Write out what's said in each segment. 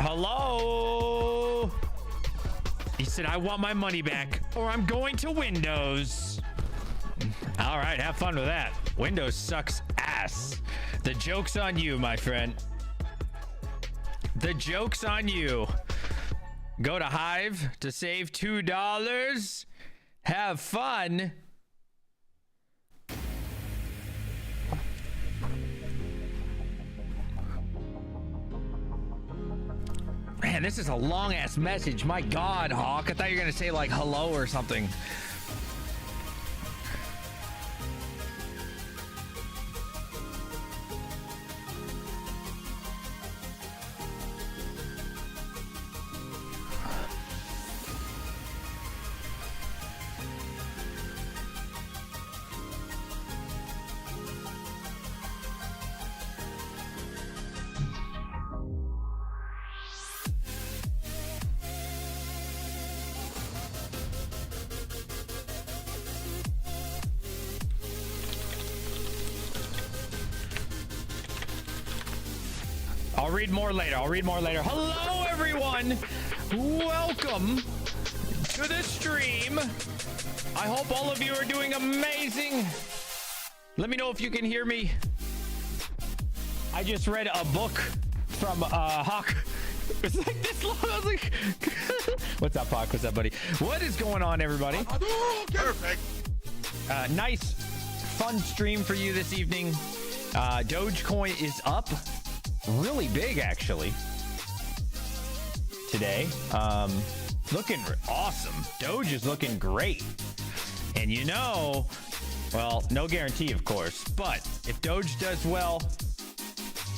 Hello? He said, I want my money back or I'm going to Windows. All right, have fun with that. Windows sucks ass. The joke's on you, my friend. The joke's on you. Go to Hive to save $2. Have fun. Man, this is a long ass message. My God, Hawk. I thought you were going to say like hello or something. I'll read more later. I'll read more later. Hello, everyone. Welcome to the stream. I hope all of you are doing amazing. Let me know if you can hear me. I just read a book from Hawk. It's like this long. I was like, what's up, Hawk? What's up, buddy? What is going on, everybody? Perfect. Nice, fun stream for you this evening. Dogecoin is up. Really big actually today. Looking awesome. Doge is looking great, and you know, well, no guarantee of course, but if Doge does well,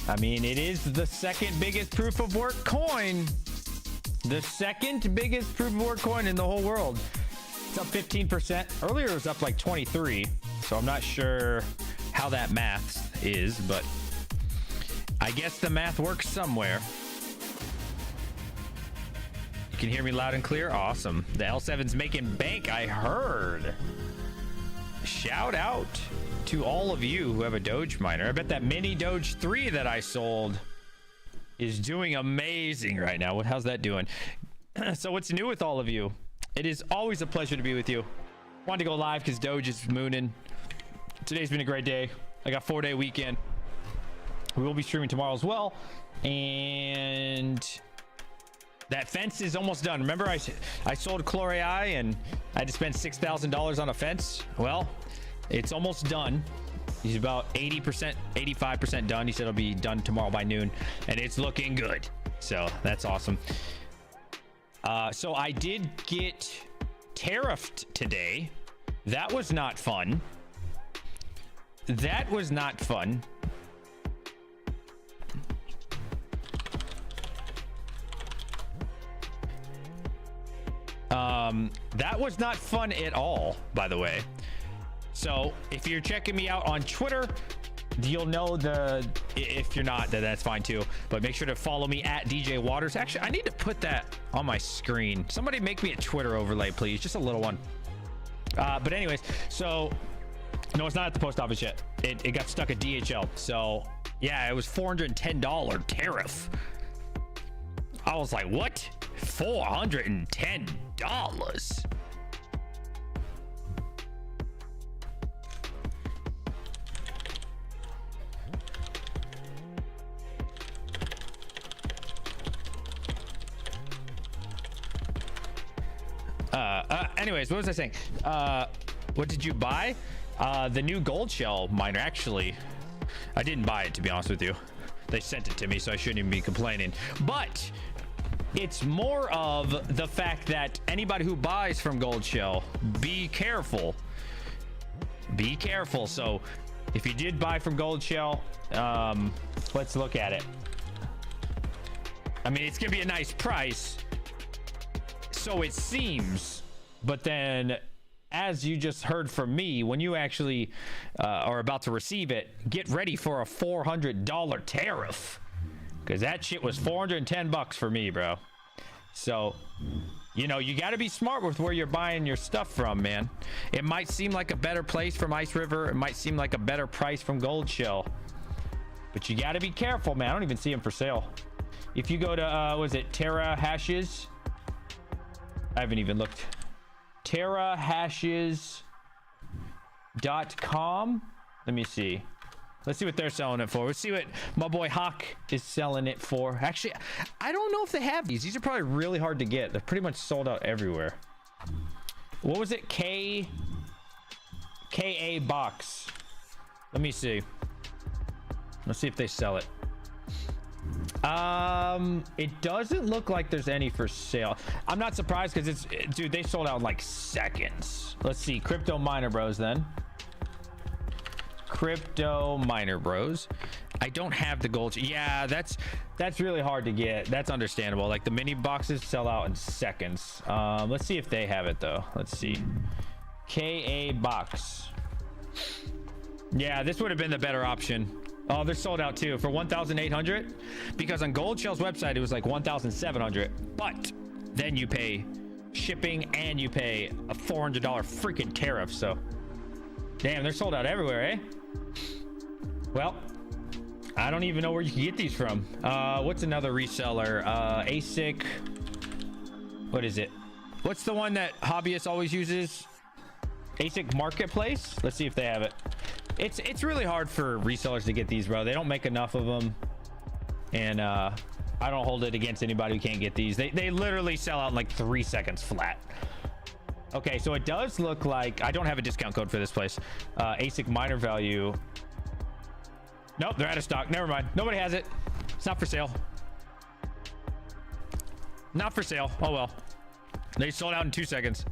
I mean, it is the second biggest proof of work coin, the second biggest proof of work coin in the whole world. It's up 15%. Earlier it was up like 23, so I'm not sure how that math is, but I guess the math works somewhere. You can hear me loud and clear. Awesome. The L7's making bank, I heard. Shout out to all of you who have a Doge miner. I bet that mini Doge 3 that I sold is doing amazing right now. How's that doing? So what's new with all of you? It is always a pleasure to be with you. Wanted to go live because Doge is mooning. Today's been a great day. I got 4-day weekend. We will be streaming tomorrow as well, and that fence is almost done. Remember, I sold Chlorei and I had to spend $6,000 on a fence. Well, it's almost done. He's about 80%, 85% done. He said it'll be done tomorrow by noon, and it's looking good. So that's awesome. So I did get tariffed today. That was not fun. That was not fun. That was not fun at all, by the way. So if you're checking me out on Twitter, you'll know if you're not, then that's fine too, but make sure to follow me at DJ Waters. Actually, I need to put that on my screen. Somebody make me a Twitter overlay, please. Just a little one. But anyways, so no, it's not at the post office yet. It got stuck at DHL. So yeah, it was $410 tariff. I was like, what? $410. Anyways, what was I saying? What did you buy? The new gold shell miner. Actually, I didn't buy it, to be honest with you. They sent it to me, so I shouldn't even be complaining. But it's more of the fact that anybody who buys from gold shell, be careful. Be careful. So if you did buy from gold shell, let's look at it. I mean, it's gonna be a nice price, so it seems, but then as you just heard from me, when you actually are about to receive it, get ready for a $400 tariff, because that shit was 410 bucks for me, bro. So, you know, you got to be smart with where you're buying your stuff from, man. It might seem like a better place from Ice River. It might seem like a better price from Gold Shell, but you got to be careful, man. I don't even see them for sale. If you go to was it Terra Hashes? I haven't even looked. TerraHashes.com. Let me see. Let's see what they're selling it for. Let's see what my boy Hawk is selling it for. Actually, I don't know if they have these. These are probably really hard to get. They're pretty much sold out everywhere. What was it? KA box. Let me see. Let's see if they sell it. It doesn't look like there's any for sale. I'm not surprised because it's, dude, they sold out in like seconds. Let's see. Crypto Miner Bros then. Crypto Miner Bros. I don't have the gold. Yeah, that's really hard to get. That's understandable. Like the mini boxes sell out in seconds. Let's see if they have it though. Let's see. KA box. Yeah, this would have been the better option. Oh, they're sold out too for 1,800 because on Gold Shell's website it was like 1,700, but then you pay shipping and you pay a $400 freaking tariff. So damn, they're sold out everywhere, eh? Well, I don't even know where you can get these from. What's another reseller? ASIC. What is it? What's the one that hobbyists always uses? ASIC Marketplace. Let's see if they have it. It's really hard for resellers to get these, bro. They don't make enough of them, and I don't hold it against anybody who can't get these. They literally sell out in like 3 seconds flat. Okay, so it does look like I don't have a discount code for this place. ASIC miner value. Nope, they're out of stock. Never mind. Nobody has it. It's not for sale. Not for sale. Oh well. They sold out in 2 seconds.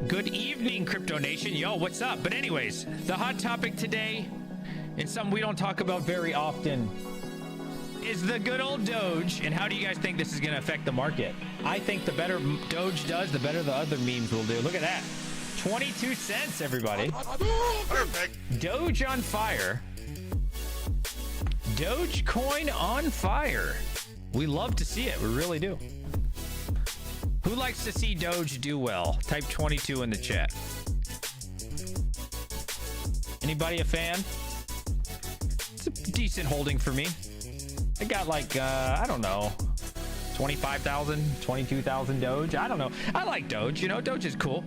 Good evening, Crypto Nation. Yo, what's up? But anyways, the hot topic today, and something we don't talk about very often, is the good old Doge. And how do you guys think this is going to affect the market? I think the better Doge does, the better the other memes will do. Look at that. 22 cents, everybody. Perfect. Doge on fire. Dogecoin on fire. We love to see it. We really do. Who likes to see Doge do well? Type 22 in the chat. Anybody a fan? It's a decent holding for me. I got like, I don't know, 25,000, 22,000 Doge. I don't know. I like Doge. You know, Doge is cool.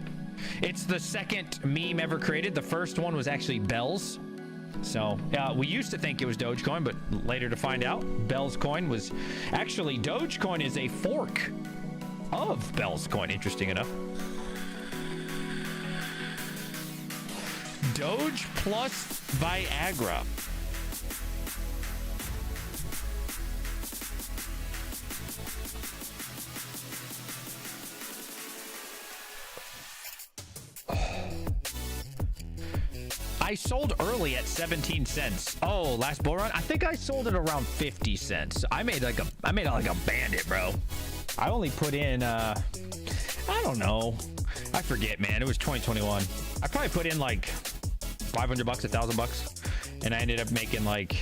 It's the second meme ever created. The first one was actually Bells. So we used to think it was Dogecoin, but later to find out, Bells coin was actually, Dogecoin is a fork of Bell's coin, interesting enough. Doge plus Viagra. I sold early at 17 cents. Oh, last bull run? I think I sold it around 50 cents. I made like a bandit, bro. I only put in, I don't know. I forget, man. It was 2021. I probably put in like 500 bucks, $1,000, and I ended up making like,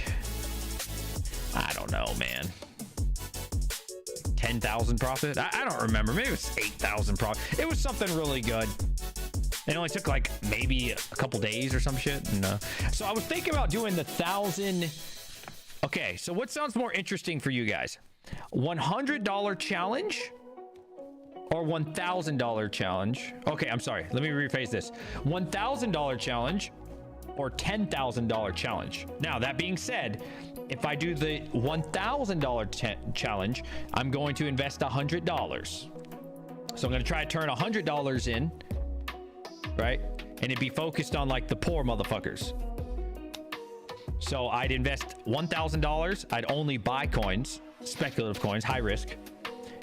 I don't know, man, 10,000 profit. I don't remember. Maybe it was 8,000 profit. It was something really good. It only took like maybe a couple days or some shit. And, so I was thinking about doing the 1,000. Okay, so what sounds more interesting for you guys? $100 challenge or $1,000 challenge? Okay, I'm sorry. Let me rephrase this. $1,000 challenge or $10,000 challenge. Now, that being said, if I do the $1,000 challenge, I'm going to invest $100. So I'm going to try to turn $100 in, right? And it'd be focused on like the poor motherfuckers. So I'd invest $1,000. I'd only buy coins, speculative coins, high risk.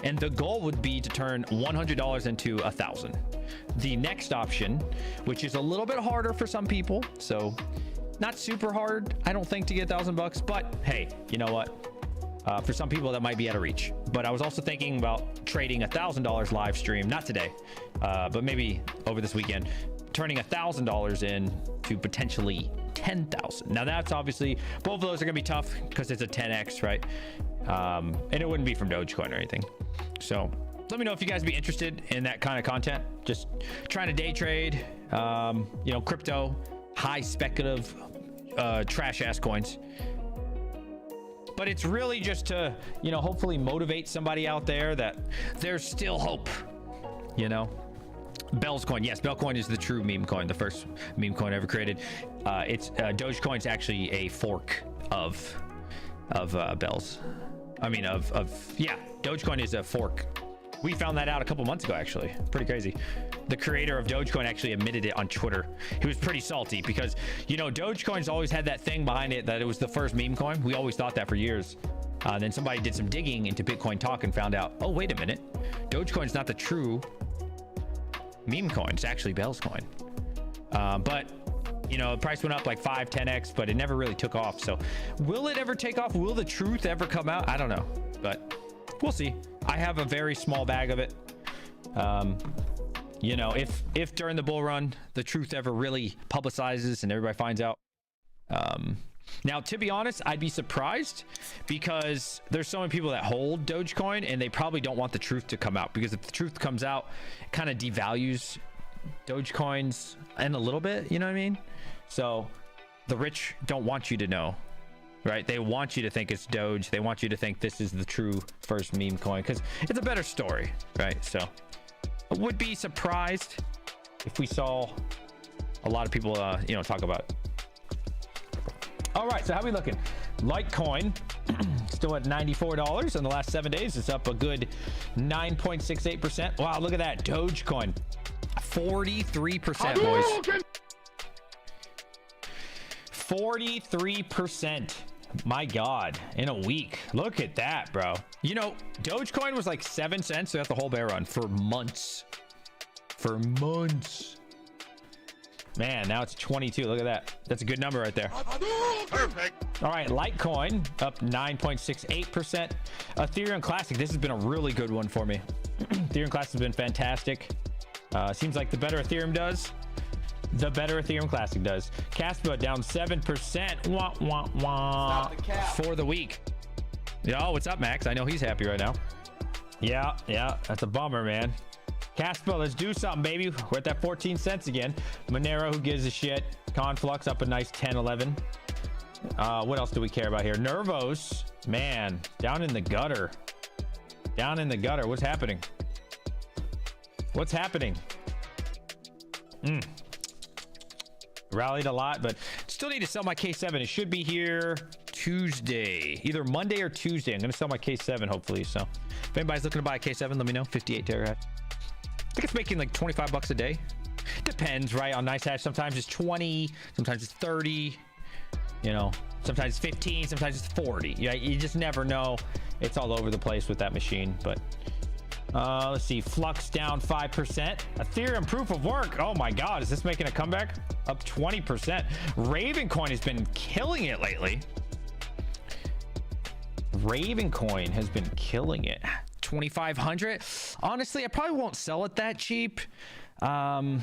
And the goal would be to turn $100 into 1,000. The next option, which is a little bit harder for some people, so not super hard, I don't think, to get $1,000 but hey, you know what? For some people that might be out of reach. But I was also thinking about trading $1,000 live stream, not today, but maybe over this weekend, turning $1,000 in to potentially 10,000. Now that's obviously, both of those are gonna be tough because it's a 10x, right? And it wouldn't be from Dogecoin or anything. So let me know if you guys be interested in that kind of content. Just trying to day trade, you know, crypto, high speculative, trash ass coins. But it's really just to, you know, hopefully motivate somebody out there that there's still hope, you know. Bell's coin, yes, Bell coin is the true meme coin, the first meme coin ever created. It's Dogecoin is actually a fork of Bell's. I mean, yeah, Dogecoin is a fork. We found that out a couple months ago, actually. Pretty crazy. The creator of Dogecoin actually admitted it on Twitter. He was pretty salty because, you know, Dogecoin's always had that thing behind it that it was the first meme coin. We always thought that for years. Then somebody did some digging into Bitcoin Talk and found out, oh, wait a minute. Dogecoin's not the true meme coin. It's actually Bell's coin. But, you know, the price went up like 5, 10x, but it never really took off. So will it ever take off? Will the truth ever come out? I don't know, but we'll see. I have a very small bag of it. You know, if during the bull run the truth ever really publicizes and everybody finds out. Now, to be honest, I'd be surprised because there's so many people that hold Dogecoin and they probably don't want the truth to come out, because if the truth comes out, it kind of devalues Dogecoins in a little bit, you know what I mean? So the rich don't want you to know, right? They want you to think it's Doge. They want you to think this is the true first meme coin because it's a better story, right? So I would be surprised if we saw a lot of people, you know, talk about it. All right, so how we looking? Litecoin still at $94 in the last 7 days. It's up a good 9.68%. Wow, look at that. Dogecoin 43%, boys. 43%. My God, in a week. Look at that, bro. You know, Dogecoin was like 7 cents throughout the whole bear run for months. For months. Man, now it's 22. Look at that. That's a good number right there. Perfect. All right, Litecoin up 9.68%. Ethereum Classic. This has been a really good one for me. Ethereum Classic has been fantastic. Seems like the better Ethereum does, the better Ethereum Classic does. Kaspa down 7%. Wah, wah, wah, for the week. Yo, what's up, Max? I know he's happy right now. Yeah, that's a bummer, man. Kaspa, let's do something, baby. We're at that 14 cents again. Monero, who gives a shit? Conflux up a nice 10, 11. What else do we care about here? Nervos, man, down in the gutter. Down in the gutter. What's happening? What's happening? Rallied a lot, but still need to sell my K7. It should be here Tuesday, either Monday or Tuesday. I'm going to sell my K7, hopefully. So if anybody's looking to buy a K7, let me know. 58 terahash. I think it's making like 25 bucks a day. Depends, right? On nice hash, sometimes it's 20, sometimes it's 30, you know, sometimes it's 15, sometimes it's 40. You just never know. It's all over the place with that machine. But let's see, Flux down 5%. Ethereum proof of work. Oh my God, is this making a comeback? Up 20%. Ravencoin has been killing it lately. Ravencoin has been killing it. 2,500. Honestly, I probably won't sell it that cheap. I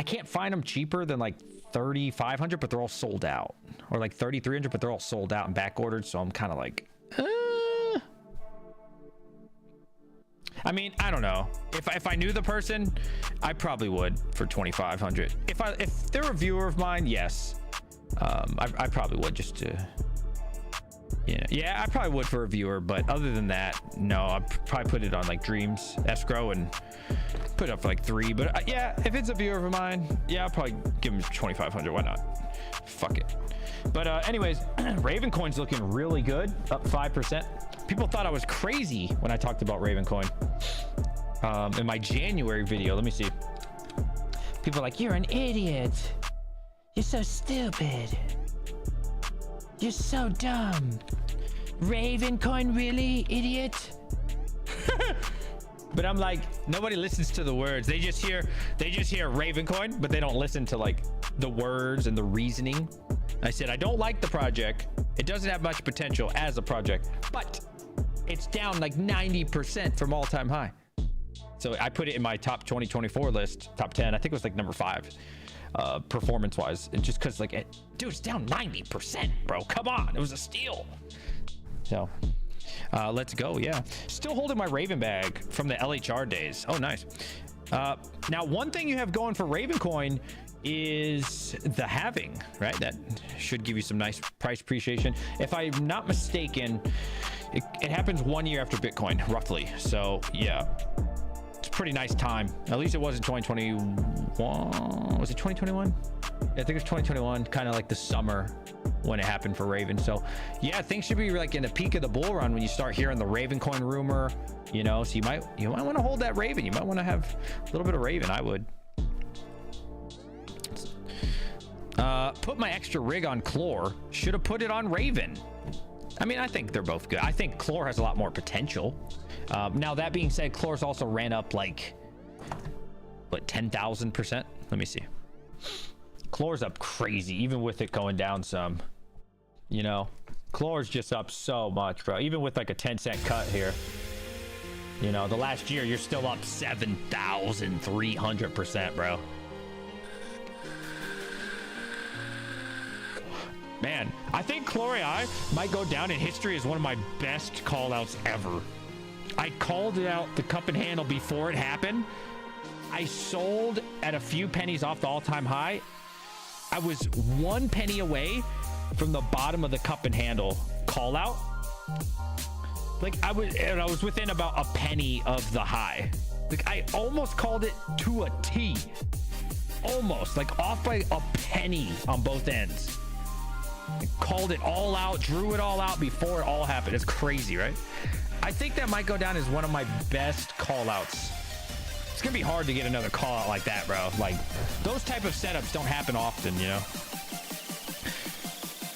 can't find them cheaper than like 3,500, but they're all sold out, or like 3,300, but they're all sold out and back ordered. So I'm kind of like, I mean, I don't know. If I knew the person, I probably would for 2,500. If they're a viewer of mine, yes, I probably would just to. Yeah, I probably would for a viewer, but other than that, no. I'd probably put it on like Dreams escrow and put it up for like 3. But yeah, if it's a viewer of mine, yeah, I'll probably give him 2,500. Why not? Fuck it. But anyways, Ravencoin's looking really good, up 5%. People thought I was crazy when I talked about Ravencoin in my January video. Let me see. People are like, you're an idiot. You're so stupid. You're so dumb. Ravencoin, really, idiot? But I'm like, nobody listens to the words. They just hear Ravencoin, but they don't listen to like the words and the reasoning. I said, I don't like the project. It doesn't have much potential as a project, but it's down like 90% from all-time high. So I put it in my top 2024 list, top 10. I think it was like number 5. Performance wise, and just because like dude, it's down 90%, bro. Come on, it was a steal. So Let's go. Yeah, still holding my Raven bag from the LHR days. Oh, nice. Now, one thing you have going for Ravencoin is the halving, right? That should give you some nice price appreciation. If I'm not mistaken, it happens 1 year after Bitcoin, roughly. So yeah, it's a pretty nice time. At least it was in 2021. Was it 2021? I think it was 2021, kind of like the summer when it happened for Raven. So yeah, things should be like in the peak of the bull run when you start hearing the Ravencoin rumor, you know. So you might want to hold that Raven. You might want to have a little bit of Raven. I would. Put my extra rig on Chlor. Should have put it on Raven. I mean, I think they're both good. I think Chlor has a lot more potential. Now that being said, Chlor's also ran up like what, 10,000%. Let me see. Chlor's up crazy, even with it going down some. You know, Chlor's just up so much, bro. Even with like a 10-cent cut here. You know, the last year you're still up 7,300%, bro. Man, I think Chlor.ai might go down in history as one of my best call outs ever. I called it out the cup and handle before it happened. I sold at a few pennies off the all-time high. I was 1 penny away from the bottom of the cup and handle call out. Like I was within about a penny of the high. Like I almost called it to a T. Almost, like off by a penny on both ends. I called it all out, drew it all out before it all happened. It's crazy, right? I think that might go down as one of my best call outs. It's gonna be hard to get another call out like that, bro. Like those type of setups don't happen often, you know.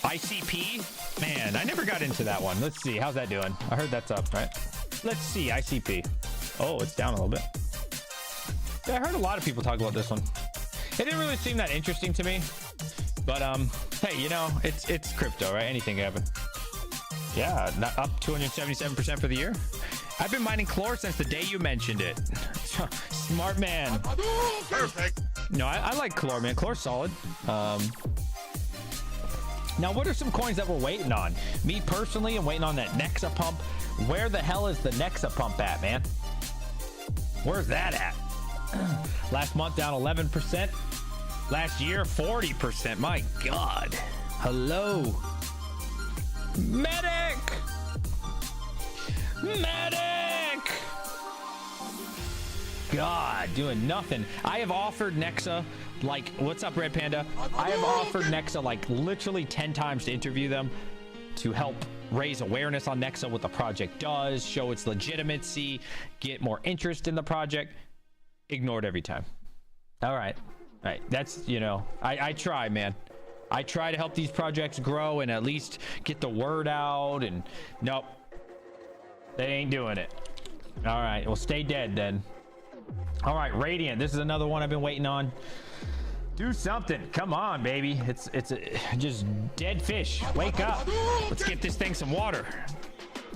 ICP, man, I never got into that one. Let's see, how's that doing? I heard that's up, right? Let's see, ICP. Oh, it's down a little bit. Yeah, I heard a lot of people talk about this one. It didn't really seem that interesting to me, but hey, you know, it's crypto, right? Anything can happen. Yeah, not up 277% for the year. I've been mining Chlor since the day you mentioned it. Smart man. Perfect. No, I like Chlor, man. Chlor's solid. Now, what are some coins that we're waiting on? Me personally, I'm waiting on that Nexa pump. Where the hell is the Nexa pump at, man? Where's that at? Last month down 11%. Last year 40%. My God. Hello. Medic. Medic. God, doing nothing. I have offered Nexa, like, what's up, Red Panda? I have offered Nexa like literally 10 times to interview them, to help raise awareness on Nexa, what the project does, show its legitimacy, get more interest in the project. Ignored every time. All right. That's, you know, I try, man. I try to help these projects grow and at least get the word out, and nope, they ain't doing it. All right, well, stay dead then. All right, Radiant, this is another one I've been waiting on. Do something. Come on, baby. It's just dead fish. Wake up. Let's get this thing some water.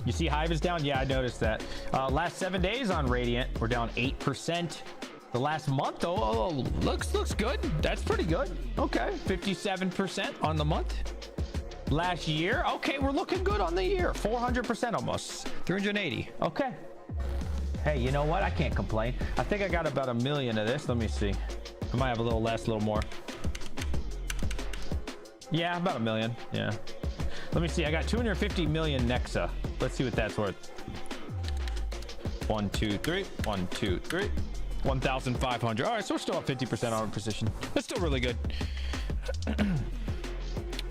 You see Hive is down? Yeah, I noticed that. Last 7 days on Radiant, we're down 8%. The last month, though, looks good. That's pretty good. Okay, 57% on the month. Last year, okay, we're looking good on the year. 400% almost. 380. Okay. Hey, you know what? I can't complain. I think I got about 1 million of this. Let me see. I might have a little less, a little more. Yeah, about 1 million. Yeah. Let me see. I got 250 million Nexa. Let's see what that's worth. 1, 2, 3. 1, 2, 3. 1,500. All right, so we're still up 50% on our position. That's still really good.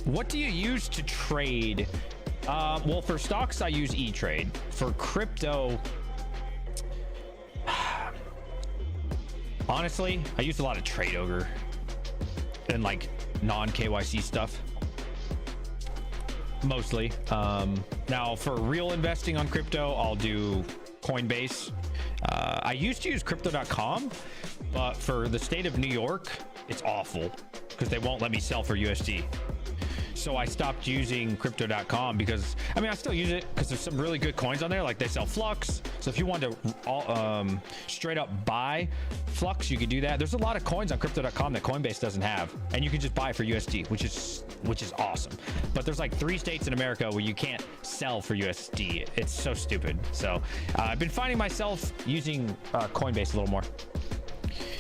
What do you use to trade? Well, for stocks, I use E-Trade. For crypto, honestly, I use a lot of Trade Ogre and like non-KYC stuff. Mostly. Now, for real investing on crypto, I'll do Coinbase. I used to use crypto.com, but for the state of New York, it's awful because they won't let me sell for USD. So I stopped using crypto.com because, I mean, I still use it because there's some really good coins on there. Like they sell Flux. So if you want to straight up buy Flux, you could do that. There's a lot of coins on crypto.com that Coinbase doesn't have. And you can just buy for USD, which is awesome. But there's like 3 states in America where you can't sell for USD. It's so stupid. So I've been finding myself using Coinbase a little more.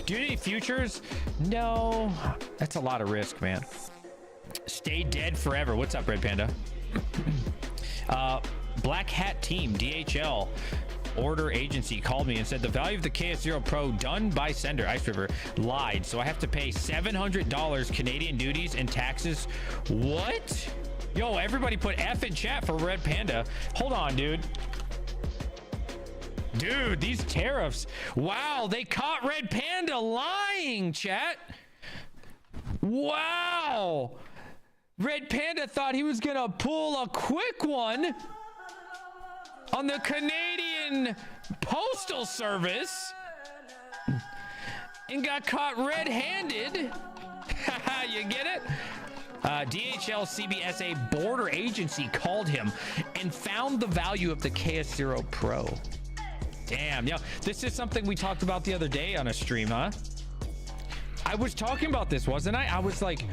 Do you need futures? No, that's a lot of risk, man. Stay dead forever. What's up, Red Panda? Black Hat Team, DHL order agency called me and said the value of the KS0 Pro done by sender, Ice River, lied. So I have to pay $700 Canadian duties and taxes. What? Yo, everybody put F in chat for Red Panda. Hold on, dude. Dude, these tariffs. Wow, they caught Red Panda lying, chat. Wow. Red Panda thought he was gonna pull a quick one on the Canadian Postal Service and got caught red-handed. You get it? DHL CBSA border agency called him and found the value of the KS0 Pro. Damn, yo, this is something we talked about the other day on a stream, huh? I was talking about this, wasn't I? I was like,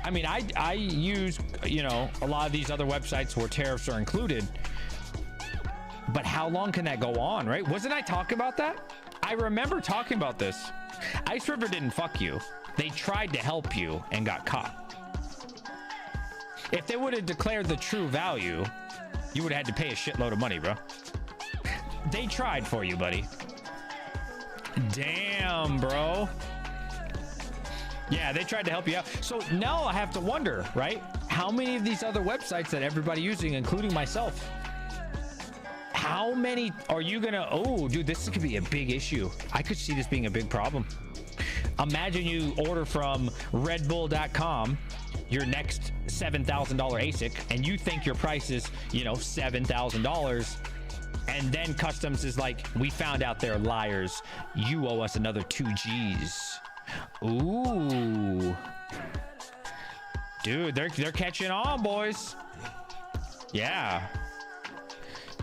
I mean, I use, you know, a lot of these other websites where tariffs are included, but how long can that go on, right? Wasn't I talking about that? I remember talking about this. Ice River didn't fuck you. They tried to help you and got caught. If they would have declared the true value, you would have had to pay a shitload of money, bro. They tried for you, buddy. Damn, bro. Yeah, they tried to help you out. So now I have to wonder, right? How many of these other websites that everybody using, including myself, how many are you gonna, oh, dude, this could be a big issue. I could see this being a big problem. Imagine you order from redbull.com your next $7,000 ASIC and you think your price is, you know, $7,000. And then customs is like, we found out they're liars. You owe us another 2 G's. Ooh. Dude, they're catching on, boys. Yeah.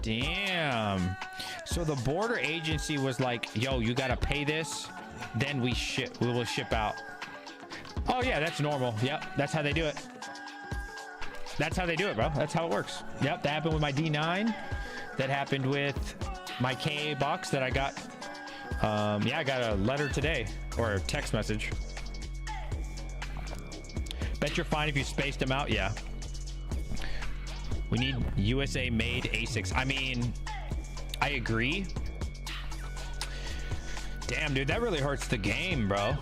Damn. So the border agency was like, yo, you gotta pay this, then we will ship out. Oh yeah, that's normal. Yep, that's how they do it. That's how they do it, bro. That's how it works. Yep, that happened with my D9. That happened with my KA box that I got. Yeah, I got a letter today, or a text message. Bet you're fine if you spaced them out. Yeah. We need USA made ASICs. I mean, I agree. Damn, dude, that really hurts the game, bro.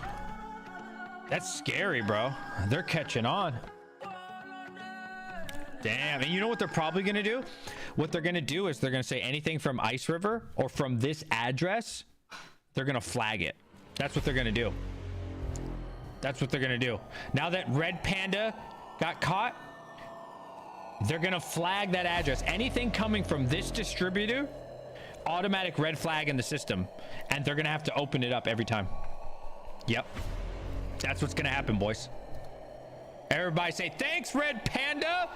That's scary, bro. They're catching on. Damn, and you know what they're probably gonna do? What they're gonna do is they're gonna say anything from Ice River or from this address, they're gonna flag it. That's what they're gonna do. That's what they're gonna do. Now that Red Panda got caught, they're gonna flag that address. Anything coming from this distributor, automatic red flag in the system, and they're gonna have to open it up every time. Yep, that's what's gonna happen, boys. Everybody say thanks, Red Panda.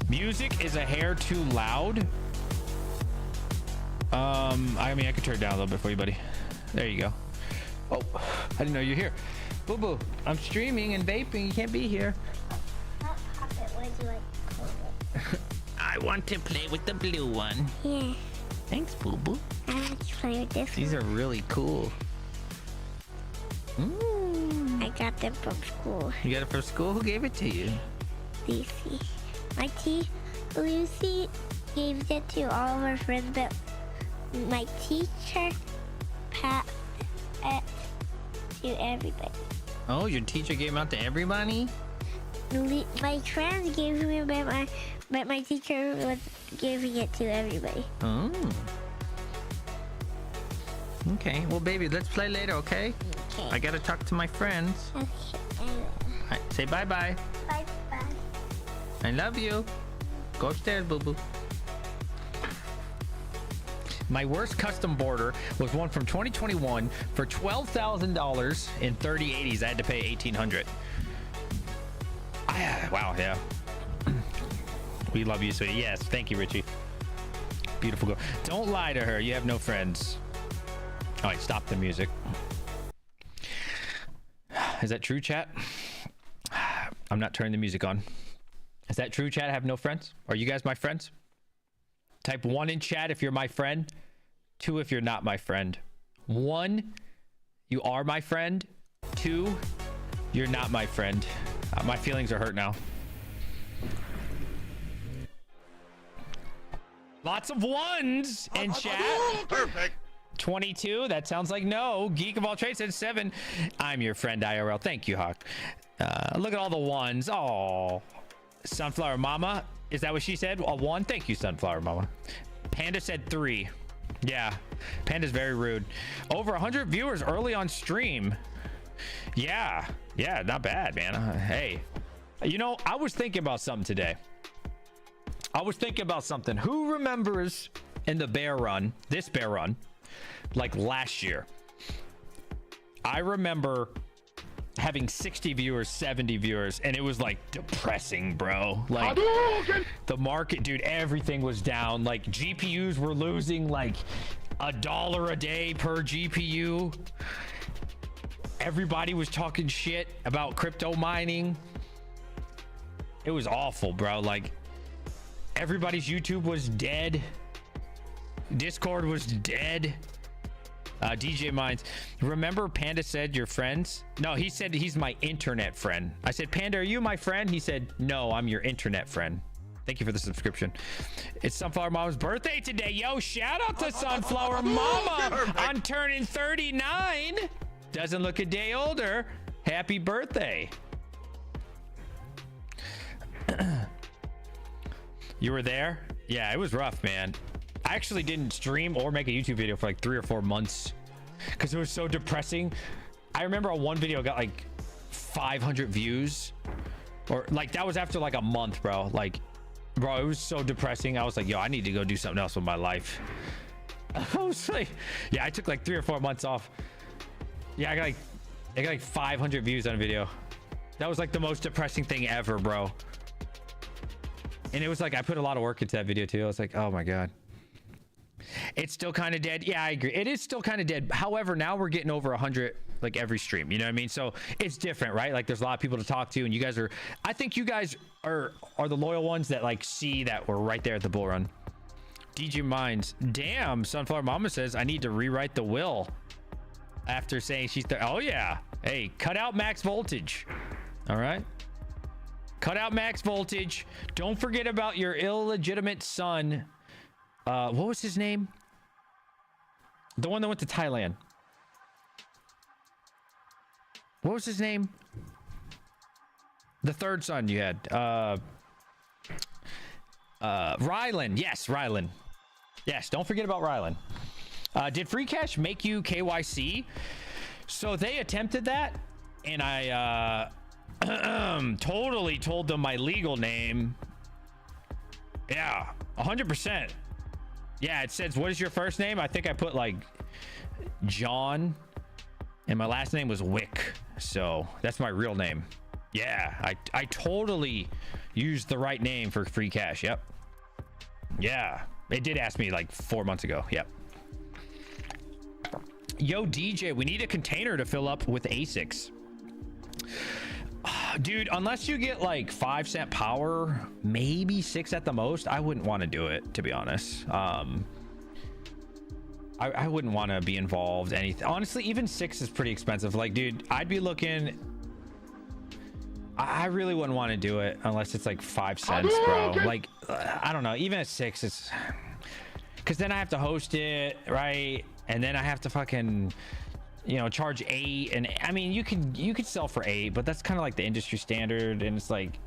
Music is a hair too loud. I mean, I could turn it down a little bit for you, buddy. There you go. Oh, I didn't know you're here. Boo boo, I'm streaming and vaping. You can't be here. Would you like I want to play with the blue one. Yeah. Thanks, boo boo. I want to play with this These one. are really cool. I got them from school. You got it from school? Who gave it to you? Lucy. Lucy gave it to all of our friends, but my teacher passed it to everybody. Oh, your teacher gave them out to everybody? My friends gave me, but my teacher was giving it to everybody. Oh. Okay, well, baby, let's play later, okay? Okay. I gotta talk to my friends. Okay. Right, say bye-bye. Bye-bye. I love you. Go upstairs, boo-boo. My worst custom border was one from 2021 for $12,000 in 3080s. I had to pay $1,800. Wow, yeah. We love you, sweetie. Yes, thank you, Richie. Beautiful girl. Don't lie to her. You have no friends. All right, stop the music. Is that true, chat? I'm not turning the music on. Is that true, chat? I have no friends? Are you guys my friends? Type 1 in chat if you're my friend. 2 if you're not my friend. 1, you are my friend. 2, you're not my friend. My feelings are hurt now. Lots of 1s in chat. Perfect. 22, that sounds like no. Geek of all trades said 7. I'm your friend IRL. Thank you, Hawk. Look at all the 1s. Oh, Sunflower Mama, is that what she said? A 1? Thank you, Sunflower Mama. Panda said 3. Yeah, Panda's very rude. Over 100 viewers early on stream. Yeah, not bad, man. Hey, you know, I was thinking about something today. Who remembers in the bear run, this bear run, like last year? I remember having 60 viewers, 70 viewers, and it was like depressing, bro. Like the market, dude, everything was down. Like GPUs were losing like $1 a day per GPU. Everybody was talking shit about crypto mining. It was awful, bro. Like everybody's YouTube was dead. Discord was dead. DJMINES. Remember Panda said your friends? No, he said he's my internet friend. I said, Panda, are you my friend? He said, no, I'm your internet friend. Thank you for the subscription. It's Sunflower Mama's birthday today. Yo, shout out to Sunflower Mama on turning 39. Doesn't look a day older. Happy birthday. You were there? Yeah, it was rough, man. I actually didn't stream or make a YouTube video for like 3 or 4 months because it was so depressing. I remember on one video got like 500 views, or like that was after like a month, bro. Like, bro, it was so depressing. I was like, yo, I need to go do something else with my life. I was like, yeah, I took like 3 or 4 months off. Yeah, I got like 500 views on a video. That was like the most depressing thing ever, bro. And it was like I put a lot of work into that video too. I was like, oh my god. It's still kind of dead. Yeah, I agree. It is still kind of dead. However, now we're getting over 100 like every stream. You know what I mean? So it's different, right? Like there's a lot of people to talk to, and you guys are. I think you guys are the loyal ones that like see that we're right there at the bull run. DJMINES. Damn, Sunflower Mama says I need to rewrite the will after saying she's there. Oh yeah. Hey, cut out max voltage. All right. Cut out max voltage. Don't forget about your illegitimate son. What was his name? The one that went to Thailand. What was his name? The third son you had. Rylan. Yes, Rylan. Yes, don't forget about Rylan. Did free cash make you KYC? So they attempted that, and I totally told them my legal name. Yeah, 100%. Yeah, it says, what is your first name? I think I put like John, and my last name was Wick. So that's my real name. Yeah, I totally used the right name for free cash. Yep. Yeah, it did ask me like 4 months ago. Yep. Yo, DJ, we need a container to fill up with ASICs. Dude, unless you get like 5 cent power, maybe 6 at the most, I wouldn't want to do it, to be honest. I wouldn't want to be involved anything. Honestly, even 6 is pretty expensive. Like, dude, I'd be looking. I really wouldn't want to do it unless it's like 5 cents, bro. Like, I don't know. Even at 6, it's because then I have to host it, right? And then I have to fucking, you know, charge 8. And I mean, you could sell for 8, but that's kind of like the industry standard. And it's like,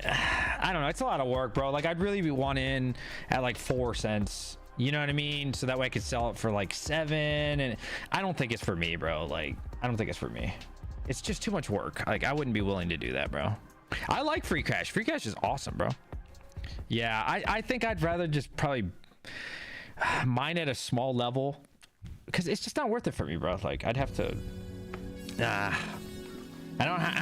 I don't know. It's a lot of work, bro. Like, I'd really be one in at like 4 cents. You know what I mean? So that way I could sell it for like 7. And I don't think it's for me, bro. Like, I don't think it's for me. It's just too much work. Like, I wouldn't be willing to do that, bro. I like free cash. Free cash is awesome, bro. Yeah, I think I'd rather just probably mine at a small level because it's just not worth it for me, bro. Like I'd have to. I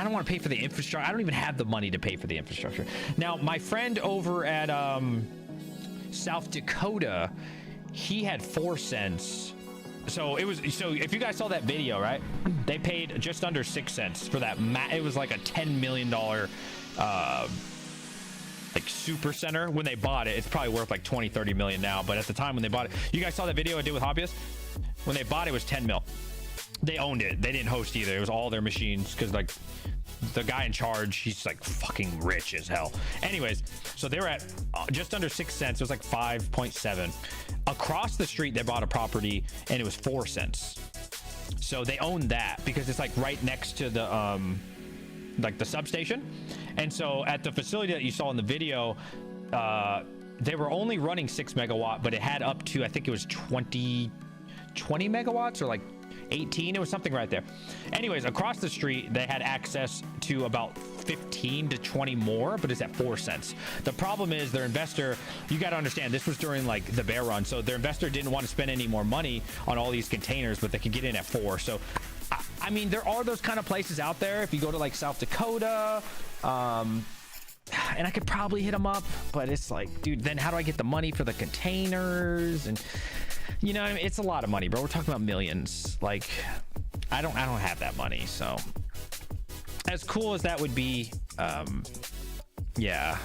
don't want to pay for the infrastructure. I don't even have the money to pay for the infrastructure. Now, my friend over at South Dakota, he had 4 cents. So if you guys saw that video, right? They paid just under 6 cents for that. It was like a $10 million like super center when they bought it. It's probably worth like 20-30 million now, but at the time when they bought it, you guys saw that video I did with hobbyists. When they bought it, it was 10 mil. They owned it. They didn't host either. It was all their machines because like the guy in charge, he's like fucking rich as hell. Anyways, so they were at just under 6 cents. It was like 5.7. Across the street, they bought a property and it was 4 cents. So they owned that because it's like right next to the like the substation. And so at the facility that you saw in the video, they were only running 6 megawatt, but it had up to, I think it was 20 megawatts or like 18. It was something right there. Anyways, across the street, they had access to about 15 to 20 more, but it's at 4 cents. The problem is their investor, you got to understand, this was during like the bear run. So their investor didn't want to spend any more money on all these containers, but they could get in at 4. So, I mean, there are those kind of places out there. If you go to like South Dakota, and I could probably hit them up, but it's like, dude, then how do I get the money for the containers? And you know, I mean, it's a lot of money, bro. We're talking about millions. Like, I don't have that money. So as cool as that would be, yeah,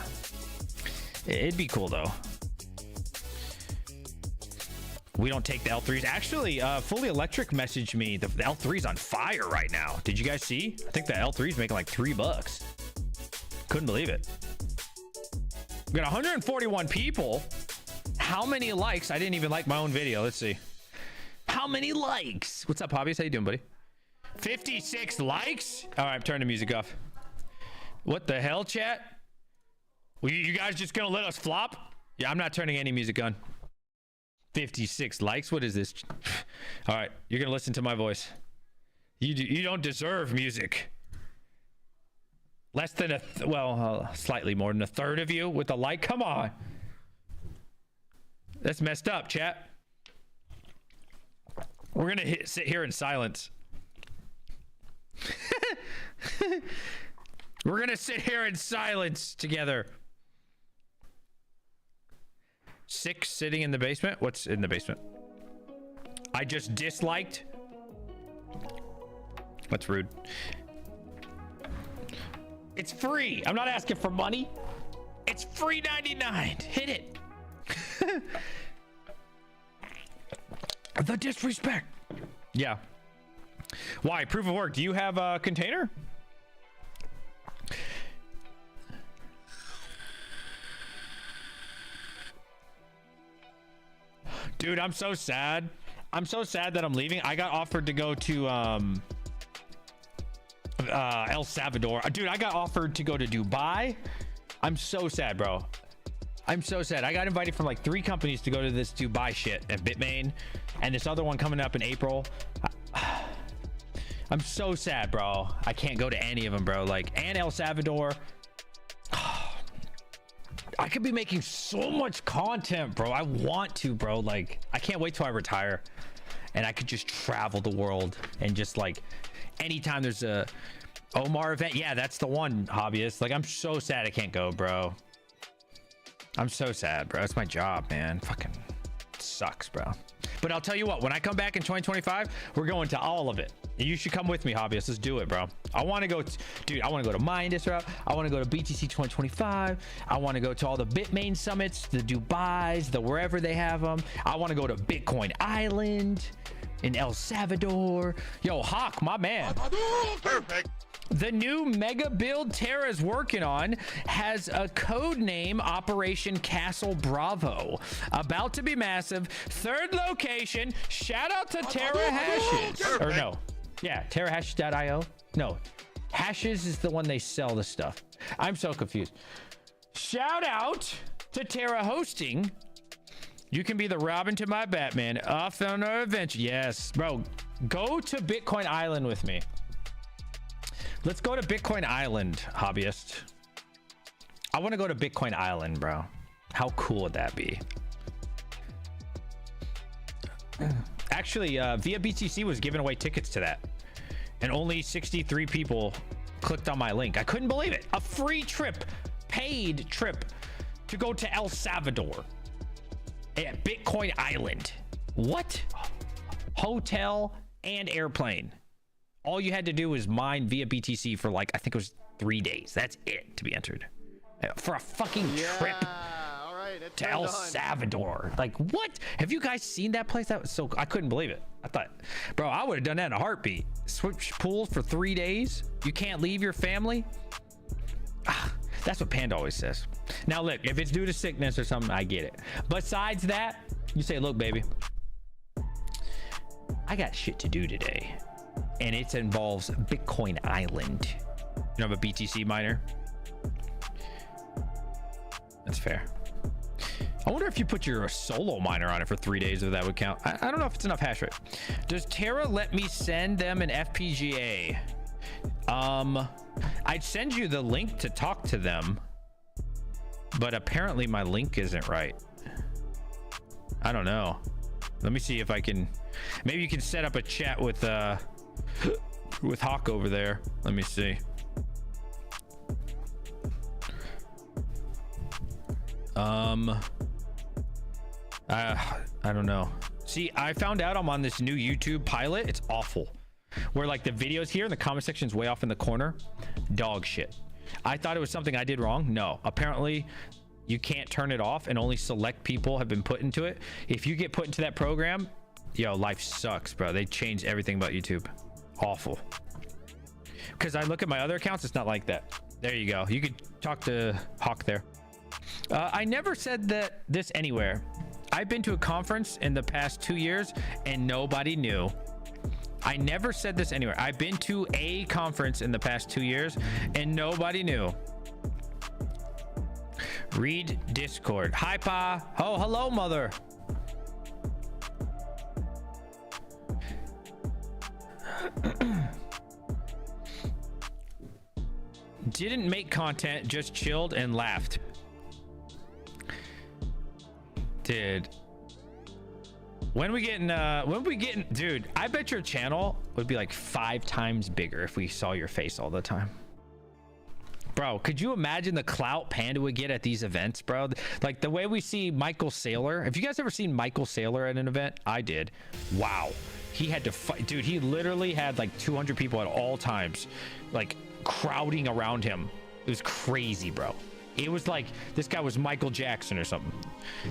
it'd be cool though. We don't take the L3s. Actually, Fully Electric messaged me. The L3's on fire right now. Did you guys see? I think the L3's making like $3. Couldn't believe it. We got 141 people. How many likes? I didn't even like my own video. Let's see. How many likes? What's up, hobbies? How you doing, buddy? 56 likes? All right, turn the music off. What the hell, chat? Well, you guys just gonna let us flop? Yeah, I'm not turning any music on. 56 likes? What is this? All right, you're gonna listen to my voice. You don't deserve music. Less than slightly more than a third of you with a like. Come on. That's messed up, chat. We're gonna sit here in silence. We're gonna sit here in silence together. 6 sitting in the basement. What's in the basement? I just disliked. That's rude. It's free. I'm not asking for money. It's free 99. Hit it. The disrespect. Yeah. Why? Proof of work. Do you have a container? Dude, I'm so sad. I'm so sad that I'm leaving. I got offered to go to El Salvador. Dude, I got offered to go to Dubai. I'm so sad, bro. I'm so sad. I got invited from like 3 companies to go to this Dubai shit at Bitmain and this other one coming up in April. I'm so sad, bro. I can't go to any of them, bro. Like, and El Salvador. I could be making so much content, bro. I want to, bro. Like, I can't wait till I retire and I could just travel the world and just like anytime there's a Omar event. Yeah, that's the one, hobbyist. Like, I'm so sad I can't go, bro. I'm so sad, bro. It's my job, man. Fucking sucks, bro. But I'll tell you what, when I come back in 2025, we're going to all of it. You should come with me, hobbyist. Let's do it, bro. I want to go, dude. I want to go to Minus route. I want to go to BTC 2025. I want to go to all the Bitmain summits, the Dubais, the wherever they have them. I want to go to Bitcoin Island in El Salvador. Yo, Hawk, my man. Perfect. The new mega build Terra's working on has a code name, Operation Castle Bravo. About to be massive. 3rd location. Shout out to Terra Hashes. Or no. Yeah, terrahashes.io. No. Hashes is the one they sell the stuff. I'm so confused. Shout out to Terra Hosting. You can be the Robin to my Batman. Off on our adventure. Yes, bro. Go to Bitcoin Island with me. Let's go to Bitcoin Island, hobbyist. I want to go to Bitcoin Island, bro. How cool would that be? Actually, via BTC was giving away tickets to that, and only 63 people clicked on my link. I couldn't believe it. A free trip, paid trip to go to El Salvador at Bitcoin Island. What? Hotel and airplane. All you had to do was mine via BTC for like, I think it was 3 days. That's it to be entered for a fucking trip to El Salvador. Like, what? Have you guys seen that place? That was so, I couldn't believe it. I thought, bro, I would have done that in a heartbeat. Switch pools for 3 days. You can't leave your family. That's what Panda always says. Now look, if it's due to sickness or something, I get it. Besides that, you say, look, baby, I got shit to do today, and it involves Bitcoin Island. You don't have a BTC miner? That's fair. I wonder if you put your solo miner on it for 3 days, if that would count. I don't know if it's enough hash rate. Does Terra let me send them an FPGA? I'd send you the link to talk to them, but apparently my link isn't right. I don't know. Let me see if I can. Maybe you can set up a chat with Hawk over there. Let me see. I don't know. See, I found out I'm on this new YouTube pilot. It's awful. Where like the videos here in the comment section is way off in the corner. Dog shit. I thought it was something I did wrong. No, apparently you can't turn it off, and only select people have been put into it. If you get put into that program, yo, life sucks, bro. They changed everything about YouTube. Awful. Because I look at my other accounts, it's not like that. There you go. You could talk to Hawk there. I never said that this anywhere. I've been to a conference in the past 2 years and nobody knew. I never said this anywhere. I've been to a conference in the past 2 years and nobody knew. Read Discord. Hi, Pa. Oh, hello, mother. Didn't make content, just chilled and laughed. Dude, when we getting dude, I bet your channel would be like 5 times bigger if we saw your face all the time. Bro, could you imagine the clout Panda would get at these events, bro? Like the way we see Michael Saylor. Have you guys ever seen Michael Saylor at an event? I did. Wow. He had to fight, dude. He literally had like 200 people at all times, like crowding around him. It was crazy, bro. It was like this guy was Michael Jackson or something.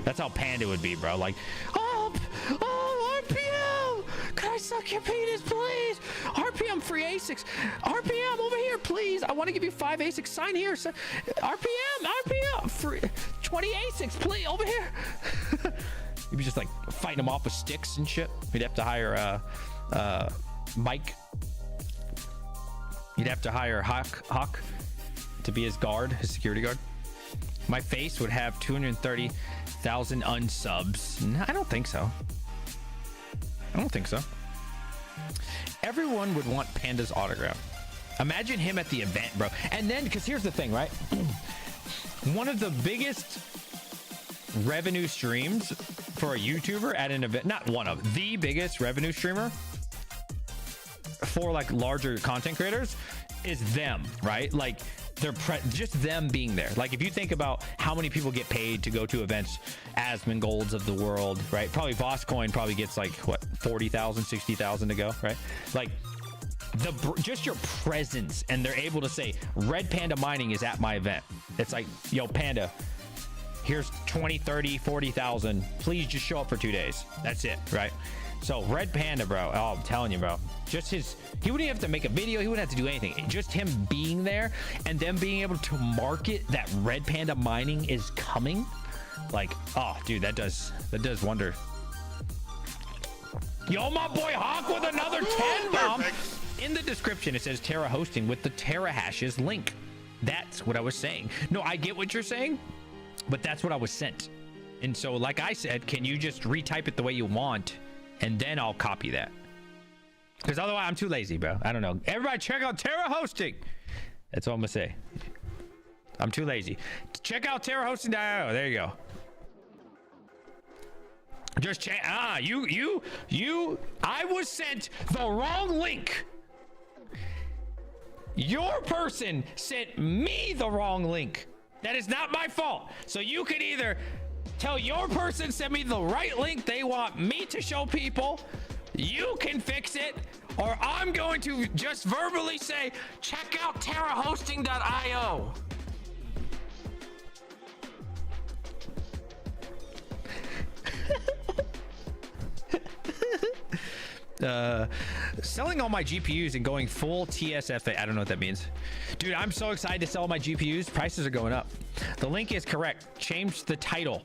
That's how Panda would be, bro. Like, oh, RPM, can I suck your penis, please? RPM free ASICs. RPM over here, please. I want to give you 5 ASICs. Sign here. RPM free 20 ASICs, please, over here. You'd be just like fighting them off with sticks and shit. You'd have to hire Mike. You'd have to hire Hawk to be his guard, his security guard. My face would have 230,000 unsubs. No, I don't think so. I don't think so. Everyone would want Panda's autograph. Imagine him at the event, bro. And then, because here's the thing, right? One of the biggest revenue streams for a YouTuber at an event, not one of, the biggest revenue streamer for like larger content creators is them, right? Like just them being there. Like if you think about how many people get paid to go to events, Asmongold's of the world, right? Probably Voscoin probably gets like what, 40,000, 60,000 to go, right? Like just your presence, and they're able to say Red Panda Mining is at my event. It's like, yo, Panda, here's 20, 30, 40,000. Please just show up for 2 days. That's it, right? So Red Panda, bro. Oh, I'm telling you, bro. Just he wouldn't have to make a video. He wouldn't have to do anything. Just him being there and them being able to market that Red Panda Mining is coming. Like, oh, dude, that does wonder. Yo, my boy Hawk with another 10 bomb. In the description, it says Terra hosting with the Terra hashes link. That's what I was saying. No, I get what you're saying, but that's what I was sent. And so, like I said, can you just retype it the way you want? And then I'll copy that. Because otherwise, I'm too lazy, bro. I don't know. Everybody check out Terra Hosting. That's all I'm going to say. I'm too lazy. Check out TerraHosting.io. There you go. Just I was sent the wrong link. Your person sent me the wrong link. That is not my fault. So you can either tell your person send me the right link they want me to show people. You can fix it, or I'm going to just verbally say, check out terrahosting.io. Selling all my GPUs and going full TSFA. I don't know what that means. Dude, I'm so excited to sell my GPUs. Prices are going up. The link is correct. Change the title.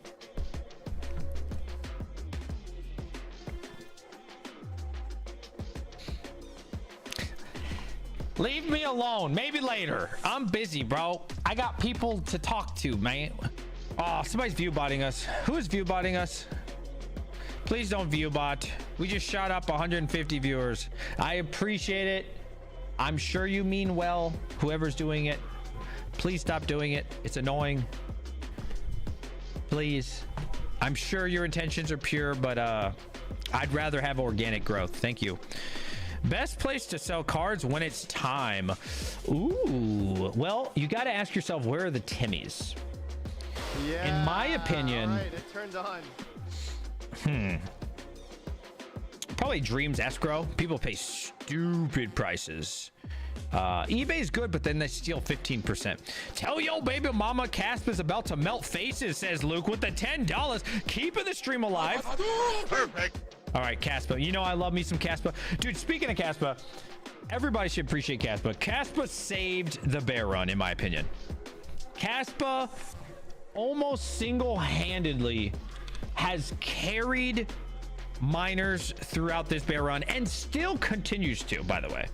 Leave me alone. Maybe later. I'm busy, bro. I got people to talk to, man. Oh, somebody's view botting us. Who is view botting us? Please don't view bot. We just shot up 150 viewers. I appreciate it. I'm sure you mean well, whoever's doing it. Please stop doing it. It's annoying. Please. I'm sure your intentions are pure, but I'd rather have organic growth. Thank you. Best place to sell cards when it's time. Ooh, well, you got to ask yourself, where are the Timmies? Yeah, in my opinion, right, it turned on. Probably Dreams Escrow. People pay stupid prices. eBay's good, but then they steal 15%. Tell yo baby mama Kaspa's about to melt faces, says Luke with the $10. Keeping the stream alive. Perfect. All right, Kaspa. You know I love me some Kaspa. Dude, speaking of Kaspa, everybody should appreciate Kaspa. Kaspa saved the bear run, in my opinion. Kaspa almost single-handedly has carried miners throughout this bear run and still continues to, by the way.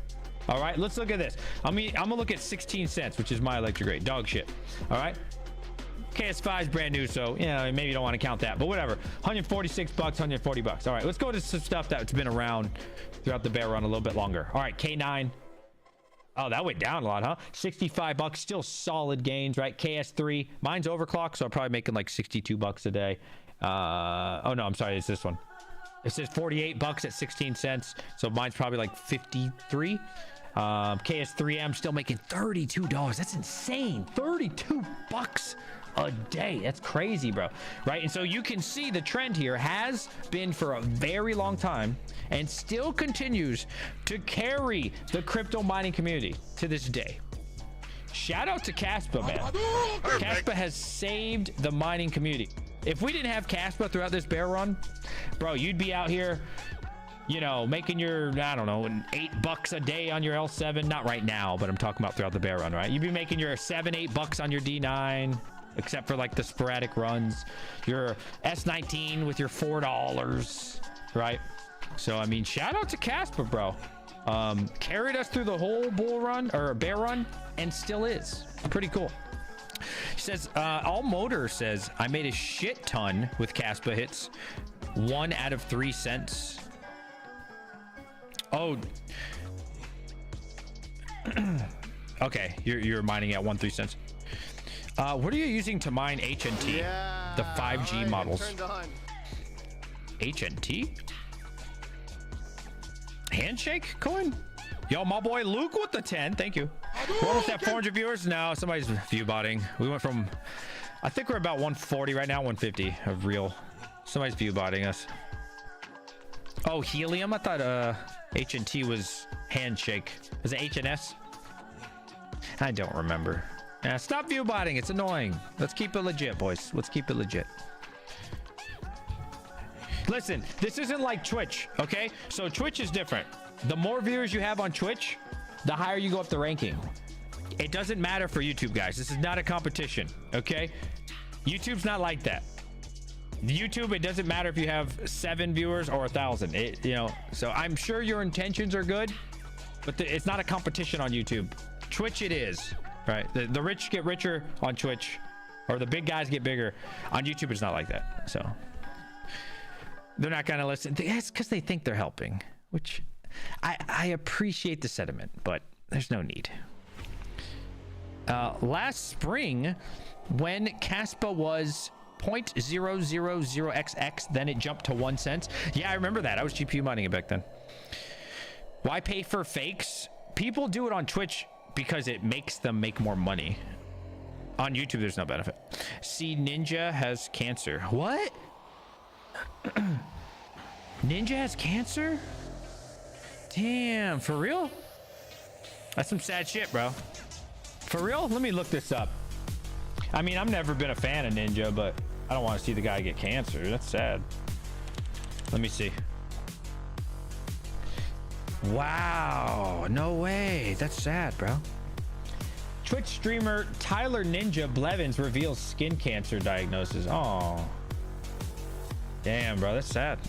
All right, let's look at this. I'm gonna look at 16 cents, which is my electric rate. Dog shit. All right. KS5 is brand new, so yeah, maybe you don't want to count that, but whatever. 146 bucks, 140 bucks. All right, let's go to some stuff that's been around throughout the bear run a little bit longer. All right, K9. Oh, that went down a lot, huh? 65 bucks, still solid gains, right? KS3, mine's overclocked, so I'm probably making like 62 bucks a day. Oh no, I'm sorry, it's this one. It says 48 bucks at 16 cents, so mine's probably like 53. KS3M still making $32. That's insane. 32 bucks a day. That's crazy, bro. Right? And so you can see the trend here has been for a very long time and still continues to carry the crypto mining community to this day. Shout out to Kaspa, man. Kaspa has saved the mining community. If we didn't have Kaspa throughout this bear run, bro, you'd be out here, you know, making your, I don't know, $8 a day on your L7. Not right now, but I'm talking about throughout the bear run, right? You'd be making your $7-8 on your D9, except for like the sporadic runs. Your S19 with your $4, right? So, I mean, shout out to Kaspa, bro. Carried us through the whole bull run or bear run and still is. Pretty cool. He says, All Motor says, I made a shit ton with Kaspa hits. 1 out of 3 cents. Oh. Okay, you're mining at 1-3 cents. What are you using to mine HNT? Yeah, the 5G right, models. HNT? Handshake coin? Yo, my boy Luke with the 10. Thank you. We're almost at 400 viewers. No, somebody's view botting. We went from, I think we're about 140 right now, 150 of real. Somebody's view botting us. Oh, helium. I thought HNT was handshake. Is it HNS? I don't remember. Yeah, stop view botting. It's annoying. Let's keep it legit, boys. Let's keep it legit. Listen, this isn't like Twitch, okay? So Twitch is different. The more viewers you have on Twitch, the higher you go up the ranking. It doesn't matter for YouTube, guys. This is not a competition, okay? YouTube's not like that. YouTube, it doesn't matter if you have 7 viewers or 1,000. You know, so I'm sure your intentions are good, but it's not a competition on YouTube. Twitch, it is, right? The rich get richer on Twitch, or the big guys get bigger. On YouTube, it's not like that. So they're not gonna listen. It's because they think they're helping, which I appreciate the sentiment, but there's no need. Last spring, when Kaspa was 0.000xx, then it jumped to 1 cent. Yeah, I remember that. I was GPU mining it back then. Why pay for fakes? People do it on Twitch because it makes them make more money. On YouTube, there's no benefit. See, Ninja has cancer. What? Ninja has cancer? Damn, for real? That's some sad shit, bro. For real? Let me look this up. I mean, I've never been a fan of Ninja, but I don't want to see the guy get cancer. That's sad. Let me see. Wow. No way. That's sad, bro. Twitch streamer Tyler Ninja Blevins reveals skin cancer diagnosis. Oh. Damn, bro. That's sad.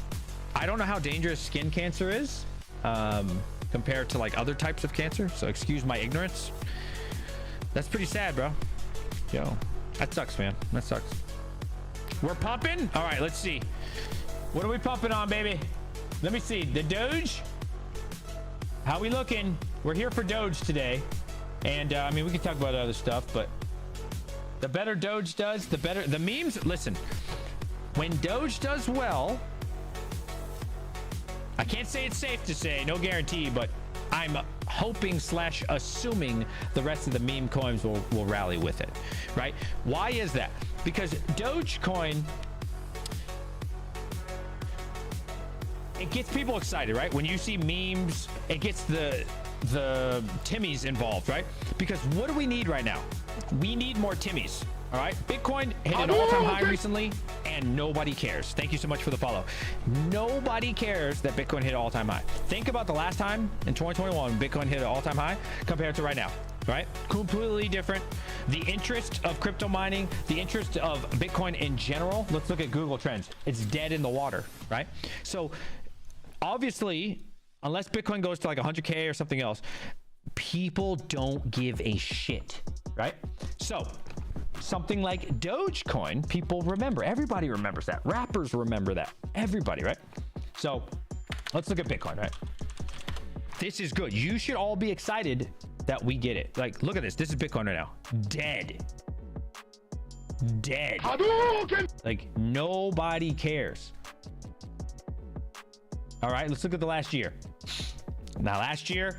I don't know how dangerous skin cancer is compared to like other types of cancer. So excuse my ignorance. That's pretty sad, bro. Yo, that sucks, man. That sucks. We're pumping. All right, let's see. What are we pumping on, baby? Let me see. The Doge. How we looking? We're here for Doge today. And I mean, we can talk about other stuff, but the better Doge does, the better the memes. Listen, when Doge does well, I can't say it's safe to say, no guarantee, but I'm hoping / assuming the rest of the meme coins will rally with it, right? Why is that? Because Dogecoin, it gets people excited, right? When you see memes, it gets the Timmies involved, right? Because what do we need right now? We need more Timmies. All right, Bitcoin hit an all-time high recently, and nobody cares. Thank you so much for the follow. Nobody cares that Bitcoin hit an all-time high. Think about the last time in 2021 Bitcoin hit an all-time high compared to right now, right? Completely different. The interest of crypto mining, the interest of Bitcoin in general. Let's look at Google Trends. It's dead in the water, right? So obviously, unless Bitcoin goes to like 100K or something else, people don't give a shit, right? So something like Dogecoin, people remember. Everybody remembers that. Rappers remember that. Everybody, right? So let's look at Bitcoin, right? This is good. You should all be excited that we get it. Like, look at this. This is Bitcoin right now. Dead. Dead. Like, nobody cares. All right, let's look at the last year. Now, last year,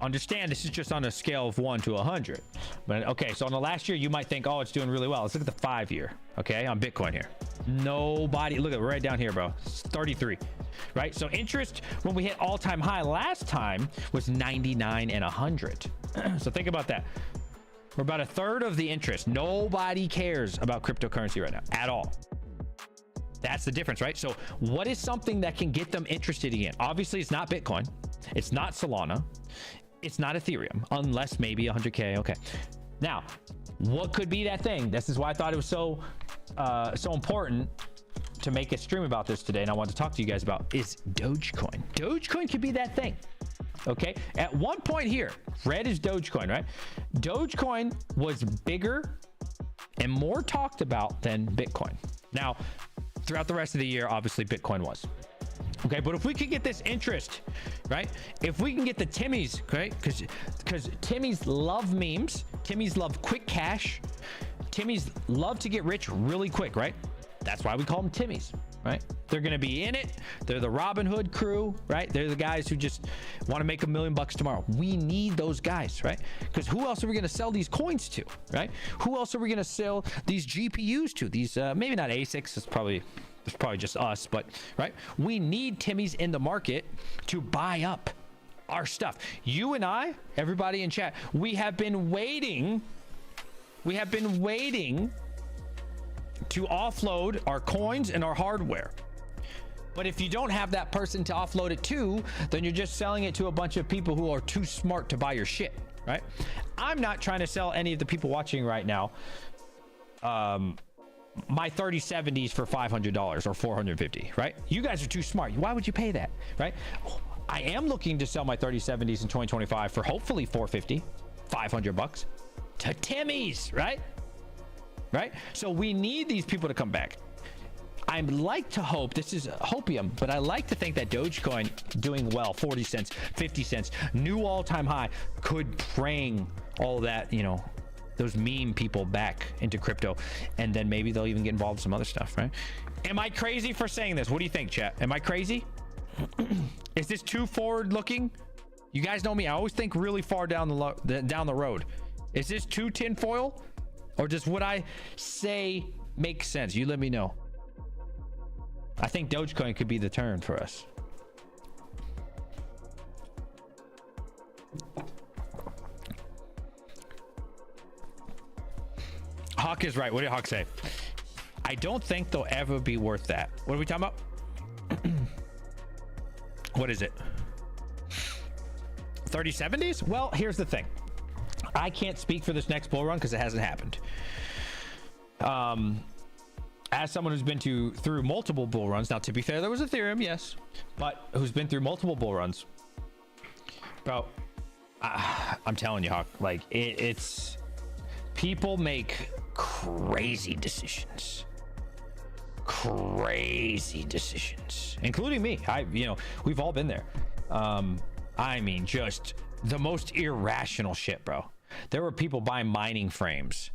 understand this is just on a scale of 1 to 100. But okay, so on the last year, you might think, oh, it's doing really well. Let's look at the 5 year, okay, on Bitcoin here. Nobody, look at it right down here, bro. It's 33, right? So interest when we hit all-time high last time was 99 and 100. So think about that. We're about a third of the interest. Nobody cares about cryptocurrency right now at all. That's the difference, right? So what is something that can get them interested again? Obviously, it's not Bitcoin. It's not Solana. It's not Ethereum, unless maybe 100K. Okay. Now, what could be that thing? This is why I thought it was so important to make a stream about this today, and I want to talk to you guys about is Dogecoin. Dogecoin could be that thing. Okay. At one point here, red is Dogecoin, right? Dogecoin was bigger and more talked about than Bitcoin. Now, throughout the rest of the year, obviously Bitcoin was. Okay, but if we could get this interest, right? If we can get the Timmies, right? Because Timmies love memes. Timmies love quick cash. Timmies love to get rich really quick, right? That's why we call them Timmies, right? They're going to be in it. They're the Robin Hood crew, right? They're the guys who just want to make $1 million tomorrow. We need those guys, right? Because who else are we going to sell these coins to, right? Who else are we going to sell these GPUs to? These, maybe not ASICs. It's probably just us, but right, we need Timmies in the market to buy up our stuff. You and I, everybody in chat, we have been waiting to offload our coins and our hardware. But if you don't have that person to offload it to, then you're just selling it to a bunch of people who are too smart to buy your shit, right? I'm not trying to sell any of the people watching right now my 3070s for $500 or $450, right? You guys are too smart. Why would you pay that, right? I am looking to sell my 3070s in 2025 for hopefully $450, $500 to Timmy's, right? Right? So we need these people to come back. I like to hope, this is hopium, but I like to think that Dogecoin doing well, 40 cents, 50 cents, new all-time high, could bring all that, you know, those meme people back into crypto, and then maybe they'll even get involved in some other stuff, right? Am I crazy for saying this? What do you think, chat? Am I crazy? Is this too forward looking? You guys know me, I always think really far down the road. Is this too tinfoil, or does what I say make sense? You let me know. I think Dogecoin could be the turn for us. Hawk is right. What did Hawk say? I don't think they'll ever be worth that. What are we talking about? What is it? 3070s? Well, here's the thing. I can't speak for this next bull run because it hasn't happened. As someone who's been through multiple bull runs, now to be fair, there was Ethereum, yes, but who's been through multiple bull runs, bro, I'm telling you, Hawk, like it's people make crazy decisions, including me. We've all been there. I mean, just the most irrational shit, bro. There were people buying mining frames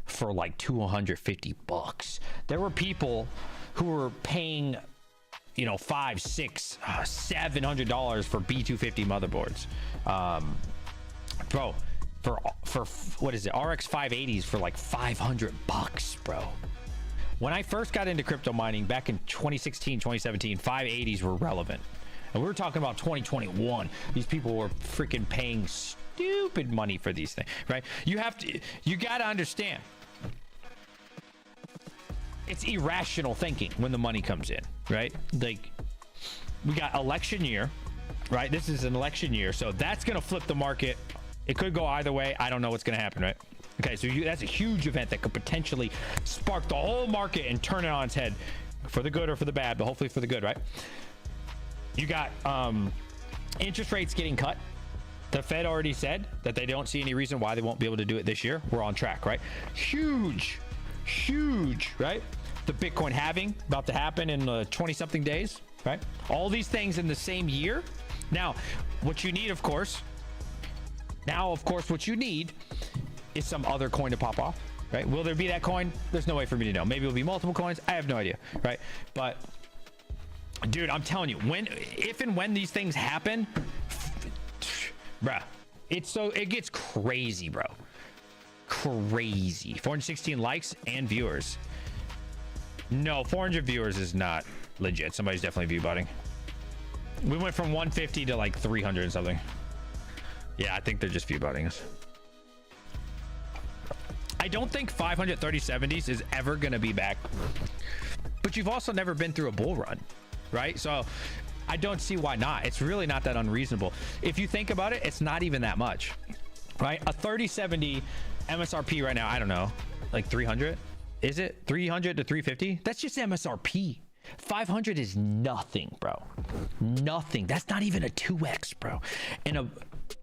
for like $250. There were people who were paying, $500, $600, $700 for B250 motherboards. Bro, for what is it? RX 580s for like $500, bro. When I first got into crypto mining back in 2016, 2017, 580s were relevant. And we were talking about 2021. These people were freaking paying stupid money for these things, right? You got to understand. It's irrational thinking when the money comes in, right? Like, we got election year, right? This is an election year, so that's going to flip the market. It could go either way. I don't know what's going to happen, right? Okay, so that's a huge event that could potentially spark the whole market and turn it on its head for the good or for the bad, but hopefully for the good, right? You got interest rates getting cut. The Fed already said that they don't see any reason why they won't be able to do it this year. We're on track, right? Huge, right? The Bitcoin halving about to happen in 20-something days, right? All these things in the same year. Now, what you need, of course, what you need is some other coin to pop off, right? Will there be that coin? There's no way for me to know. Maybe it'll be multiple coins. I have no idea, right? But dude, I'm telling you, if and when these things happen, bruh, it gets crazy, bro. Crazy. 416 likes and viewers. No, 400 viewers is not legit. Somebody's definitely view botting. We went from 150 to like 300 and something. Yeah, I think they're just view botting us. I don't think 530/70s is ever going to be back. But you've also never been through a bull run, right? So I don't see why not. It's really not that unreasonable. If you think about it, it's not even that much, right? A 3070 MSRP right now, I don't know, like 300. Is it 300 to 350? That's just MSRP. 500 is nothing, bro. Nothing. That's not even a 2x, bro. And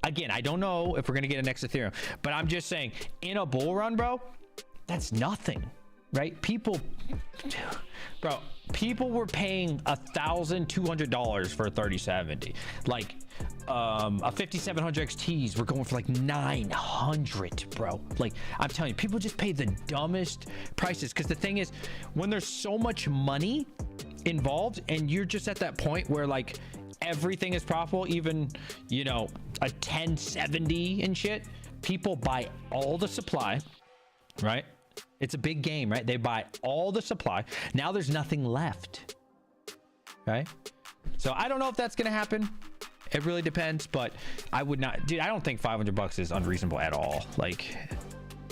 again, I don't know if we're gonna get an next Ethereum, but I'm just saying, in a bull run, bro, that's nothing, right? People were paying $1,200 for a 3070. Like a 5700 XTs were going for like 900, bro. Like, I'm telling you, people just pay the dumbest prices, because the thing is, when there's so much money involved and you're just at that point where like everything is profitable, even a 1070 and shit, people buy all the supply, right? It's a big game, right? They buy all the supply. Now there's nothing left, right? So I don't know if that's gonna happen. It really depends, but I would not, dude. I don't think $500 is unreasonable at all. Like,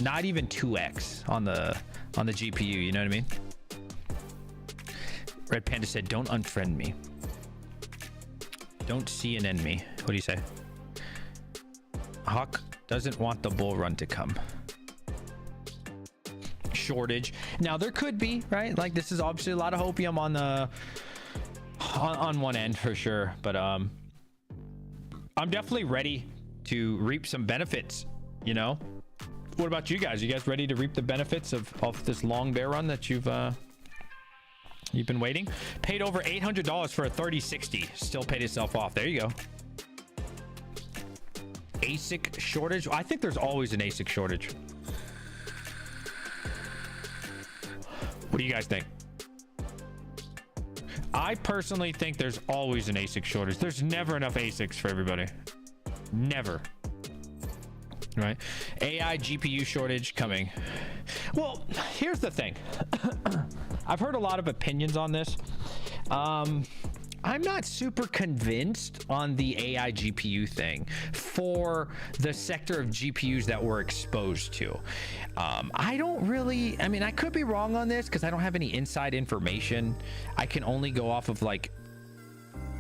not even 2x on the GPU. You know what I mean? Red Panda said, "Don't unfriend me. Don't CNN me." What do you say? Hawk doesn't want the bull run to come. Shortage. Now there could be, right? Like, this is obviously a lot of hopium on one end for sure, but I'm definitely ready to reap some benefits. What about you guys? You guys ready to reap the benefits of this long bear run that you've been waiting? Paid over $800 for a 3060, still paid itself off. There you go. ASIC shortage. I think there's always an ASIC shortage. What do you guys think? I personally think there's always an ASIC shortage. There's never enough ASICs for everybody. Never. Right? AI GPU shortage coming. Well, here's the thing. I've heard a lot of opinions on this. I'm not super convinced on the AI GPU thing for the sector of GPUs that we're exposed to. I don't really, I mean, I could be wrong on this because I don't have any inside information. I can only go off of, like,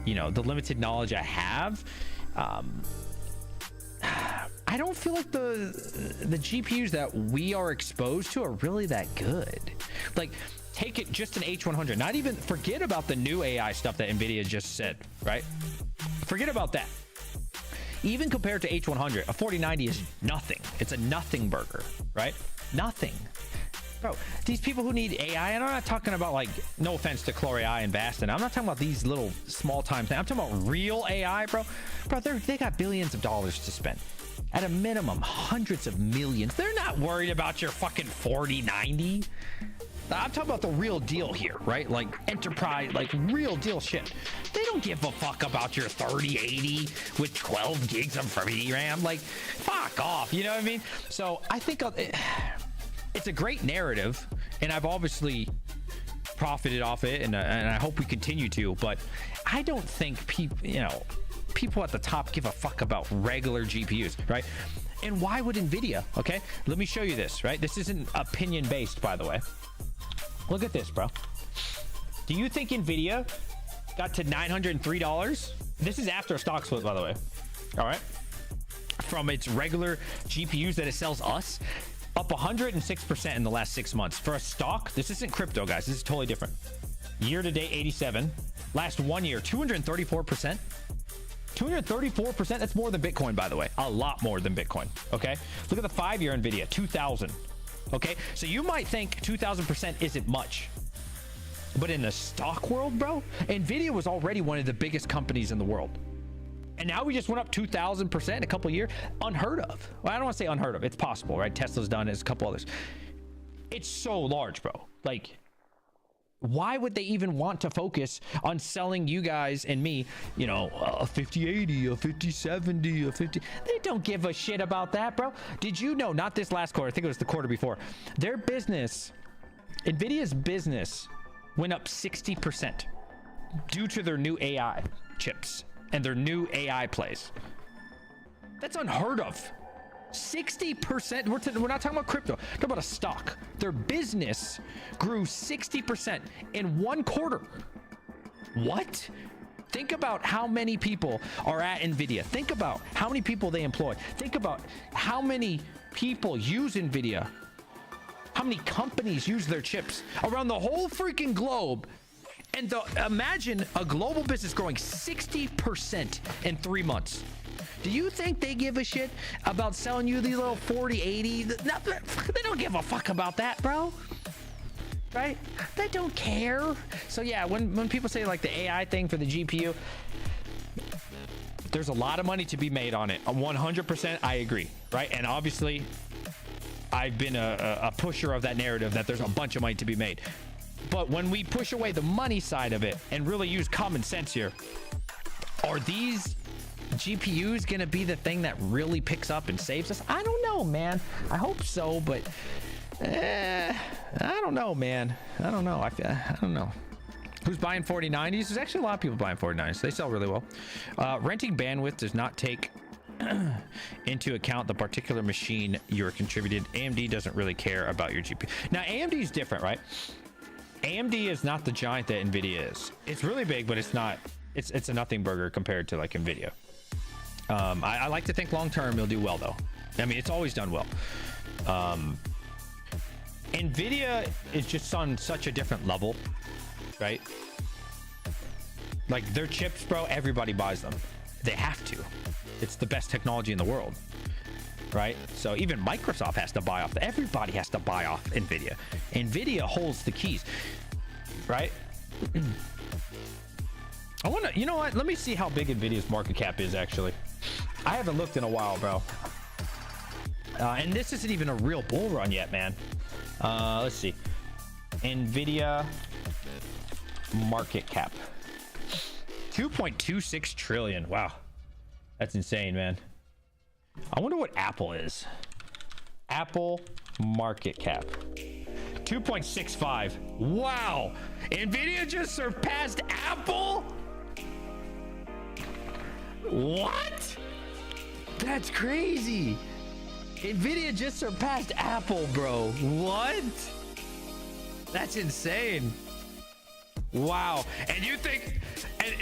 you know, the limited knowledge I have. I don't feel like the GPUs that we are exposed to are really that good. Like, take it just an H100, not even, forget about the new AI stuff that Nvidia just said, right? Forget about that. Even compared to H100, a 4090 is nothing. It's a nothing burger, right? Nothing. Bro, these people who need AI, and I'm not talking about, like, no offense to Core AI and Bastion, I'm not talking about these little small time things. I'm talking about real AI, bro. Bro, they got billions of dollars to spend. At a minimum, hundreds of millions. They're not worried about your fucking 4090. I'm talking about the real deal here, right? Like enterprise, like real deal shit. They don't give a fuck about your 3080 with 12 gigs of VRAM. Like, fuck off. You know what I mean? So I think it's a great narrative, and I've obviously profited off it, and I hope we continue to. But I don't think people at the top give a fuck about regular GPUs, right? And why would Nvidia? Okay, let me show you this, right? This isn't opinion based, by the way. Look at this, bro. Do you think Nvidia got to $903? This is after a stock split, by the way. All right. From its regular GPUs that it sells us, up 106% in the last 6 months. For a stock, this isn't crypto, guys. This is totally different. Year to date, 87. Last 1 year, 234%. 234%. That's more than Bitcoin, by the way. A lot more than Bitcoin. Okay. Look at the 5-year Nvidia, 2000. Okay, so you might think 2000% isn't much, but in the stock world, bro, Nvidia was already one of the biggest companies in the world, and now we just went up 2000% in a couple of years. Unheard of. Well, I don't want to say unheard of. It's possible, right? Tesla's done it, there's a couple others. It's so large, bro. Like, why would they even want to focus on selling you guys and me, you know, a 5080, a 5070, a 50? They don't give a shit about that, bro. Did you know, not this last quarter, I think it was the quarter before, their business, Nvidia's business went up 60% due to their new AI chips and their new AI plays. That's unheard of. 60%. We're not talking about crypto. We're talking about a stock. Their business grew 60% in 1 quarter. What? Think about how many people are at Nvidia. Think about how many people they employ. Think about how many people use Nvidia. How many companies use their chips around the whole freaking globe. And imagine a global business growing 60% in 3 months. Do you think they give a shit about selling you these little 4080? They don't give a fuck about that, bro. Right? They don't care. So yeah, when people say like the AI thing for the GPU, there's a lot of money to be made on it. 100% I agree, right? And obviously I've been a pusher of that narrative that there's a bunch of money to be made. But when we push away the money side of it and really use common sense here, are these GPUs gonna be the thing that really picks up and saves us? I don't know, man. I hope so, but I don't know, man. I don't know. I don't know. Who's buying 4090s? There's actually a lot of people buying 4090s. They sell really well. Renting bandwidth does not take into account the particular machine you're contributed. AMD doesn't really care about your GPU. Now, AMD is different, right? AMD is not the giant that Nvidia is. It's really big, but it's not. It's a nothing burger compared to like Nvidia. I like to think long term it'll do well though. I mean, it's always done well. Nvidia is just on such a different level, right? Like their chips, bro, everybody buys them. They have to. It's the best technology in the world, right? So even Microsoft has to buy off. Everybody has to buy off Nvidia. Nvidia holds the keys, right? I want to, you know what? Let me see how big Nvidia's market cap is actually. I haven't looked in a while, bro. And this isn't even a real bull run yet, man. Let's see. Nvidia market cap. 2.26 trillion. Wow. That's insane, man. I wonder what Apple is. Apple market cap. 2.65. Wow. Nvidia just surpassed Apple? What? That's crazy. Nvidia just surpassed Apple, bro. What? That's insane. Wow. And you think, and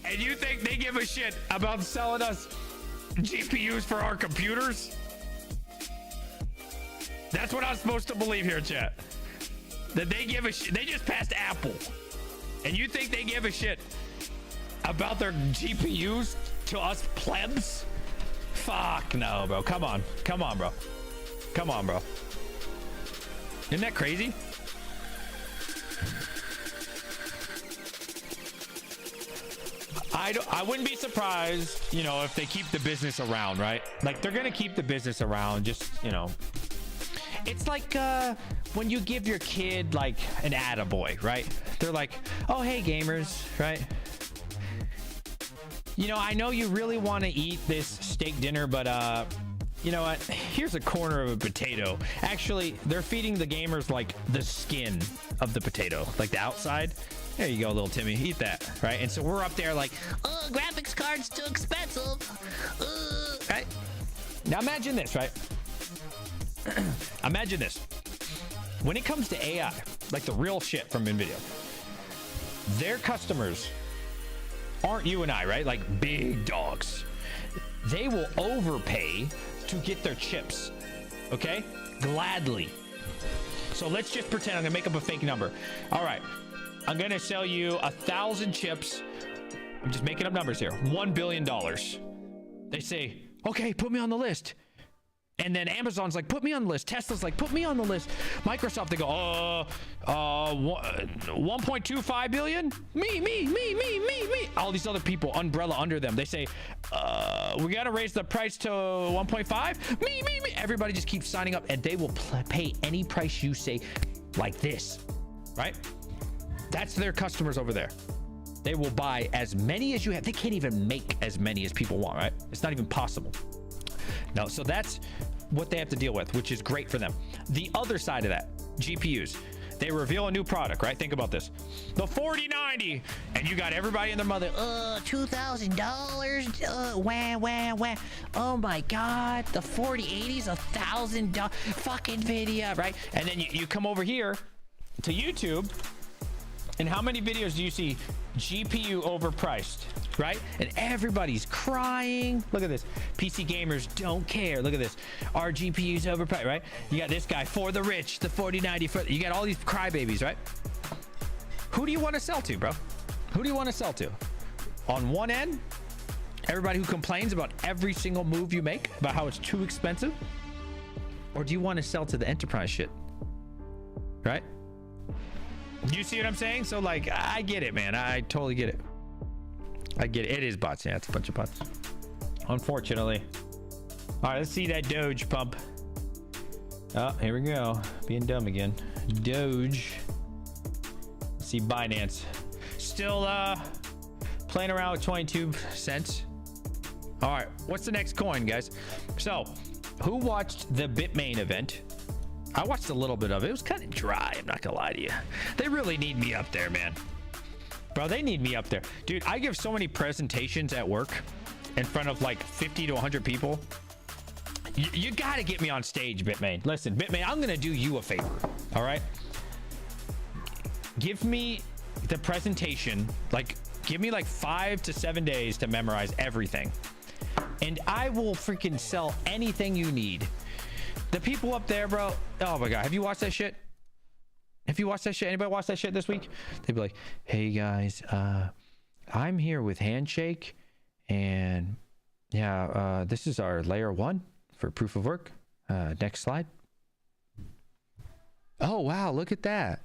and you think they give a shit about selling us GPUs for our computers? That's what I'm supposed to believe here, chat. That they give a shit. They just passed Apple. And you think they give a shit about their GPUs to us plebs? Fuck no, bro. Come on. Come on, bro. Come on, bro. Isn't that crazy? I wouldn't be surprised, you know, if they keep the business around, right? Like, they're gonna keep the business around, just, you know. It's like when you give your kid like an attaboy, right? They're like, oh, hey gamers, right? You know, I know you really want to eat this steak dinner, but you know what? Here's a corner of a potato. Actually, they're feeding the gamers like the skin of the potato, like the outside. There you go, little Timmy. Eat that, right? And so we're up there like, oh, graphics card's too expensive. Right? Now imagine this, right? Imagine this. When it comes to AI, like the real shit from Nvidia, their customers aren't you and I, right? Like big dogs. They will overpay to get their chips, okay? Gladly. So let's just pretend I'm gonna make up a fake number. All right, I'm gonna sell you 1,000 chips. I'm just making up numbers here. $1 billion. They say, okay, put me on the list. And then Amazon's like, put me on the list. Tesla's like, put me on the list. Microsoft, they go, 1.25 billion? Me. All these other people, umbrella under them. They say, we got to raise the price to 1.5. Me. Everybody just keeps signing up, and they will pay any price you say like this, right? That's their customers over there. They will buy as many as you have. They can't even make as many as people want, right? It's not even possible. No, so that's what they have to deal with, which is great for them. The other side of that, GPUs, they reveal a new product, right? Think about this. The 4090, and you got everybody and their mother, $2,000, wah. Oh my God, the 4080's $1,000, fucking Nvidia, right? And then you come over here to YouTube, and how many videos do you see GPU overpriced, right? And everybody's crying. Look at this. PC gamers don't care. Look at this. Our GPU's overpriced, right? You got this guy for the rich, the 4090. You got all these crybabies, right? Who do you want to sell to, bro? Who do you want to sell to? On one end, everybody who complains about every single move you make, about how it's too expensive? Or do you want to sell to the enterprise shit? Right? You see what I'm saying? So like, I get it, man. I totally get it. I get it. It is bots. Yeah, it's a bunch of bots. Unfortunately. All right, let's see that Doge pump. Oh, here we go. Being dumb again. Doge. Let's see Binance. Still playing around with 22 cents. All right, what's the next coin, guys? So, who watched the Bitmain event? I watched a little bit of it. It was kind of dry. I'm not gonna lie to you. They really need me up there, man. Bro, they need me up there. Dude, I give so many presentations at work in front of like 50 to 100 people. You gotta get me on stage, Bitmain. Listen, Bitmain, I'm gonna do you a favor. All right? Give me the presentation. Like, give me like 5 to 7 days to memorize everything. And I will freaking sell anything you need. The people up there, bro. Oh my God. Have you watched that shit? Have you watched that shit? Anybody watch that shit this week? They'd be like, hey guys, I'm here with Handshake. And yeah, this is our layer 1 for proof of work. Next slide. Oh, wow. Look at that.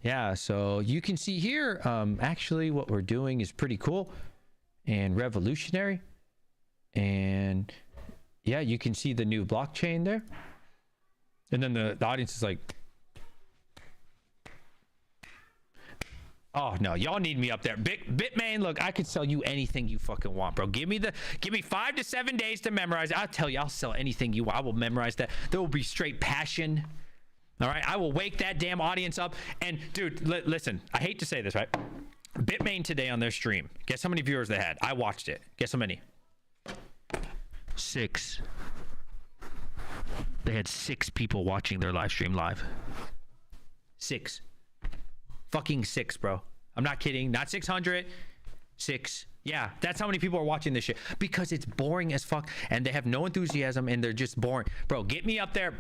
Yeah. So you can see here, actually what we're doing is pretty cool and revolutionary. And yeah, you can see the new blockchain there. And then the audience is like, Oh no, y'all need me up there. Bitmain, look, I could sell you anything you fucking want, bro. Give me 5 to 7 days to memorize. I'll tell you, I'll sell anything you want. I will memorize that. There will be straight passion. All right, I will wake that damn audience up. And dude, listen, I hate to say this, right? Bitmain today on their stream. Guess how many viewers they had? I watched it. Guess how many? 6. They had 6 people watching their live stream live. 6. Fucking 6, bro. I'm not kidding. Not 600. 6. Yeah, that's how many people are watching this shit. Because it's boring as fuck. And they have no enthusiasm. And they're just boring. Bro, get me up there.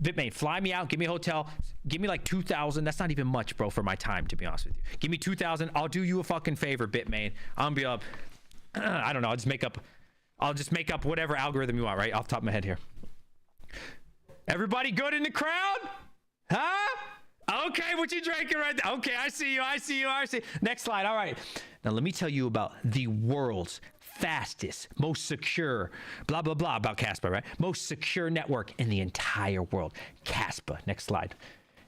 Bitmain, fly me out. Give me a hotel. Give me like 2,000. That's not even much, bro, for my time, to be honest with you. Give me 2,000. I'll do you a fucking favor, Bitmain. I'll be up. I don't know. I'll just make up whatever algorithm you want, right? Off the top of my head here. Everybody good in the crowd? Huh? Okay, what you drinking right there? Okay, I see you. Next slide. All right. Now let me tell you about the world's fastest, most secure, blah, blah, blah about Kaspa, right? Most secure network in the entire world. Kaspa. Next slide.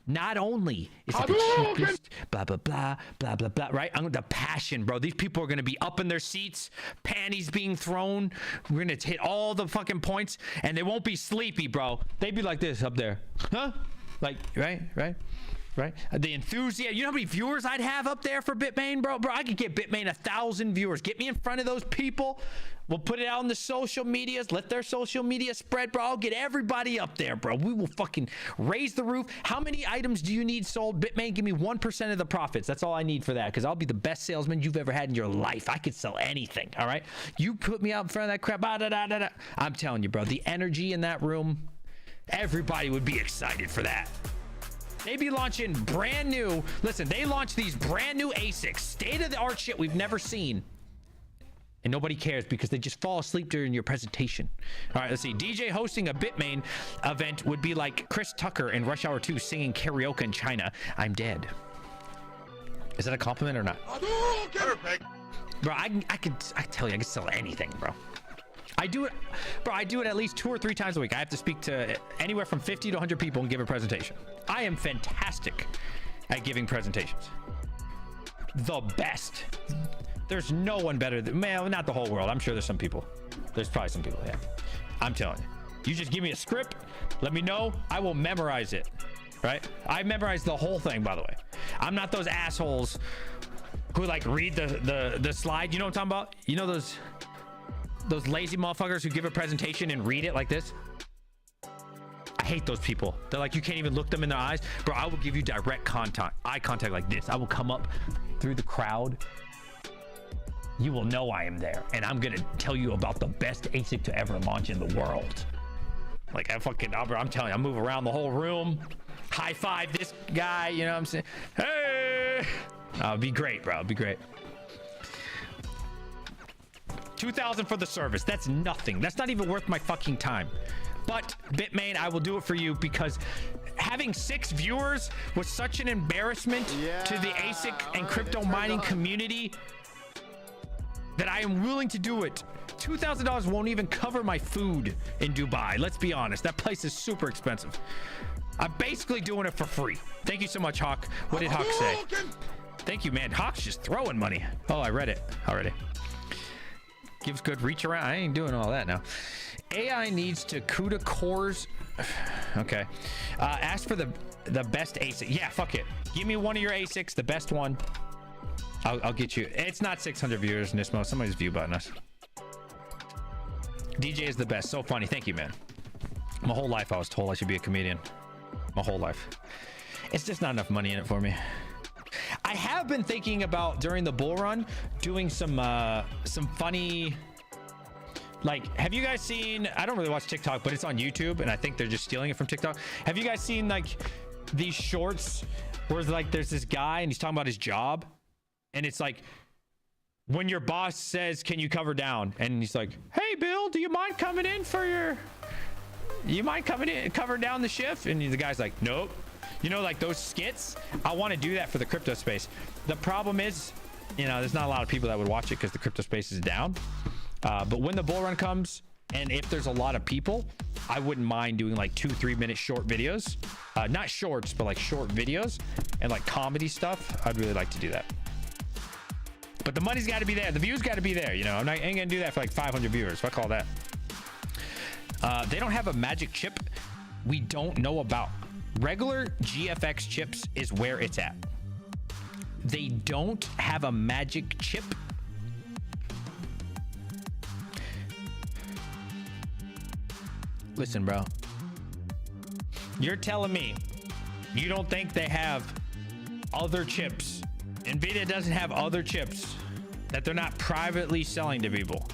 Not only is it the cheapest, blah, blah, blah, blah, blah, blah, right? The passion, bro. These people are going to be up in their seats, panties being thrown. We're going to hit all the fucking points, and they won't be sleepy, bro. They'd be like this up there. Huh? Like, right? The enthusiasm. You know how many viewers I'd have up there for Bitmain, bro? Bro, I could get Bitmain 1,000 viewers. Get me in front of those people. We'll put it out on the social medias. Let their social media spread, bro. I'll get everybody up there, bro. We will fucking raise the roof. How many items do you need sold? Bitmain, give me 1% of the profits. That's all I need for that, because I'll be the best salesman you've ever had in your life. I could sell anything, all right? You put me out in front of that crap. I'm telling you, bro, the energy in that room, everybody would be excited for that. They be launching brand new. Listen, they launch these brand new ASICs, state-of-the-art shit we've never seen. And nobody cares because they just fall asleep during your presentation. All right, let's see. DJ hosting a Bitmain event would be like Chris Tucker in Rush Hour 2 singing karaoke in China. I'm dead. Is that a compliment or not? Perfect. Bro, I tell you, I can sell anything, bro. I do it, bro. I do it at least 2 or 3 times a week. I have to speak to anywhere from 50 to 100 people and give a presentation. I am fantastic at giving presentations. The best. There's no one better than, man, not the whole world. I'm sure there's some people. There's probably some people, yeah. I'm telling you. You just give me a script, let me know, I will memorize it, right? I memorize the whole thing, by the way. I'm not those assholes who like read the slide. You know what I'm talking about? You know those lazy motherfuckers who give a presentation and read it like this? I hate those people. They're like, you can't even look them in the eyes. Bro, I will give you direct eye contact like this. I will come up through the crowd. You will know I am there. And I'm going to tell you about the best ASIC to ever launch in the world. Like, I'm telling you, I move around the whole room. High five this guy, you know what I'm saying? Hey! It'd be great, bro. It'd be great. 2,000 for the service. That's nothing. That's not even worth my fucking time. But Bitmain, I will do it for you because having 6 viewers was such an embarrassment to the ASIC and crypto mining community that I am willing to do it. $2,000 won't even cover my food in Dubai. Let's be honest. That place is super expensive. I'm basically doing it for free. Thank you so much, Hawk. What did Hawk say? Thank you, man. Hawk's just throwing money. Oh, I read it already. Gives good reach around. I ain't doing all that now. AI needs to CUDA cores. Okay. Ask for the best ASIC. Yeah, fuck it. Give me one of your ASICs, the best one. I'll get you. It's not 600 viewers, Nismo. Somebody's view button us. DJ is the best. So funny. Thank you, man. My whole life I was told I should be a comedian. My whole life. It's just not enough money in it for me. I have been thinking about during the bull run doing some funny, like, have you guys seen, I don't really watch TikTok, but it's on YouTube and I think they're just stealing it from TikTok. Have you guys seen like these shorts where like there's this guy and he's talking about his job and it's like when your boss says, can you cover down? And he's like, hey Bill, do you mind coming in for cover down the shift? And the guy's like, nope. You know, like those skits, I want to do that for the crypto space. The problem is, you know, there's not a lot of people that would watch it because the crypto space is down. But when the bull run comes and if there's a lot of people, I wouldn't mind doing like 2-3 minute short videos. Not shorts, but like short videos and like comedy stuff. I'd really like to do that. But the money's got to be there. The views got to be there. You know, ain't gonna do that for like 500 viewers. Fuck all that. They don't have a magic chip we don't know about. Regular GFX chips is where it's at. They don't have a magic chip. Listen, bro. You're telling me you don't think they have other chips? Nvidia doesn't have other chips that they're not privately selling to people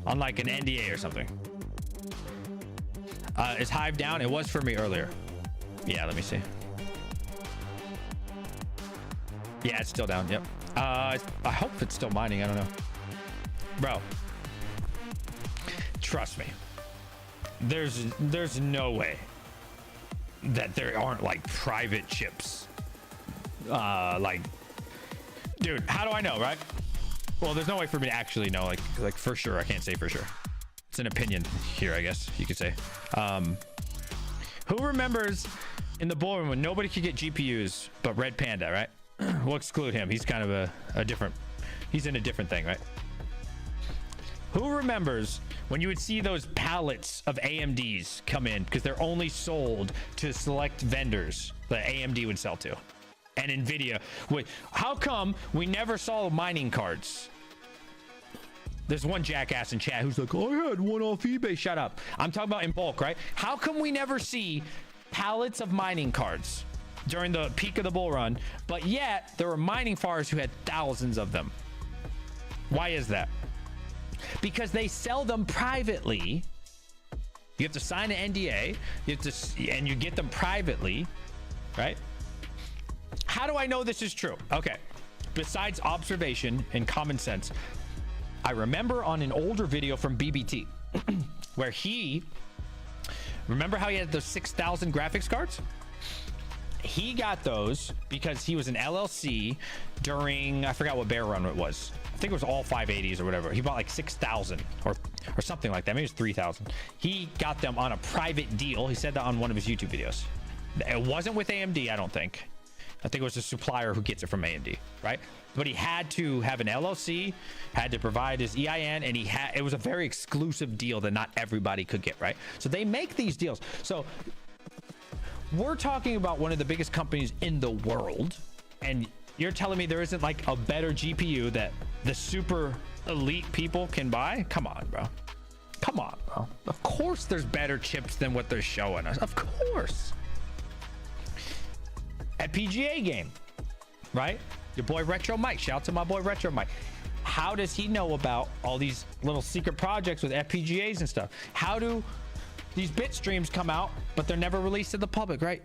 on like an NDA or something. Is Hive down? It was for me earlier. Yeah, let me see. Yeah, it's still down. Yep. I hope it's still mining. I don't know. Bro, trust me. There's no way that there aren't like private chips. Like, dude, how do I know, right? Well, there's no way for me to actually know, like for sure. I can't say for sure. It's an opinion here, I guess you could say. Who remembers in the bull room when nobody could get GPUs but Red Panda, right? We'll exclude him. He's kind of a different, he's in a different thing, right? Who remembers when you would see those pallets of AMDs come in because they're only sold to select vendors that AMD would sell to? And Nvidia would. How come we never saw mining cards? There's one jackass in chat who's like, oh, I had one off eBay. Shut up. I'm talking about in bulk, right? How come we never see pallets of mining cards during the peak of the bull run, but yet there were mining farmers who had thousands of them? Why is that? Because they sell them privately. You have to sign an NDA, and you get them privately, right? How do I know this is true? Okay, besides observation and common sense, I remember on an older video from BBT where remember how he had those 6,000 graphics cards? He got those because he was an LLC during, I forgot what bear run it was. I think it was all 580s or whatever. He bought like 6,000 or something like that. Maybe it was 3,000. He got them on a private deal. He said that on one of his YouTube videos. It wasn't with AMD, I don't think. I think it was a supplier who gets it from AMD, right? But he had to have an LLC, had to provide his EIN, and it was a very exclusive deal that not everybody could get, right? So they make these deals. So we're talking about one of the biggest companies in the world, and you're telling me there isn't like a better GPU that the super elite people can buy? Come on, bro. Come on, bro. Of course there's better chips than what they're showing us. Of course. At PGA game, right? Your boy Retro Mike. Shout out to my boy Retro Mike. How does he know about all these little secret projects with FPGAs and stuff? How do these bit streams come out, but they're never released to the public, right?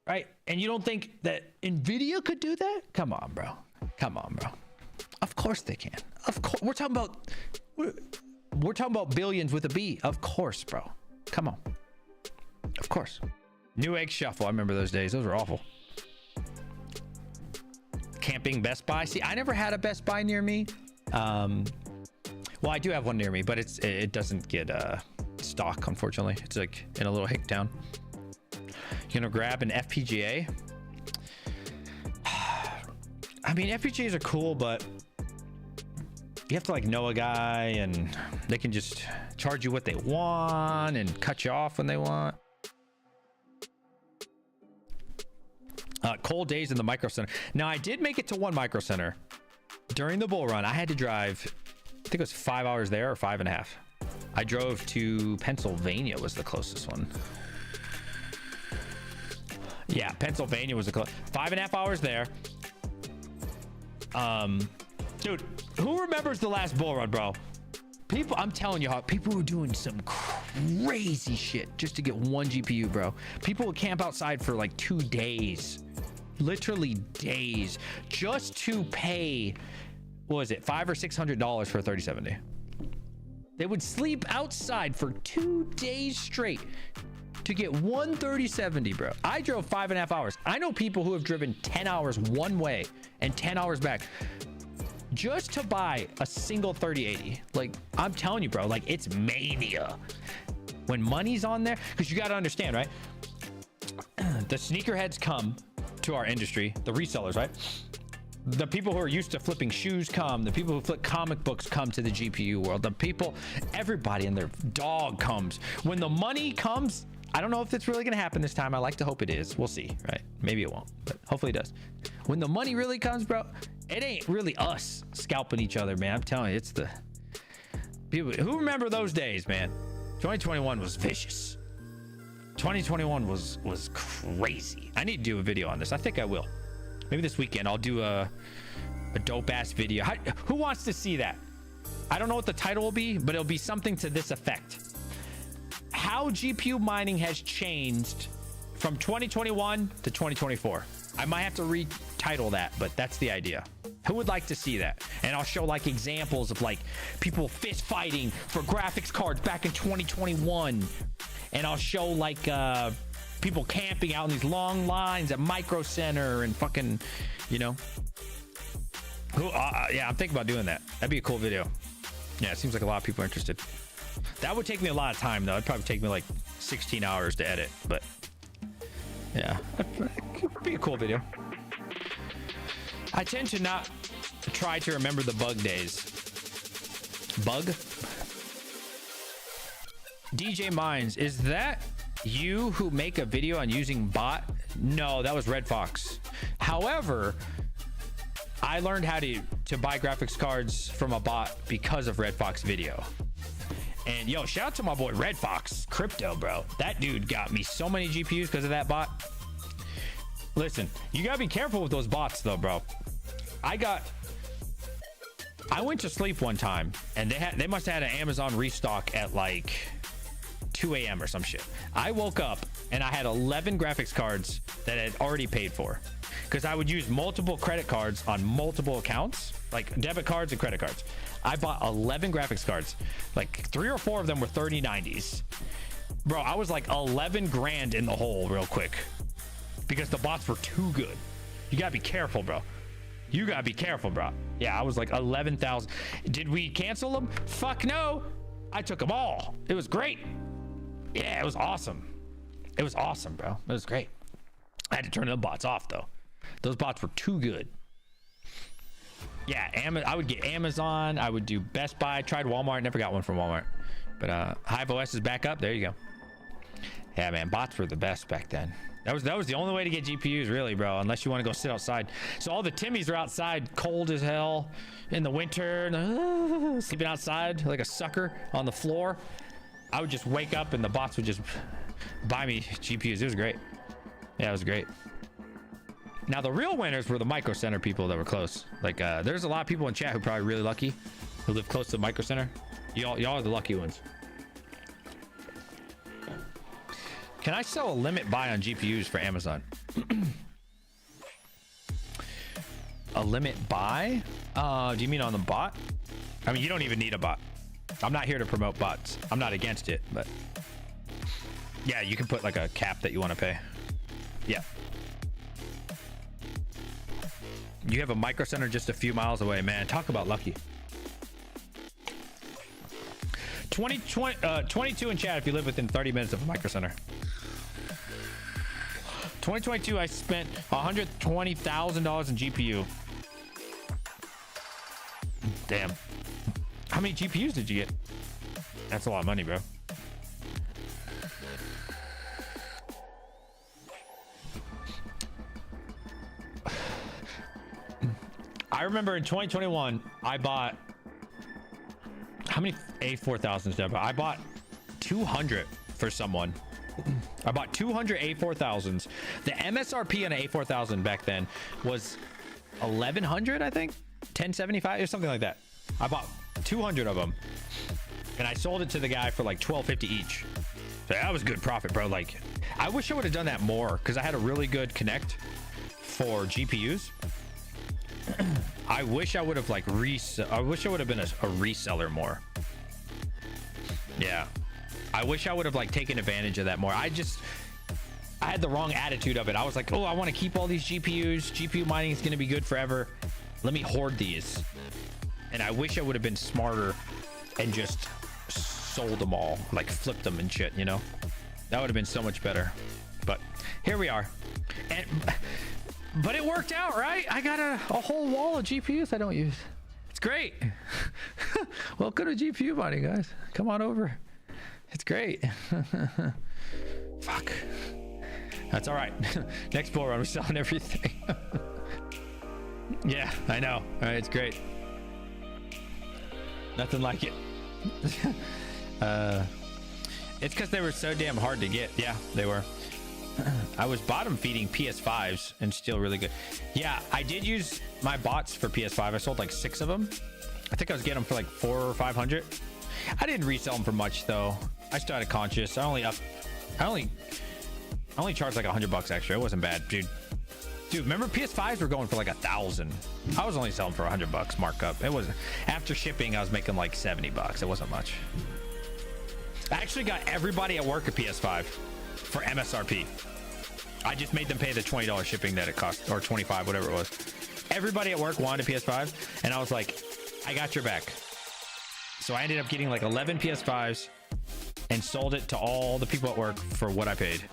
Right? And you don't think that Nvidia could do that? Come on, bro. Come on, bro. Of course they can. Of course. We're talking about billions with a B. Of course, bro. Come on. Of course. New Egg Shuffle. I remember those days. Those were awful. Camping Best Buy. See, I never had a Best Buy near me. Well, I do have one near me, but it doesn't get stock, unfortunately. It's like in a little hick town. You're gonna grab an FPGA. I mean, FPGAs are cool, but you have to like know a guy, and they can just charge you what they want and cut you off when they want. Cold days in the micro center. Now, I did make it to one micro center during the bull run. I had to drive, I think it was 5 hours there or 5.5. I drove to Pennsylvania was the closest one. Yeah, Pennsylvania was the 5.5 hours there. Dude, who remembers the last bull run, bro? People, I'm telling you how people were doing some crazy shit just to get one GPU, bro. People would camp outside for like 2 days, literally days, just to pay, what was it, $500 or $600 for a 3070. They would sleep outside for 2 days straight to get one 3070, bro. I drove 5.5 hours. I know people who have driven 10 hours one way and 10 hours back just to buy a single 3080. Like, I'm telling you, bro, like, it's mania when money's on there. Because you got to understand, right? The sneakerheads come to our industry, the resellers, right? The people who are used to flipping shoes come. The people who flip comic books come to the GPU world. The people, everybody and their dog comes. When the money comes, I don't know if it's really going to happen this time. I like to hope it is. We'll see, right? Maybe it won't, but hopefully it does. When the money really comes, bro, it ain't really us scalping each other, man. I'm telling you, it's the people who remember those days, man. 2021 was vicious. 2021 was crazy. I need to do a video on this. I think I will. Maybe this weekend I'll do a dope ass video. Who wants to see that? I don't know what the title will be, but it'll be something to this effect. How GPU mining has changed from 2021 to 2024. I might have to retitle that, but that's the idea. Who would like to see that? And I'll show like examples of like people fist fighting for graphics cards back in 2021. And I'll show like people camping out in these long lines at Micro Center and fucking, you know. Yeah, I'm thinking about doing that. That'd be a cool video. Yeah, it seems like a lot of people are interested. That would take me a lot of time though. It'd probably take me like 16 hours to edit, but yeah, it could be a cool video. I tend to not try to remember the bug days. Bug? DJMINES, is that you who make a video on using bot? No, that was Red Fox. However, I learned how to buy graphics cards from a bot because of Red Fox video. And yo, shout out to my boy Red Fox Crypto, bro. That dude got me so many GPUs because of that bot. Listen, you gotta be careful with those bots though, bro. I went to sleep one time and they must have had an Amazon restock at like 2 a.m. or some shit. I woke up and I had 11 graphics cards that I had already paid for because I would use multiple credit cards on multiple accounts, like debit cards and credit cards. I bought 11 graphics cards, like 3 or 4 of them were 3090s. Bro, I was like 11 grand in the hole real quick because the bots were too good. You gotta be careful, bro. You gotta be careful, bro. Yeah, I was like 11,000. Did we cancel them? Fuck no. I took them all. It was great. Yeah, it was awesome. It was awesome, bro. It was great. I had to turn the bots off though. Those bots were too good. Yeah, I would get Amazon. I would do Best Buy. Tried Walmart. Never got one from Walmart. But HiveOS is back up. There you go. Yeah, man. Bots were the best back then. That was the only way to get GPUs, really, bro. Unless you want to go sit outside. So all the Timmies are outside, cold as hell in the winter, sleeping outside like a sucker on the floor. I would just wake up and the bots would just buy me GPUs. It was great. Yeah, it was great. Now the real winners were the Micro Center people that were close. Like there's a lot of people in chat who are probably really lucky who live close to the Micro Center. Y'all are the lucky ones. Can I sell a limit buy on GPUs for Amazon? A limit buy? Do you mean on the bot? I mean, you don't even need a bot. I'm not here to promote bots. I'm not against it, but yeah, you can put like a cap that you want to pay. Yeah. You have a Micro Center just a few miles away, man. Talk about lucky. 22 in chat if you live within 30 minutes of a Micro Center. 2022, I spent $120,000 in GPU. Damn. How many GPUs did you get? That's a lot of money, bro. I remember in 2021, I bought, how many A4000s did I buy? I bought 200 for someone. I bought 200 A4000s. The MSRP on an A4000 back then was 1100, I think, 1075 or something like that. I bought 200 of them and I sold it to the guy for like $12.50 each. So that was good profit, bro. Like, I wish I would have done that more because I had a really good connect for GPUs. I wish I would have like I wish I would have been a reseller more. Yeah, I wish I would have like taken advantage of that more. I had the wrong attitude of it. I was like, oh, I want to keep all these GPUs. GPU mining is going to be good forever. Let me hoard these. And I wish I would have been smarter and just sold them all, like flipped them and shit, you know? That would have been so much better. But here we are. And But it worked out, right? I got a whole wall of GPUs I don't use. It's great. Welcome to GPU mining, guys. Come on over. It's great. Fuck. That's all right. Next bull run, we're selling everything. Yeah, I know. All right, it's great. Nothing like it. It's because they were so damn hard to get. Yeah, they were. I was bottom feeding PS5s and still really good. Yeah, I did use my bots for PS5. I sold like 6 of them. I think I was getting them for like 400 or 500. I didn't resell them for much though. I still had a conscious. I only charged like $100 extra. It wasn't bad, dude. Dude, remember PS5s were going for like 1,000. I was only selling for $100 markup. It wasn't. After shipping, I was making like $70. It wasn't much. I actually got everybody at work a PS5 for MSRP. I just made them pay the $20 shipping that it cost, or 25, whatever it was. Everybody at work wanted a PS5, and I was like, I got your back. So I ended up getting like 11 PS5s and sold it to all the people at work for what I paid.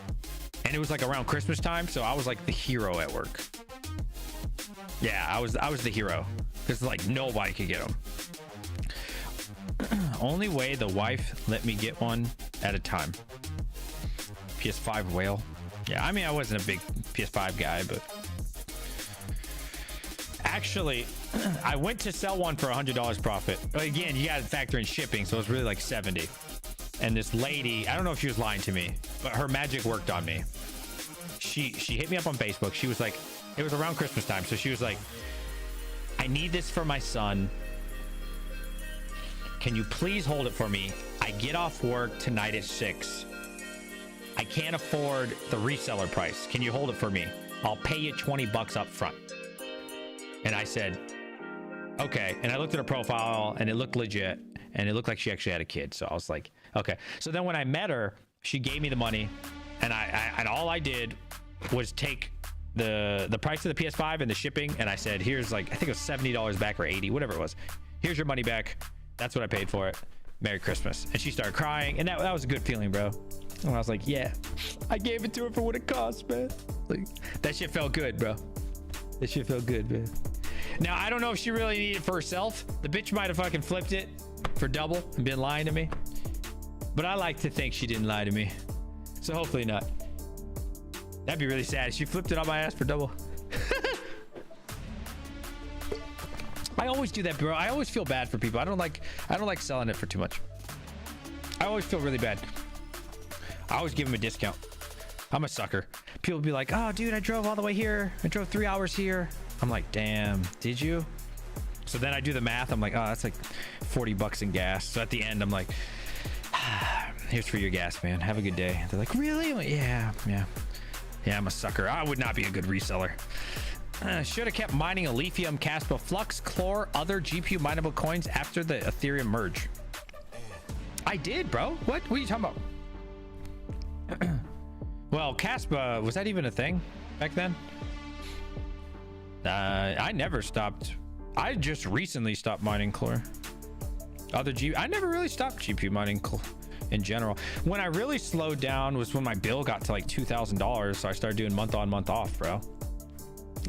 And it was like around Christmas time, so I was like the hero at work. Yeah, I was the hero because like nobody could get them. Only way the wife let me get one at a time. PS5 whale. Yeah, I mean, I wasn't a big PS5 guy, but actually, I went to sell one for $100 profit. Again, you got to factor in shipping, so it was really like 70. And this lady, I don't know if she was lying to me, but her magic worked on me. She hit me up on Facebook. She was like, it was around Christmas time, so she was like, I need this for my son. Can you please hold it for me? I get off work tonight at 6. I can't afford the reseller price. Can you hold it for me? I'll pay you $20 up front. And I said, okay. And I looked at her profile and it looked legit and it looked like she actually had a kid. So I was like, okay. So then when I met her, she gave me the money and and all I did was take the price of the PS5 and the shipping. And I said, here's like, I think it was $70 back or 80, whatever it was. Here's your money back. That's what I paid for it. Merry Christmas. And she started crying. And that was a good feeling, bro. And I was like, yeah, I gave it to her for what it cost, man. Like, that shit felt good, bro. That shit felt good, man. Now, I don't know if she really needed it for herself. The bitch might have fucking flipped it for double and been lying to me. But I like to think she didn't lie to me. So hopefully not. That'd be really sad. She flipped it on my ass for double. I always do that, bro. I always feel bad for people. I don't like selling it for too much. I always feel really bad. I always give them a discount. I'm a sucker. People be like, oh, dude, I drove all the way here. I drove 3 hours here. I'm like, damn, did you? So then I do the math. I'm like, oh, that's like $40 in gas. So at the end, I'm like, here's for your gas, man. Have a good day. They're like, really? I'm like, yeah. I'm a sucker. I would not be a good reseller. Should have kept mining Lithium, Kaspa, Flux, Chlor, other GPU mineable coins after the Ethereum merge. I did, bro. What are you talking about? Well, Kaspa, was that even a thing back then? I never stopped. I just recently stopped mining Chlor. I never really stopped GPU mining in general. When I really slowed down was when my bill got to like $2,000. So I started doing month on, month off, bro.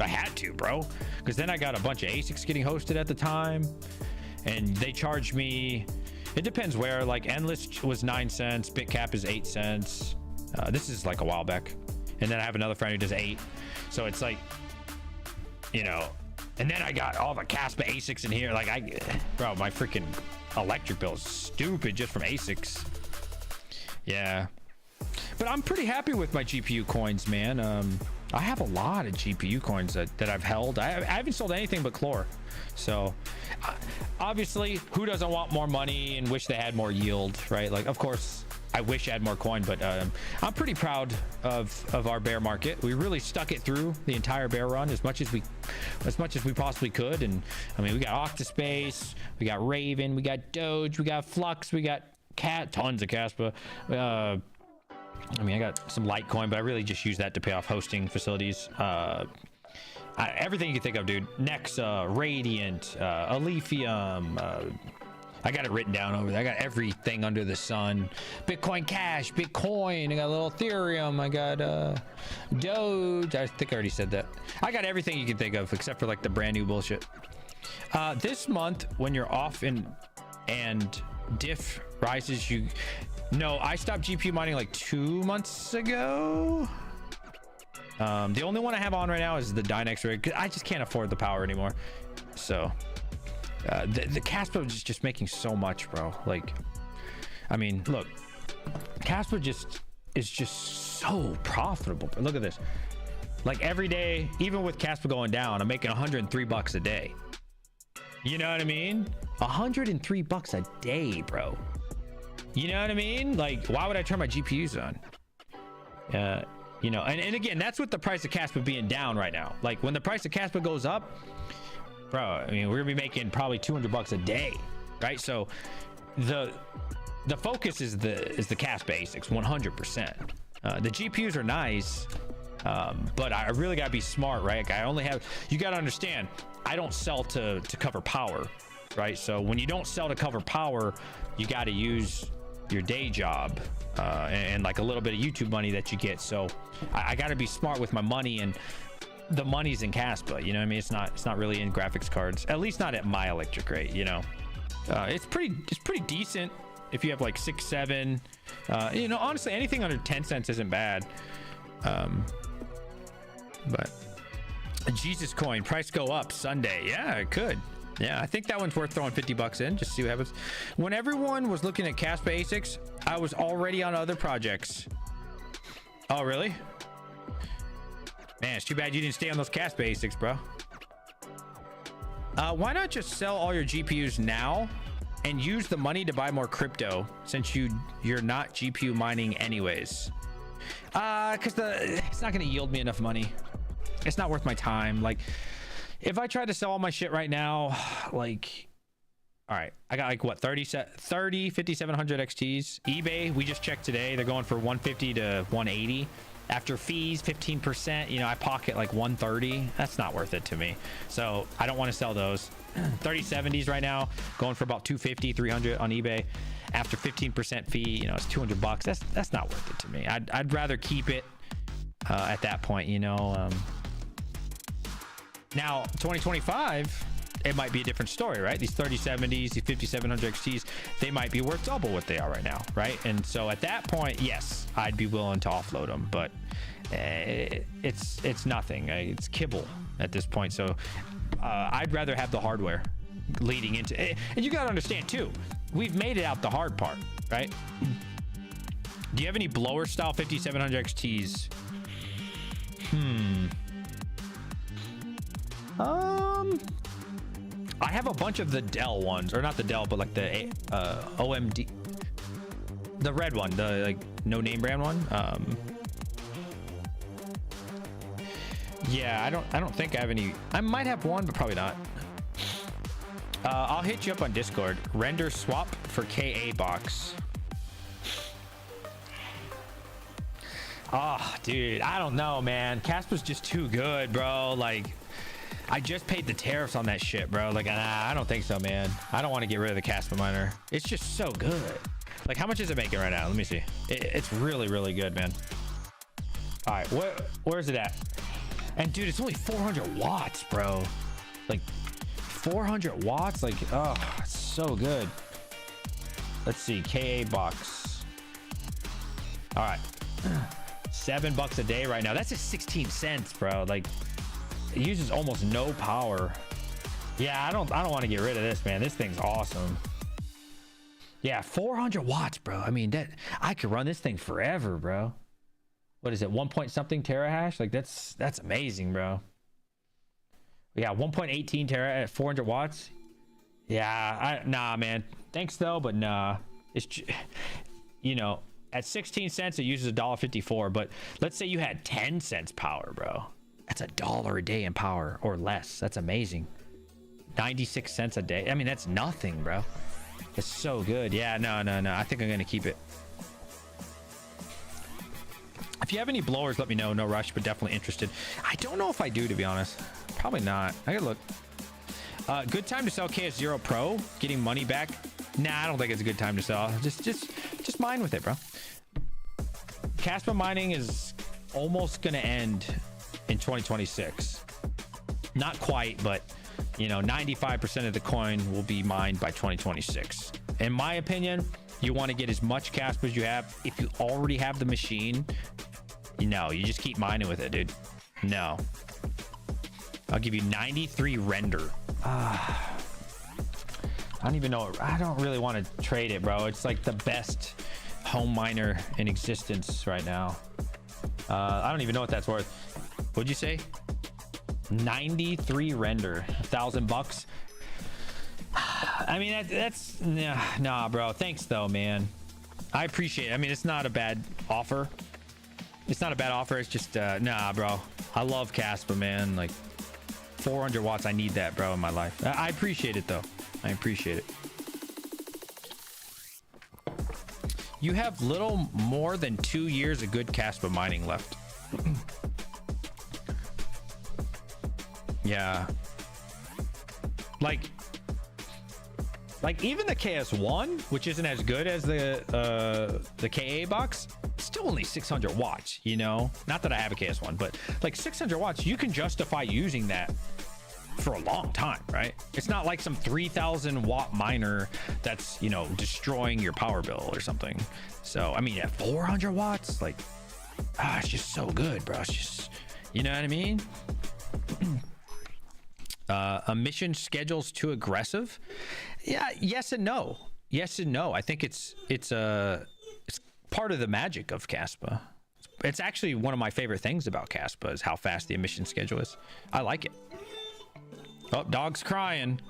I had to, bro, because then I got a bunch of ASICs getting hosted at the time, and they charged me. It depends where. Like Endless was 9 cents, BitCap is 8 cents. This is like a while back, and then I have another friend who does 8. So it's like, you know, and then I got all the Kaspa ASICs in here. Like bro, my freaking electric bill is stupid just from ASICs. Yeah, but I'm pretty happy with my GPU coins, man. I have a lot of GPU coins that I've held. I haven't sold anything but Chlor. So obviously, who doesn't want more money and wish they had more yield, right? Like, of course, I wish I had more coin, but I'm pretty proud of our bear market. We really stuck it through the entire bear run as much as we possibly could. And I mean, we got Octaspace, we got Raven, we got Doge, we got Flux, we got tons of Kaspa. I mean, I got some Litecoin, but I really just use that to pay off hosting facilities. Everything you can think of, dude. Nexa, Radiant, Alephium, I got it written down over there. I got everything under the sun. Bitcoin Cash, Bitcoin. I got a little Ethereum. I got Doge. I think I already said that. I got everything you can think of except for like the brand new bullshit. This month, when you're off and diff rises, no, I stopped GPU mining like 2 months ago. The only one I have on right now is the Dynex rig. I just can't afford the power anymore. So the Kaspa is just making so much, bro. Like, I mean, look, Kaspa is just so profitable. Look at this. Like every day, even with Kaspa going down, I'm making $103 a day. You know what I mean? $103 a day, bro. You know what I mean? Like, why would I turn my GPUs on? You know, and again, that's with the price of Kaspa being down right now. Like when the price of Kaspa goes up, bro, I mean, we're gonna be making probably $200 a day, right? So the focus is the Kaspa ASICs 100%. The GPUs are nice, but I really gotta be smart, right? Like I only have, you gotta understand, I don't sell to cover power, right? So when you don't sell to cover power, you gotta use your day job and like a little bit of YouTube money that you get. So I got to be smart with my money, and the money's in Kaspa. You know what I mean? It's not really in graphics cards, at least not at my electric rate. You know, it's pretty decent if you have like 6, 7. You know, honestly, anything under 10 cents isn't bad. But Jesus coin price go up Sunday. Yeah, it could. Yeah, I think that one's worth throwing $50 in, just see what happens. When everyone was looking at Kaspa ASICs, I was already on other projects. Oh, really? Man, it's too bad you didn't stay on those Kaspa ASICs, bro. Why not just sell all your GPUs now and use the money to buy more crypto, since you're not GPU mining anyways? Because it's not going to yield me enough money. It's not worth my time. Like, if I tried to sell all my shit right now, like, all right, I got like what, 5,700 XTs. eBay, we just checked today, they're going for 150 to 180. After fees, 15%, you know, I pocket like 130. That's not worth it to me. So I don't want to sell those. 3070s right now, going for about 250, 300 on eBay. After 15% fee, you know, it's $200. That's not worth it to me. I'd rather keep it at that point, you know. Now, 2025, it might be a different story, right? These 3070s, these 5700 XTs, they might be worth double what they are right now, right? And so at that point, yes, I'd be willing to offload them, but it's nothing. It's kibble at this point. So I'd rather have the hardware leading into it. And you got to understand too, we've made it out the hard part, right? Do you have any blower style 5700 XTs? I have a bunch of the Dell ones, or not the Dell, but like the OMD, the red one, the like no name brand one. Yeah, I don't think I have any. I might have one, but probably not. I'll hit you up on Discord. Render swap for KA box. Oh, dude, I don't know, man. Kaspa's just too good, bro. Like, I just paid the tariffs on that shit, bro. Like, I don't think so, man. I don't want to get rid of the Kaspa miner. It's just so good. Like, how much is it making right now? Let me see. It's really, really good, man. All right, where's it at? And dude, it's only 400 watts, bro. Like 400 watts. Like, oh, it's so good. Let's see, KA box. All right, $7 a day right now. That's just 16 cents, bro. Like, it uses almost no power. Yeah, I don't want to get rid of this, man. This thing's awesome. Yeah, 400 watts, bro. I mean, that I could run this thing forever, bro. What is it, 1 point something terahash? Like, that's amazing, bro. Yeah, 1.18 tera at 400 watts. Yeah, nah, man. Thanks though, but nah. It's, you know, at 16 cents it uses $1.54, but let's say you had 10 cents power, bro. That's $1 a day in power or less. That's amazing. 96 cents a day. I mean, that's nothing, bro. It's so good. Yeah, no. I think I'm gonna keep it. If you have any blowers, let me know. No rush, but definitely interested. I don't know if I do, to be honest. Probably not. I gotta look. Good time to sell KS0 Pro. Getting money back Nah, I don't think it's a good time to sell. Just mine with it, bro. Kaspa mining is almost gonna end in 2026. Not quite, but you know, 95% of the coin will be mined by 2026. In my opinion, you want to get as much Kaspa as you have. If you already have the machine, no, you just keep mining with it, dude. No. I'll give you 93 render. I don't even know. I don't really want to trade it, bro. It's like the best home miner in existence right now. I don't even know what that's worth. What'd you say? 93 render, $1,000. I mean, that's nah, bro. Thanks though, man. I appreciate it. I mean, it's not a bad offer. It's not a bad offer. It's just nah, bro. I love Kaspa, man. Like 400 watts. I need that, bro, in my life. I appreciate it though. I appreciate it. You have little more than 2 years of good Kaspa mining left. Yeah. Like even the KS1, which isn't as good as the KA box, still only 600 watts, you know? Not that I have a KS1, but like 600 watts, you can justify using that for a long time, right? It's not like some 3,000 watt miner that's, you know, destroying your power bill or something. So, I mean, at 400 watts, like, it's just so good, bro. It's just, you know what I mean? Emission schedule's too aggressive. Yeah, yes and no. Yes and no. I think it's part of the magic of Kaspa. It's actually one of my favorite things about Kaspa is how fast the emission schedule is. I like it. Oh, dog's crying.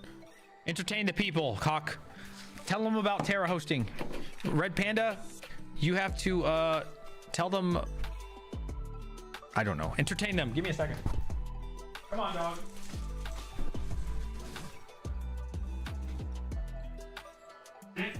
Entertain the people, Cock. Tell them about Terra hosting. Red Panda, you have to tell them. I don't know. Entertain them. Give me a second. Come on, dog. Hey.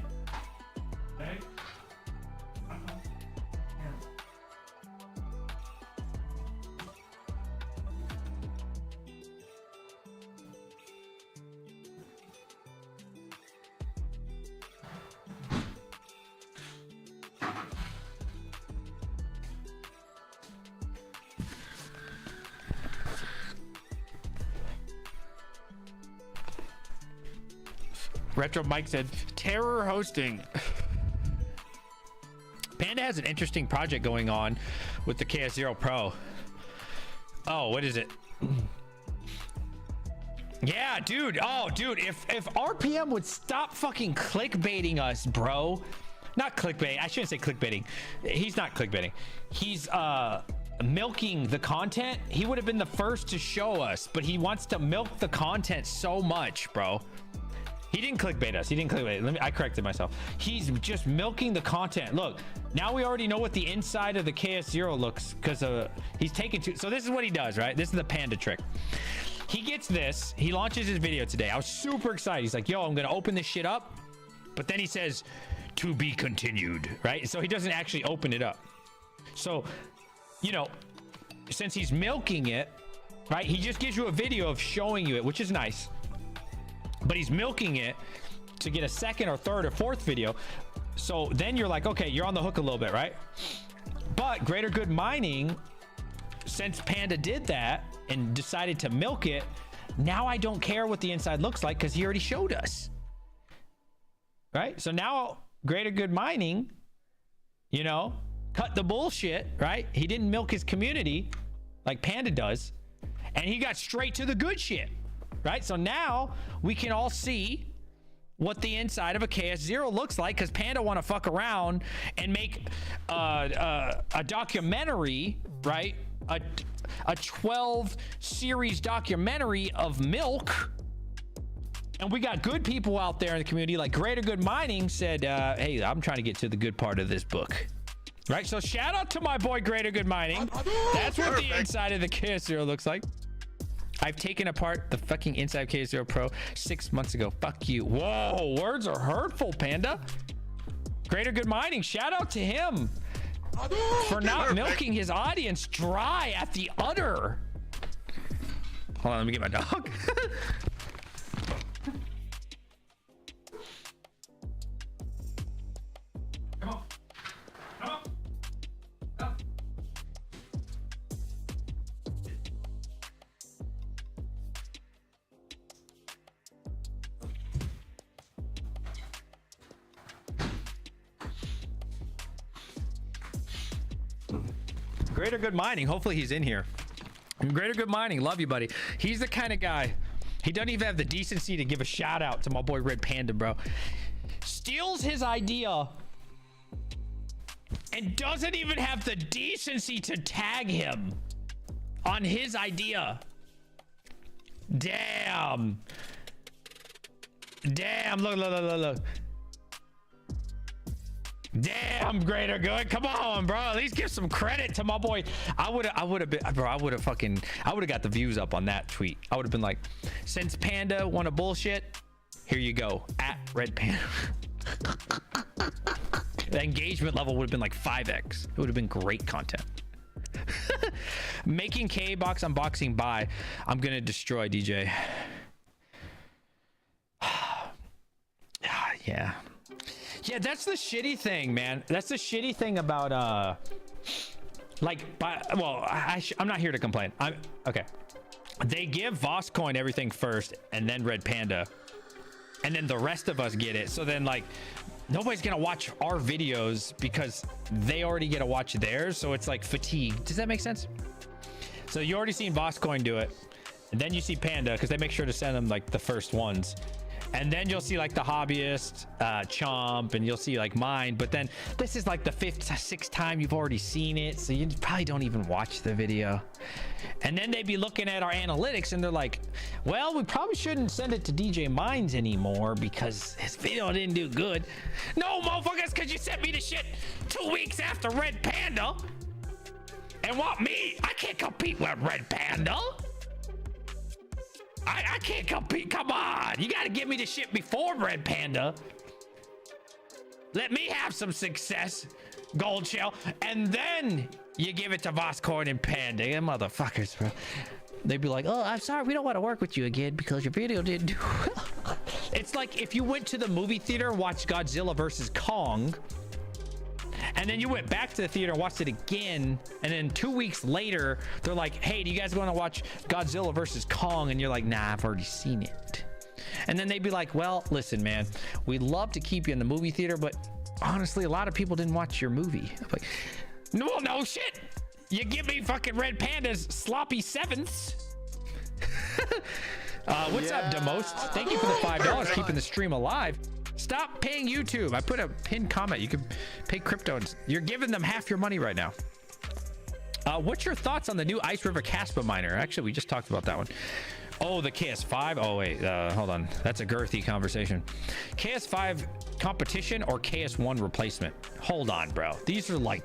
Retro Mike said, Terror hosting. Panda has an interesting project going on with the KS0 Pro. Oh, what is it? Yeah, dude. Oh, dude, if RPM would stop fucking clickbaiting us, bro. Not clickbait. I shouldn't say clickbaiting. He's not clickbaiting. He's milking the content. He would have been the first to show us, but he wants to milk the content so much, bro. He didn't clickbait us. He didn't clickbait. I corrected myself. He's just milking the content. Look, now we already know what the inside of the KS0 looks because he's taken to. So this is what he does, right? This is the Panda trick. He gets this. He launches his video today. I was super excited. He's like, yo, I'm going to open this shit up. But then he says, to be continued, right? So he doesn't actually open it up. So, you know, since he's milking it, right? He just gives you a video of showing you it, which is nice. But he's milking it to get a second or third or fourth video. So then you're like, okay, you're on the hook a little bit, right? But Greater Good Mining, since Panda did that and decided to milk it, now I don't care what the inside looks like because he already showed us. Right? So now Greater Good Mining, you know, cut the bullshit, right? He didn't milk his community like Panda does. And he got straight to the good shit. Right? So now we can all see what the inside of a KS0 looks like because Panda want to fuck around and make a documentary, right? A 12 series documentary of milk. And we got good people out there in the community like Greater Good Mining said, hey, I'm trying to get to the good part of this book. Right? So shout out to my boy Greater Good Mining. That's what the inside of the KS0 looks like. I've taken apart the fucking inside of KS0 Pro 6 months ago. Fuck you. Whoa, words are hurtful, Panda. Greater Good Mining, shout out to him for not milking his audience dry at the udder. Hold on, let me get my dog. Greater Good Mining. Hopefully he's in here. Greater Good Mining. Love you, buddy. He's the kind of guy. He doesn't even have the decency to give a shout out to my boy Red Panda, bro. Steals his idea and doesn't even have the decency to tag him on his idea. Damn. Damn. Look. Damn, Greater Good. Come on, bro. At least give some credit to my boy. I would have got the views up on that tweet. I would have been like, since Panda wanna bullshit, here you go. At Red Panda. The engagement level would have been like 5x. It would have been great content. Making K-Box unboxing buy. I'm gonna destroy DJ. Yeah, that's the shitty thing, man. That's the shitty thing about I'm not here to complain. Okay. They give Voscoin everything first and then Red Panda, and then the rest of us get it. So then like nobody's gonna watch our videos because they already get to watch theirs. So it's like fatigue. Does that make sense? So you already seen Voscoin do it, and then you see Panda because they make sure to send them like the first ones. And then you'll see like the hobbyist, Chomp, and you'll see like mine. But then this is like the 5th, 6th time you've already seen it. So you probably don't even watch the video. And then they'd be looking at our analytics and they're like, well, we probably shouldn't send it to DJMINES anymore because his video didn't do good. No, motherfuckers, because you sent me the shit 2 weeks after Red Panda. And want me? I can't compete with Red Panda. I can't compete. Come on. You got to give me the shit before Red Panda. Let me have some success, Gold Shell. And then you give it to Voscoin and Panda. Them motherfuckers, bro. They'd be like, oh, I'm sorry. We don't want to work with you again because your video didn't do well. It's like if you went to the movie theater, watched Godzilla versus Kong, and then you went back to the theater and watched it again, and then 2 weeks later they're like, hey, do you guys want to watch Godzilla versus Kong? And you're like, nah, I've already seen it. And then they'd be like, well, listen, man, we'd love to keep you in the movie theater, but honestly a lot of people didn't watch your movie. I'm like, no shit, you give me fucking Red Panda's sloppy 7ths. What's up, Demost? Thank you for the $5 keeping the stream alive. Stop paying YouTube. I put a pinned comment. You can pay crypto. You're giving them half your money right now. What's your thoughts on the new Ice River Kaspa miner? Actually, we just talked about that one. Oh, the KS5. Oh, wait. Hold on. That's a girthy conversation. KS5 competition or KS1 replacement? Hold on, bro. These are like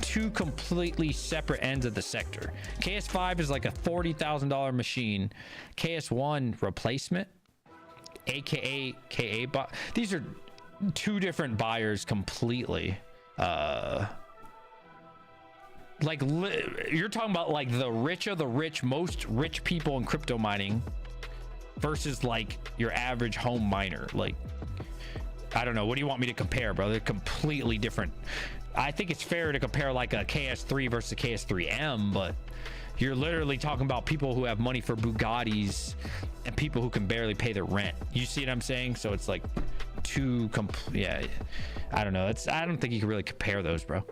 two completely separate ends of the sector. KS5 is like a $40,000 machine. KS1 replacement, aka KA bot. These are two different buyers completely. Like you're talking about like the rich of the rich, most rich people in crypto mining versus like your average home miner. Like, I don't know. What do you want me to compare, bro? They're completely different. I think it's fair to compare like a KS3 versus a KS3M, but you're literally talking about people who have money for Bugattis and people who can barely pay their rent. You see what I'm saying? So it's like yeah, I don't know. I don't think you can really compare those, bro.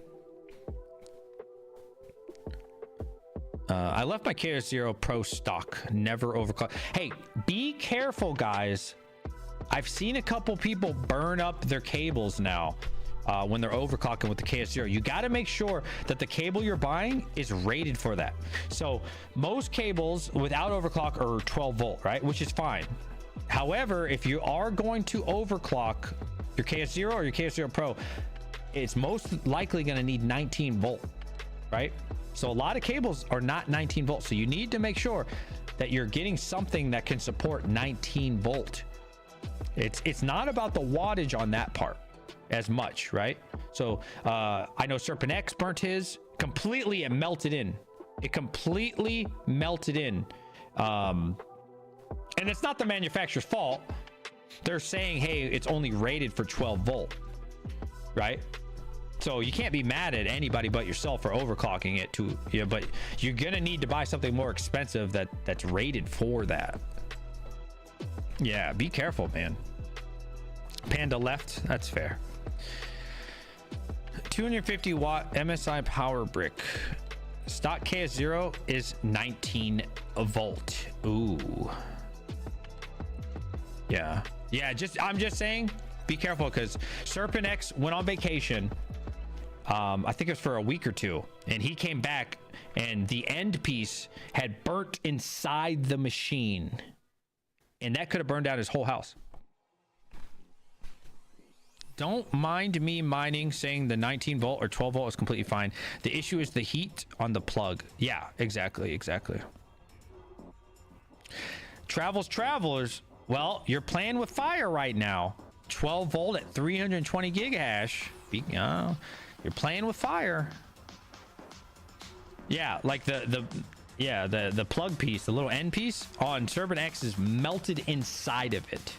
I left my KS0 Pro stock, never overclock. Hey, be careful, guys. I've seen a couple people burn up their cables now when they're overclocking with the KS0. You got to make sure that the cable you're buying is rated for that. So most cables without overclock are 12 volt, right? Which is fine. However, if you are going to overclock your KS0 or your KS0 Pro, it's most likely going to need 19 volt, right? So a lot of cables are not 19 volts. So you need to make sure that you're getting something that can support 19 volt. It's not about the wattage on that part as much, right? So I know Serpent X burnt his completely and melted in. It completely melted in. And it's not the manufacturer's fault. They're saying, hey, it's only rated for 12 volt, right? So you can't be mad at anybody but yourself for overclocking it to, yeah, but you're gonna need to buy something more expensive that's rated for that. Yeah, be careful, man. Panda left, that's fair. 250 watt MSI power brick. Stock KS0 is 19 volt. Ooh. Yeah. Yeah, I'm just saying, be careful, because Serpent X went on vacation. I think it was for a week or two, and he came back and the end piece had burnt inside the machine, and that could have burned down his whole house. Don't mind me mining, saying the 19 volt or 12 volt is completely fine. The issue is the heat on the plug. Yeah, exactly. Travelers. Well, you're playing with fire right now. 12 volt at 320 gigahash. You're playing with fire. Yeah, like the plug piece, the little end piece on Serpent X is melted inside of it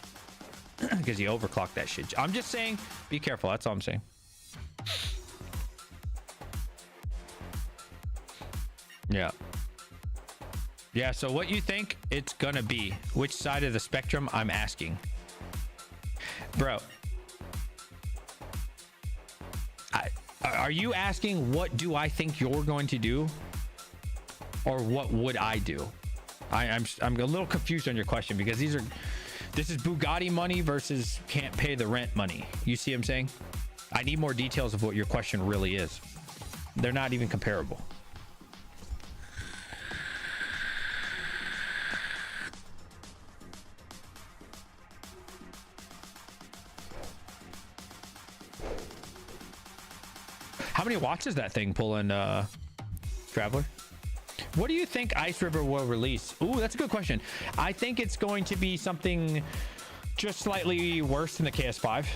because you overclocked that shit. I'm just saying, be careful. That's all I'm saying. Yeah, so what you think it's gonna be? Which side of the spectrum? I'm asking. Bro. Are you asking what do I think you're going to do? Or what would I do? I'm a little confused on your question, because this is Bugatti money versus can't pay the rent money. You see what I'm saying? I need more details of what your question really is. They're not even comparable. How many watts is that thing pulling, Traveler? What do you think Ice River will release? Ooh, that's a good question. I think it's going to be something just slightly worse than the KS5.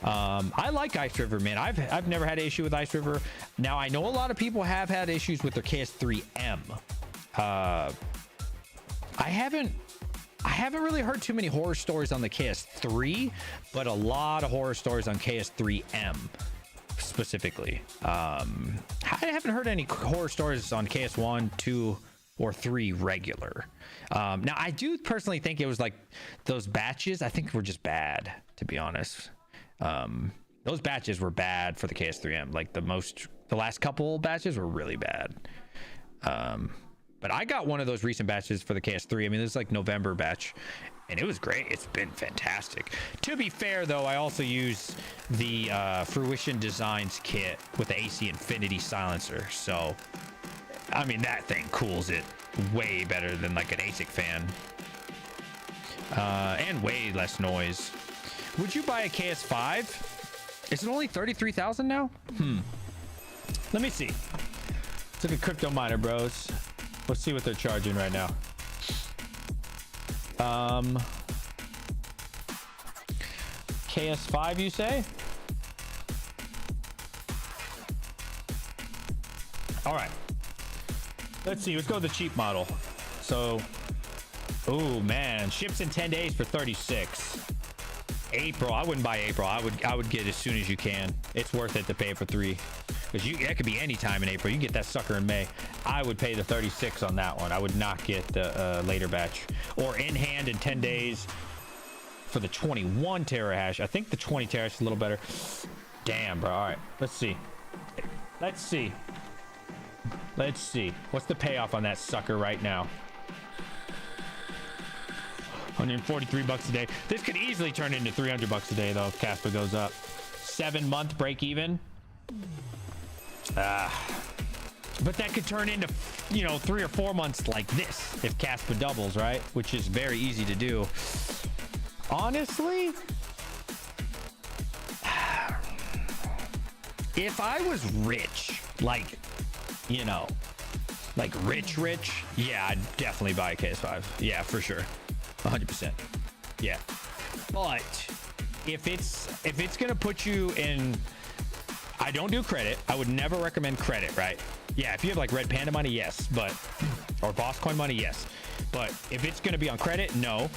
I like Ice River, man. I've never had an issue with Ice River. Now, I know a lot of people have had issues with their KS3M. I haven't really heard too many horror stories on the KS3, but a lot of horror stories on KS3M. Specifically, I haven't heard any horror stories on KS1, 2, or 3 regular. Now, I do personally think it was like those batches, I think were just bad, to be honest. Those batches were bad for the KS3M. Like the last couple batches were really bad. But I got one of those recent batches for the KS3. I mean, this is like November batch, and it was great. It's been fantastic. To be fair, though, I also use the Fruition Designs kit with the AC Infinity silencer. So, I mean, that thing cools it way better than like an ASIC fan. And way less noise. Would you buy a KS5? Is it only 33,000 now? Let me see. Let's look at Crypto Miner Bros. Let's see what they're charging right now. KS5, you say? All right. Let's see. Let's go with the cheap model. So, oh man, ships in 10 days for 36. April. I wouldn't buy April. I would get as soon as you can. It's worth it to pay for 3. Because that could be any time in April. You can get that sucker in May. I would pay the 36 on that one. I would not get the later batch. Or in hand in 10 days for the 21 terahash. I think the 20 terahash is a little better. Damn, bro. All right. Let's see. Let's see. What's the payoff on that sucker right now? 143 bucks a day. This could easily turn into 300 bucks a day, though, if Kaspa goes up. 7-month break even. But that could turn into, 3 or 4 months like this if Kaspa doubles, right? Which is very easy to do. Honestly, if I was rich, like rich, yeah, I'd definitely buy a KS5. Yeah, for sure. 100%. Yeah. But if it's gonna put you in, I don't do credit. I would never recommend credit, right? Yeah, if you have like Red Panda money, yes, but or Boss Coin money, yes. But if it's gonna be on credit, no.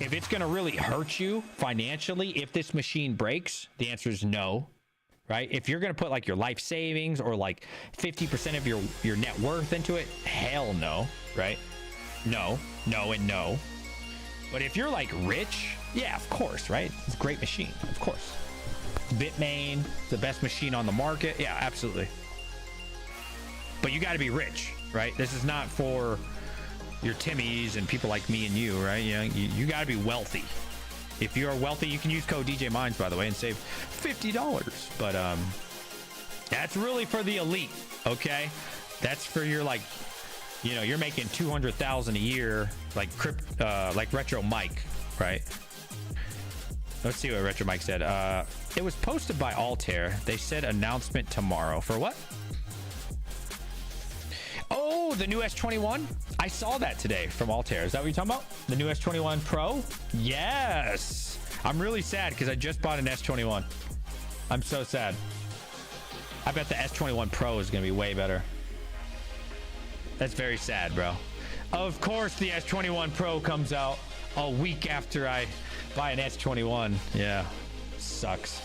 If it's gonna really hurt you financially, if this machine breaks, the answer is no. Right? If you're gonna put like your life savings or like 50% of your net worth into it, hell no, right? No, and no. But if you're like rich, yeah, of course, right? It's a great machine, of course. Bitmain, the best machine on the market. Yeah, absolutely. but you got to be rich, right? This is not for your Timmies and people like me and you, right? You know, you got to be wealthy. If you're wealthy, you can use code DJMINES, by the way, and save $50. But that's really for the elite, okay? That's for your, like, you know, you're making 200,000 a year, like Retro Mike, right? Let's see what Retro Mike said. It was posted by Altair. They said announcement tomorrow. For what? Oh, the new S21. I saw that today from Altair. Is that what you're talking about? The new S21 Pro? Yes. I'm really sad because I just bought an S21. I'm so sad. I bet the S21 Pro is going to be way better. That's very sad, bro. Of course, the S21 Pro comes out a week after I buy an S21. Yeah, sucks.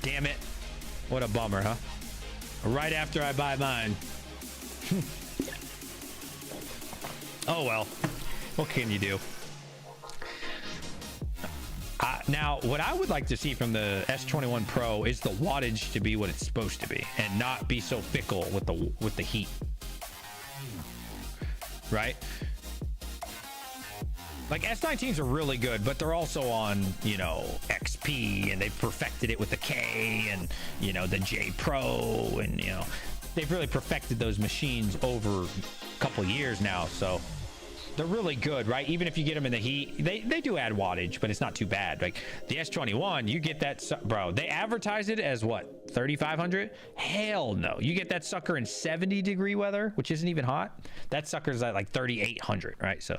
Damn it. What a bummer, huh? Right after I buy mine. Oh, well. What can you do? Now, what I would like to see from the S21 Pro is the wattage to be what it's supposed to be and not be so fickle with the heat. Right? Like S19s are really good, but they're also on, you know, XP, and they've perfected it with the K and, you know, the J Pro, and, you know, they've really perfected those machines over a couple years now. So they're really good, right? Even if you get them in the heat, they do add wattage, but it's not too bad. Like the S21, you get that, bro, they advertise it as what, 3,500? Hell no. You get that sucker in 70-degree weather, which isn't even hot. That sucker's at like 3,800, right? So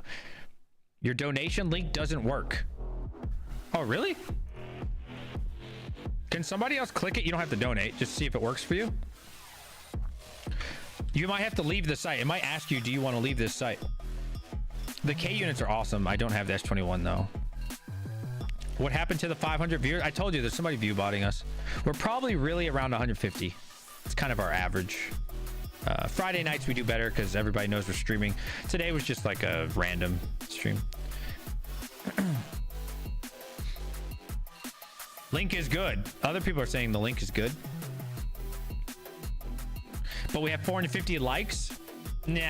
your donation link doesn't work. Oh, really? Can somebody else click it? You don't have to donate. Just see if it works for you. You might have to leave the site. It might ask you, do you want to leave this site? The K units are awesome. I don't have the S21 though. What happened to the 500 viewers? I told you there's somebody view botting us. We're probably really around 150. It's kind of our average. Friday nights we do better because everybody knows we're streaming. Today was just like a random stream. Link is good. Other people are saying the link is good. But we have 450 likes. Nah,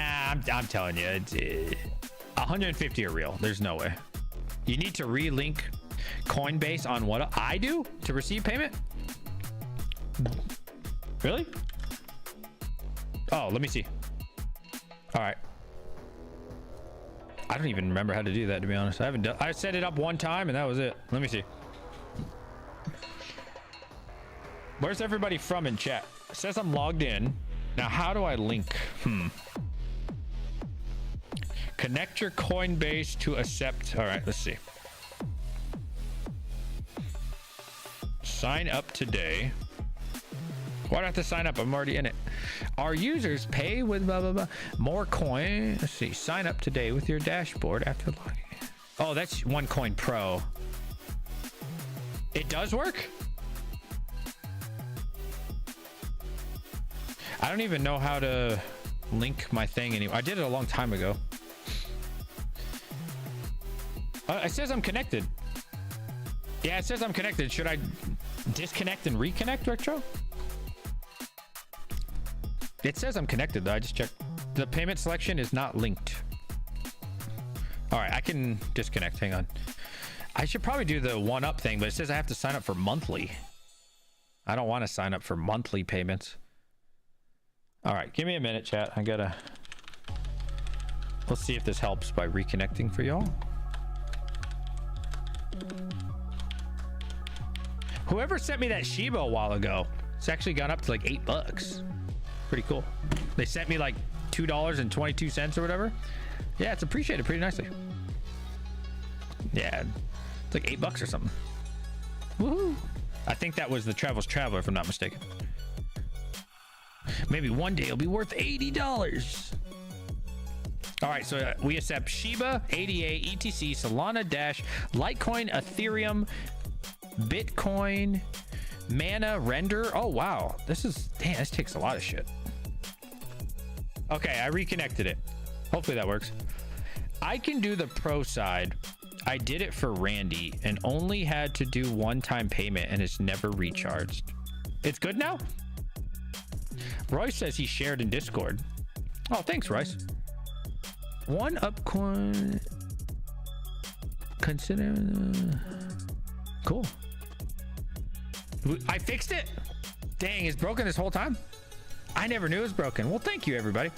I'm telling you, it's 150 are real. There's no way. You need to relink Coinbase on what I do to receive payment. Really? Oh, let me see. All right. I don't even remember how to do that, to be honest. I set it up one time and that was it. Let me see. Where's everybody from in chat? It says I'm logged in. Now, how do I link? Connect your Coinbase to accept. All right, let's see. Sign up today. Why do I have to sign up? I'm already in it. Our users pay with blah, blah, blah. More coin. Let's see. Sign up today with your dashboard after logging in. Oh, that's OneCoin Pro. It does work? I don't even know how to link my thing anymore. I did it a long time ago. It says I'm connected. Yeah, it says I'm connected. Should I disconnect and reconnect, Retro? It says I'm connected though. I just checked. The payment selection is not linked. All right, I can disconnect. Hang on. I should probably do the one up thing, but it says I have to sign up for monthly. I don't want to sign up for monthly payments. All right, give me a minute, chat. Let's see if this helps by reconnecting for y'all. Whoever sent me that Shiba a while ago, it's actually gone up to like $8. Pretty cool. They sent me like $2.22 or whatever. Yeah, it's appreciated pretty nicely. Yeah, it's like $8 or something. Woohoo! I think that was the Travel's Traveler, if I'm not mistaken. Maybe one day it'll be worth $80. All right, so we accept Shiba, ADA, ETC, Solana, Dash, Litecoin, Ethereum, Bitcoin, Mana, Render. Oh wow, this takes a lot of shit. Okay, I reconnected it. Hopefully that works. I can do the pro side. I did it for Randy and only had to do one-time payment and it's never recharged. It's good now? Royce says he shared in Discord. Oh, thanks, Royce. One up coin. Consider. Cool. I fixed it. Dang, it's broken this whole time. I never knew it was broken. Well, thank you, everybody.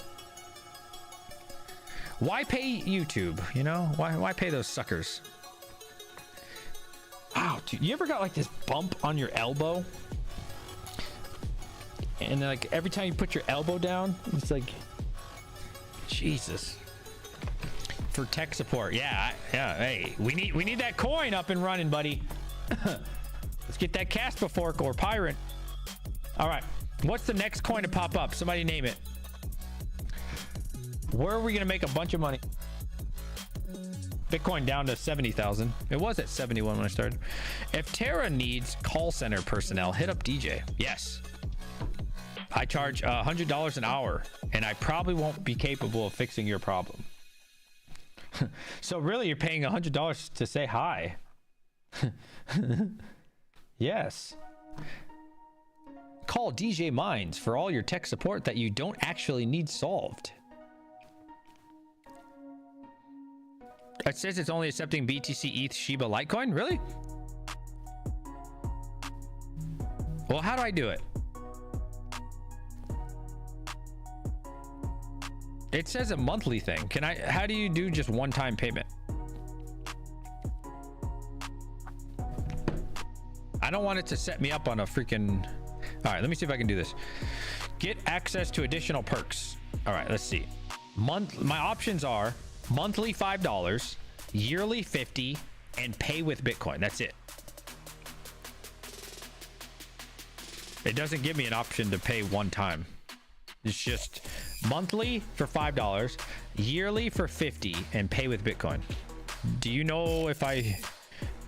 Why pay YouTube? You know, why pay those suckers? Wow, dude, you ever got like this bump on your elbow? And like every time you put your elbow down, it's like, Jesus. For tech support, yeah. Hey, we need that coin up and running, buddy. Let's get that Kaspa fork or Pirate. All right, what's the next coin to pop up? Somebody name it. Where are we gonna make a bunch of money? Bitcoin down to 70,000. It was at 71 when I started. If Terra needs call center personnel, hit up DJ. Yes. I charge $100 an hour, and I probably won't be capable of fixing your problem. So really, you're paying $100 to say hi. Yes. Call DJMINES for all your tech support that you don't actually need solved. It says it's only accepting BTC, ETH, Shiba, Litecoin. Really? Well, how do I do it? It says a monthly thing. How do you do just one-time payment? I don't want it to set me up on a freaking... All right, let me see if I can do this. Get access to additional perks. All right, let's see. My options are monthly $5, yearly $50, and pay with Bitcoin. That's it. It doesn't give me an option to pay one time. It's just monthly for $5, yearly for $50, and pay with Bitcoin. Do you know if I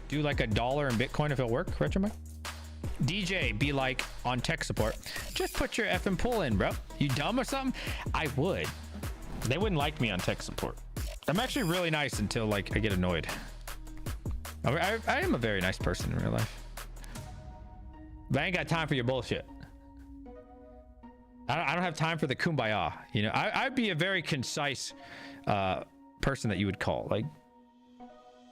do like $1 in Bitcoin if it'll work, Retromite? DJ be like on tech support, just put your effing pull in, bro. You dumb or something? I would. They wouldn't like me on tech support. I'm actually really nice until like I get annoyed. I am a very nice person in real life, but I ain't got time for your bullshit. I don't have time for the kumbaya. You know, I'd be a very concise person that you would call. Like,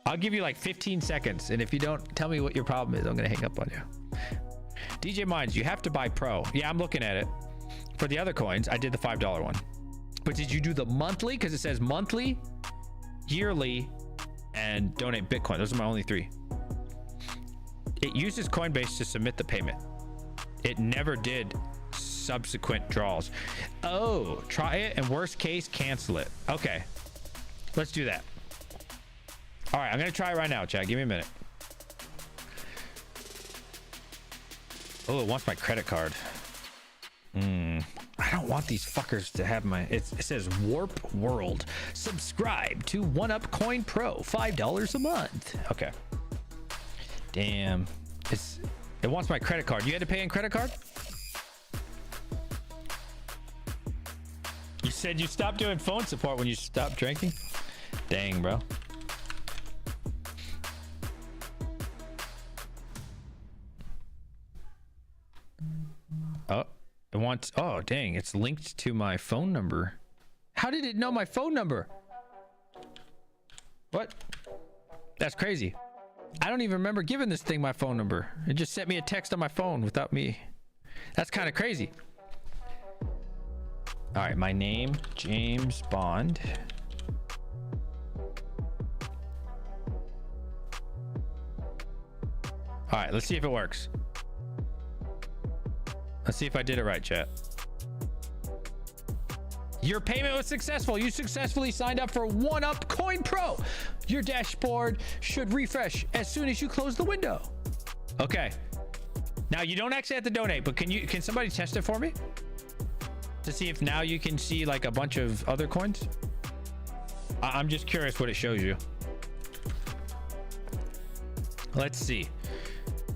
I'll give you like 15 seconds, and if you don't tell me what your problem is, I'm gonna hang up on you. DJMINES, you have to buy Pro. Yeah, I'm looking at it. For the other coins, I did the $5 one. But did you do the monthly? Because it says monthly, yearly, and donate Bitcoin. Those are my only three. It uses Coinbase to submit the payment. It never did subsequent draws. Oh, try it, and worst case, cancel it. Okay, let's do that. All right, I'm gonna try it right now, Chad. Give me a minute. Oh, it wants my credit card. I don't want these fuckers to have my... It says Warp World. Subscribe to 1UpCoin Pro. $5 a month. Okay. Damn. It wants my credit card. You had to pay in credit card? You said you stopped doing phone support when you stopped drinking? Dang, bro. Oh, it wants... Oh, dang. It's linked to my phone number. How did it know my phone number? What? That's crazy. I don't even remember giving this thing my phone number. It just sent me a text on my phone without me. That's kind of crazy. All right, my name, James Bond. All right, let's see if it works. Let's see if I did it right, chat. Your payment was successful. You successfully signed up for 1UpCoin Pro. Your dashboard should refresh as soon as you close the window. Okay. Now you don't actually have to donate, but can somebody test it for me? To see if now you can see like a bunch of other coins? I'm just curious what it shows you. Let's see.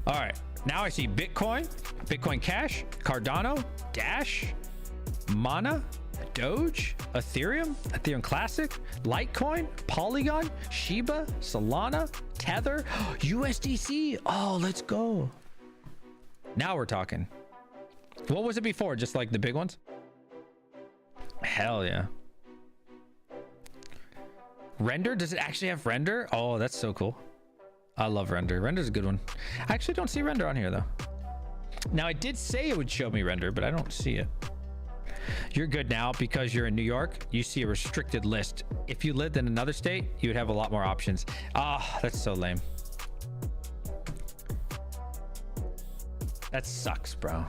All right. Now I see Bitcoin, Bitcoin Cash, Cardano, Dash, Mana, Doge, Ethereum, Ethereum Classic, Litecoin, Polygon, Shiba, Solana, Tether, USDC. Oh, let's go. Now we're talking. What was it before? Just like the big ones? Hell yeah. Render? Does it actually have render? Oh, that's so cool. I love render. Render's a good one. I actually don't see render on here though. Now I did say it would show me render, but I don't see it. You're good now because you're in New York. You see a restricted list. If you lived in another state, you would have a lot more options. Ah, that's so lame. That sucks, bro.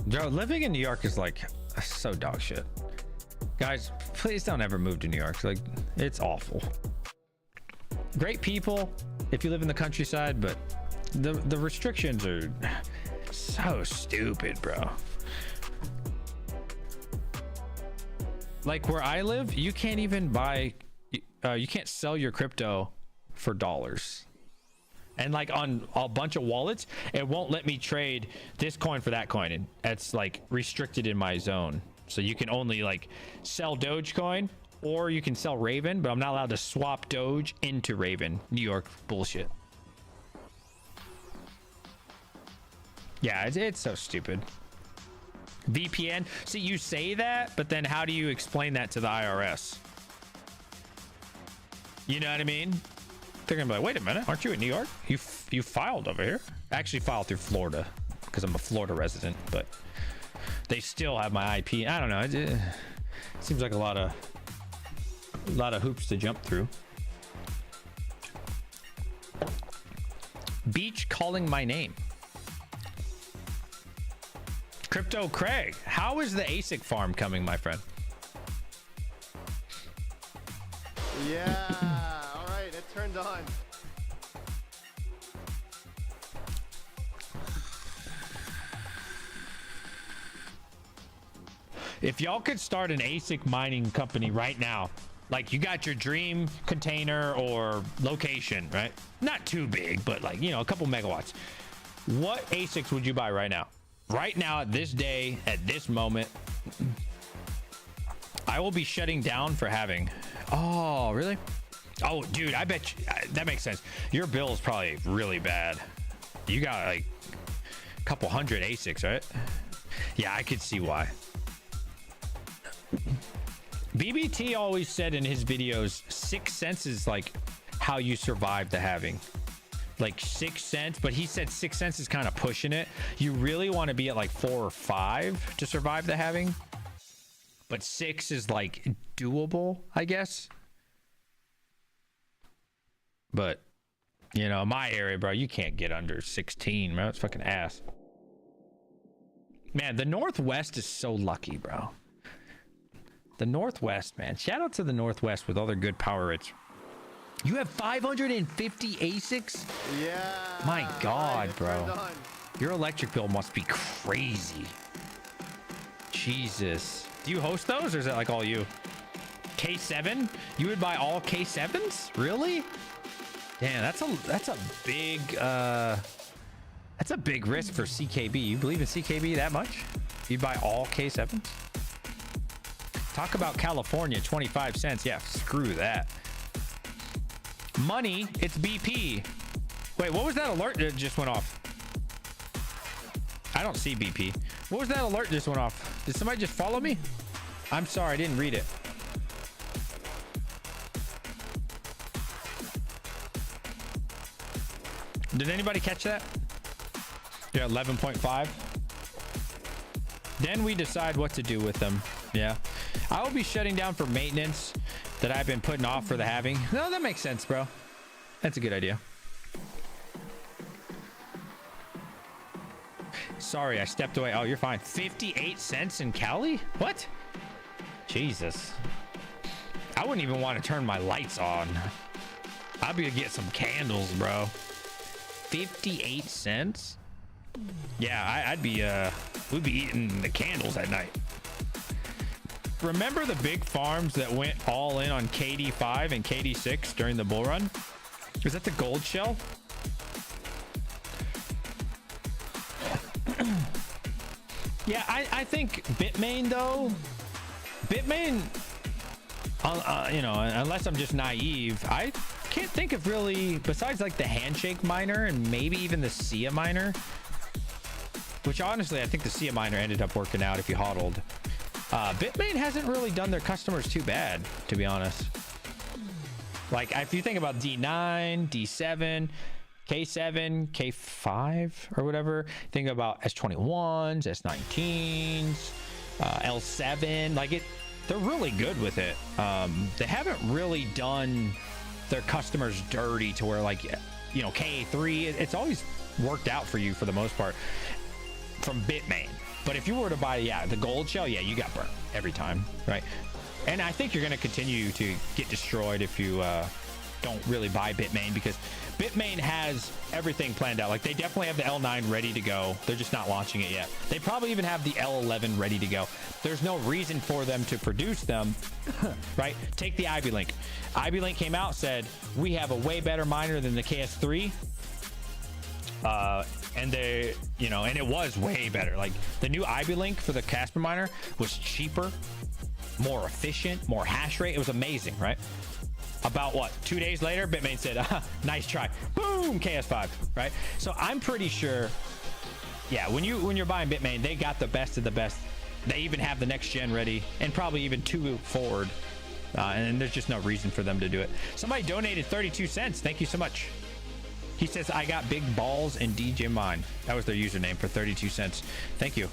Bro, living in New York is like so dog shit. Guys, please don't ever move to New York. Like, it's awful. Great people if you live in the countryside, but the restrictions are so stupid, bro. Like where I live, you can't even buy, you can't sell your crypto for dollars. And like on a bunch of wallets, it won't let me trade this coin for that coin. And that's like restricted in my zone. So you can only like sell Dogecoin or you can sell Raven, but I'm not allowed to swap Doge into Raven. New York bullshit. Yeah, it's so stupid. VPN. See, you say that, but then how do you explain that to the IRS? You know what I mean? They're gonna be like, wait a minute, aren't you in New York? You filed over here. I actually filed through Florida because I'm a Florida resident, but they still have my IP. I don't know. It seems like a lot of hoops to jump through. Beach calling my name. Crypto Craig, how is the ASIC farm coming, my friend? Yeah, all right, it turned on. If y'all could start an ASIC mining company right now, like you got your dream container or location, right? Not too big, but like, you know, a couple megawatts. What ASICs would you buy right now? Right now, at this day, at this moment, I will be shutting down for having. Oh, really? Oh, dude, I bet you, that makes sense. Your bill is probably really bad. You got like a couple hundred ASICs, right? Yeah, I could see why. BBT always said in his videos, 6 cents is like how you survive the halving. Like 6 cents, but he said 6 cents is kind of pushing it. You really want to be at like 4 or 5 to survive the halving, but 6 is like doable, I guess. But you know, my area, bro, you can't get under 16, bro. It's fucking ass. Man, the Northwest is so lucky, bro. The Northwest, man. Shout out to the Northwest with all their good power rates. You have 550 ASICs? Yeah. My God, right, bro. Your electric bill must be crazy. Jesus. Do you host those or is that like all you? K7? You would buy all K7s? Really? Damn, that's a big risk for CKB. You believe in CKB that much? You'd buy all K7s? Talk about California, 25 cents. Yeah, screw that. Money, it's BP. Wait, what was that alert that just went off? I don't see BP. What was that alert just went off? Did somebody just follow me? I'm sorry, I didn't read it. Did anybody catch that? Yeah, 11.5. Then we decide what to do with them. Yeah. I will be shutting down for maintenance that I've been putting off for the halving. No, that makes sense, bro. That's a good idea. Sorry, I stepped away. Oh, you're fine. 58 cents in Cali? What? Jesus. I wouldn't even want to turn my lights on. I'd be to get some candles, bro. 58 cents? Yeah, I'd be, we'd be eating the candles at night. Remember the big farms that went all in on KD5 and KD6 during the bull run? Is that the gold shell? Yeah, I think Bitmain though. Bitmain, you know, unless I'm just naive, I can't think of really, besides like the handshake miner and maybe even the SIA miner, which honestly, I think the CM miner ended up working out if you hodled. Bitmain hasn't really done their customers too bad, to be honest. Like, if you think about D9, D7, K7, K5, or whatever, think about S21s, S19s, L7, like they're really good with it. They haven't really done their customers dirty to where, like, you know, K3, it's always worked out for you for the most part from Bitmain. But if you were to buy, yeah, the gold shell, yeah, you got burnt every time, right? And I think you're going to continue to get destroyed if you don't really buy Bitmain, because Bitmain has everything planned out. Like, they definitely have the L9 ready to go. They're just not launching it yet. They probably even have the L11 ready to go. There's no reason for them to produce them, right? Take the Ivy Link. Ivy Link came out, said, we have a way better miner than the KS3. And they, you know, and it was way better. Like, the new Ivy Link for the Kaspa miner was cheaper, more efficient, more hash rate. It was amazing, right? About what, 2 days later, Bitmain said, nice try, boom, KS5, right? So I'm pretty sure, yeah, when you're buying Bitmain, they got the best of the best. They even have the next gen ready, and probably even 2 forward, and there's just no reason for them to do it. Somebody donated 32 cents. Thank you so much. He says, I got big balls in DJMINES. That was their username for 32 cents. Thank you.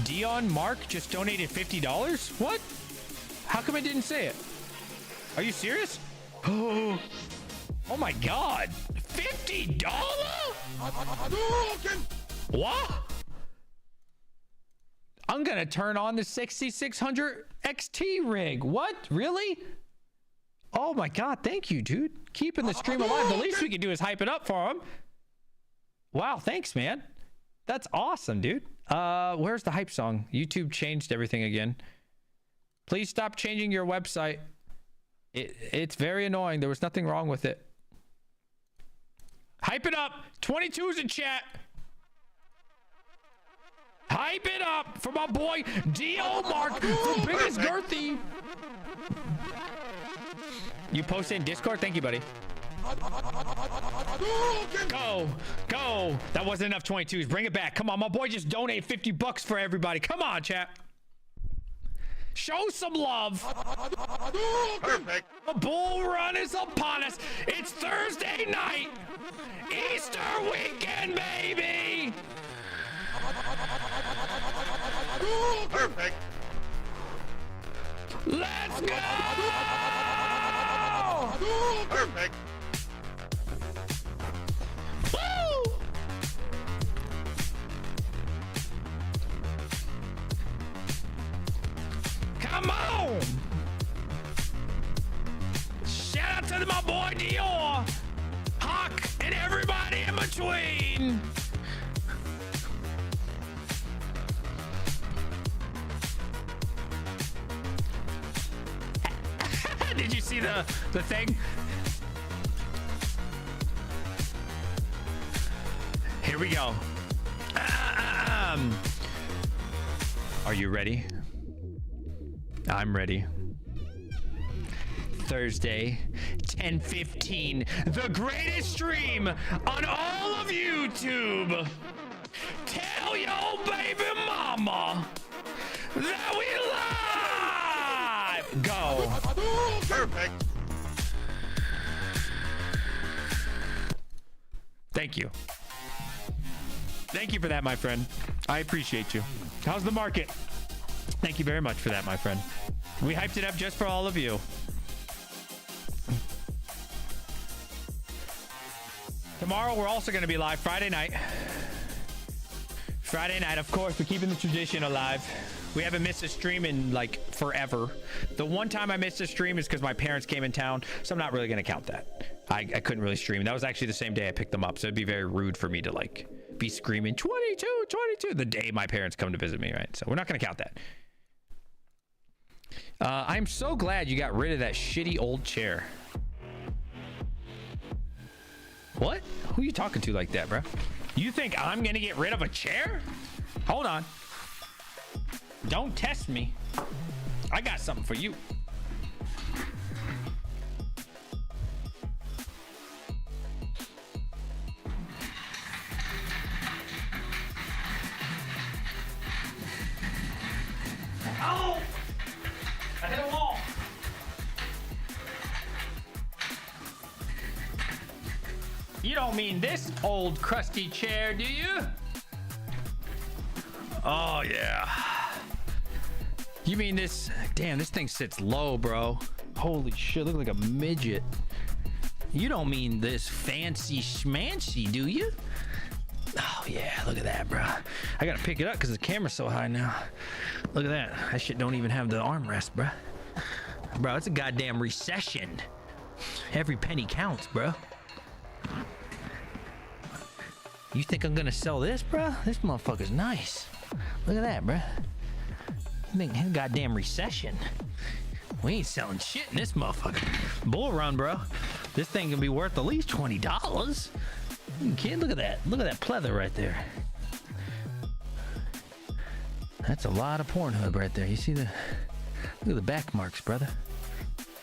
Dion Mark just donated $50. What? How come I didn't say it? Are you serious? Oh my God. $50? What? I'm going to turn on the 6600 XT rig. What? Really? Oh my God. Thank you, dude. Keeping the stream alive. The least we can do is hype it up for him. Wow. Thanks, man. That's awesome, dude. Where's the hype song? YouTube changed everything again. Please stop changing your website. It's very annoying. There was nothing wrong with it. Hype it up. 22's in chat. Hype it up for my boy D.O. Mark, the biggest girthy. You posted in Discord? Thank you, buddy. Go. That wasn't enough 22s. Bring it back. Come on, my boy just donated $50 for everybody. Come on, chat. Show some love. Perfect. The bull run is upon us. It's Thursday night. Easter weekend, baby. Perfect. Let's go. Perfect. Woo! Come on! Shout out to my boy Dior, Hawk, and everybody in between. Did you see the thing? Here we go. Are you ready? I'm ready. Thursday, 10:15, the greatest stream on all of YouTube. Tell your baby mama that we live. Go. Perfect. Thank you. Thank you for that, my friend. I appreciate you. How's the market? Thank you very much for that, my friend. We hyped it up just for all of you. Tomorrow, we're also going to be live Friday night. Friday night, of course, we're keeping the tradition alive. We haven't missed a stream in like forever. The one time I missed a stream is because my parents came in town, so I'm not really going to count that. I couldn't really stream. That was actually the same day I picked them up, so it'd be very rude for me to like be screaming 22, 22 the day my parents come to visit me, right? So we're not going to count that. I'm so glad you got rid of that shitty old chair. What? Who are you talking to like that, bro? You think I'm gonna get rid of a chair? Hold on. Don't test me. I got something for you. don't mean this old crusty chair, do you? Oh, yeah. You mean this? Damn, this thing sits low, bro. Holy shit, look like a midget. You don't mean this fancy schmancy, do you? Oh, yeah, look at that, bro. I gotta pick it up because the camera's so high now. Look at that. That shit don't even have the armrest, bro. Bro, it's a goddamn recession. Every penny counts, bro. You think I'm gonna sell this, bro? This motherfucker's nice. Look at that, bro. Goddamn recession. We ain't selling shit in this motherfucker. Bull run, bro. This thing can be worth at least $20. You kid, look at that. Look at that pleather right there. That's a lot of Pornhub right there. You see the, look at the back marks, brother.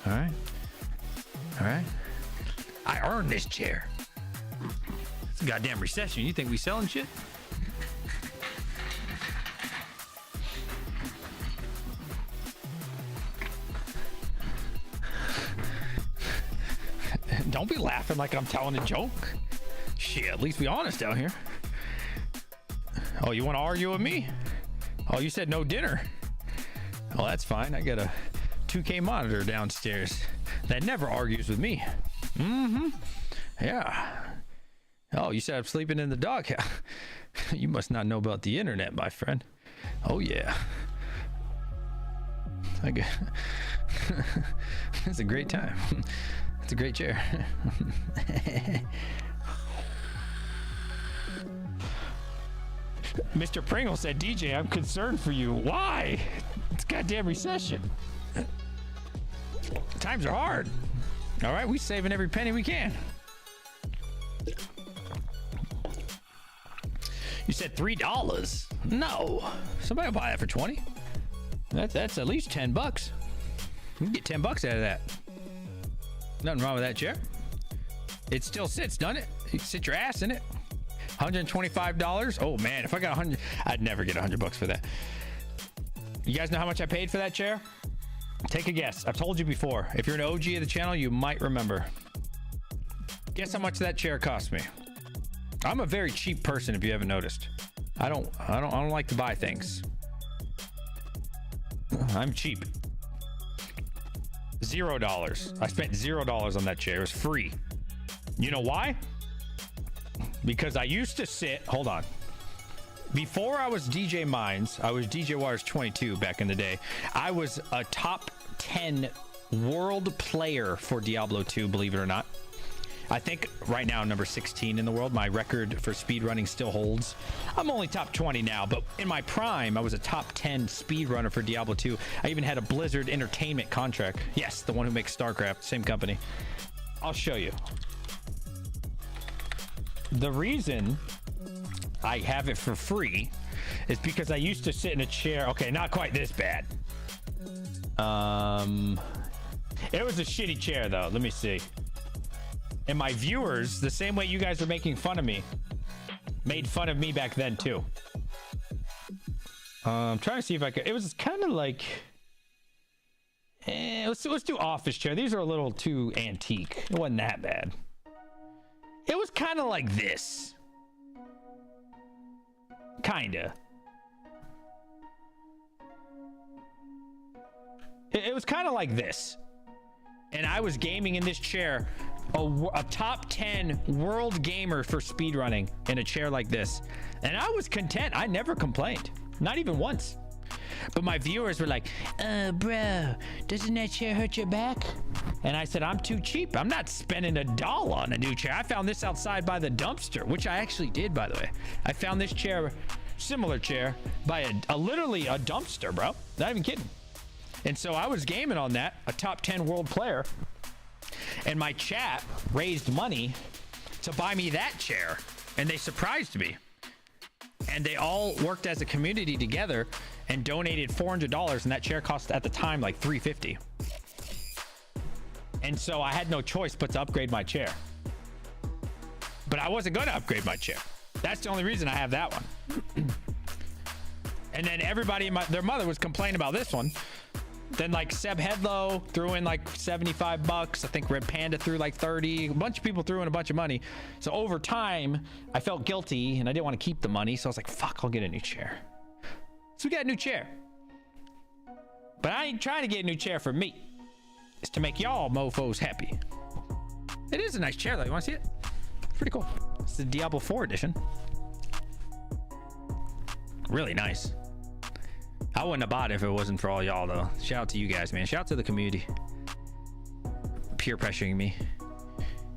All right. All right. I earned this chair. It's a goddamn recession. You think we selling shit? Don't be laughing like I'm telling a joke. Shit, at least be honest out here. Oh, you want to argue with me? Oh, you said no dinner. Oh, that's fine. I got a 2K monitor downstairs that never argues with me. Mm-hmm. Yeah. Oh, you said I'm sleeping in the doghouse. You must not know about the internet, my friend. Oh, yeah. I got... It's a great time. It's a great chair. Mr. Pringle said, DJ, I'm concerned for you. Why? It's goddamn recession. Times are hard. All right, we saving every penny we can. You said $3. No, somebody will buy that for 20. That's at least $10. You can get $10 out of that. Nothing wrong with that chair. It still sits, doesn't it? You can sit your ass in it. $125. Oh man, if I got 100, I'd never get $100 for that. You guys know how much I paid for that chair? Take a guess. I've told you before. If you're an OG of the channel, you might remember. Guess how much that chair cost me. I'm a very cheap person, if you haven't noticed. I don't like to buy things. I'm cheap. $0. I spent $0 on that chair. It was free. You know why? Because I used to sit, hold on. Before I was DJMINES, I was DJ Wires 22 back in the day. I was a top 10 world player for Diablo 2, believe it or not. I think right now number 16 in the world. My record for speedrunning still holds. I'm only top 20 now, but in my prime, I was a top 10 speedrunner for Diablo 2. I even had a Blizzard Entertainment contract. Yes, the one who makes StarCraft, same company. I'll show you. The reason I have it for free is because I used to sit in a chair. Okay, not quite this bad. It was a shitty chair though. Let me see. And my viewers, the same way you guys are making fun of me, made fun of me back then too. I'm trying to see if I could. It was kind of like, let's do office chair. These are a little too antique. It wasn't that bad. It was kind of like this. Kinda. It was kind of like this. And I was gaming in this chair, a top 10 world gamer for speedrunning in a chair like this. And I was content. I never complained. Not even once. But my viewers were like, bro, doesn't that chair hurt your back? And I said, I'm too cheap. I'm not spending $1 on a new chair. I found this outside by the dumpster, which I actually did, by the way. I found this chair, similar chair, by literally a dumpster, bro. Not even kidding. And so I was gaming on that, a top 10 world player. And my chat raised money to buy me that chair. And they surprised me. And they all worked as a community together and donated $400. And that chair cost at the time like $350. And so I had no choice but to upgrade my chair. But I wasn't going to upgrade my chair. That's the only reason I have that one. And then everybody, their mother was complaining about this one. Then like Seb Headlow threw in like 75 bucks. I think Red Panda threw like 30. A bunch of people threw in a bunch of money. So over time, I felt guilty and I didn't want to keep the money. So I was like, fuck, I'll get a new chair. So we got a new chair. But I ain't trying to get a new chair for me. It's to make y'all mofos happy. It is a nice chair though. You want to see it? It's pretty cool. It's the Diablo 4 edition. Really nice. I wouldn't have bought it if it wasn't for all y'all though. Shout out to you guys, man. Shout out to the community. Peer pressuring me.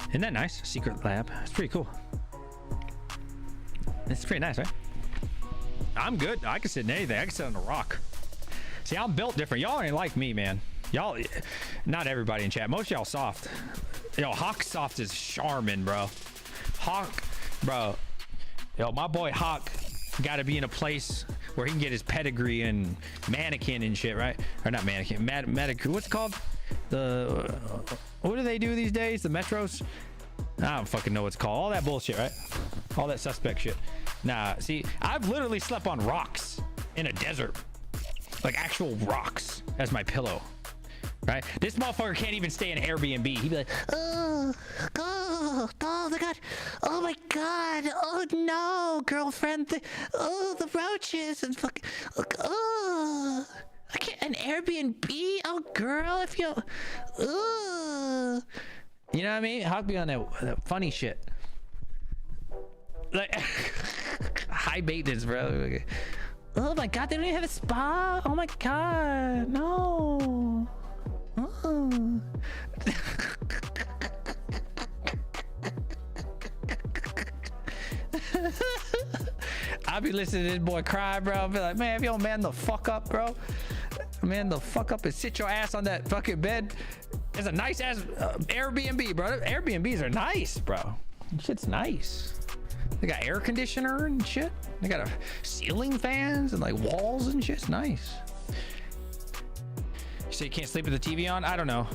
Isn't that nice? Secret lab. It's pretty cool. It's pretty nice, right? I'm good. I can sit in anything. I can sit on a rock. See, I'm built different. Y'all ain't like me, man. Y'all, not everybody in chat. Most y'all soft. Yo, Hawk soft is Charmin, bro. Hawk, bro. Yo, my boy Hawk got to be in a place where he can get his pedigree and mannequin and shit, right? Or not mannequin, medicure. What's it called? The what do they do these days? The metros? I don't fucking know what's called. All that bullshit, right? All that suspect shit. Nah, see, I've literally slept on rocks in a desert, like actual rocks as my pillow, right? This motherfucker can't even stay in Airbnb. He'd be like, oh my god, oh my god, oh no, girlfriend, oh the roaches and fucking, oh, I can't, an Airbnb, oh girl, if you, oh, you know what I mean? Hawk be on that funny shit, like high maintenance, bro. Oh my god, they don't even have a spa. Oh my god, no. Oh. I'll be listening to this boy cry, bro. I'll be like, man, if you don't man the fuck up, bro. Man the fuck up and sit your ass on that fucking bed. It's a nice ass Airbnb, bro. Airbnbs are nice, bro. Shit's nice. They got air conditioner and shit. They got a ceiling fans and like walls and shit. It's nice. You say you can't sleep with the TV on? I don't know.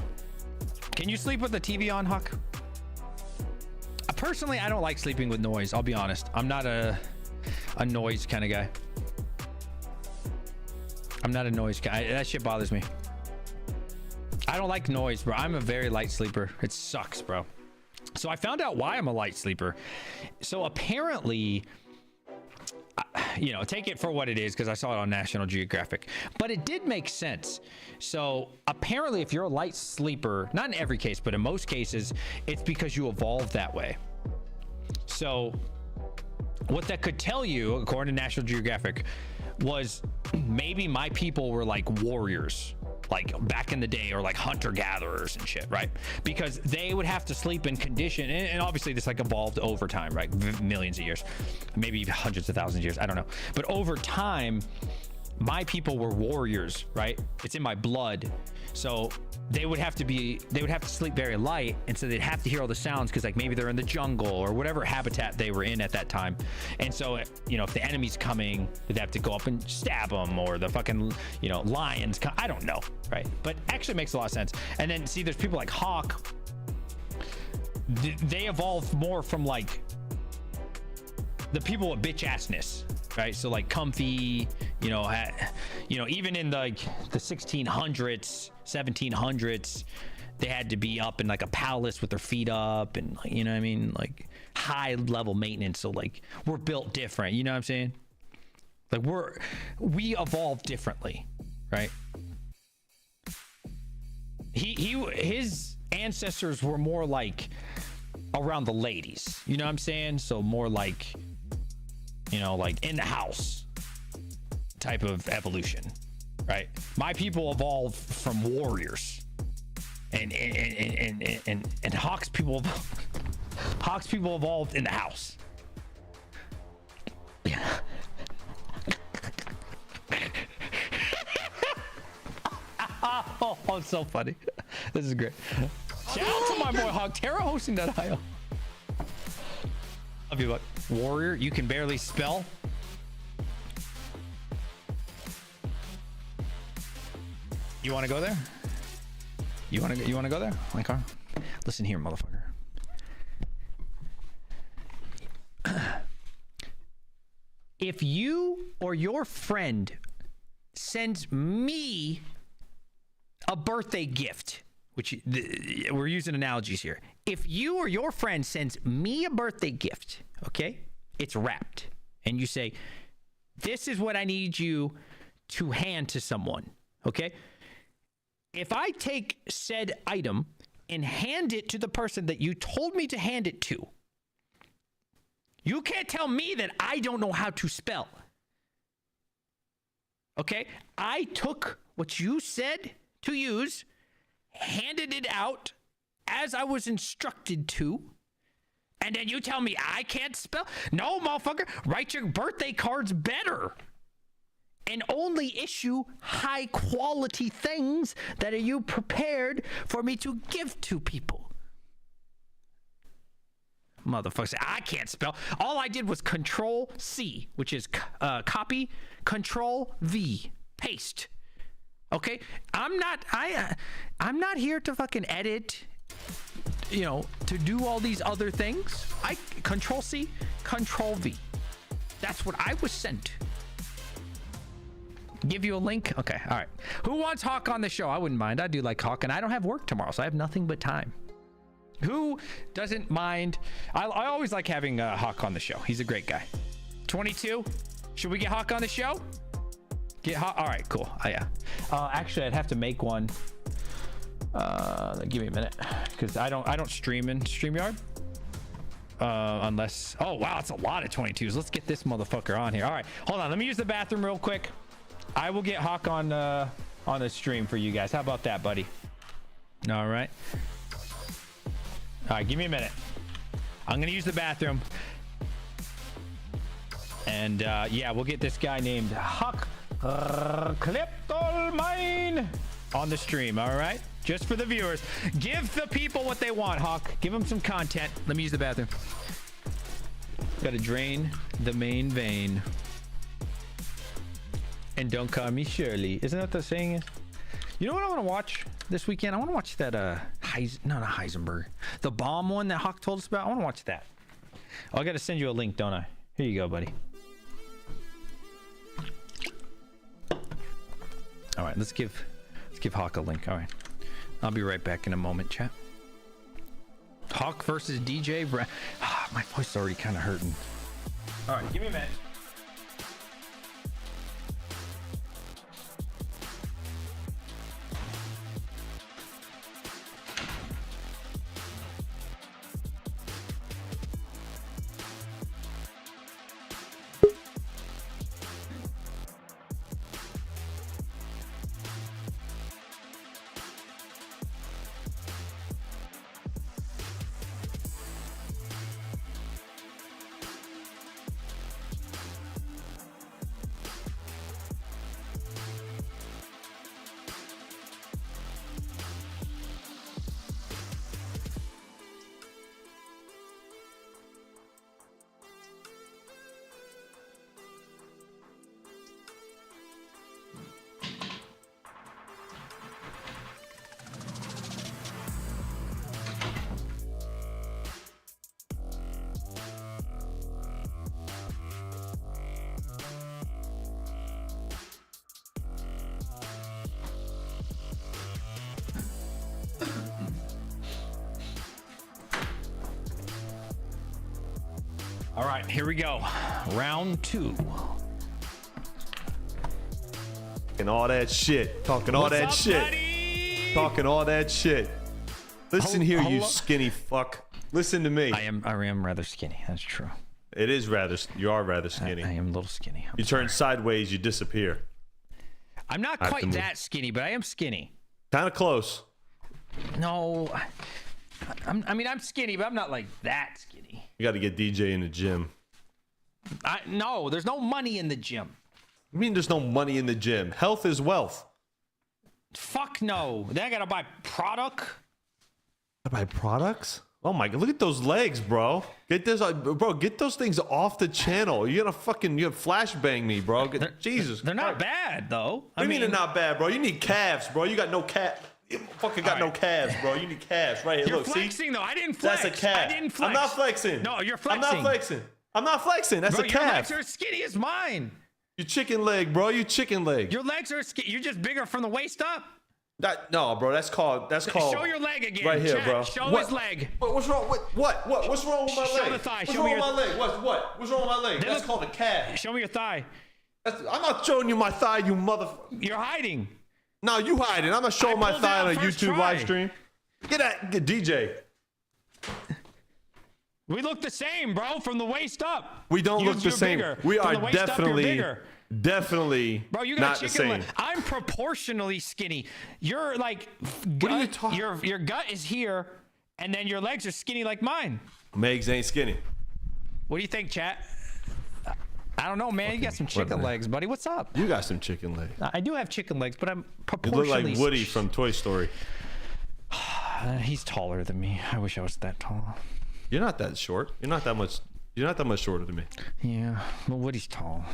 Can you sleep with the TV on, Huck? Personally, I don't like sleeping with noise. I'll be honest. I'm not a noise kind of guy. I'm not a noise guy. That shit bothers me. I don't like noise, bro. I'm a very light sleeper. It sucks, bro. So I found out why I'm a light sleeper. So apparently, you know, take it for what it is because I saw it on National Geographic, but it did make sense. So apparently if you're a light sleeper, not in every case, but in most cases, it's because you evolved that way. So what that could tell you, according to National Geographic, was maybe my people were like warriors, like back in the day, or like hunter-gatherers and shit, right? Because they would have to sleep in condition, and obviously this like evolved over time, right? Millions of years, maybe hundreds of thousands of years, I don't know. But over time, my people were warriors, right? It's in my blood. So they would have to sleep very light, and so they'd have to hear all the sounds because like maybe they're in the jungle or whatever habitat they were in at that time. And so, you know, if the enemy's coming, they'd have to go up and stab them, or the fucking, you know, lions come. I don't know, right? But actually makes a lot of sense. And then see, there's people like Hawk. They evolved more from like the people with bitch assness, right? So like comfy, you know, even in the 1600s, 1700s, they had to be up in like a palace with their feet up, and you know what I mean, like high level maintenance. So like we're built different, you know what I'm saying? Like we evolved differently, right? His ancestors were more like around the ladies, you know what I'm saying? So more like, you know, like in the house type of evolution, right? My people evolved from warriors, and Hawk's people evolved in the house. Oh, it's so funny. This is great. Shout out to my boy Hawk, TerraHosting.io. Love you, bud. Warrior, you can barely spell. You want to go there? You want to go there? My car? Listen here, motherfucker. If you or your friend sends me a birthday gift, which we're using analogies here. If you or your friend sends me a birthday gift, okay, it's wrapped, and you say, this is what I need you to hand to someone, okay? If I take said item and hand it to the person that you told me to hand it to, you can't tell me that I don't know how to spell. Okay? I took what you said to use, handed it out as I was instructed to, and then you tell me I can't spell? No, motherfucker. Write your birthday cards better. And only issue high quality things that are you prepared for me to give to people. Motherfucker, I can't spell. All I did was Control C, which is copy, Control V, paste. Okay, I'm not here to fucking edit, you know, to do all these other things. I Control C, Control V. That's what I was sent. Give you a link. Okay, all right. Who wants Hawk on the show? I wouldn't mind. I do like Hawk, and I don't have work tomorrow, so I have nothing but time. Who doesn't mind? I always like having Hawk on the show. He's a great guy. 22. Should we get Hawk on the show? Get Hawk. All right, cool. Oh, yeah. Actually, I'd have to make one. Give me a minute, because I don't stream in StreamYard. Unless. Oh wow, it's a lot of 22s. Let's get this motherfucker on here. All right, hold on. Let me use the bathroom real quick. I will get Hawk on the stream for you guys. How about that, buddy? All right. All right, give me a minute. I'm gonna use the bathroom, and yeah, we'll get this guy named Hawk Kleptolmine on the stream. All right, just for the viewers. Give the people what they want, Hawk. Give them some content. Let me use the bathroom. Gotta drain the main vein. And don't call me Shirley. Isn't that what the saying is? You know what I want to watch this weekend? I want to watch that not Heisenberg. The bomb one that Hawk told us about. I want to watch that. Oh, I got to send you a link, don't I? Here you go, buddy. All right, let's give Hawk a link. All right. I'll be right back in a moment, chat. Hawk versus DJ. My voice is already kind of hurting. All right, give me a minute. All right, here we go. Round 2. Talking all that shit. Talking all that shit. Buddy? Talking all that shit. Listen here, you skinny fuck. Listen to me. I am rather skinny. That's true. It is rather. You are rather skinny. I am a little skinny. You turn sideways, you disappear. I'm not quite that skinny, but I am skinny. Kind of close. No, I mean I'm skinny, but I'm not like that skinny. You got to get DJ in the gym. No, there's no money in the gym. I mean, there's no money in the gym. Health is wealth. Fuck no. Then I gotta buy product. Buy products? Oh my god! Look at those legs, bro. Get this, bro. Get those things off the channel. You're gonna fucking flashbang me, bro. Jesus. They're not bad though. What do you mean they're not bad, bro? You need calves, bro. You got no calf. You fucking got no calves, bro. You need calves right here. You're Look, flexing, see? Though. I didn't flex. That's a calf. I didn't flex. I'm not flexing. No, you're flexing. I'm not flexing. I'm not flexing. That's bro, a calf. Your legs are as skinny as mine. You chicken leg, bro. You chicken leg. Your legs are skinny. You're just bigger from the waist up. No, bro. That's called. Show your leg again. Right here, Chat, bro. Show What? his leg. What's wrong? What? What's wrong with my leg? Show the thigh. What's Show wrong me with your- my leg? What's wrong with my leg? That's called a calf. Show me your thigh. I'm not showing you my thigh, you motherfucker. You're hiding. No, you hiding. I'm not showing my pulled thigh it on a out first YouTube try. live stream. Get DJ. We look the same, bro, from the waist up. We don't look the You're same. bigger. We From are the waist up, you're definitely, bigger. definitely Bro, you got not a the chicken same. leg. I'm proportionally skinny. You're like, What are you talking? your gut is here, and then your legs are skinny like mine. Megs ain't skinny. What do you think, chat? I don't know, man. You got some chicken whatever. legs, buddy. What's up? You got some chicken legs. I do have chicken legs, but I'm You look proportionally. like Woody from Toy Story. He's taller than me. I wish I was that tall. You're not that short. You're not that much shorter than me. Yeah, but Woody's tall.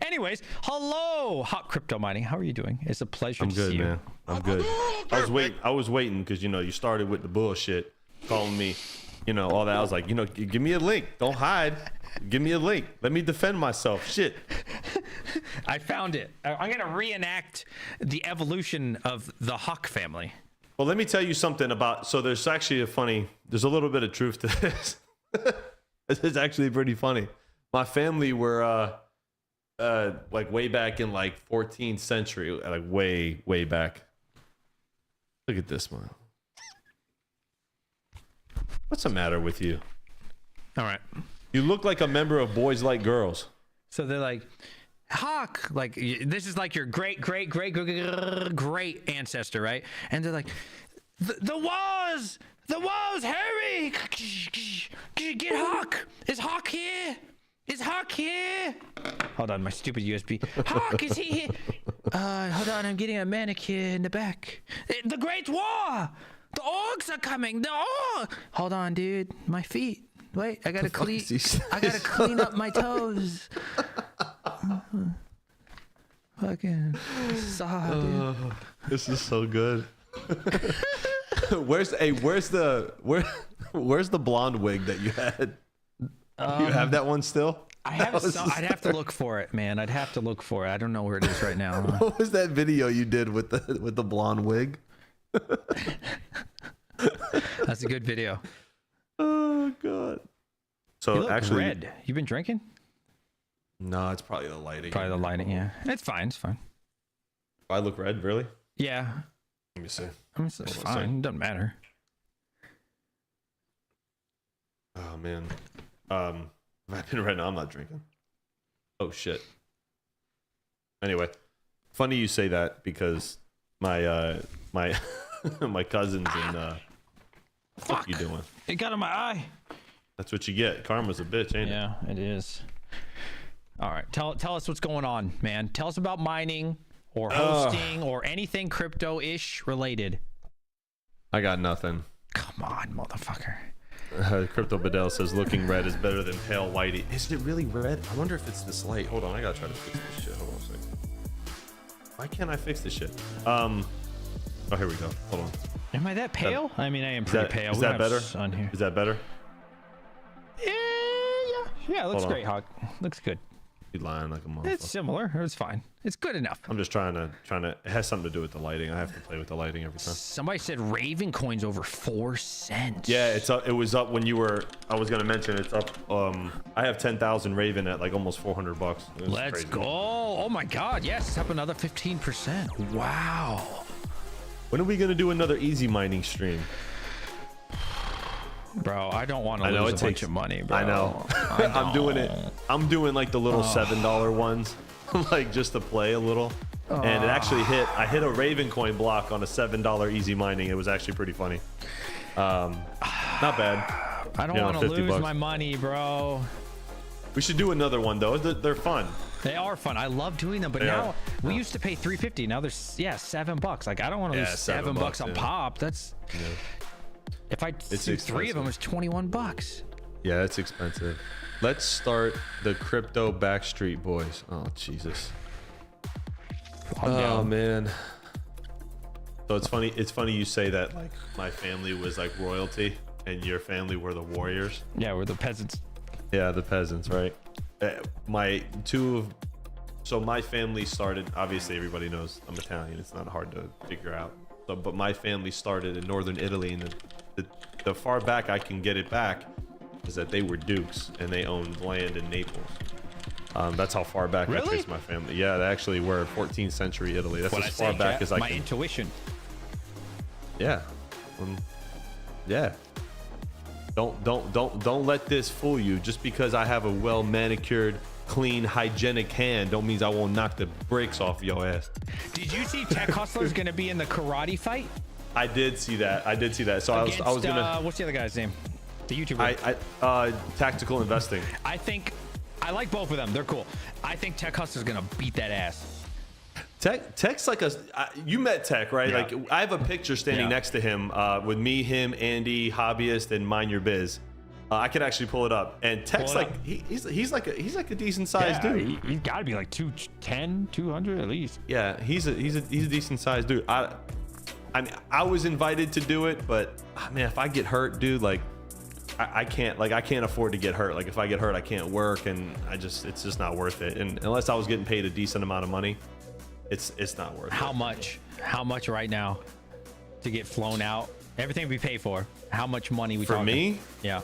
Anyways, hello, Hot Crypto Mining. How are you doing? It's a pleasure I'm to good, see you. man. I'm good. I was waiting because you started with the bullshit, calling me, all that. I was like, give me a link. Don't hide. Give me a link. Let me defend myself. Shit. I found it. I'm gonna reenact the evolution of the Hawk family. Well, let me tell you something about. So there's actually there's a little bit of truth to this. This is actually pretty funny. My family were like way back in like 14th century, like way back. Look at this one. What's the matter with you? All right. You look like a member of Boys Like Girls. So they're like, Hawk, like this is like your great ancestor, right? And they're like, the walls, hurry, get Hawk. Is Hawk here? Is Hawk here? Hold on, my stupid USB. Hawk, is he here? Hold on, I'm getting a manicure in the back. The Great War. The orcs are coming. Hold on, dude. My feet. Wait, I gotta clean up my toes. Fucking saw, dude. This is so good. Where's the blonde wig that you had? You have that one still? I'd have to look for it, man. I'd have to look for it. I don't know where it is right now. What was that video you did with the blonde wig? That's a good video. Oh god. You So look actually, red. You been drinking? no, it's probably the lighting. Probably the lighting. Yeah, it's fine. It's fine. I look red, really? Yeah, Let me see. I mean, it's Hold on a fine. second. It doesn't matter. Oh man. I've been right now. I'm not drinking. Oh shit. Anyway, funny you say that because my my cousins and what you doing? It got in my eye. That's what you get. Karma's a bitch, ain't it? Yeah, it is. All right, tell us what's going on, man. Tell us about mining or hosting or anything crypto-ish related. I got nothing. Come on, motherfucker. Crypto Bedell says looking red is better than pale whitey. Is it really red? I wonder if it's this light. Hold on, I gotta try to fix this shit. Hold on a second. Why can't I fix this shit? Oh, here we go. Hold on. Am I that pale? I mean, I am pretty pale. Is We that don't have better? sun here. Is that better? Yeah, it looks Hold on. great, Hawk. Looks good. You lying like a motherfucker. It's similar. It's fine. It's good enough. I'm just trying to. It has something to do with the lighting. I have to play with the lighting every time. Somebody said Raven coin's over 4 cents. Yeah, it's up. It was up when you were. I was gonna mention it's up. I have 10,000 Raven at like almost $400. It's Let's crazy. go. Oh my God. Yes, it's up another 15%. Wow. When are we gonna do another easy mining stream? Bro, I don't want to I know lose it a bunch takes. of money, bro. I know. I'm doing it. I'm doing like the little $7 ones, like just to play a little. And it actually hit. I hit a Raven coin block on a $7 easy mining. It was actually pretty funny. Not bad. I don't want to 50 lose bucks. my money, bro. We should do another one though. They're fun. They are fun. I love doing them, but They now are. we used to pay $3.50. Now there's $7. Like I don't want to Yeah, lose $7 $7, on yeah. pop. That's if I do 3 of them, it's $21. Yeah, it's expensive. Let's start the crypto Backstreet Boys. Oh Jesus. I'm Oh down. man. So it's funny. It's funny you say that. Like my family was like royalty, and your family were the warriors. Yeah, we're the peasants. Yeah, the peasants, right? My two So my family started, obviously everybody knows I'm Italian. It's not hard to figure out. So, but my family started in northern Italy, and the far back I can get it back is that they were dukes and they owned land in Naples. That's how far back I trace my family. Yeah, they actually were 14th century Italy. That's as far back as I can. My intuition. Yeah. Yeah. Don't let this fool you. Just because I have a well manicured, clean, hygienic hand, don't mean I won't knock the brakes off your ass. Did you see Tech Hustler's gonna be in the karate fight? I did see that. So Against, I was gonna. what's the other guy's name? The YouTuber. Tactical investing. I like both of them. They're cool. I think Tech Hustler's gonna beat that ass. Tech's like you met Tech, right? Yeah. Like I have a picture standing next to him with me, him, Andy, Hobbyist, and Mind Your Biz. I could actually pull it up. And Tech's like he's like a decent sized dude. He's got to be like 210, 200 at least. Yeah, he's a decent sized dude. I mean, I was invited to do it, but man, if I get hurt, dude, like I can't afford to get hurt. Like if I get hurt, I can't work, and it's just not worth it. And unless I was getting paid a decent amount of money, it's not worth it. How much right now to get flown out? Everything we pay for. How much money we for talking? me? Yeah.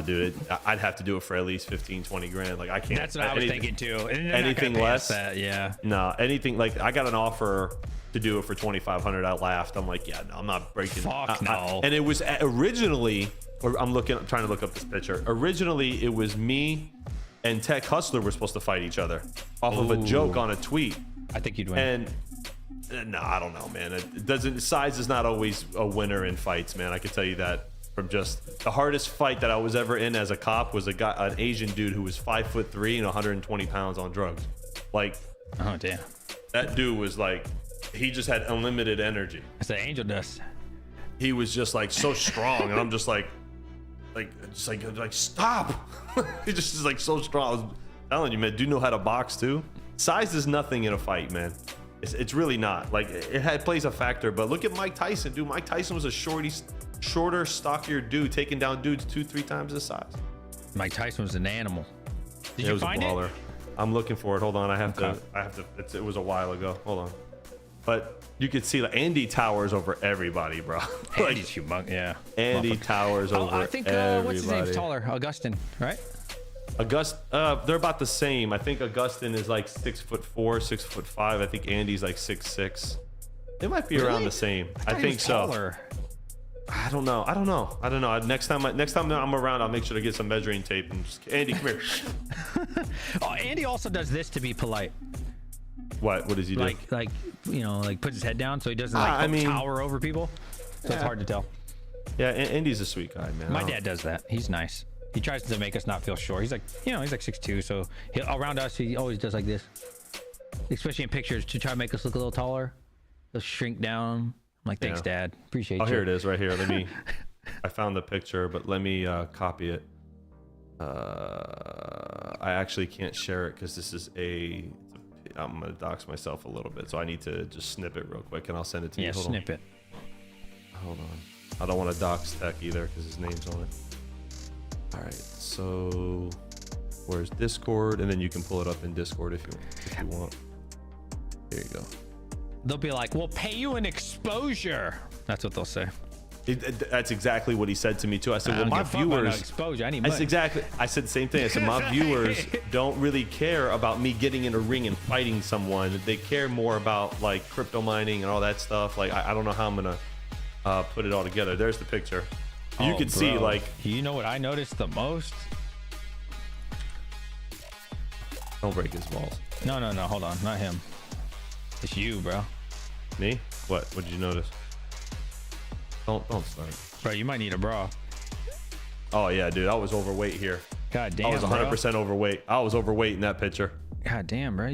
Dude, I'd have to do it for at least 15-20 grand. Like I can't. That's what I was thinking too. Anything less? Yeah. No, anything like I got an offer to do it for 2,500. I laughed. I'm like, yeah, no, I'm not breaking. Fuck no. And it was originally, or I'm trying to look up this picture. Originally, it was me and Tech Hustler were supposed to fight each other off of a joke on a tweet. I think you'd win. And no, I don't know, man. It doesn't. Size is not always a winner in fights, man. I can tell you that. From just the hardest fight that I was ever in as a cop was an Asian dude who was 5'3" and 120 pounds on drugs. Like, oh damn, that dude was like, he just had unlimited energy. It's an angel dust. He was just like so strong, and I'm just like stop. He just is like so strong. I was telling you, man, do you know how to box too? Size is nothing in a fight, man. It's really not. Like it plays a factor, but look at Mike Tyson, dude. Mike Tyson was a shorter, stockier dude, taking down dudes 2-3 times his size. Mike Tyson was an animal. Did you find it? I'm looking for it. Hold on, I have to. It was a while ago. Hold on, but you could see like Andy towers over everybody, bro. Like, Andy's humongous. Yeah. Andy towers over. I think everybody. what's his name's taller? Augustin, right? They're about the same. I think Augustin is like 6'4", 6'5". I think Andy's like 6'6". They might be around the same. I think so. Taller. I don't know. Next time I'm around, I'll make sure to get some measuring tape and just, Andy, come here. Oh, Andy also does this to be polite. What does he do? Like puts his head down so he doesn't tower over people. So it's hard to tell. Yeah, Andy's a sweet guy, man. My dad does that. He's nice. He tries to make us not feel short. He's like, he's like 6'2", so around us he always does like this, especially in pictures to try to make us look a little taller. He'll shrink down. I'm like, thanks, Dad. Appreciate you. Oh, here it is, right here. I found the picture, but let me copy it. I actually can't share it because this is I'm gonna dox myself a little bit, so I need to just snip it real quick, and I'll send it to you. Hold snip it. Hold on. I don't want to dox Tech either because his name's on it. All right, so where's Discord? And then you can pull it up in Discord if you want. There you go. They'll be like, we'll pay you an exposure. That's what they'll say. That's exactly what he said to me too. I said, well, my viewers, exposure. I need money. I said the same thing. I said, my viewers don't really care about me getting in a ring and fighting someone. They care more about like crypto mining and all that stuff. Like, I don't know how I'm gonna put it all together. There's the picture. You can see, like, you know what I noticed the most? Don't break his balls. No, hold on, not him. It's you, bro. Me? What did you notice? Don't start. Bro, you might need a bra. Oh yeah, dude, I was overweight here. God damn, I was 100% overweight. I was overweight in that picture. God damn, bro.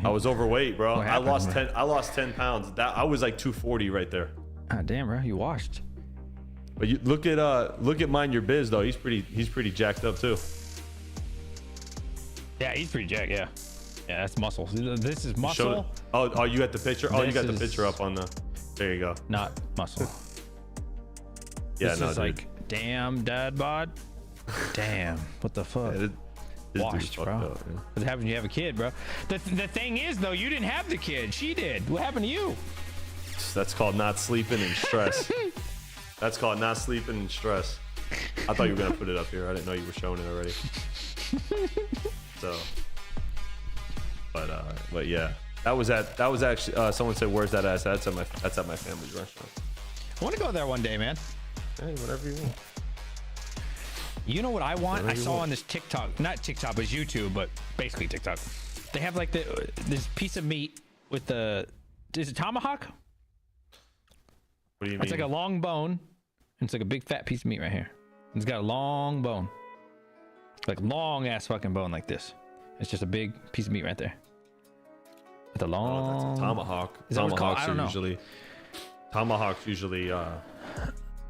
I was overweight, bro. What happened, I lost 10 pounds. I was like 240 right there. God damn, bro. You washed. But you look at Mind Your Biz though. He's pretty jacked up too. Yeah, he's pretty jacked. Yeah, that's muscle. This is muscle. Oh, you got the picture? Oh, you got the picture up on the. There you go. Not muscle. Yeah, this is like, damn, dad bod. Damn, what the fuck? Yeah, This dude washed, fucked bro. up, yeah. What happens when you have a kid, bro? The thing is, though, you didn't have the kid. She did. What happened to you? That's called not sleeping and stress. That's called not sleeping and stress. I thought you were gonna put it up here. I didn't know you were showing it already. So, but yeah, that was actually someone said, "Where's that ass?" That's at my family's restaurant. I want to go there one day, man. Hey, whatever you want. You know what I want? Whatever I you saw want. on this TikTok, not TikTok, but YouTube, but basically TikTok. They have like this piece of meat with is it tomahawk? What do you mean? It's like a long bone. And it's like a big fat piece of meat right here. It's got a long bone. Like long ass fucking bone like this. It's just a big piece of meat right there. With a long. Oh, that's a tomahawk. Is that what it's called? I don't know. Tomahawks usually.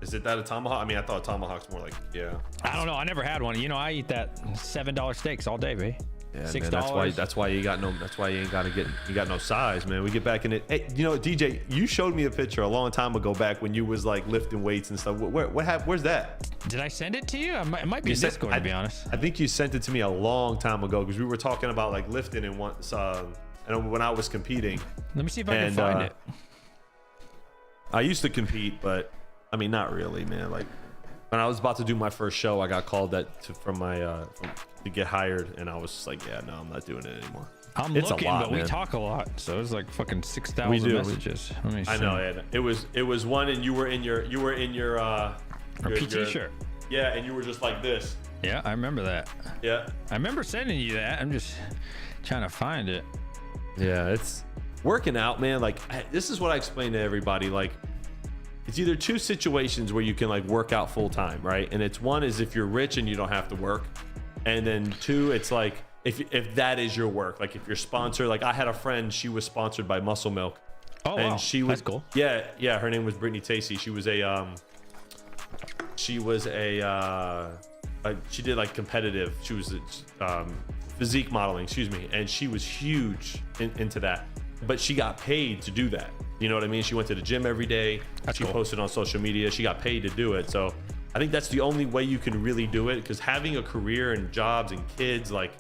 Is it that a tomahawk? I mean, I thought tomahawk's more like, yeah. I don't know. I never had one. You know, I eat that $7 steaks all day, baby. Yeah, $6. man, that's why you got no. That's why you ain't gotta get. You got no size, man. We get back in it. Hey, you know, DJ, you showed me a picture a long time ago back when you was like lifting weights and stuff. What happened? Where's that? Did I send it to you? It might be Discord, to be honest. I think you sent it to me a long time ago because we were talking about like lifting and and when I was competing. Let me see if I can find it. I used to compete, but I mean, not really, man. Like when I was about to do my first show, I got called to get hired, and I was just like, yeah, no, I'm not doing it anymore. It's looking, a lot, but man. we talk a lot, so it's like fucking 6,000 We do. messages. Let me see. I know, Ed. It was one, and you were in your PT shirt. Yeah, and you were just like this. Yeah, I remember that. Yeah. I remember sending you that. I'm just trying to find it. Yeah, it's working out, man. Like this is what I explain to everybody. Like it's either two situations where you can like work out full time, right? And it's one is if you're rich and you don't have to work, and then two, it's like if that is your work, like if you're sponsored. Like I had a friend, she was sponsored by Muscle Milk. Oh, and wow. she was That's cool. Yeah. Her name was Brittany Tacey. She was she did like competitive. She was physique modeling, excuse me, and she was huge into that. But she got paid to do that. You know what I mean? She went to the gym every day. She posted on social media. She got paid to do it. So I think that's the only way you can really do it, because having a career and jobs and kids, like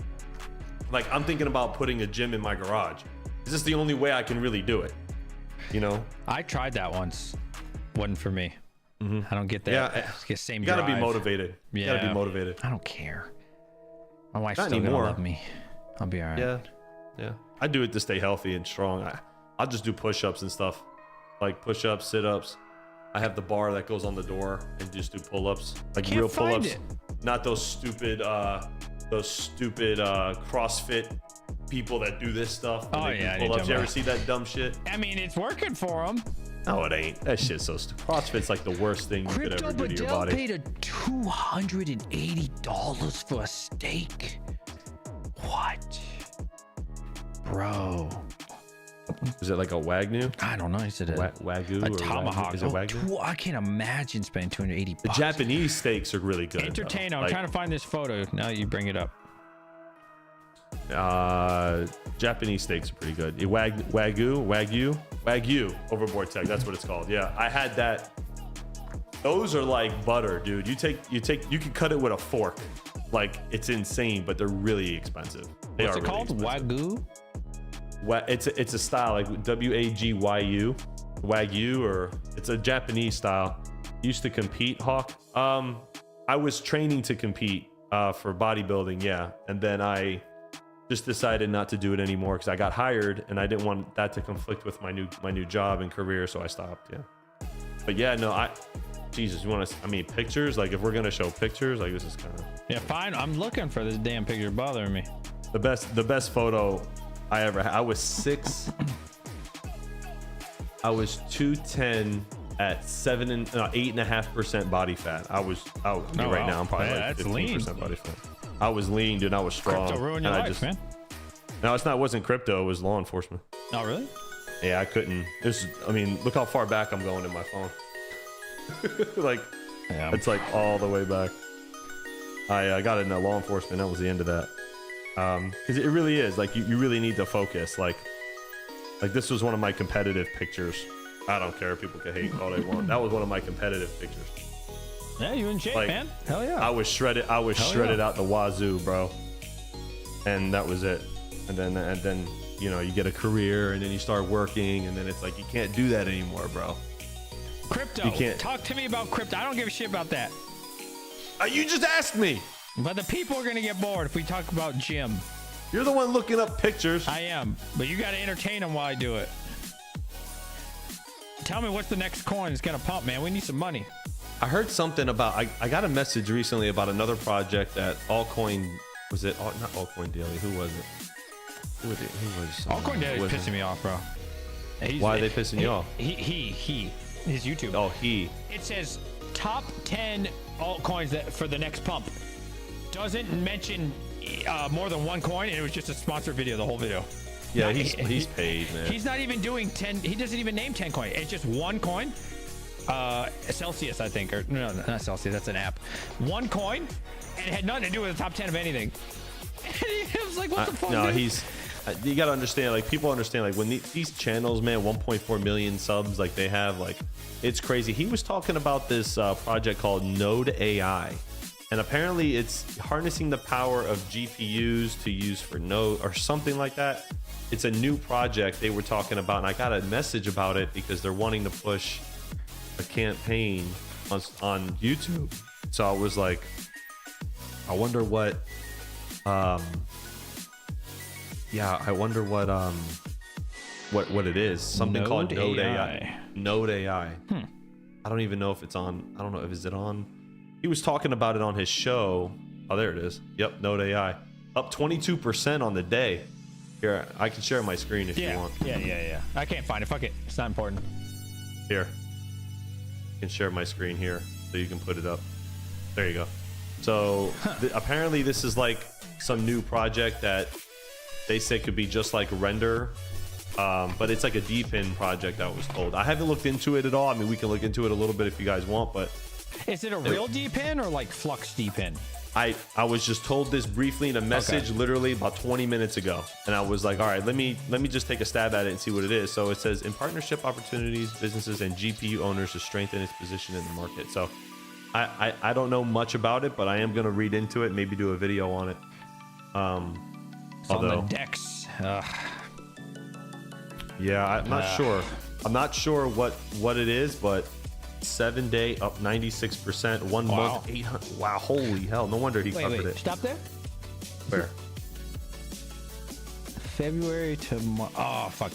I'm thinking about putting a gym in my garage. Is this the only way I can really do it? You know? I tried that once. Wasn't for me. I don't get that. Yeah, Get same you gotta drive. be momotivated. Yeah. You gotta be motivated. I don't care. My wife's Not still anymore. gonna love me. I'll be all right. Yeah. I do it to stay healthy and strong. I'll just do push-ups and stuff, like push-ups, sit-ups. I have the bar that goes on the door and just do pull-ups, like Can't real find pull-ups, it. not those stupid CrossFit people that do this stuff. Oh, They do yeah, I know pull-ups. You ever about. see that dumb shit? I mean, it's working for them. No, it ain't. That shit's so stupid. CrossFit's like the worst thing you could ever do to your body. paid a $280 for a steak. What? Bro. Is it like a Wagyu? I don't know. He said Wagyu a or tomahawk. Wagyu? Is it Wagyu? I can't imagine spending $280. The Japanese steaks are really good. Entertain. though. I'm Like, trying to find this photo. Now that you bring it up. Japanese steaks are pretty good. Wagyu overboard tech. That's what it's called. Yeah, I had that. Those are like butter, dude. You can cut it with a fork. Like it's insane, but they're really expensive. What's it called? Wagyu? It's a style like WAGYU, Wagyu, or it's a Japanese style. Used to compete, Hawk. I was training to compete for bodybuilding, yeah, and then I just decided not to do it anymore because I got hired and I didn't want that to conflict with my new job and career, so I stopped. Yeah, but yeah, no, Jesus, you want to? I mean, pictures. Like if we're gonna show pictures, like this is kind of Fine. I'm looking for this damn picture bothering me. the best photo I ever had. I was 210 at 8.5% body fat. I mean, right now I'm probably like 15% body fat. I was lean, dude. I was strong. Crypto ruined your life, man. No, it wasn't crypto. It was law enforcement. Oh, really? Yeah, I couldn't. Look how far back I'm going in my phone. Like, Yeah. it's like all the way back. I got into law enforcement. That was the end of that. Because it really is like you really need to focus. Like this was one of my competitive pictures. I don't care if people can hate all they want. That was one of my competitive pictures. Yeah, you in shape, Like, man. Hell yeah. I was shredded. I was shredded out the wazoo, bro. and that was it. And then you know, you get a career, and then you start working, and then it's like you can't do that anymore, bro. Crypto. You can't. Talk to me about crypto. I don't give a shit about that. You just asked me. But the people are gonna get bored if we talk about Jim. You're the one looking up pictures. I am, but you gotta entertain them while I do it. Tell me what's the next coin that's gonna pump, man. We need some money. I heard something about. I got a message recently about another project that Altcoin was it? Oh, not Altcoin Daily. Who was it? Who was Altcoin Daily is pissing me off, bro. Why are they pissing you off? He. His YouTube. Oh, he. It says top 10 altcoins that for the next pump. Doesn't mention more than one coin, and it was just a sponsored video, the whole video. Yeah, he's paid, man. He's not even doing 10. He doesn't even name 10 coins. It's just one coin. Celsius, I think, or no, not Celsius. That's an app. One coin, and it had nothing to do with the top 10 of anything. It was like, what the fuck? No, dude? you gotta understand, like, people understand, like, when these channels, man, 1.4 million subs, like, they have, like, it's crazy. He was talking about this project called Node AI, and apparently it's harnessing the power of GPUs to use for node or something like that. It's a new project they were talking about, and I got a message about it because they're wanting to push a campaign on YouTube. So I was like, I wonder what yeah, I wonder what it is. Something called Node AI. Node AI. I don't even know if it's on. I don't know if is it on. He was talking about it on his show. Oh, there it is. Yep, Node AI. Up 22% on the day. Here, I can share my screen if you want. Yeah. I can't find it. Fuck it. It's not important. Here. I can share my screen here so you can put it up. There you go. So apparently this is like some new project that they say could be just like Render, but it's like a DPIN project, I was told. I haven't looked into it at all. I mean, we can look into it a little bit if you guys want, but is it a real DPIN or like Flux DPIN? I was just told this briefly in a message literally about 20 minutes ago, and I was like, all right, let me just take a stab at it and see what it is. So it says in partnership opportunities, businesses and GPU owners to strengthen its position in the market. So I don't know much about it, but I am going to read into it, maybe do a video on it. It's on the DEX. Yeah, I'm not sure. I'm not sure what it is, but 7 day up 96%, 1 month 800. Wow, holy hell! No wonder he covered it. Stop there. Where? February to March. Oh fuck.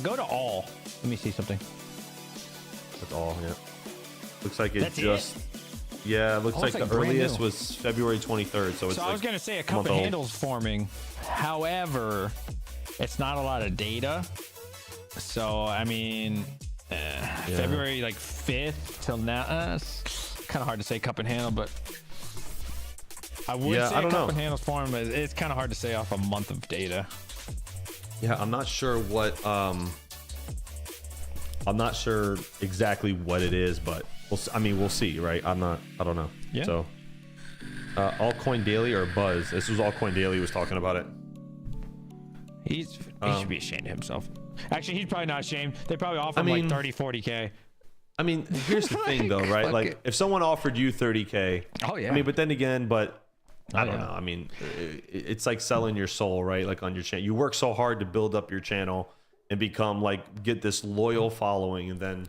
Go to all. Let me see something. That's all. Yeah. Looks like it That's just. It? Yeah, it looks like the earliest new. was February 23rd. So it's. So like I was gonna say a cup of handles forming. However, it's not a lot of data. So I mean, February like 5th till now. It's kind of hard to say cup and handle, but I would say cup and handles form, but it's kind of hard to say off a month of data. Yeah, I'm not sure what. I'm not sure exactly what it is, but we'll see, right? I don't know. Yeah. So, Altcoin Daily or Buzz? This was Altcoin Daily was talking about it. He should be ashamed of himself. Actually, he's probably not ashamed. They probably offer him like 30, 40K. I mean, here's the thing though, right? Like if someone offered you 30K, oh yeah. I mean, but then again, I don't know. I mean, it's like selling your soul, right? Like on your channel, you work so hard to build up your channel and become like, get this loyal following, and then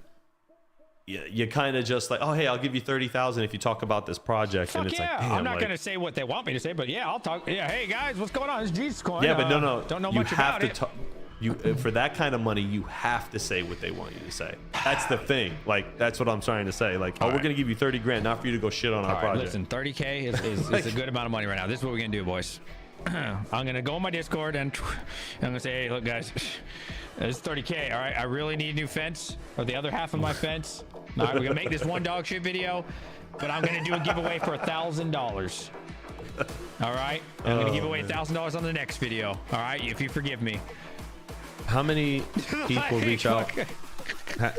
you kind of just like, oh hey, I'll give you 30,000 if you talk about this project. Fuck and it's yeah. like, damn, I'm not gonna say what they want me to say, but yeah, I'll talk. Yeah, hey guys, what's going on? It's Jesus Coin. Yeah, but no, don't know you much have about to it. talk. For that kind of money, you have to say what they want you to say. That's the thing. Like, that's what I'm trying to say. Like, we're going to give you 30 grand, not for you to go shit on our project. Listen, 30K is a good amount of money right now. This is what we're going to do, boys. I'm going to go on my Discord and I'm going to say, hey, look, guys, this is 30K. All right. I really need a new fence, or the other half of my fence. All right. We're going to make this one dog shit video, but I'm going to do a giveaway for $1,000. All right. I'm going to give away $1,000 on the next video. All right. If you forgive me. How many people reach out?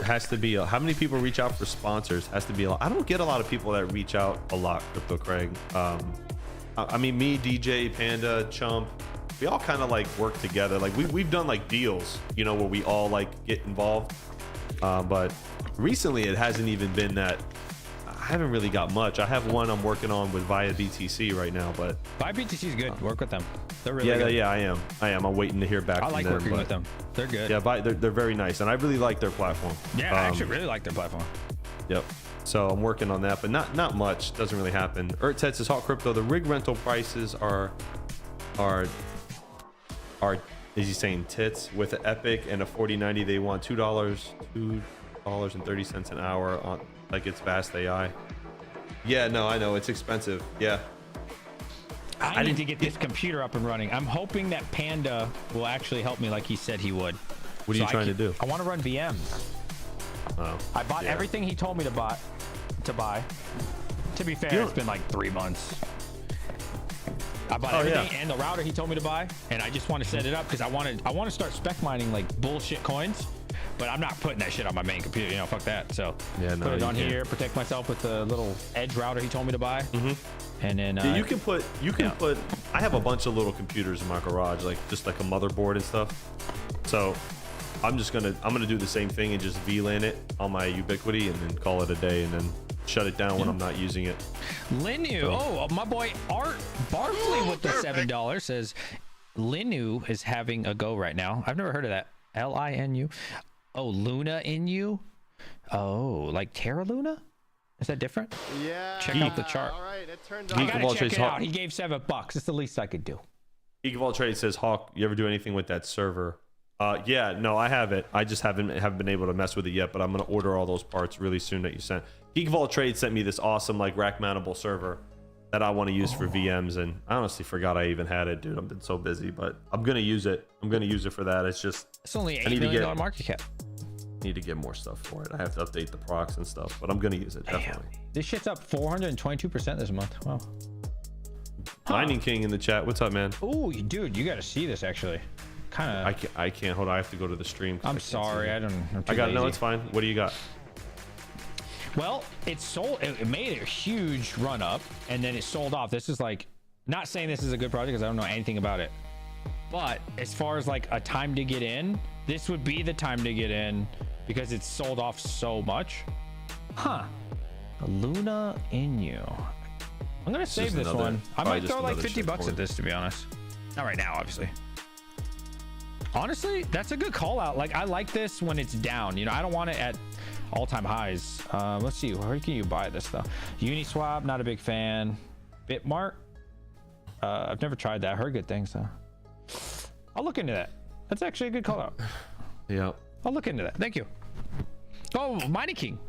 Has to be how many people reach out for sponsors? Has to be a lot. I don't get a lot of people that reach out a lot, Crypto Craig. I mean, me, DJ, Panda, Chump, we all kind of like work together. Like we've done like deals, you know, where we all like get involved. But recently it hasn't even been that. I haven't really got much. I have one I'm working on with via BTC right now, but YGIYPT is good. Work with them. They're really yeah, good. yeah, I am. I'm waiting to hear back I from like them. working but with them. They're good. Yeah, they're very nice, and I really like their platform. Yeah, I actually really like their platform. Yep. So I'm working on that, but not much. Doesn't really happen. Ertet says hot crypto. The rig rental prices are is he saying tits with an Epic and a 4090? They want $2.30 an hour on like it's Vast AI. Yeah, no, I know it's expensive. Yeah. I need to get this computer up and running. I'm hoping that Panda will actually help me like he said he would. What are you trying to do? I want to run VMs. Oh, I bought everything he told me to buy. To be fair, it's been like 3 months. I bought everything and the router he told me to buy, and I just want to set it up because I want to start spec mining like bullshit coins, but I'm not putting that shit on my main computer. You know, fuck that. So put it on here, protect myself with the little edge router he told me to buy, and then you can put. I have a bunch of little computers in my garage, like just like a motherboard and stuff. So I'm gonna do the same thing and just VLAN it on my Ubiquity and then call it a day and then shut it down when I'm not using it. Linu, my boy Art Barkley with the $7 says Linu is having a go right now. I've never heard of that. Linu. Oh, Luna Inu. Oh, like Terra Luna? Is that different? Yeah. Check out the chart. All right, it turned I out. gotta check it out. He gave $7. It's the least I could do. Geek of All Trades says, Hawk, you ever do anything with that server? Yeah, no, I have it. I just haven't been able to mess with it yet, but I'm gonna order all those parts really soon that you sent. Geek of All Trades sent me this awesome like rack mountable server that I want to use for VMs, and I honestly forgot I even had it, dude. I've been so busy, but I'm gonna use it. I'm gonna use it for that. It's just it's only $8 million market cap. Need to get more stuff for it. I have to update the procs and stuff, but I'm gonna use it definitely. This shit's up 422% this month. Wow. Mining King in the chat. What's up, man? Oh, dude, you got to see this actually. Kind of. I can't. Hold on. I have to go to the stream. I'm sorry. I got no. It's fine. What do you got? Well, it sold. It made a huge run up, and then it sold off. This is like, not saying this is a good project because I don't know anything about it. But as far as like a time to get in, this would be the time to get in because it's sold off so much. Huh? Luna Inu. I'm gonna save this one. I might throw like $50 at this, to be honest. Not right now, obviously. Honestly, that's a good call out. Like, I like this when it's down. You know, I don't want it at all-time highs. Let's see, where can you buy this stuff? Uniswap, not a big fan. Bitmart, I've never tried that. I heard good things though. I'll look into that. That's actually a good call out. Yeah, I'll look into that. Thank you. Oh, Mining King.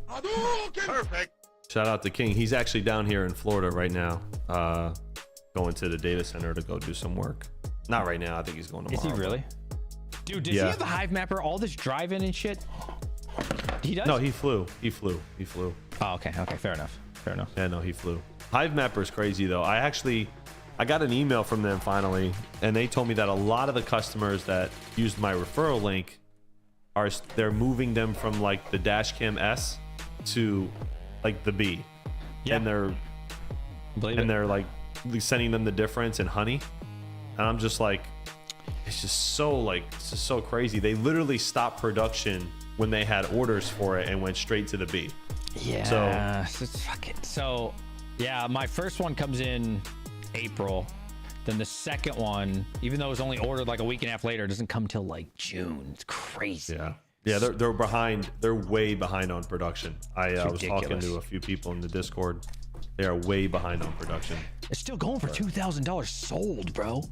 Perfect. Shout out to King. He's actually down here in Florida right now, going to the data center to go do some work. Not right now. I think he's going tomorrow. Is he really? Dude, does he have the Hivemapper? All this driving and shit? He does? No, he flew. Oh, okay. Okay, fair enough. Yeah, no, he flew. Hivemapper is crazy though. I got an email from them finally, and they told me that a lot of the customers that used my referral link they're moving them from like the Dashcam S to like the B. Yeah. And they're like sending them the difference in honey. And I'm just like, it's just so crazy. They literally stopped production when they had orders for it and went straight to the B. Yeah. So yeah, my first one comes in April. Then the second one, even though it was only ordered like a week and a half later, doesn't come till like June. It's crazy. Yeah, they're behind. They're way behind on production. I was talking to a few people in the Discord. They are way behind on production. It's still going for $2,000 sold, bro.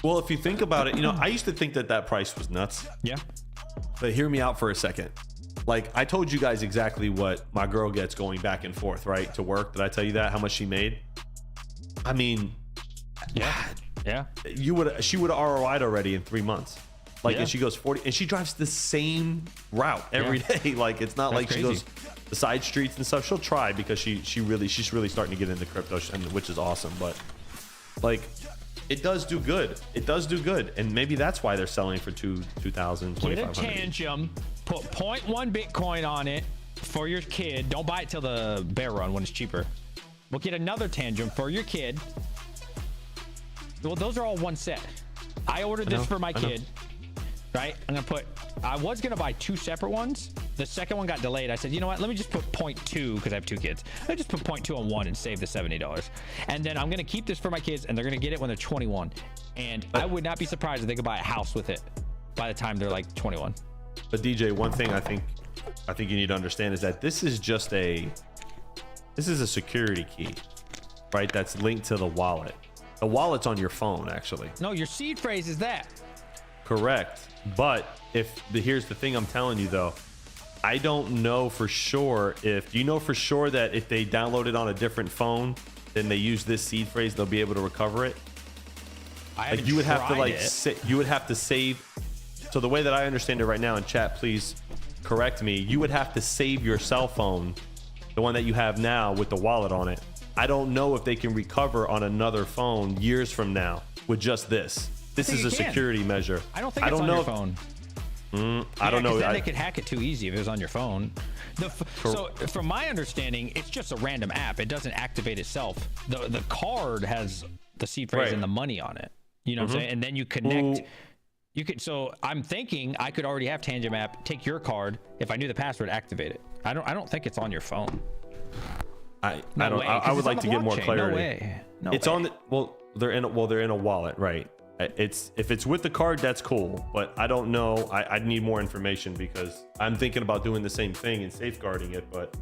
Well, if you think about it, you know, I used to think that price was nuts. Yeah. But hear me out for a second. Like, I told you guys exactly what my girl gets going back and forth, right, to work. Did I tell you that? How much she made? I mean, yeah. She would have ROI'd already in 3 months. Like, and she goes 40, and she drives the same route every day. Like, it's not like she goes the side streets and stuff. She'll try because she's really starting to get into crypto, which is awesome. But like, it does do good. And maybe that's why they're selling for $2,000, Get a Tangem, put 0.1 Bitcoin on it for your kid. Don't buy it till the bear run when it's cheaper. We'll get another Tangem for your kid. Well, those are all one set. I ordered this for my kid, right? I was gonna buy 2 separate ones, The second one got delayed. I said, you know what? Let me just put 0.2 because I have 2 kids. I just put 0.2 on one and save the $70. And then I'm gonna keep this for my kids, and they're gonna get it when they're 21. And I would not be surprised if they could buy a house with it by the time they're like 21. But DJ, one thing I think you need to understand is that this is a security key, right? That's linked to the wallet. The wallet's on your phone, actually. No, your seed phrase is that. Correct. But here's the thing I'm telling you though, I don't know for sure do you know for sure that if they download it on a different phone, then they use this seed phrase, they'll be able to recover it? Like you would have to you would have to save. So the way that I understand it right now in chat, please correct me. You would have to save your cell phone, the one that you have now with the wallet on it. I don't know if they can recover on another phone years from now with just this. This is a security measure. I don't think it's on your phone. I don't know. Then they could hack it too easy if it was on your phone. So from my understanding, it's just a random app. It doesn't activate itself. The card has the seed phrase and the money on it. You know what I'm saying? And then you connect. You could. So I'm thinking I could already have Tangem app, take your card. If I knew the password, activate it. I don't think it's on your phone. I would like to get more clarity. No way. No it's way. on the they're in a wallet, right? If it's with the card, that's cool, but I don't know. I need more information because I'm thinking about doing the same thing and safeguarding it. But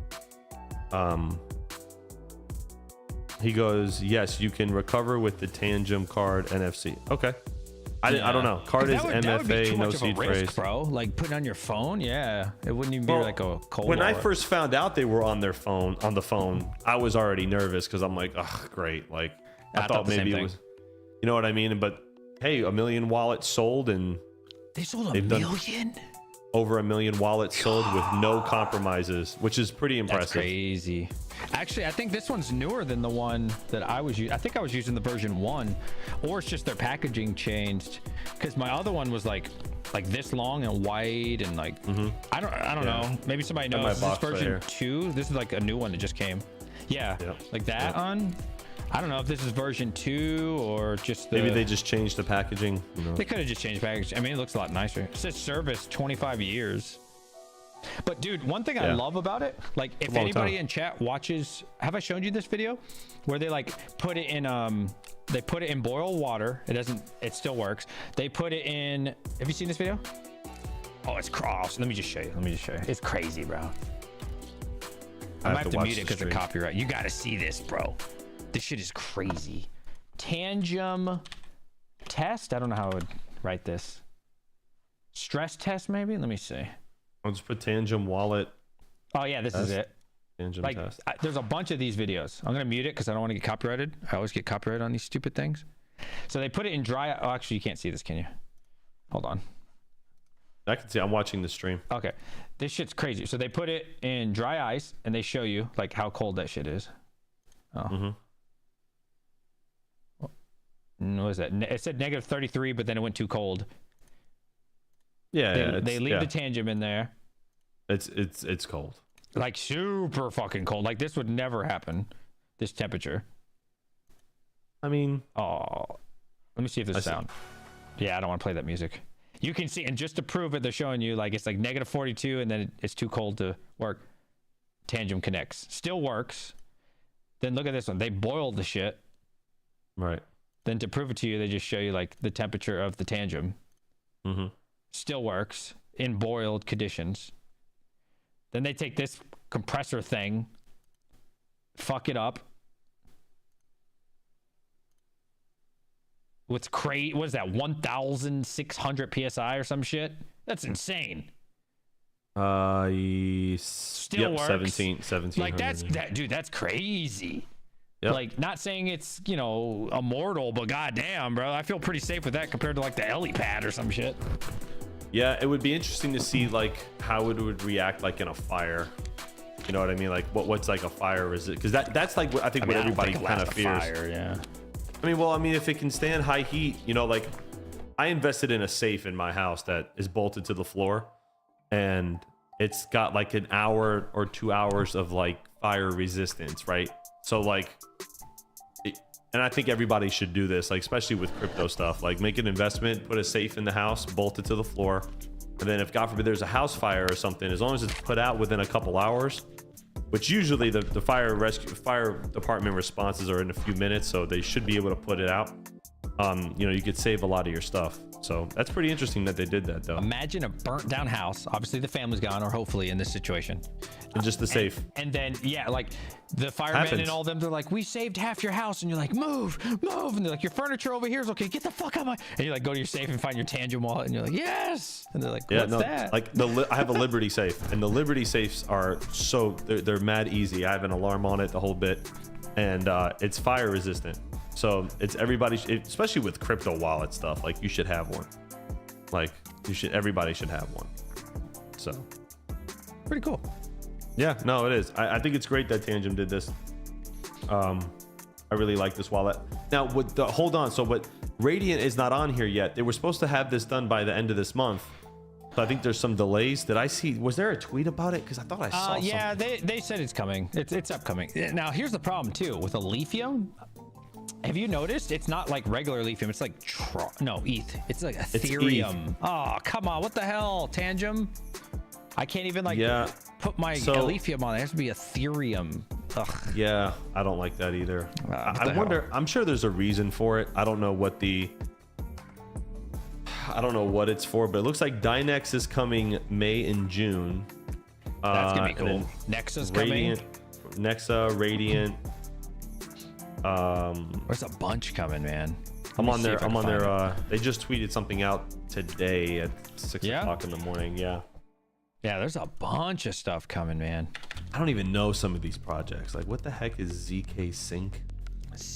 he goes, yes, you can recover with the Tangem card NFC. Okay. I don't know. Card is MFA, no seed phrase, bro. Like putting on your phone, yeah, it wouldn't even be like a cold. When I first found out they were on the phone, I was already nervous because I'm like, oh, great. Like I thought maybe it was, you know what I mean? But hey, 1 million wallets sold, and they sold a million. Over 1 million wallets sold with no compromises, which is pretty impressive. That's crazy. Actually, I think this one's newer than the one that I was using. I think I was using the version 1, or it's just their packaging changed. Because my other one was like this long and wide and like I don't know. Maybe somebody knows. This version 2. This is like a new one that just came. Yeah, like that on. I don't know if this is version 2 or just maybe they just changed the packaging. You know? They could have just changed packaging. I mean, it looks a lot nicer. It says service 25 years. But dude, one thing I love about it, like if anybody in chat watches, have I shown you this video where they like put it in boiled water? It still works. They put it in, have you seen this video? Oh, it's cross. Let me just show you. It's crazy, bro. I might have to mute it because of copyright. You got to see this, bro. This shit is crazy. Tangem test. I don't know how I would write this. Stress test, maybe? Let me see. I'll just put Tangem wallet. Oh, yeah, this is it. Tangem test. There's a bunch of these videos. I'm going to mute it because I don't want to get copyrighted. I always get copyrighted on these stupid things. So they put it in dry. Oh, actually, you can't see this, can you? Hold on. I can see. I'm watching the stream. Okay. This shit's crazy. So they put it in dry ice and they show you like how cold that shit is. Oh. What was that? It said -33, but then it went too cold. Yeah, they leave the Tangem in there. It's cold. Like super fucking cold. Like this would never happen. This temperature. I mean, let me see if there's sound. Yeah, I don't want to play that music. You can see, and just to prove it, they're showing you like it's like -42, and then it's too cold to work. Tangem connects. Still works. Then look at this one. They boiled the shit. Right. Then to prove it to you, they just show you like the temperature of the Tangem. Still works in boiled conditions. Then they take this compressor thing, fuck it up. What's crazy? What is that? 1,600 PSI or some shit? That's insane. Still works. 17. Like dude, that's crazy. Yep. Like, not saying it's, you know, immortal, but goddamn, bro, I feel pretty safe with that compared to like the helipad or some shit. Yeah, it would be interesting to see like how it would react like in a fire. You know what I mean? Like what's like a fire resist? Because that's like what what everybody kind of fears. Fire, yeah. I mean, if it can stand high heat, you know, like I invested in a safe in my house that is bolted to the floor, and it's got like an hour or 2 hours of like fire resistance, right? So like, and I think everybody should do this, like especially with crypto stuff. Like make an investment, put a safe in the house, bolt it to the floor, And then if God forbid there's a house fire or something, as long as it's put out within a couple hours, which usually the fire department responses are in a few minutes, so they should be able to put it out. You know, you could save a lot of your stuff. So that's pretty interesting that they did that, though. Imagine a burnt down house. Obviously the family's gone, or hopefully in this situation. And just the safe. And then, yeah, like the firemen and all them, they're like, we saved half your house. And you're like, move. And they're like, your furniture over here is okay. Get the fuck out of my... And you like go to your safe and find your Tangem wallet. And you're like, yes. And they're like, what's that? Like I have a Liberty safe, and the Liberty safes are so, they're mad easy. I have an alarm on it the whole bit, and it's fire resistant. So it's especially with crypto wallet stuff, like you should have one. Like everybody should have one. So Pretty cool. Yeah, no, it is. I think it's great that Tangem did this. I really like this wallet. Now, hold on. So, but Radiant is not on here yet. They were supposed to have this done by the end of this month. So I think there's some delays. Did I see? Was there a tweet about it? Because I thought I saw something. Yeah, they said it's coming. It's upcoming. Now, here's the problem too with a Lithium. Have you noticed? It's not like regular Lithium. It's like ETH. It's like Ethereum. Oh, come on. What the hell, Tangem? I can't even put my Lithium on. It has to be Ethereum. Ugh. Yeah, I don't like that either. I wonder. I'm sure there's a reason for it. I don't know what it's for, but it looks like Dynex is coming May and June. That's gonna be cool. Nexa's coming. Nexa, Radiant. There's a bunch coming, man. I'm on there. They just tweeted something out today at 6 o'clock in the morning. Yeah. Yeah, there's a bunch of stuff coming, man. I don't even know some of these projects. Like, what the heck is ZK Sync?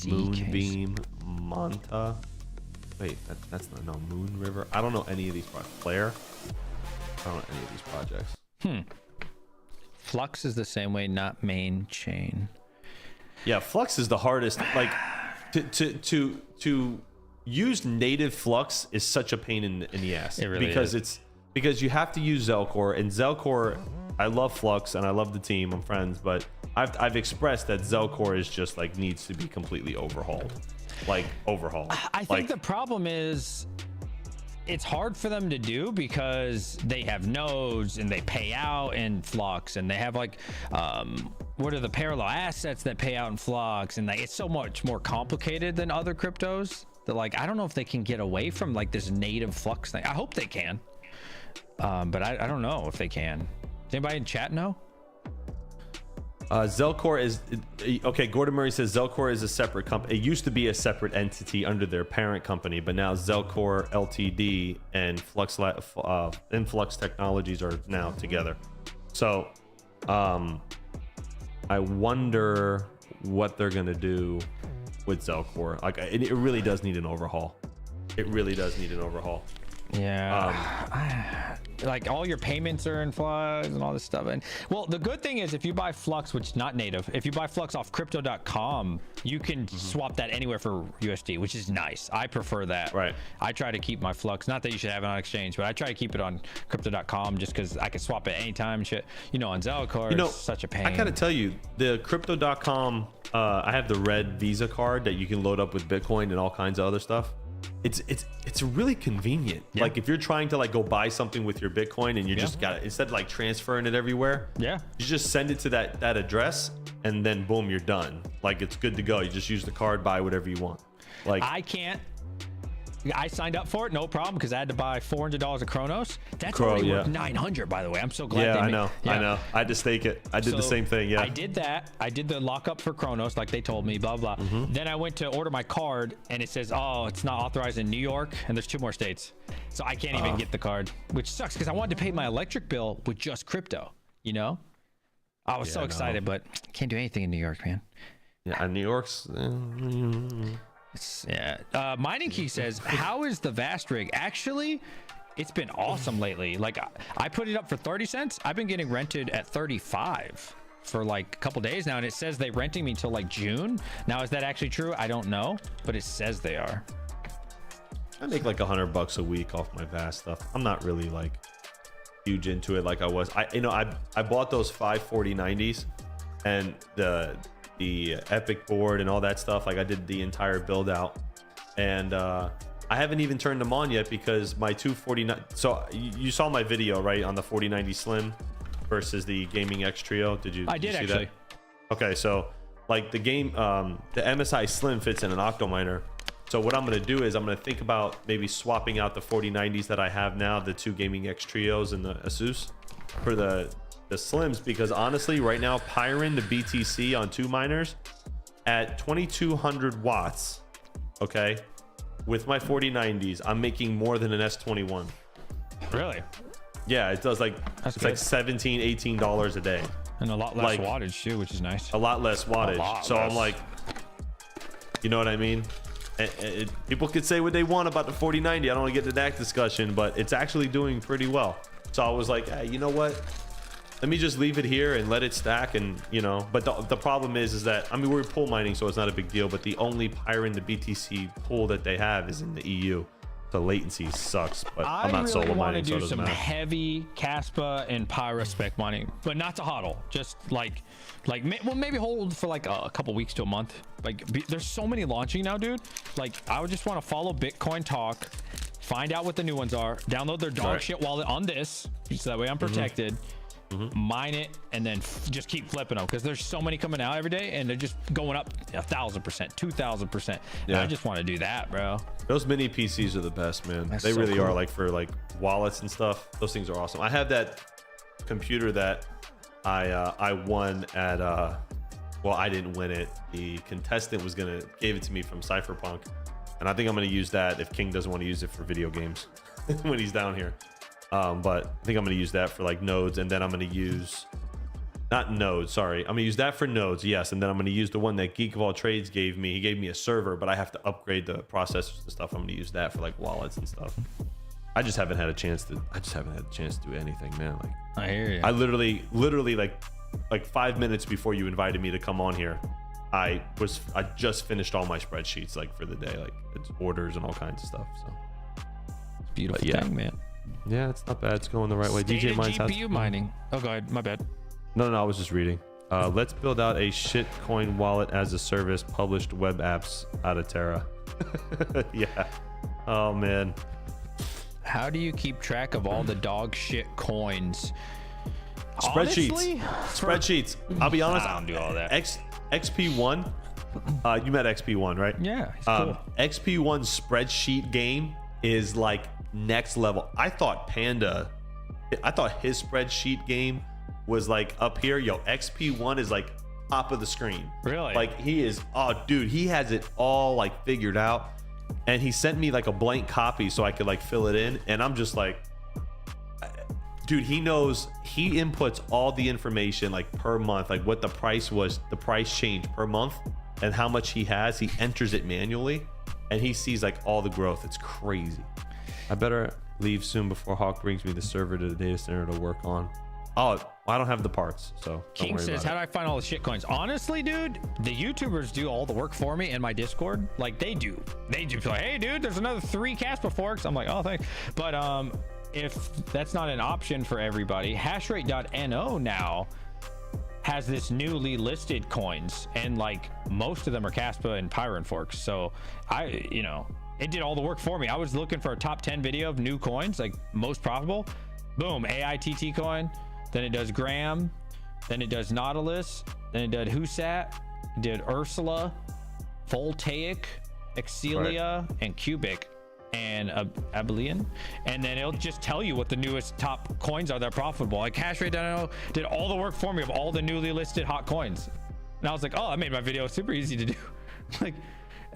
Moonbeam, Monta. Wait, that's not Moon River. I don't know any of these projects. Flare. I don't know any of these projects. Flux is the same way, not main chain. Yeah, Flux is the hardest. Like, to use native Flux is such a pain in the ass. It really is. Because you have to use Zelcore, and Zelcore, I love Flux and I love the team, I'm friends, but I've expressed that Zelcore is just like needs to be completely overhauled. I think the problem is it's hard for them to do because they have nodes and they pay out in Flux, and they have like what are the parallel assets that pay out in Flux, and it's so much more complicated than other cryptos that I don't know if they can get away from this native Flux thing. I hope they can. But I don't know if they can. Does anybody in chat know? Zelcore is okay. Gordon Murray says Zelcore is a separate company. It used to be a separate entity under their parent company, but now Zelcore Ltd and Influx Technologies are now together. So, I wonder what they're gonna do with Zelcore. It really does need an overhaul. It really does need an overhaul. Yeah. All your payments are in Flux and all this stuff. And well, the good thing is if you buy Flux, which is not native, if you buy Flux off crypto.com, you can swap that anywhere for USD, which is nice. I prefer that. Right. I try to keep my Flux, not that you should have it on exchange, but I try to keep it on crypto.com just because I can swap it anytime and shit. On Zelcore, it's such a pain. I gotta tell you, the crypto.com, I have the red Visa card that you can load up with Bitcoin and all kinds of other stuff. It's really convenient. Yeah. If you're trying to go buy something with your Bitcoin and you just got it, instead of transferring it everywhere, you just send it to that address and then boom, you're done. It's good to go. You just use the card, buy whatever you want. I signed up for it, no problem, because I had to buy $400 of Chronos. That's already worth $900, by the way. I'm so glad. I know. I had to stake it. I did the same thing. Yeah, I did that. I did the lockup for Chronos, like they told me. Blah blah. Then I went to order my card, and it says, "Oh, it's not authorized in New York, and there's 2 more states, so I can't even get the card," which sucks because I wanted to pay my electric bill with just crypto. I was so excited, but can't do anything in New York, man. Yeah, New York's. Mining Key says, how is the Vast rig? Actually, it's been awesome lately. I put it up for 30 cents. I've been getting rented at 35 for a couple days now, and it says they're renting me till June. Now, is that actually true? I don't know, but it says they are. I make $100 a week off my Vast stuff. I'm not really huge into it like I was. I bought those 54090s and the Epic board and all that stuff. I did the entire build out, and I I haven't even turned them on yet because my 249. So you saw my video, right, on the 4090 Slim versus the Gaming X Trio. Did you? I did you see actually. That? Okay, so like the MSI Slim fits in an octominer. So what I'm gonna do is I'm gonna think about maybe swapping out the 4090s that I have now, the two Gaming X Trios and the Asus, for the Slims, because honestly, right now, Pyron the BTC on 2 miners at 2200 watts, okay, with my 4090s, I'm making more than an S21. Really? Yeah, it does like That's it's good. like $17-18 a day, And a lot less Like- wattage too, which is nice. a lot less wattage. lot So less. I'm like, you know what I mean? People could say what they want about the 4090. I don't want to get into that discussion, but it's actually doing pretty well. So I was like, hey, you know what? Let me just leave it here and let it stack, and but the problem is that, I mean, we're pool mining, so it's not a big deal, but the only Pyron the BTC pool that they have is in the EU. The latency sucks, but I'm not I solo really want to mining, so it do doesn't some matter. heavy Kaspa and Pyra spec mining, but not to hodl. Just like maybe hold for like a couple weeks to a month. Like there's so many launching now, dude. Like I would just want to follow Bitcoin talk, find out what the new ones are, download their dog Right. shit wallet on this, so that way I'm protected. Mine it, and then just keep flipping them, because there's so many coming out every day, and they're just going up 1,000%, 2,000%. Yeah. I just want to do that, bro. Those mini PCs are the best, man. That's They so really cool. are, like for like wallets and stuff. Those things are awesome. I have that computer that I won at well, I didn't win it. The contestant gave it to me from Cypherpunk, and I think I'm gonna use that if King doesn't want to use it for video games when he's down here. But I think I'm gonna use that for like nodes, and then I'm gonna use not nodes, sorry. I'm gonna use that for nodes, yes, and then I'm gonna use the one that Geek of All Trades gave me. He gave me a server, but I have to upgrade the processors and stuff. I'm gonna use that for like wallets and stuff. I just haven't had a chance to do anything, man. Like I hear you. I literally like 5 minutes before you invited me to come on here, I just finished all my spreadsheets like for the day, like it's orders and all kinds of stuff. So Beautiful yeah. thing, man. yeah, it's not bad. It's going the right way. State DJ of Mines has GPU mining. Oh, go ahead. My bad. No, I was just reading. Let's build out a shitcoin wallet as a service, published web apps out of Terra. Yeah. Oh man. How do you keep track of all the dog shit coins? Spreadsheets. Honestly, Spreadsheets. I'll be honest. I don't do all that. XP1. You met XP1, right? Yeah, he's cool. XP1 spreadsheet game is like next level. I thought his spreadsheet game was like up here. Yo, XP1 is like top of the screen. Really? Like he is, oh dude, he has it all like figured out. And he sent me like a blank copy so I could like fill it in. And I'm just like, dude, he inputs all the information like per month, like what the price was, the price change per month, and how much he has. He enters it manually, and he sees like all the growth. It's crazy. I better leave soon before Hawk brings me the server to the data center to work on. Oh, I don't have the parts, so don't King worry says, about how do I find all the shit coins? Honestly, dude, the YouTubers do all the work for me in my Discord. Like they do. Like, hey, dude, there's another 3 Kaspa forks. I'm like, oh, thanks. But if that's not an option for everybody, hashrate.no now has this newly listed coins, and like most of them are Kaspa and Pyron forks. So it did all the work for me. I was looking for a top 10 video of new coins, like most profitable. Boom, AITT coin. Then it does Graham. Then it does Nautilus. Then it did Husat. It did Ursula, Voltaic, Excelia, and Cubic, and Abelian. And then it'll just tell you what the newest top coins are that are profitable. Like Hashrate.io did all the work for me of all the newly listed hot coins. And I was like, oh, I made my video super easy to do. Like,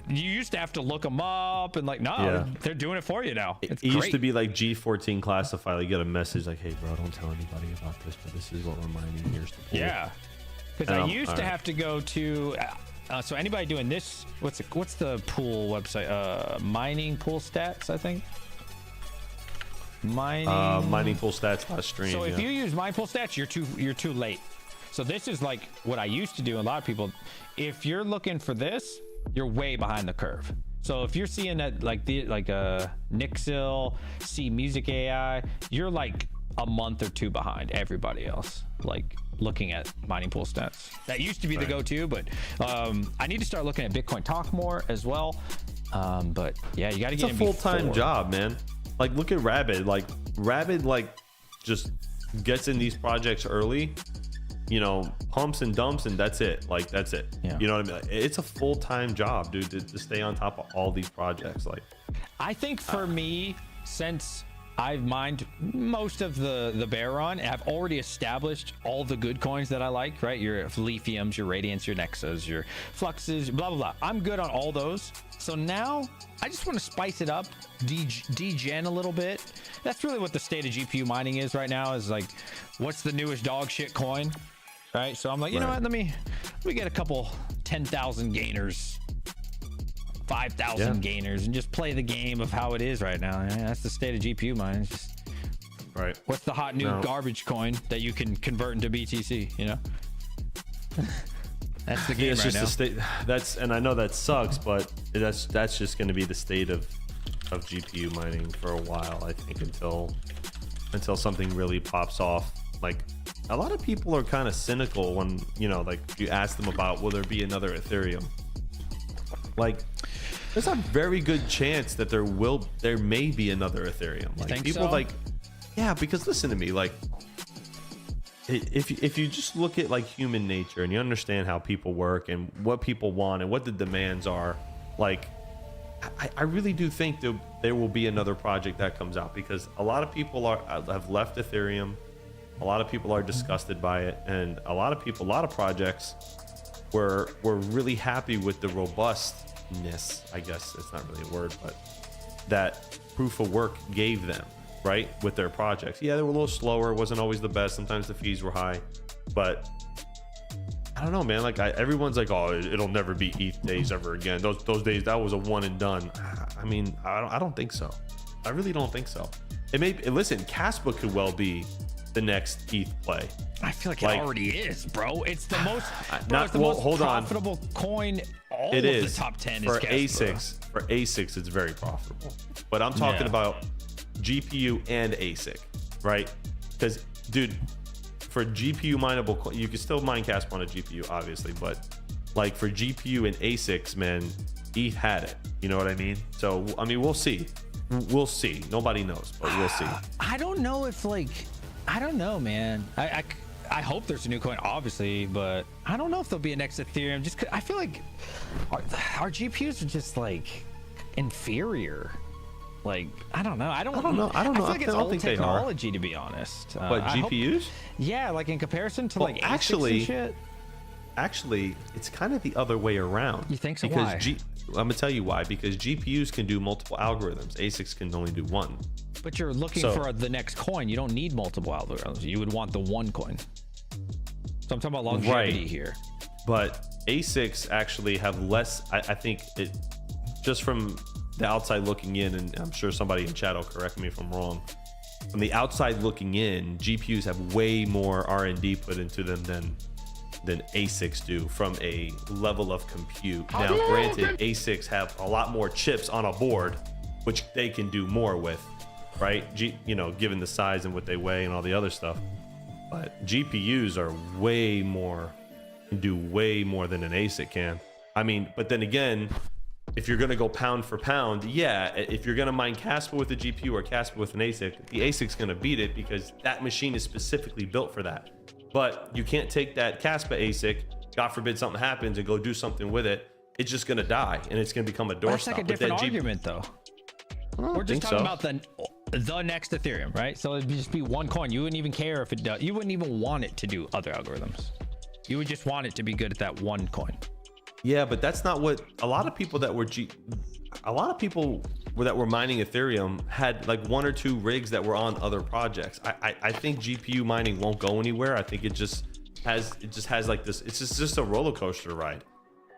you used to have to look them up, and like, no, Yeah. they're doing it for you now. It's It used great. to be like G14 classify. Like, you get a message like, hey, bro, don't tell anybody about this, but this is what we're mining. Here's the pool. Yeah, because I used to alright. have to go to. So anybody doing this, what's the pool website? Mining pool stats, I think. Mining pool stats last stream. So if yeah. you use Mining pool stats, you're too late. So this is like what I used to do. A lot of people, if you're looking for this, you're way behind the curve. So if you're seeing that like Nixil, C Music AI, you're like a month or 2 behind everybody else, like looking at mining pool stats. That used to be the go-to, but I need to start looking at Bitcoin Talk more as well. But yeah, you got to It's get a in full-time before. job, man. Like, look at Rabbit. Like, Rabbit, like, just gets in these projects early, you know, pumps and dumps, and that's it. Like, that's it. Yeah. You know what I mean? Like, it's a full-time job, dude, to stay on top of all these projects. Like, I think for me, since I've mined most of the bear run, and I've already established all the good coins that I like, right? Your lithiums, your radiants, your nexas, your fluxes, blah blah blah. I'm good on all those. So now I just want to spice it up, degen a little bit. That's really what the state of GPU mining is right now. Is like, what's the newest dog shit coin, right? So I'm like, you know what? Let me get a couple 10,000 gainers. 5,000 gainers and just play the game of how it is right now. Yeah, that's the state of GPU mine. It's just, right. what's the hot new garbage coin that you can convert into BTC? You know, that's the game It's right just now. the state. That's, and I know that sucks, but that's just going to be the state of GPU mining for a while. I think until something really pops off. Like, a lot of people are kind of cynical when, you know, like, you ask them about, will there be another Ethereum? Like, there's a very good chance that there may be another Ethereum. Like, think people so? like, yeah, because listen to me, like, if you just look at like human nature and you understand how people work and what people want and what the demands are, like, I really do think there will be another project that comes out, because a lot of people have left Ethereum, a lot of people are disgusted by it, and a lot of projects were really happy with the robustness, I guess it's not really a word, but that proof of work gave them, right, with their projects. Yeah, they were a little slower, wasn't always the best, sometimes the fees were high, but I don't know, man. Like, everyone's like, oh, it'll never be ETH days ever again. Those days, that was a one and done. I mean, I don't think so. I really don't think so. It may listen, Kaspa could well be the next ETH play. I feel like it already is, bro. It's the most, not it's the well, most hold on. profitable coin. All It of is the top 10 for is Kaspa. ASICs. For ASICs, it's very profitable. But I'm talking about GPU and ASIC, right? Because, dude, for GPU mineable, you can still mine Kaspa on a GPU, obviously, but like for GPU and ASICs, man, ETH had it. You know what I mean? So, I mean, we'll see. We'll see. Nobody knows, but we'll see. I don't know if, like, I don't know, man. I hope there's a new coin, obviously, but I don't know if there'll be a next Ethereum. Just 'cause I feel like our GPUs are just like inferior. Like, I don't know. I don't know. I feel like it's old technology, to be honest. But GPUs? Yeah, like in comparison to Well, like actually, ASICs and shit. Actually, it's kind of the other way around. You think so? Because Why? I'm gonna tell you why. Because GPUs can do multiple algorithms. ASICs can only do one. But you're looking for the next coin. You don't need multiple algorithms. You would want the one coin. So I'm talking about longevity here. But ASICs actually have less. I think it just from the outside looking in, and I'm sure somebody in chat will correct me if I'm wrong. From the outside looking in, GPUs have way more R&D put into them than ASICs do from a level of compute. Now, granted, ASICs have a lot more chips on a board, which they can do more with, right? You know, given the size and what they weigh and all the other stuff. But GPUs are way more, do way more than an ASIC can. I mean, but then again, if you're gonna go pound for pound, yeah, if you're gonna mine Kaspa with a GPU or Kaspa with an ASIC, the ASIC's gonna beat it because that machine is specifically built for that. But you can't take that Kaspa ASIC, God forbid something happens, and go do something with it. It's just gonna die, and it's gonna become a doorstop. That's like a different argument, though. We're just talking about the next Ethereum, right? So it'd just be one coin. You wouldn't even care if it does. You wouldn't even want it to do other algorithms. You would just want it to be good at that one coin. Yeah, but that's not what a lot of people that were that were mining Ethereum had like one or two rigs that were on other projects. I think GPU mining won't go anywhere. I think it just has like this. It's just a roller coaster ride.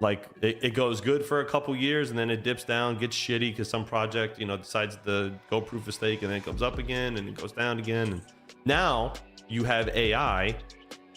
Like it goes good for a couple years and then it dips down, gets shitty because some project, you know, decides to go proof of stake and then it comes up again and it goes down again. And now you have AI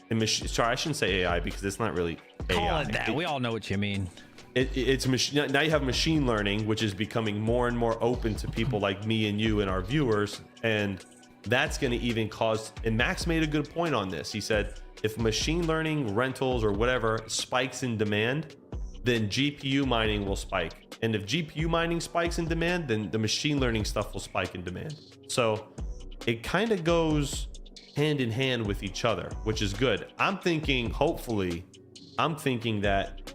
and sorry, I shouldn't say AI because it's not really AI. Call it that. We all know what you mean. It's machine. Now you have machine learning, which is becoming more and more open to people like me and you and our viewers, and that's going to even cause. And Max made a good point on this. He said, if machine learning rentals or whatever spikes in demand, then GPU mining will spike. And if GPU mining spikes in demand, then the machine learning stuff will spike in demand. So it kind of goes hand in hand with each other, which is good. I'm thinking that,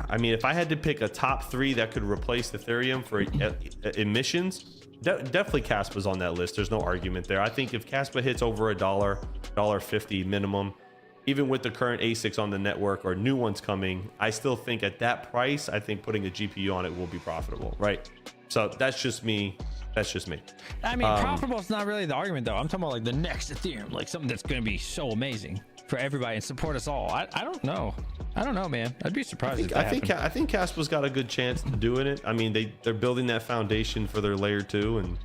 I mean, if I had to pick a top 3 that could replace Ethereum for emissions, definitely Kaspa's on that list. There's no argument there. I think if Kaspa hits over $1.50 minimum, even with the current ASICs on the network or new ones coming, I still think at that price, I think putting a GPU on it will be profitable, right? So that's just me. That's just me. I mean, profitable is not really the argument, though. I'm talking about like the next Ethereum, like something that's going to be so amazing for everybody and support us all. I don't know. I don't know, man. I'd be surprised. I think Kaspa's got a good chance to doing it. I mean, they're building that foundation for their layer 2 and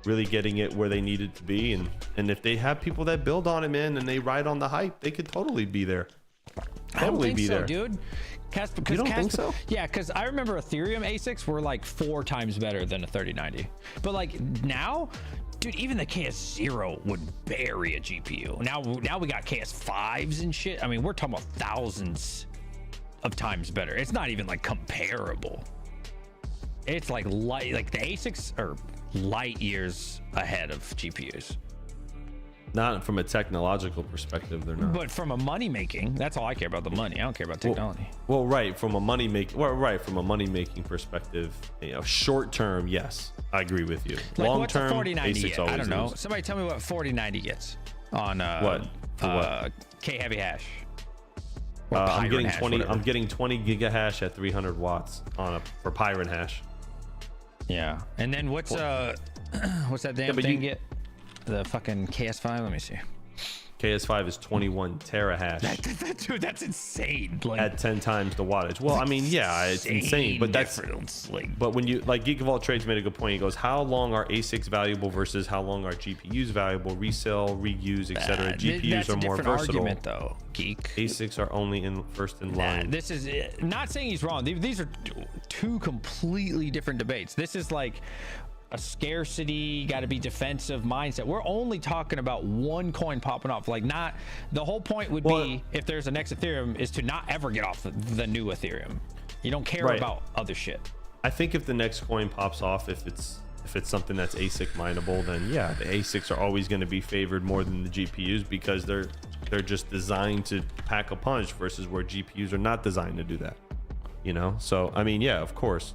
really getting it where they need it to be. And if they have people that build on it, man, and they ride on the hype, they could totally be there. Totally be there, dude. Kaspa, you don't think so? Yeah, because I remember Ethereum ASICs were like 4 times better than a 3090. But like now, dude, even the KS0 would bury a GPU. Now we got KS5s and shit. I mean, we're talking about thousands of times better. It's not even like comparable. It's like the ASICs are light years ahead of GPUs. Not from a technological perspective, they're not. But from a money making, that's all I care about, the money. I don't care about technology. Well, right, from a money making perspective, short term, yes, I agree with you. Like, long what's term, a 4090 ASICs get? always I don't know. lose. Somebody tell me what 4090 gets on what? K heavy hash. I'm getting 20. I'm getting 20 gigahash at 300 watts for Pyron hash. Yeah, and then what's that damn thing get? The fucking KS5. Let me see. KS5 is 21 terahash. Dude, that's insane. Like, at 10 times the wattage. Well, I mean, yeah, it's insane, but that's but when you like Geek of All Trades made a good point. He goes, how long are ASICs valuable versus how long are GPUs valuable? Resell, reuse, etc. GPUs are more versatile. Argument, though, Geek. ASICs are only first in line. This is not saying he's wrong. These are 2 completely different debates. This is like a scarcity, got to be defensive mindset. We're only talking about one coin popping off. Like, not the whole point would be, if there's a next Ethereum, is to not ever get off the new Ethereum. You don't care about other shit. I think if the next coin pops off, if it's something that's ASIC mineable, then yeah, the ASICs are always going to be favored more than the GPUs because they're just designed to pack a punch versus where GPUs are not designed to do that. So I mean, yeah, of course.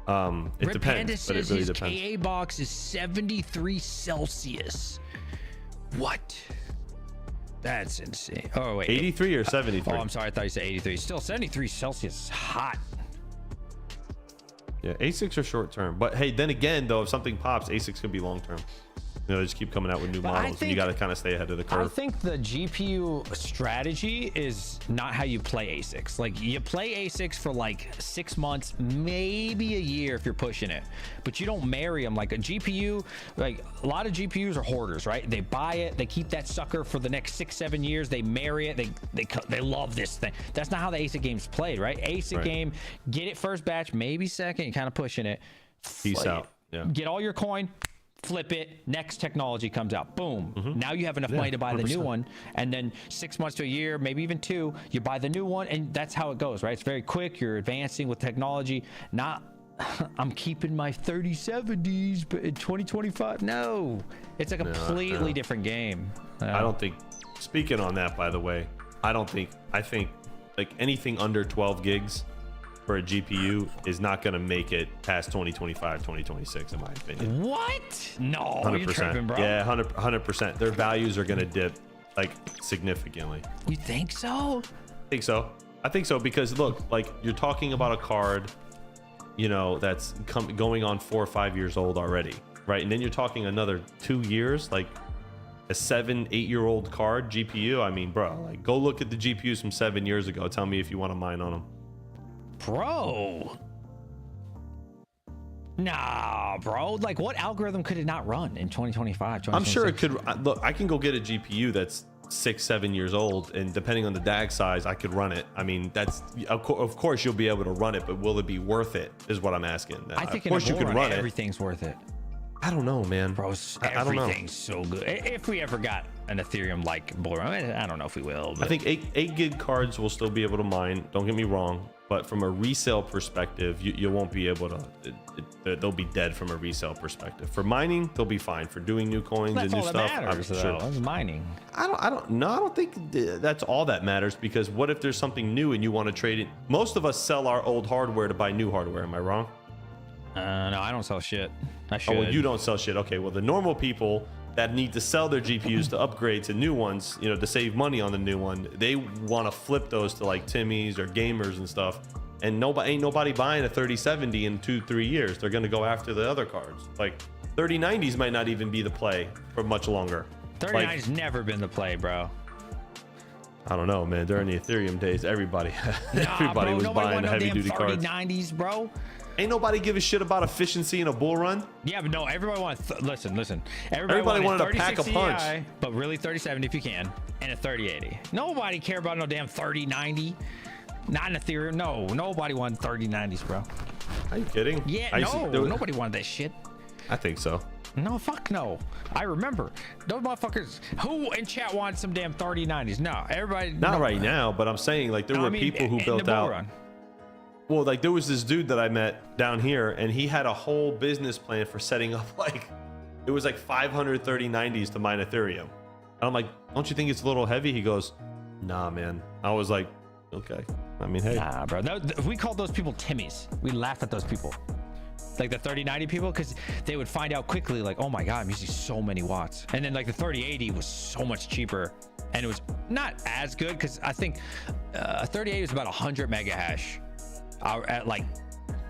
It depends, but it really depends. KA box is 73 Celsius. What? That's insane. Oh wait, 83 or 73? Oh, I'm sorry, I thought you said 83. Still, 73 Celsius is hot. Yeah, ASICs are short term, but hey, then again, though, if something pops, ASICs could be long term. They just keep coming out with new models, and you got to kind of stay ahead of the curve. I think the GPU strategy is not how you play ASICs. Like, you play ASICs for like 6 months, maybe a year if you're pushing it, but you don't marry them. Like a GPU, like a lot of GPUs are hoarders, right? They buy it, they keep that sucker for the next 6-7 years, they marry it, they love this thing. That's not how the ASIC game's played, right? ASIC game, get it first batch, maybe second, you're kind of pushing it. Peace out. Yeah. Get all your coin, flip it, next technology comes out, boom. Now you have enough money to buy 100%. The new one, and then 6 months to a year, maybe even 2, you buy the new one, and that's how it goes, right? It's very quick. You're advancing with technology. Not I'm keeping my 3070s but in 2025. No, it's a completely different game. I don't think, speaking on that, by the way, I think like anything under 12 gigs for a GPU is not going to make it past 2025, 2026, in my opinion. What? No, 100%. You're tripping, bro. Yeah, 100%. Their values are going to dip like significantly. You think so? I think so because look, like you're talking about a card, that's going on 4 or 5 years old already, right? And then you're talking another 2 years, like a 7-8-year-old card GPU. I mean, bro, like go look at the GPUs from 7 years ago. Tell me if you want to mine on them. Bro, nah, bro. Like, what algorithm could it not run in 2025? I'm sure it could. Look, I can go get a GPU that's 6-7 years old, and depending on the DAG size, I could run it. I mean, that's of course you'll be able to run it, but will it be worth it? Is what I'm asking. I think of course you can run it. Everything's worth it. I don't know, man. Bro, I don't know. Everything's so good. If we ever got an Ethereum like bull run, I don't know if we will. But I think 8 gig cards will still be able to mine. Don't get me wrong. but from a resale perspective, you won't be able to. They'll be dead from a resale perspective. For mining, they'll be fine. For doing new coins That's and new all stuff, that matters, I'm sure. That's mining. I don't think that's all that matters, because what if there's something new and you want to trade it? Most of us sell our old hardware to buy new hardware. Am I wrong? No, I don't sell shit. I should. Oh, well, you don't sell shit. Okay, well, the normal people that need to sell their GPUs to upgrade to new ones, you know, to save money on the new one, they want to flip those to like Timmy's or gamers and stuff. And ain't nobody buying a 3070 in 2-3 years. They're going to go after the other cards. Like 3090s might not even be the play for much longer. 39's never been the play, bro. I don't know, man. During the Ethereum days, everybody Bro, was buying no heavy damn duty cards. 3090s, bro. Ain't nobody give a shit about efficiency in a bull run. Yeah, but no, everybody wanted. Listen. Everybody wanted to pack a punch. Ti, but really 3070 if you can, and a 3080. Nobody care about no damn 3090. Not an Ethereum. No, nobody wanted 3090s, bro. Are you kidding? Yeah, nobody wanted that shit. I think so. No, fuck no. I remember those motherfuckers. Who in chat wanted some damn 3090s? No, everybody. Not right now, but I'm saying like there were people who built out. Run. Well, like there was this dude that I met down here, and he had a whole business plan for setting up it was like 500 3090s to mine Ethereum. And I'm like, don't you think it's a little heavy? He goes, nah, man. I was like, okay. I mean, hey. Nah, bro. We called those people Timmies. We laughed at those people. Like the 3090 people, because they would find out quickly, like, oh my God, I'm using so many watts. And then like the 3080 was so much cheaper, and it was not as good, because I think 3080 was about 100 mega hash. At like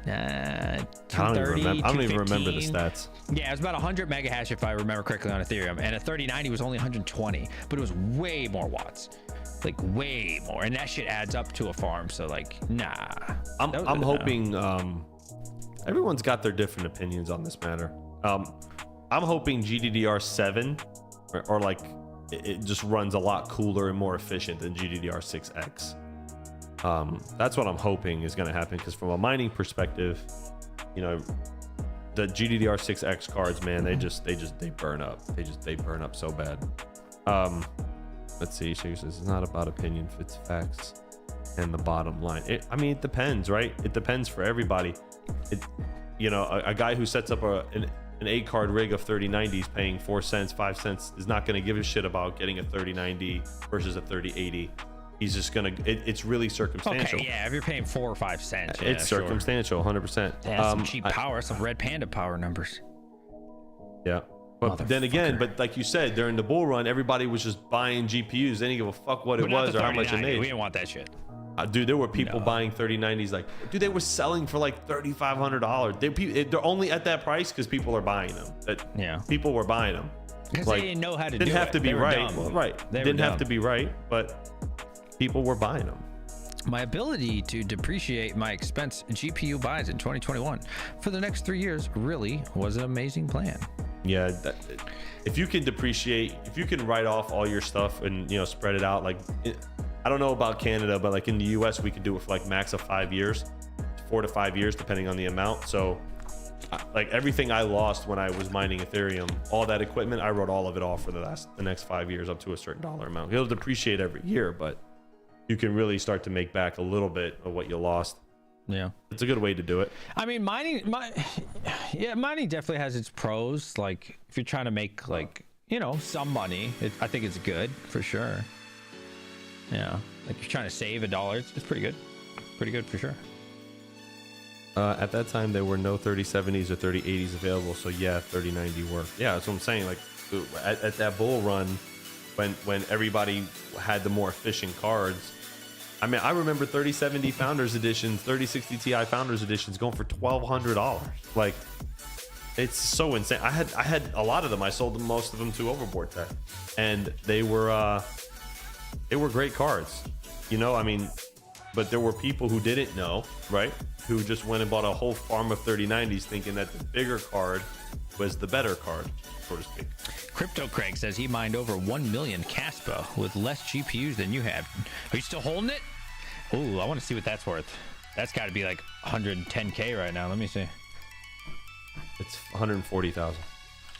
230, I don't even remember the stats. Yeah, it was about 100 mega hash if I remember correctly on Ethereum, and a 3090 was only 120, but it was way more watts, like way more, and that shit adds up to a farm. So like, nah. I'm hoping everyone's got their different opinions on this matter. I'm hoping GDDR7 or like it just runs a lot cooler and more efficient than GDDR6X. That's what I'm hoping is going to happen, because from a mining perspective, you know, the GDDR6X cards, man, they burn up. They burn up so bad. Let's see. She says it's not about opinion, it's facts and the bottom line. I mean, it depends, right? It depends for everybody. You know, a guy who sets up an 8-card rig of 3090s paying 4 cents, 5 cents is not going to give a shit about getting a 3090 versus a 3080. He's just gonna. It's really circumstantial. Okay, yeah. If you're paying 4 or 5 cents, yeah, it's circumstantial, 100%. Yeah, some cheap power, some Red Panda power numbers. Yeah, but then again, but like you said, during the bull run, everybody was just buying GPUs. They didn't give a fuck what it was or how much it made. We didn't want that shit. Dude, there were people buying 3090s. Like, dude, they were selling for like $3,500. They're only at that price because people are buying them. Yeah, people were buying them because they didn't know how to do it. Didn't have to be right. Right. Didn't have to be right, but people were buying them. My ability to depreciate my expense GPU buys in 2021 for the next 3 years really was an amazing plan. Yeah, if you can depreciate, if you can write off all your stuff and, you know, spread it out, like I don't know about Canada, but like in the US we could do it for like max of 5 years, 4 to 5 years depending on the amount. So like everything I lost when I was mining Ethereum, all that equipment, I wrote all of it off for the next 5 years up to a certain dollar amount. It'll depreciate every year, but you can really start to make back a little bit of what you lost. Yeah, it's a good way to do it. I mean, mining definitely has its pros. Like if you're trying to make like, you know, some money, I think it's good for sure. Yeah, like if you're trying to save $1, it's pretty good for sure. At that time, there were no 3070s or 3080s available, so yeah, 3090 worked. Yeah, that's what I'm saying. Like at that bull run, when everybody had the more efficient cards. I mean, I remember 3070 Founders Editions, 3060 Ti Founders Editions going for $1,200. Like, it's so insane. I had a lot of them. I sold most of them to Overboard Tech, and they were great cards. You know, I mean, but there were people who didn't know, right? Who just went and bought a whole farm of 3090s thinking that the bigger card was the better card, so to speak. Crypto Craig says he mined over 1 million Kaspa with less GPUs than you have. Are you still holding it? Ooh, I want to see what that's worth. That's got to be like 110K right now. Let me see. It's 140,000.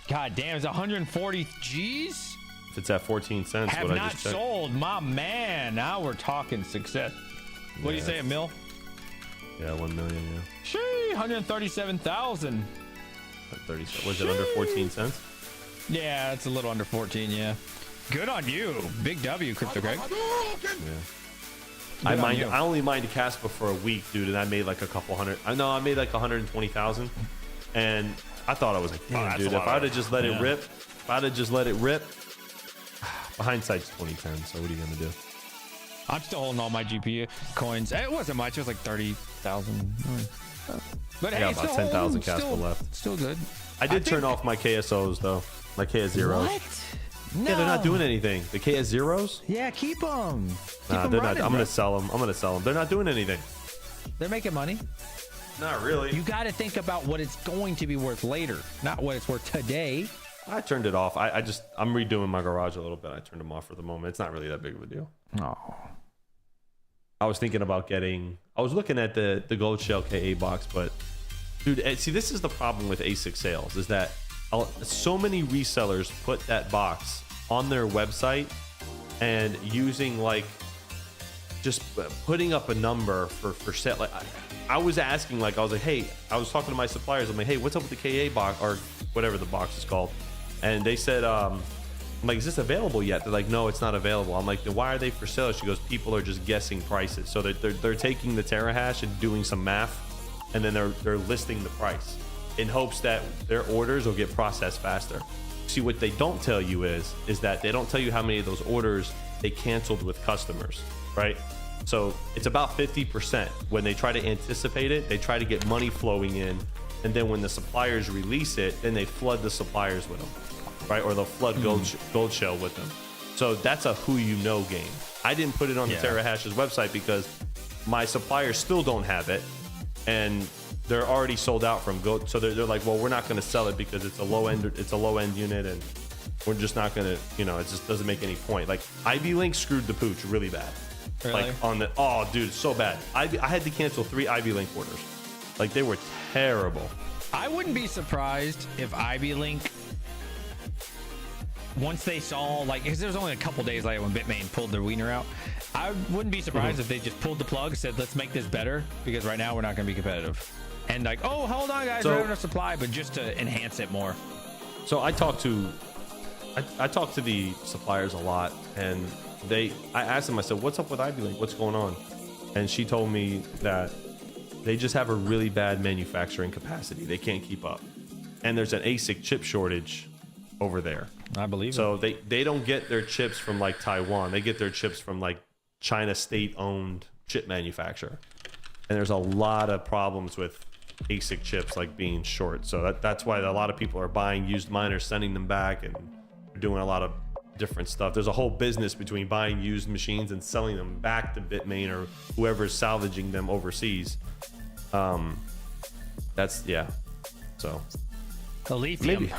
God damn, it's 140 G's? If it's at 14 cents, have what not I just checked. sold, my man. Now we're talking success. What do you say, a mil? Yeah, 1 million. Yeah. Shee, 137,000. 30. Was it under 14 cents? Yeah, it's a little under 14. Yeah. Good on you. Big W, Crypto Greg. Hadouken! Yeah. Good on you. I only mined Kaspa for a week, dude, and I made like a couple hundred. I know I made like 120,000, and I thought I was like, damn, that's dude, a if lot I'd have of- just let it yeah. rip, hindsight's 2010. So what are you gonna do? I'm still holding all my GPU coins. It wasn't much. It was like 30,000. But I hey, got it's about still 10,000 holding, Kaspa still- left. Still good. I did turn off my KSOs though, my KS zeros. What? Yeah, they're not doing anything. The KS zeros? Yeah, keep them. Nah, they're not. I'm gonna sell them. They're not doing anything. They're making money. Not really. You got to think about what it's going to be worth later, not what it's worth today. I turned it off. I'm redoing my garage a little bit. I turned them off for the moment. It's not really that big of a deal. Oh. I was thinking about I was looking at the gold shell KA box, but dude, see, this is the problem with ASIC sales is that so many resellers put that box on their website and using like just putting up a number for sale. Like I was asking, like I was like, hey, I was talking to my suppliers. I'm like, hey, what's up with the KA box or whatever the box is called? And they said, I'm like, is this available yet? They're like, no, it's not available. I'm like, then why are they for sale? She goes, people are just guessing prices. So they're taking the terahash and doing some math, and then they're listing the price in hopes that their orders will get processed faster. See, what they don't tell you is that they don't tell you how many of those orders they canceled with customers, right? So it's about 50%. When they try to anticipate it, they try to get money flowing in, and then when the suppliers release it, then they flood the suppliers with them, right? Or they'll flood gold shell with them. So that's a who you know game. I didn't put it on the TerraHash's website because my suppliers still don't have it, and they're already sold out from gold. So they're like, well, we're not going to sell it because it's a low end unit, and we're just not going to, it just doesn't make any point. Like Ivy Link screwed the pooch really bad. Really? Like oh dude, so bad. I had to cancel 3 Ivy Link orders. Like they were terrible. I wouldn't be surprised if Ivy Link, once they saw, like, because there was only a couple days later when Bitmain pulled their wiener out, I wouldn't be surprised if they just pulled the plug, said, let's make this better, because right now we're not going to be competitive. And like, oh, hold on, guys, we're out of supply, but just to enhance it more. So I talk to the suppliers a lot, and I asked them, I said, what's up with Ivy Link? What's going on? And she told me that they just have a really bad manufacturing capacity. They can't keep up. And there's an ASIC chip shortage over there. I believe so they don't get their chips from like Taiwan. They get their chips from like China state-owned chip manufacturer. And there's a lot of problems with ASIC chips like being short. So that's why a lot of people are buying used miners, sending them back, and doing a lot of different stuff. There's a whole business between buying used machines and selling them back to Bitmain or whoever's salvaging them overseas. So the lithium. Maybe.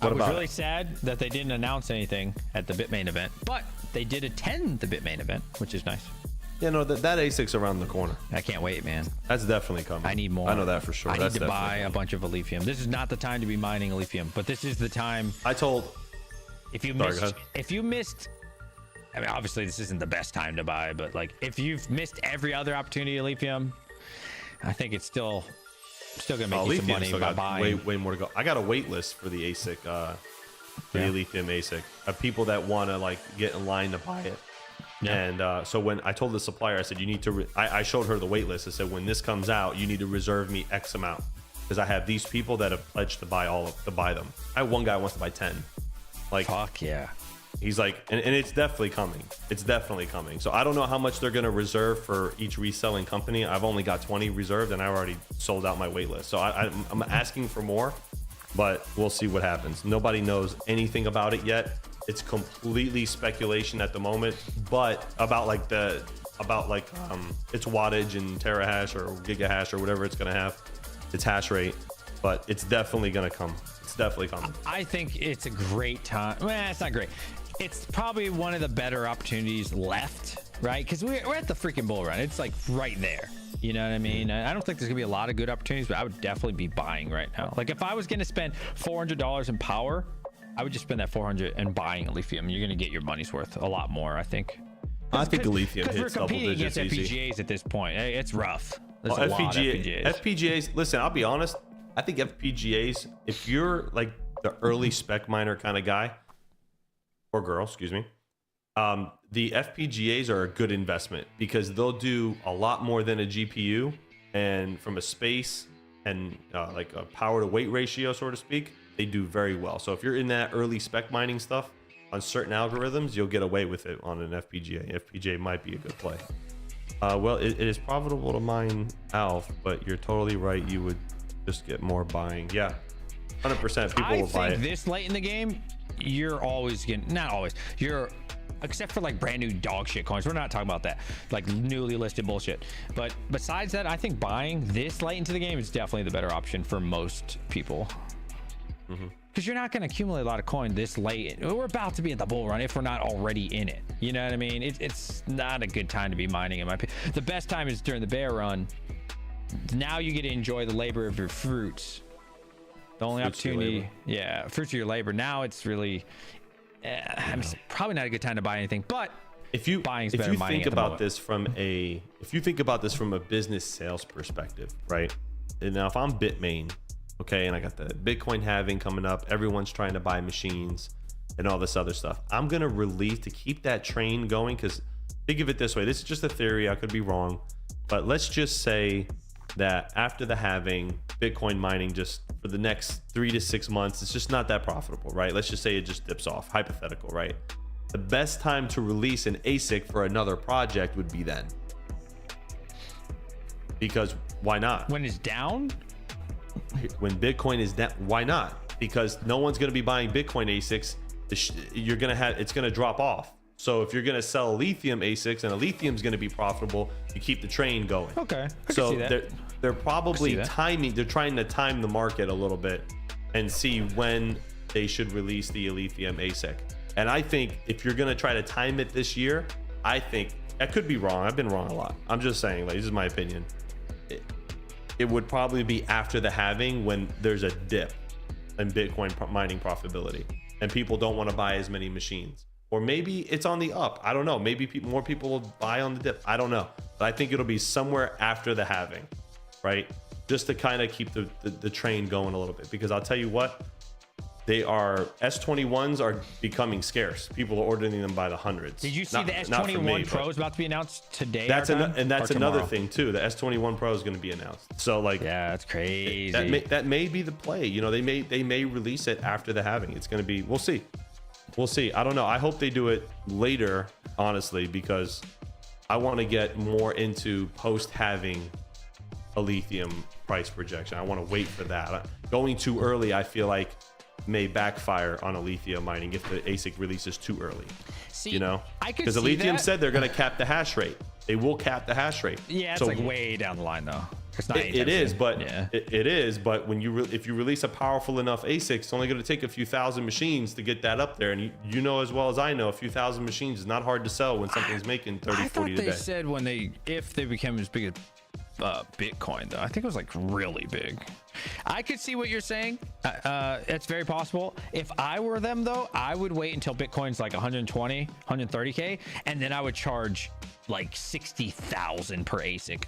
I was really sad that they didn't announce anything at the Bitmain event, but they did attend the Bitmain event, which is nice. Yeah, no, that ASIC's around the corner. I can't wait, man. That's definitely coming. I need more. I know that for sure. I That's need to buy definitely a bunch of lithium. This is not the time to be mining lithium, but this is the time. If you missed, I mean, obviously this isn't the best time to buy, but like if you've missed every other opportunity of lithium, I think it's still gonna make you some money by buying. Way more to go. I got a wait list for the ASIC, the lithium ASIC, of people that want to like get in line to buy it. Yeah. And so when I told the supplier, I said, you need to, I showed her the wait list. I said, when this comes out, you need to reserve me X amount, because I have these people that have pledged to buy them. I have one guy who wants to buy 10. Like, fuck yeah. He's like, and it's definitely coming. It's definitely coming. So I don't know how much they're going to reserve for each reselling company. I've only got 20 reserved, and I already sold out my wait list. So I'm asking for more, but we'll see what happens. Nobody knows anything about it yet. It's completely speculation at the moment, but about its wattage and terahash or gigahash or whatever it's going to have, its hash rate, but it's definitely going to come. It's definitely coming. I think it's a great time. Well, it's not great. It's probably one of the better opportunities left, right? Because we're at the freaking bull run. It's like right there. You know what I mean? I don't think there's gonna be a lot of good opportunities, but I would definitely be buying right now. Like if I was gonna spend $400 in power, I would just spend that $400 and buying a lithium. You're gonna get your money's worth a lot more, I think. I think the lithium hits double digits against easy. FPGAs at this point. It's rough. There's a lot of FPGA, FPGAs. FPGAs. Listen, I'll be honest. I think FPGAs, if you're like the early spec miner kind of guy or girl, excuse me, the FPGAs are a good investment because they'll do a lot more than a GPU, and from a space and like a power to weight ratio, so to speak, they do very well. So if you're in that early spec mining stuff on certain algorithms, you'll get away with it on an FPGA. FPGA might be a good play. Well, it is profitable to mine ALF, but you're totally right. You would just get more buying. Yeah, 100% people will buy it. I think this late in the game, you're always getting, not always, you're, except for like brand new dog shit coins. We're not talking about that, like newly listed bullshit. But besides that, I think buying this late into the game is definitely the better option for most people. Because you're not going to accumulate a lot of coin this late. We're about to be at the bull run if we're not already in it. You know what I mean? It's not a good time to be mining, in my opinion. The best time is during the bear run. Now you get to enjoy the labor of your fruits. The only opportunity, yeah, fruits of your labor. Now it's really, it's probably not a good time to buy anything. But if you think about this from a business sales perspective, right? And now if I'm Bitmain, okay, and I got the Bitcoin halving coming up, everyone's trying to buy machines and all this other stuff, I'm gonna release to keep that train going. Because think of it this way, this is just a theory, I could be wrong, but let's just say that after the halving, Bitcoin mining just for the next 3 to 6 months, it's just not that profitable, right? Let's just say it just dips off, hypothetical, right? The best time to release an ASIC for another project would be then, because why not? When it's down? When Bitcoin is down, why not? Because no one's going to be buying Bitcoin ASICs. You're going to have, it's going to drop off. So if you're going to sell lithium ASICs and a lithium's going to be profitable, you keep the train going. Okay. So they're probably timing, they're trying to time the market a little bit and see when they should release the lithium ASIC. And I think if you're going to try to time it this year, I think, I could be wrong. I've been wrong a lot. I'm just saying, like, this is my opinion. It would probably be after the halving when there's a dip in Bitcoin mining profitability and people don't want to buy as many machines. Or maybe it's on the up. I don't know. Maybe more people will buy on the dip. I don't know. But I think it'll be somewhere after the halving, right? Just to kind of keep the train going a little bit. Because I'll tell you what, S21s are becoming scarce. People are ordering them by the hundreds. Did you see the S21 Pro is about to be announced today? That's another thing too. The S21 Pro is going to be announced. So like, yeah, that's crazy. That may be the play. You know, they may release it after the halving. It's going to be, we'll see. I don't know. I hope they do it later, honestly, because I want to get more into post halving a lithium price projection. I want to wait for that. Going too early, I feel like may backfire on a lithium mining if the ASIC releases too early. See, you know, because the lithium said they're going to cap the hash rate. They will cap the hash rate. Yeah, it's like way down the line though. It's not. It is, but yeah. it is. But when if you release a powerful enough ASIC, it's only going to take a few thousand machines to get that up there. And you know as well as I know, a few thousand machines is not hard to sell when something's making 30, 40 a day. They said if they became as big as Bitcoin though. I think it was like really big. I could see what you're saying. It's very possible. If I were them though, I would wait until Bitcoin's like 120, 130K, and then I would charge like 60,000 per ASIC.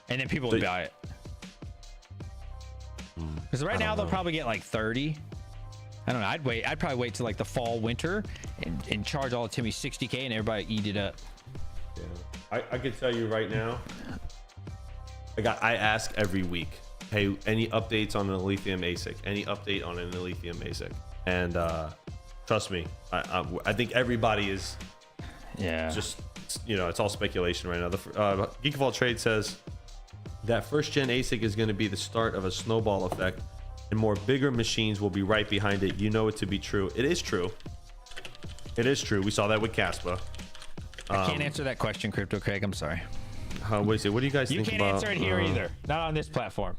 And then people would buy it. Because right now they'll probably get like 30. I don't know. I'd probably wait till like the fall, winter and charge all of Timmy 60K and everybody eat it up. Yeah. I could tell you right now, I ask every week, hey, any updates on an lithium ASIC? Any update on an lithium ASIC? And trust me, I think everybody is just, you know, it's all speculation right now. The Geek of All Trades says that first gen ASIC is going to be the start of a snowball effect and more bigger machines will be right behind it. You know it to be true. It is true. It is true. We saw that with Kaspa. I can't answer that question, Crypto Craig. I'm sorry. What do you guys think about? You can't answer it here either. Not on this platform.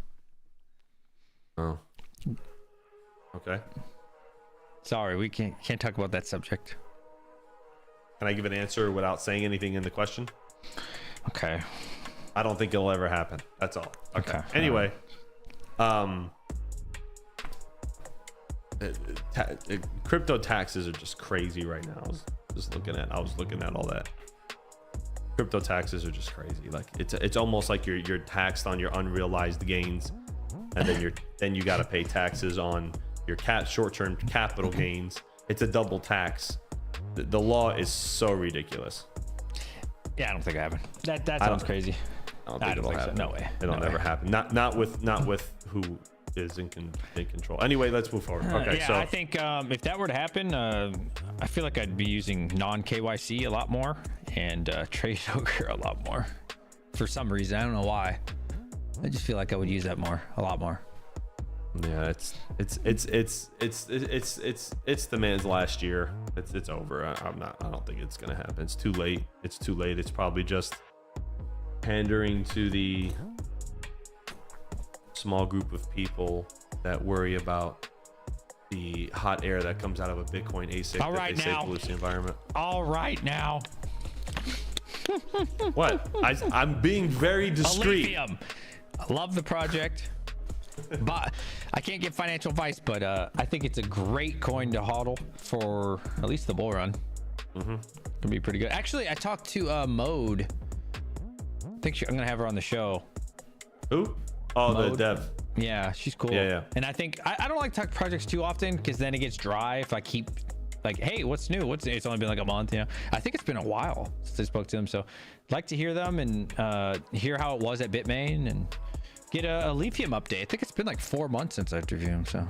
Oh. Okay. Sorry, we can't talk about that subject. Can I give an answer without saying anything in the question? Okay. I don't think it'll ever happen. That's all. Okay. Anyway, crypto taxes are just crazy right now. I was looking at all that. crypto taxes are just crazy. Like it's almost like you're taxed on your unrealized gains, and then you got to pay taxes on your short-term capital gains. It's a double tax. The law is so ridiculous. Yeah, I don't think it happened. That sounds crazy. I don't think it'll happen. So. No way. It'll never happen. Not with who is in control. Anyway, let's move forward. Okay, yeah, so I think if that were to happen, I feel like I'd be using non-KYC a lot more and trade Joker a lot more. For some reason, I don't know why. I just feel like I would use that a lot more. yeah, it's the man's last year. It's over. I don't think it's gonna happen. It's too late. It's probably just pandering to the small group of people that worry about the hot air that comes out of a Bitcoin ASIC All right, that they say now. pollutes the environment. All right now. What? I'm being very discreet. Elysium. I love the project. But I can't give financial advice, but I think it's a great coin to hodl for at least the bull run. Gonna be pretty good. Actually, I talked to Mode. I think I'm gonna have her on the show. Who? Oh, Mode. the dev. Yeah, she's cool. Yeah. And I think I don't like to talk projects too often because then it gets dry if I keep like, hey, what's new? It's only been like a month, you know. I think it's been a while since I spoke to them, so I'd like to hear them and hear how it was at Bitmain and get a lithium update. I think it's been like 4 months since I interviewed him, so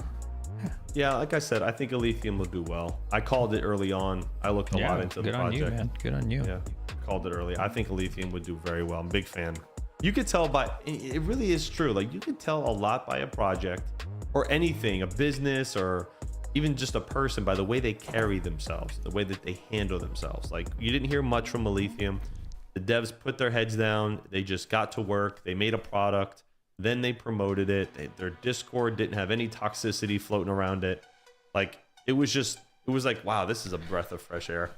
Yeah, like I said, I think Elysium will do well. I called it early on. I looked a lot into the project. Good on you, man. Good on you. Yeah, called it early. I think Elysium would do very well. I'm a big fan. You could tell by, it really is true. Like you can tell a lot by a project or anything, a business or even just a person by the way they carry themselves, the way that they handle themselves. Like you didn't hear much from Elysium. The devs put their heads down. They just got to work. They made a product. Then they promoted it. Their Discord didn't have any toxicity floating around it. Like it was like, wow, this is a breath of fresh air.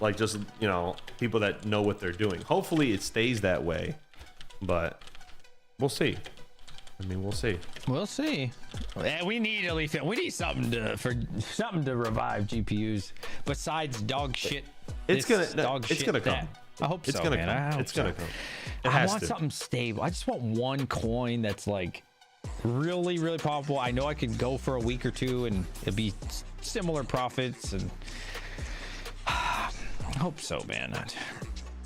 Like just, you know, people that know what they're doing. Hopefully it stays that way, but we'll see. I mean, we'll see. We'll see. Yeah, we need Elysium. We need something to revive GPUs besides dog shit. It's gonna come. That. I hope so, man. I hope it's gonna come. It I has want to. something stable. I just want one coin that's like really, really powerful. I know I could go for a week or two and it'll be similar profits, and I hope so, man.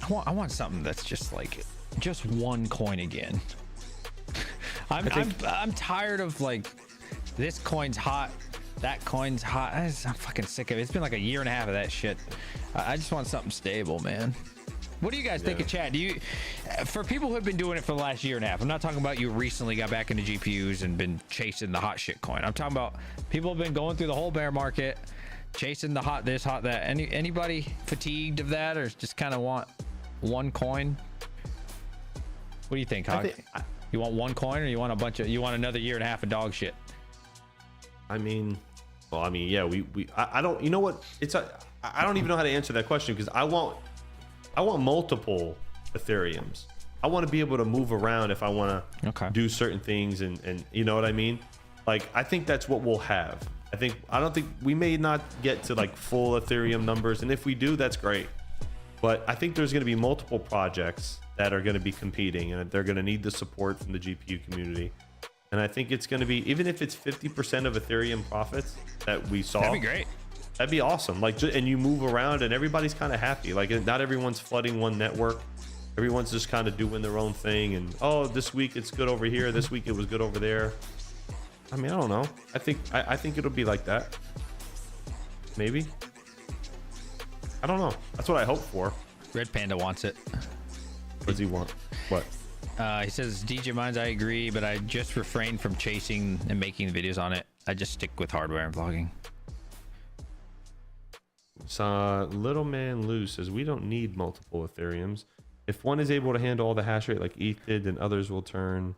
I want something that's just like just one coin again. I'm tired of like this coin's hot, that coin's hot. I'm fucking sick of it. It's been like a year and a half of that shit. I just want something stable, man. What do you guys think of chat? Do you, for people who have been doing it for the last year and a half, I'm not talking about you recently got back into GPUs and been chasing the hot shit coin. I'm talking about people have been going through the whole bear market, chasing the hot this, hot that. Anybody fatigued of that, or just kind of want one coin? What do you think, Hog? You want one coin, or you want you want another year and a half of dog shit? I mean, yeah, I don't, you know what? I don't even know how to answer that question because I want multiple Ethereums. I want to be able to move around if I want to do certain things and you know what I mean? Like, I think that's what we'll have. I don't think we may not get to like full Ethereum numbers. And if we do, that's great. But I think there's going to be multiple projects that are going to be competing and they're going to need the support from the GPU community. And I think it's going to be, even if it's 50% of Ethereum profits that we saw, that'd be great. That'd be awesome. Like, and you move around and everybody's kind of happy. Like, not everyone's flooding one network. Everyone's just kind of doing their own thing. And oh, this week it's good over here. This week it was good over there. I mean, I don't know. I think it'll be like that. Maybe. I don't know. That's what I hope for. Red Panda wants it. What does he want? What? He says, DJMINES, I agree, but I just refrain from chasing and making videos on it. I just stick with hardware and vlogging. Little Man Lou says, we don't need multiple Ethereums. If one is able to handle all the hash rate like ETH did, then others will turn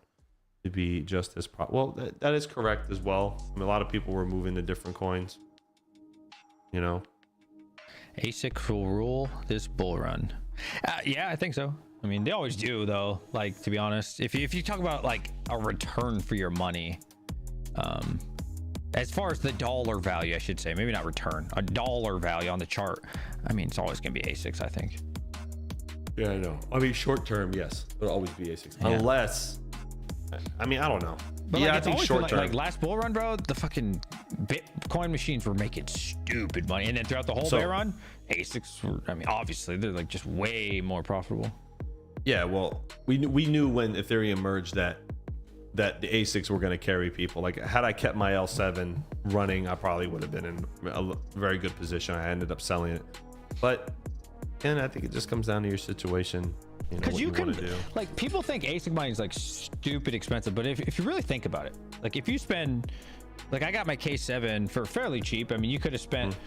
to be just as well, that is correct as well. I mean, a lot of people were moving to different coins, you know. ASIC will rule this bull run. Yeah, I think so. I mean, they always do, though. Like, to be honest, if you talk about like a return for your money, as far as the dollar value, I should say, maybe not return, a dollar value on the chart, I mean, it's always gonna be ASICs, I think. Yeah, I know. I mean, short term, yes, it'll always be ASICs, Yeah. unless. I mean, I don't know. But yeah, like, I it's think always short been term. like last bull run, bro, the fucking Bitcoin machines were making stupid money, and then throughout the whole bear run, ASICs were. I mean, obviously they're like just way more profitable. Yeah, well, we knew when Ethereum merged that the ASICs were going to carry people. Like, had I kept my L7 running, I probably would have been in a very good position. I ended up selling it, but again, I think it just comes down to your situation. You know, Because what you you can, want to do. like, people think ASIC mining is like stupid expensive, but if you really think about it, like if you spend, like I got my K7 for fairly cheap. I mean, you could have spent,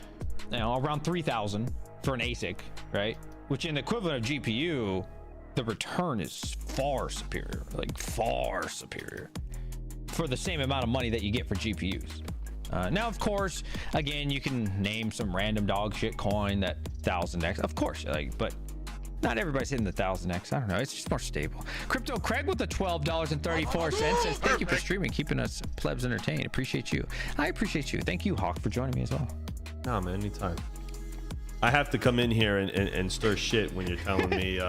you know, around 3,000 for an ASIC, right? Which in the equivalent of GPU, the return is far superior, like far superior for the same amount of money that you get for GPUs. Now, of course, again, you can name some random dog shit coin that 1000x, of course, like, but not everybody's hitting the 1000x. I don't know. It's just more stable. Crypto Craig with the $12.34 says, thank you for streaming, keeping us plebs entertained. Appreciate you. I appreciate you. Thank you, Hawk, for joining me as well. No, man, anytime. I have to come in here and stir shit when you're telling me.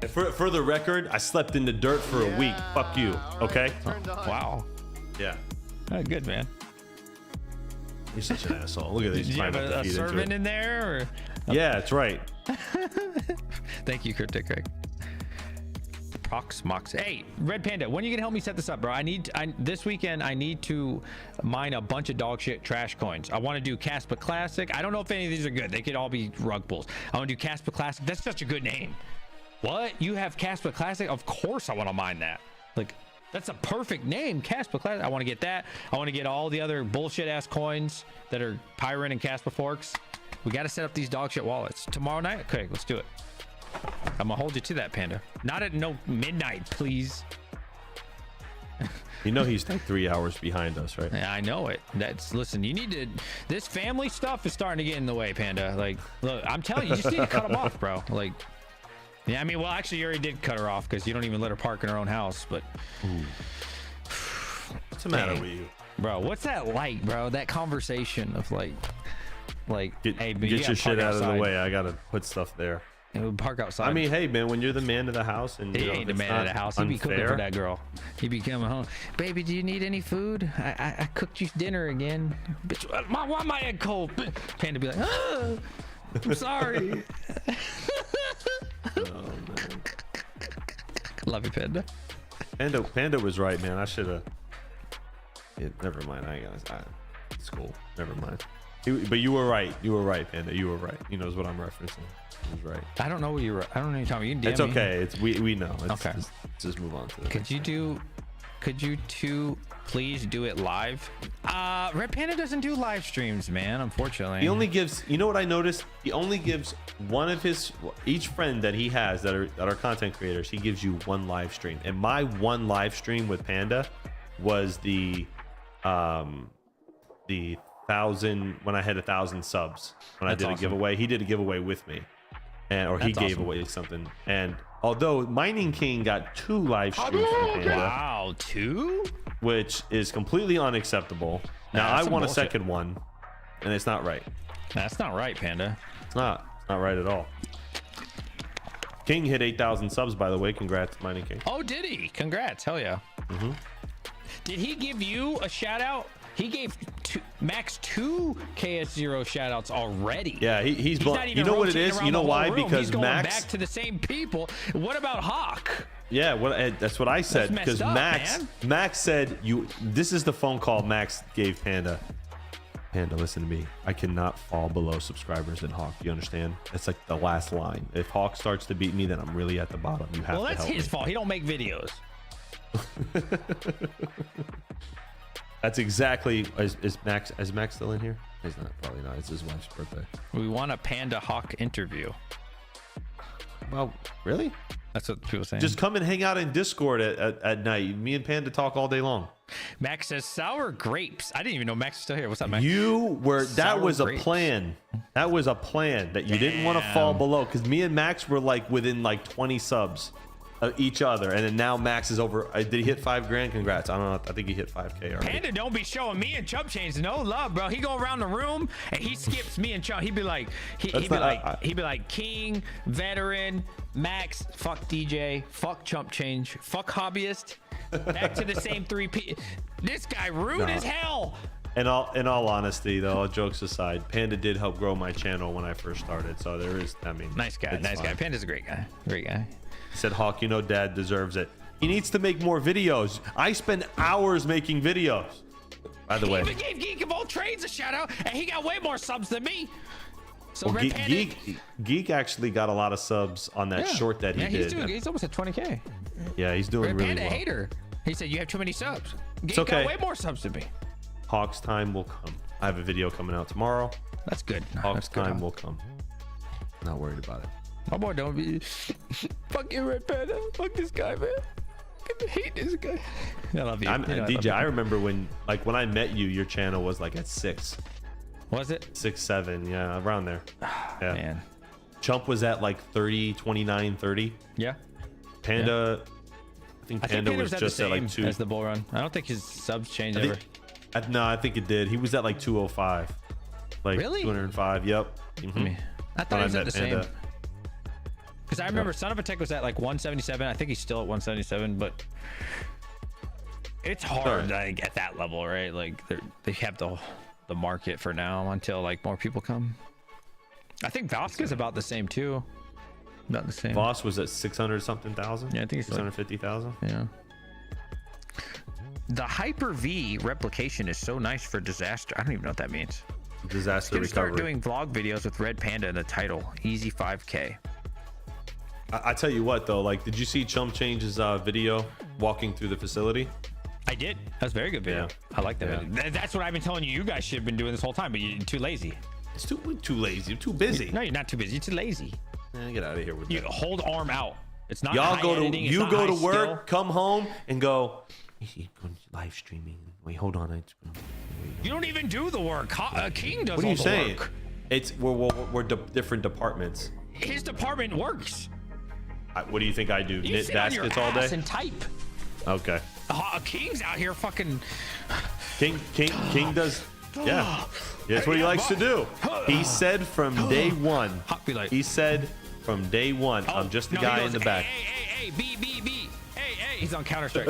For the record, I slept in the dirt for a week. Fuck you. Okay. Wow. Yeah. Good, man. You're such an asshole. Look at these. Did you have a servant in there? Or? Yeah, that's right. Thank you, Crypto Craig. Prox Mox. Hey, Red Panda, when are you gonna help me set this up, bro? This weekend I need to mine a bunch of dog shit trash coins. I want to do Kaspa Classic. I don't know if any of these are good. They could all be rug pulls. I want to do Kaspa Classic. That's such a good name. What? You have Kaspa Classic? Of course I want to mine that. Like, that's a perfect name, Kaspa Classic. I want to get that. I want to get all the other bullshit ass coins that are Pyron and Kaspa forks. We got to set up these dog shit wallets tomorrow night. Okay, let's do it. I'm gonna hold you to that, Panda. Not at no midnight, please. You know he's like 3 hours behind us, right? Yeah, I know it. Listen, you need to. This family stuff is starting to get in the way, Panda. Like, look, I'm telling you, you just need to cut them off, bro. Like, yeah, I mean, well, actually, you already did cut her off because you don't even let her park in her own house. But what's the matter with you, bro? What's that like, bro? That conversation of like, hey, get your shit out of the way. I gotta put stuff there. Park outside. I mean, hey, man, when you're the man of the house, and he ain't the man of the house. He be cooking for that girl. He be coming home. Baby, do you need any food? I cooked you dinner again. Bitch, why my egg cold? Panda be like, oh, I'm sorry. Oh, man. Love you, Panda. Panda was right, man. I should have. Never mind. It's cool. Never mind. But you were right. You were right, Panda. You were right. He knows what I'm referencing. He was right. I don't know what you were. I don't know what you're talking about. You can DM It's me. okay. We know. Okay. Let's just move on to it. Could you two please do it live? Red Panda doesn't do live streams, man, unfortunately. He only gives, you know what I noticed? He only gives one of each friend that he has that are content creators, he gives you one live stream. And my one live stream with Panda was the 1,000, when I had 1,000 subs. When I did a giveaway. He did a giveaway with me. He gave away something. And although Mining King got 2 live streams from Panda. Wow, 2? Which is completely unacceptable. Now I want a second one, and it's not right. That's not right, Panda. It's not right at all. King hit 8,000 subs, by the way. Congrats, Mining King. Oh, did he? Congrats. Hell yeah. Did he give you a shout out? He gave Max 2 KS0 shout outs already. Yeah, he's not even you know what it rotating is? around You know the why? whole room. Because He's going Max back to the same people. What about Hawk? Yeah, that's what I said. That's Because messed up, Max said this is the phone call Max gave Panda. Panda, listen to me. I cannot fall below subscribers than Hawk. You understand? It's like the last line. If Hawk starts to beat me, then I'm really at the bottom. You have to help me. Well, that's his fault. He don't make videos. That's exactly. Is Max still in here? He's not. Probably not. It's his wife's birthday. We want a Panda Hawk interview. Well, really? That's what people are saying. Just come and hang out in Discord at night. Me and Panda talk all day long. Max says sour grapes. I didn't even know Max is still here. What's up, Max? That was a plan. That was a plan that you didn't want to fall below, because me and Max were like within like 20 subs. each other, and then now Max is over. Did he hit 5 grand? Congrats. I don't know. I think he hit 5K already. Panda don't be showing me and Chump Change no love, bro. He go around the room and he skips me and Chump. He'd be like, he'd be like King, Veteran, Max, fuck DJ, fuck Chump Change, fuck Hobbyist. Back to the same 3 P. This guy rude as hell. In all honesty, though, all jokes aside, Panda did help grow my channel when I first started. So there is, I mean, nice guy. Panda's a great guy. Great guy. He said, Hawk, you know, Dad deserves it. He needs to make more videos. I spend hours making videos. By the way, he even gave Geek of All Trades a shout out, and he got way more subs than me. So well, Geek actually got a lot of subs on that short that he did. He's almost at 20K. Yeah, he's doing really Panda well. Hater. He said you have too many subs. Geek okay. got way more subs than me. Hawk's time will come. I have a video coming out tomorrow. That's good. Hawk's time will come. Not worried about it. My boy don't be fucking Red Panda. Fuck this guy, man. I hate this guy. I love you. DJ, I remember when I met you, your channel was like at 6. Was it? 6, 7, yeah, around there. Yeah. Man. Chump was at like 30, 29, 30. Yeah. Panda, I think Panda was just at like 2. As the bull run. I don't think his subs changed ever. No, I think it did. He was at like 205. Like really? 205, yep. Mm-hmm. I thought he was at the same. Because I remember Son of a Tech was at like 177. I think he's still at 177, but it's hard like at that level, right? Like they have the market for now until like more people come. I think Voska's about the same too. About the same. Voss was at 600 something thousand. Yeah, I think he's 650,000. Yeah. The Hyper-V replication is so nice for disaster. I don't even know what that means. Disaster recovery. Start doing vlog videos with Red Panda in the title. Easy 5K. I tell you what though, like, did you see Chump Change's video walking through the facility? I did. That's a very good video. Yeah. I like that video. That's what I've been telling you. You guys should have been doing this whole time, but you're too lazy. It's too lazy. You're too busy. No, you're not too busy. You're too lazy. Get out of here with You that. hold arm out. It's not. Y'all go to go to work, skill. come home, and go. Live streaming. Wait, hold on. You don't even do the work. King does. What are you saying? Work. It's we're different departments. His department works. What do you think I do? You Knit sit on your baskets all day? and type. Okay. King's out here fucking. King does. Yeah. That's what he likes to do. He said from day one. He said from day one. I'm just the guy in the back. Hey, B. Hey. He's on Counter-Strike.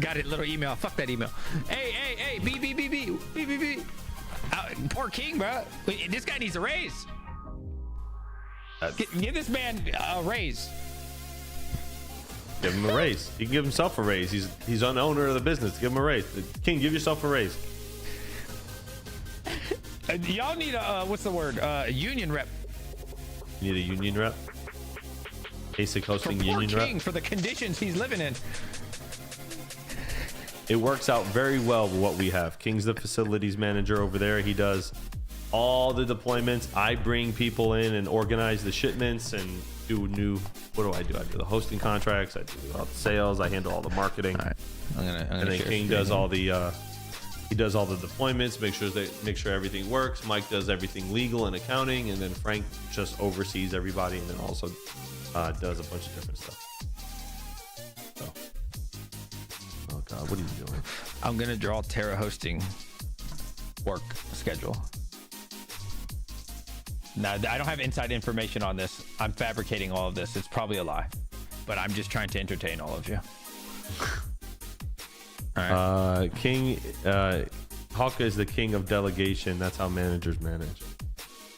Got it. Little email. Fuck that email. Hey. B. Poor King, bro. This guy needs a raise. Give this man a raise. Give him a raise. He can give himself a raise. He's an owner of the business. Give him a raise. King, give yourself a raise. Y'all need a what's the word? Union rep. You need a union rep. ASIC hosting for union King, rep. for the conditions he's living in. It works out very well with what we have. King's the facilities manager over there. He does all the deployments. I bring people in and organize the shipments and do new. What do? I do the hosting contracts. I do all the sales. I handle all the marketing. All right. I'm gonna and then King does all the. He does all the deployments. Make sure everything works. Mike does everything legal and accounting, and then Frank just oversees everybody, and then also does a bunch of different stuff. So. Oh God, what are you doing? I'm gonna draw Terra hosting work schedule. Now, I don't have inside information on this. I'm fabricating all of this. It's probably a lie, but I'm just trying to entertain all of you. All right. King, Hawk is the king of delegation. That's how managers manage.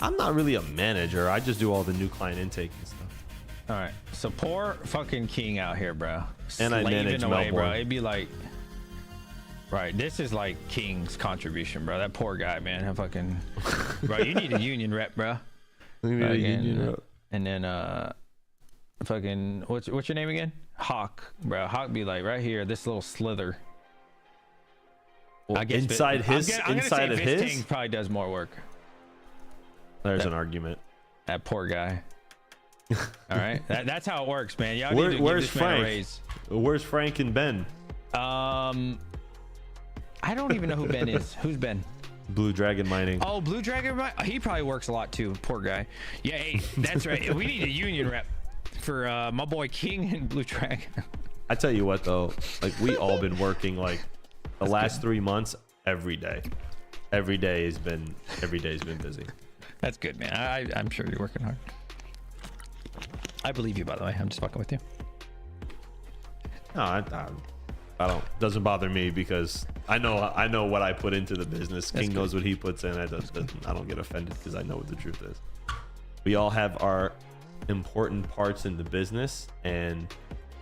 I'm not really a manager. I just do all the new client intake and stuff. All right. So poor fucking King out here, bro. And I manage away, Melbourne. bro. It'd be like, right. This is like King's contribution, bro. That poor guy, man. I fucking, bro. You need a union rep, bro. You need a union rep. And then fucking what's your name again? Hawk, bro. Hawk be like right here, this little slither. Well, I guess inside of his King probably does more work. There's an argument. That poor guy. All right, that's how it works, man. Y'all need to give this man a raise. Where's Frank and Ben? I don't even know who Ben is. Who's Ben? Blue Dragon Mining. Oh, Blue Dragon Mining. He probably works a lot too. Poor guy. Yeah, hey, that's right. We need a union rep for my boy King and Blue Dragon. I tell you what though, like we all been working like the last 3 months every day. Every day has been busy. That's good, man. I'm sure you're working hard. I believe you, by the way. I'm just fucking with you. No, I don't. Doesn't bother me because I know what I put into the business. King knows what he puts in. I don't get offended because I know what the truth is. We all have our important parts in the business, and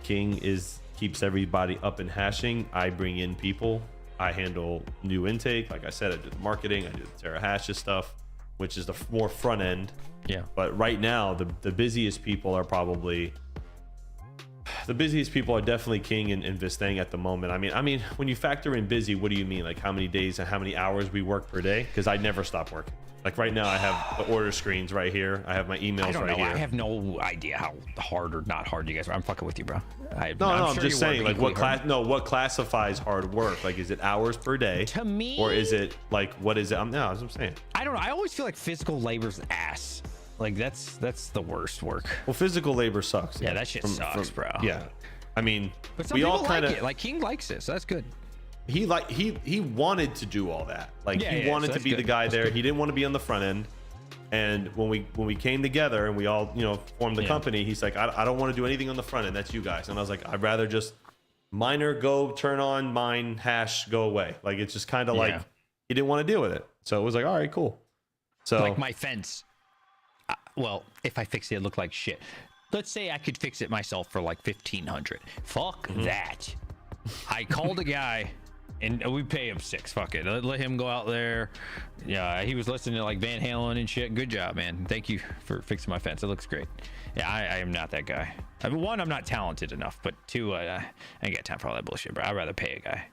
King keeps everybody up and hashing. I bring in people. I handle new intake. Like I said, I do the marketing. I do the Terahashes stuff, which is the more front end. Yeah. But right now, the busiest people are definitely King and Vistang at the moment. I mean, when you factor in busy, what do you mean? Like how many days and how many hours we work per day? Because I never stop working. Like right now, I have the order screens right here. I have my emails right here. I have no idea how hard or not hard you guys are. I'm fucking with you, bro. I'm just saying, like what classifies hard work? Like, is it hours per day? To me, or is it like what is it? That's what I'm saying. I don't know. I always feel like physical labor's ass. Like that's the worst work. Well, physical labor sucks. Yeah, that shit sucks, bro. Yeah, I mean, but some we people all kind of like King likes it, so that's good. He wanted to do all that. Like he wanted to be the guy there. He didn't want to be on the front end. And when we came together and we all formed the company, he's like, I don't want to do anything on the front end. That's you guys. And I was like, I'd rather just miner, go turn on, mine, hash, go away. Like it's just kind of like he didn't want to deal with it. So it was like, all right, cool. So like my fence. Well, if I fix it, it looked like shit. Let's say I could fix it myself for like 1,500. Fuck that. I called a guy. And we pay him $6. Fuck it. Let him go out there. Yeah, he was listening to like Van Halen and shit. Good job, man. Thank you for fixing my fence. It looks great. Yeah, I am not that guy. I mean, one, I'm not talented enough, but two, I ain't got time for all that bullshit, bro. I'd rather pay a guy.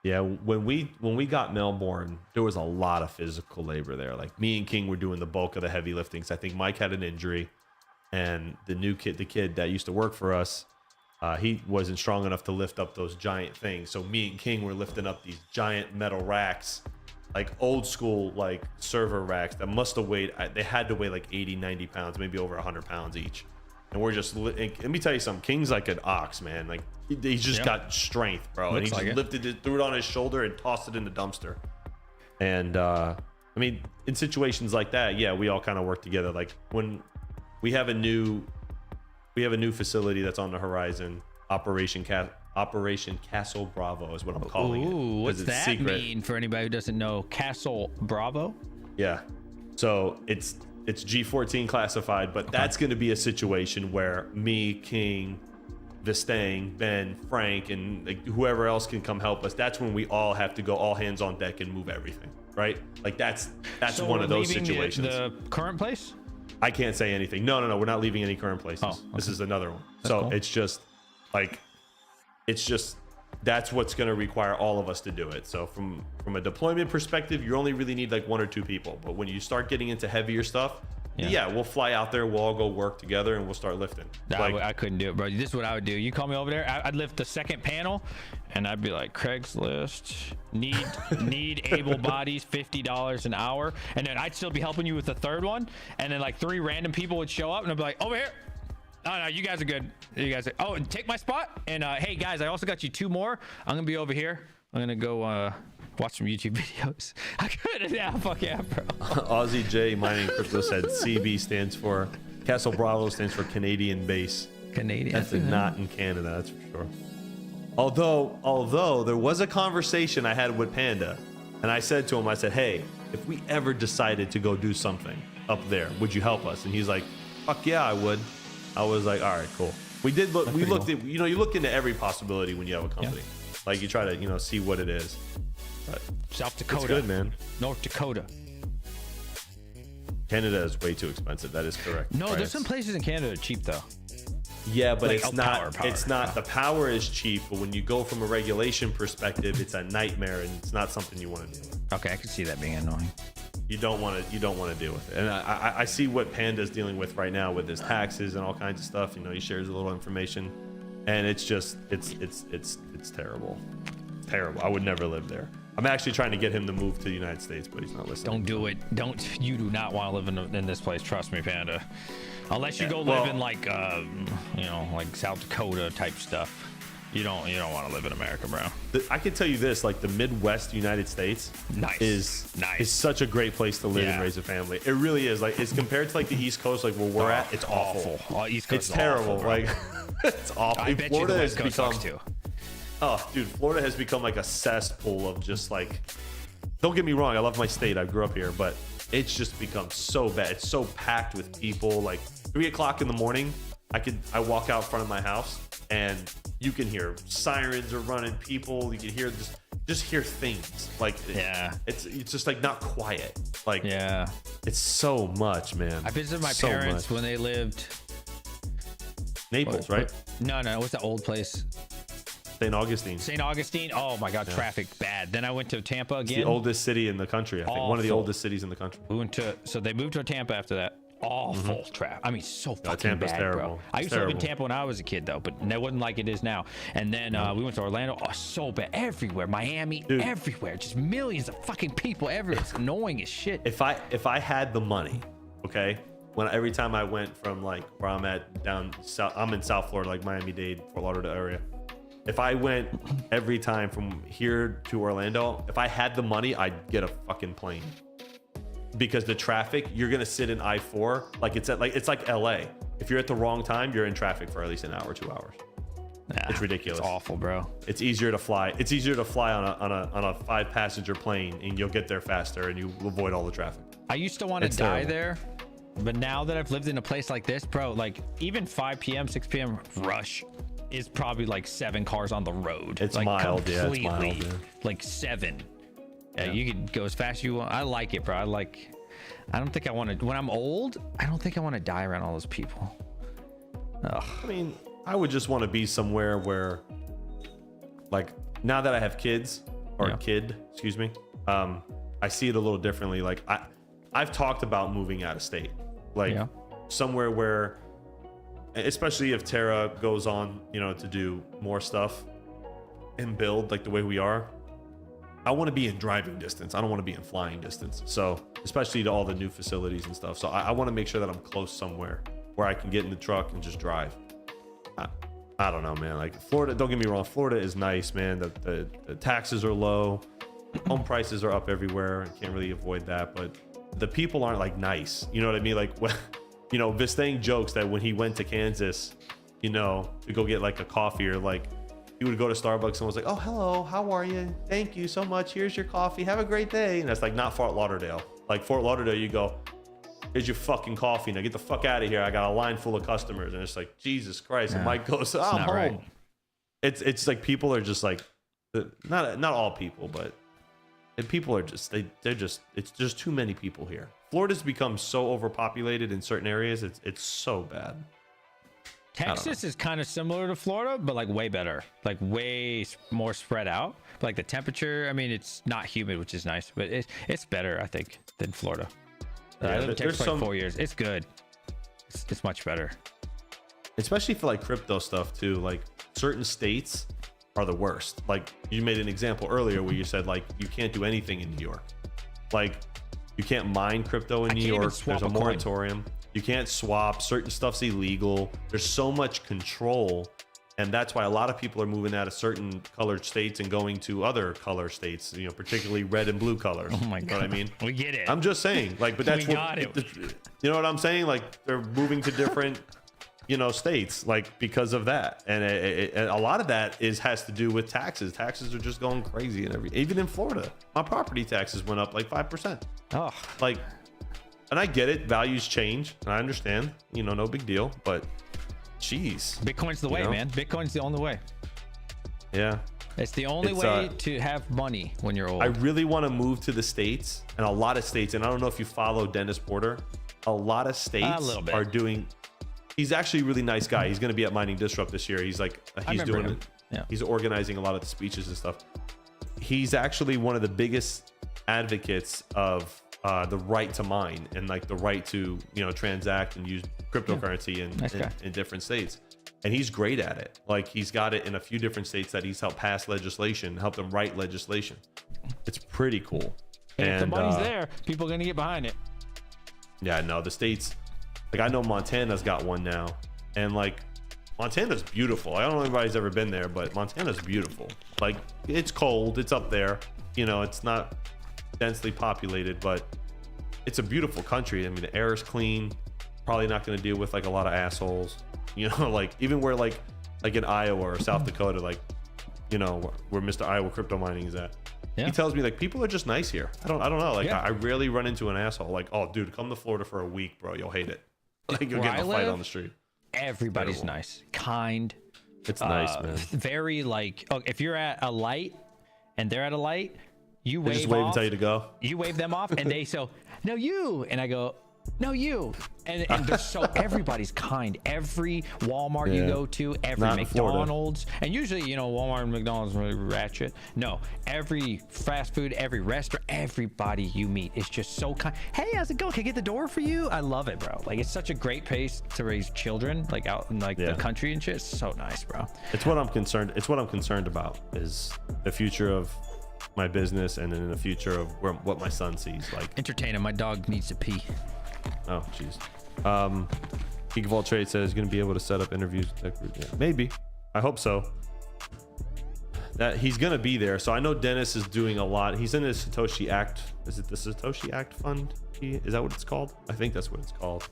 Yeah, when we got Melbourne, there was a lot of physical labor there. Like me and King were doing the bulk of the heavy liftings. I think Mike had an injury, and the kid that used to work for us, he wasn't strong enough to lift up those giant things. So me and King were lifting up these giant metal racks, like old school, like server racks that must have weighed, they had to weigh like 80, 90 pounds, maybe over 100 pounds each. And we're just, let me tell you something, King's like an ox, man. Like he's just got strength, bro. Looks and he like just lifted it, threw it on his shoulder and tossed it in the dumpster. And I mean, in situations like that, yeah, we all kind of work together. Like when we have a new facility that's on the horizon, Operation Castle Bravo is what I'm calling it. Ooh, what's it's that secret. mean for anybody who doesn't know? Castle Bravo? Yeah. So it's G14 classified, but that's going to be a situation where me, King, Vistang, Ben, Frank, and like whoever else can come help us. That's when we all have to go all hands on deck and move everything, right? Like that's So one of those leaving situations. The current place? I can't say anything. No, we're not leaving any current places. Oh, okay. This is another one. That's so cool. it's just that's what's going to require all of us to do it. So from a deployment perspective, you only really need like 1 or 2 people. But when you start getting into heavier stuff, yeah, we'll fly out there, we'll all go work together, and we'll start lifting. Nah, I couldn't do it, bro. This is what I would do. You call me over there, I'd lift the second panel, and I'd be like, Craigslist, need able bodies, $50 an hour, and then I'd still be helping you with the third one, and then like 3 random people would show up, and I'd be like, over here. No, you guys are good. You guys are, and take my spot. And hey guys, I also got you 2 more. I'm gonna be over here. I'm gonna go watch some YouTube videos. I could. Yeah, fuck yeah, bro. Aussie J Mining Crypto said CB stands for Castle Bravo, stands for Canadian base. Canadian. That's not in Canada, that's for sure. Although there was a conversation I had with Panda, and I said to him, I said, hey, if we ever decided to go do something up there, would you help us? And he's like, fuck yeah, I would. I was like, all right, cool. We did look. We looked at. You look into every possibility when you have a company. Yeah. Like you try to, see what it is. But South Dakota. It's good, man. North Dakota. Canada is way too expensive. That is correct. No, there's some places in Canada cheap though. Yeah, but like, it's not. Power. It's not. The power is cheap, but when you go from a regulation perspective, it's a nightmare, and it's not something you want to do. Okay, I can see that being annoying. You don't want to deal with it. And I see what Panda's dealing with right now with his taxes and all kinds of stuff. He shares a little information, and it's just it's terrible. Terrible. I would never live there. I'm actually trying to get him to move to the United States, but he's not listening. Don't do it. You do not want to live in this place. Trust me, Panda. Unless you go live in like, you know, like South Dakota type stuff. You don't want to live in America, bro. I can tell you this, like the Midwest United States is such a great place to live and raise a family. It really is. Like, it's compared to like the East Coast, like where we're at, it's awful. East Coast it's terrible. Awful, like it's awful. I bet Florida you the West Coast sucks too. Oh, dude, Florida has become like a cesspool of just like, don't get me wrong, I love my state. I grew up here, but it's just become so bad. It's so packed with people. Like 3 o'clock in the morning, I walk out front of my house and you can hear sirens are running, people. You can hear just hear things. Like it's just like not quiet. Like it's so much, man. I visited my parents when they lived Naples, right? No, what's that old place? St. Augustine. St. Augustine. Oh my God, traffic bad. Then I went to Tampa again. It's the oldest city in the country. I think one of the oldest cities in the country. So they moved to Tampa after that. Awful traffic. I mean, so fucking Tampa's bad, terrible. bro. I used to live in Tampa when I was a kid, though, but that wasn't like it is now. And then we went to Orlando. Oh, so bad. Everywhere. Miami. Dude, everywhere. Just millions of fucking people everywhere. It's annoying as shit. If I had the money, okay, every time I went from like where I'm at down south, I'm in South Florida, like Miami-Dade, Fort Lauderdale area. If I went every time from here to Orlando, if I had the money, I'd get a fucking plane. Because the traffic, you're gonna sit in I-4 like it's like LA. If you're at the wrong time, you're in traffic for at least an hour, 2 hours. It's ridiculous. It's awful, bro. It's easier to fly. It's easier to fly on a 5-passenger plane, and you'll get there faster, and you avoid all the traffic. I used to want to die there, but now that I've lived in a place like this, bro, like even 5 p.m., 6 p.m. rush is probably like 7 cars on the road. It's like mild, completely, yeah. It's mild, yeah. Like 7. Yeah, you can go as fast as you want. I like it, bro. I don't think I want to. When I'm old, I don't think I want to die around all those people. Ugh. I mean, I would just want to be somewhere where, like, now that I have kids excuse me, I see it a little differently. Like, I've talked about moving out of state, like somewhere where, especially if Terra goes on, you know, to do more stuff and build like the way we are. I want to be in driving distance. I don't want to be in flying distance. So, especially to all the new facilities and stuff. So I want to make sure that I'm close somewhere where I can get in the truck and just drive. I don't know, man. Like Florida, don't get me wrong. Florida is nice, man. The taxes are low. Home prices are up everywhere. Can't really avoid that. But the people aren't like nice. You know what I mean? Like, you know, Vistang jokes that when he went to Kansas, you know, to go get like a coffee or like, he would go to Starbucks and was like, oh, hello, how are you? Thank you so much. Here's your coffee. Have a great day. And that's like not Fort Lauderdale. Like Fort Lauderdale, you go, here's your fucking coffee. Now get the fuck out of here. I got a line full of customers. And it's like, Jesus Christ. And Mike goes, I'm home. Right. It's like people are just like, not all people, but people are just, it's just too many people here. Florida's become so overpopulated in certain areas. It's so bad. Texas is kind of similar to Florida, but like way better, like way more spread out. But like the temperature, I mean, it's not humid, which is nice, but it's better, I think, than Florida. I lived in Texas for like 4 years. It's good. It's much better. Especially for like crypto stuff too. Like certain states are the worst. Like you made an example earlier where you said like you can't do anything in New York. Like you can't mine crypto in New York. There's a moratorium. You can't swap. Certain stuff's illegal. There's so much control. And that's why a lot of people are moving out of certain colored states and going to other color states, you know, particularly red and blue colors. Oh my God. You know what I mean? We get it. I'm just saying, like, but that's we got it. You know what I'm saying? Like they're moving to different, you know, states, like because of that. And a lot of that has to do with taxes. Taxes are just going crazy and even in Florida, my property taxes went up like 5%. Oh, like, and I get it. Values change. And I understand, you know, no big deal, but jeez. Bitcoin's the way, man. Bitcoin's the only way. Yeah. It's the only way to have money when you're old. I really want to move to the States, and a lot of states, and I don't know if you follow Dennis Porter, a lot of states are doing, he's actually a really nice guy. He's going to be at Mining Disrupt this year. He's like, he's doing it. Yeah. He's organizing a lot of the speeches and stuff. He's actually one of the biggest advocates of the right to mine and like the right to, you know, transact and use cryptocurrency in different states. And he's great at it. Like he's got it in a few different states that he's helped pass legislation, helped them write legislation. It's pretty cool. And if the money's uh, there, people are gonna get behind it. Yeah, no, the states, like I know Montana's got one now, and like Montana's beautiful. I don't know if anybody's ever been there, but Montana's beautiful. Like it's cold, it's up there, you know, it's not densely populated, but it's a beautiful country. I mean, the air is clean, probably not going to deal with like a lot of assholes, you know, like even where like in Iowa or South Dakota, like, you know, where Mr. Iowa crypto mining is at. Yeah. He tells me like people are just nice here. I don't know. Like Yeah. I rarely run into an asshole. Like, oh dude, come to Florida for a week, bro. You'll hate it. Like you'll Where get in a I fight live, on the street. Everybody's Incredible. nice, kind. It's nice, man. Very like, oh, if you're at a light and they're at a light, you They wave just wave and off. tell you to go. You wave them off, and they so no you, and I go no you, and they're so everybody's kind. Every Walmart you Yeah. go to, every Not in Florida. McDonald's, and usually you know Walmart and McDonald's are really ratchet. No, every fast food, every restaurant, everybody you meet is just so kind. Hey, how's it going? Can I get the door for you? I love it, bro. Like it's such a great place to raise children, like out in like Yeah. the country and shit. It's so nice, bro. It's what I'm concerned about is the future of my business and in the future of what my son sees. Like, Entertain him. My dog needs to pee. oh jeez. Geek of All Trades says he's gonna be able to set up interviews with tech group. Yeah, maybe. I hope so. That he's gonna be there. So I know Dennis is doing a lot. He's in the Satoshi Act. Is it the Satoshi Act Fund? Is that what it's called? I think that's what it's called.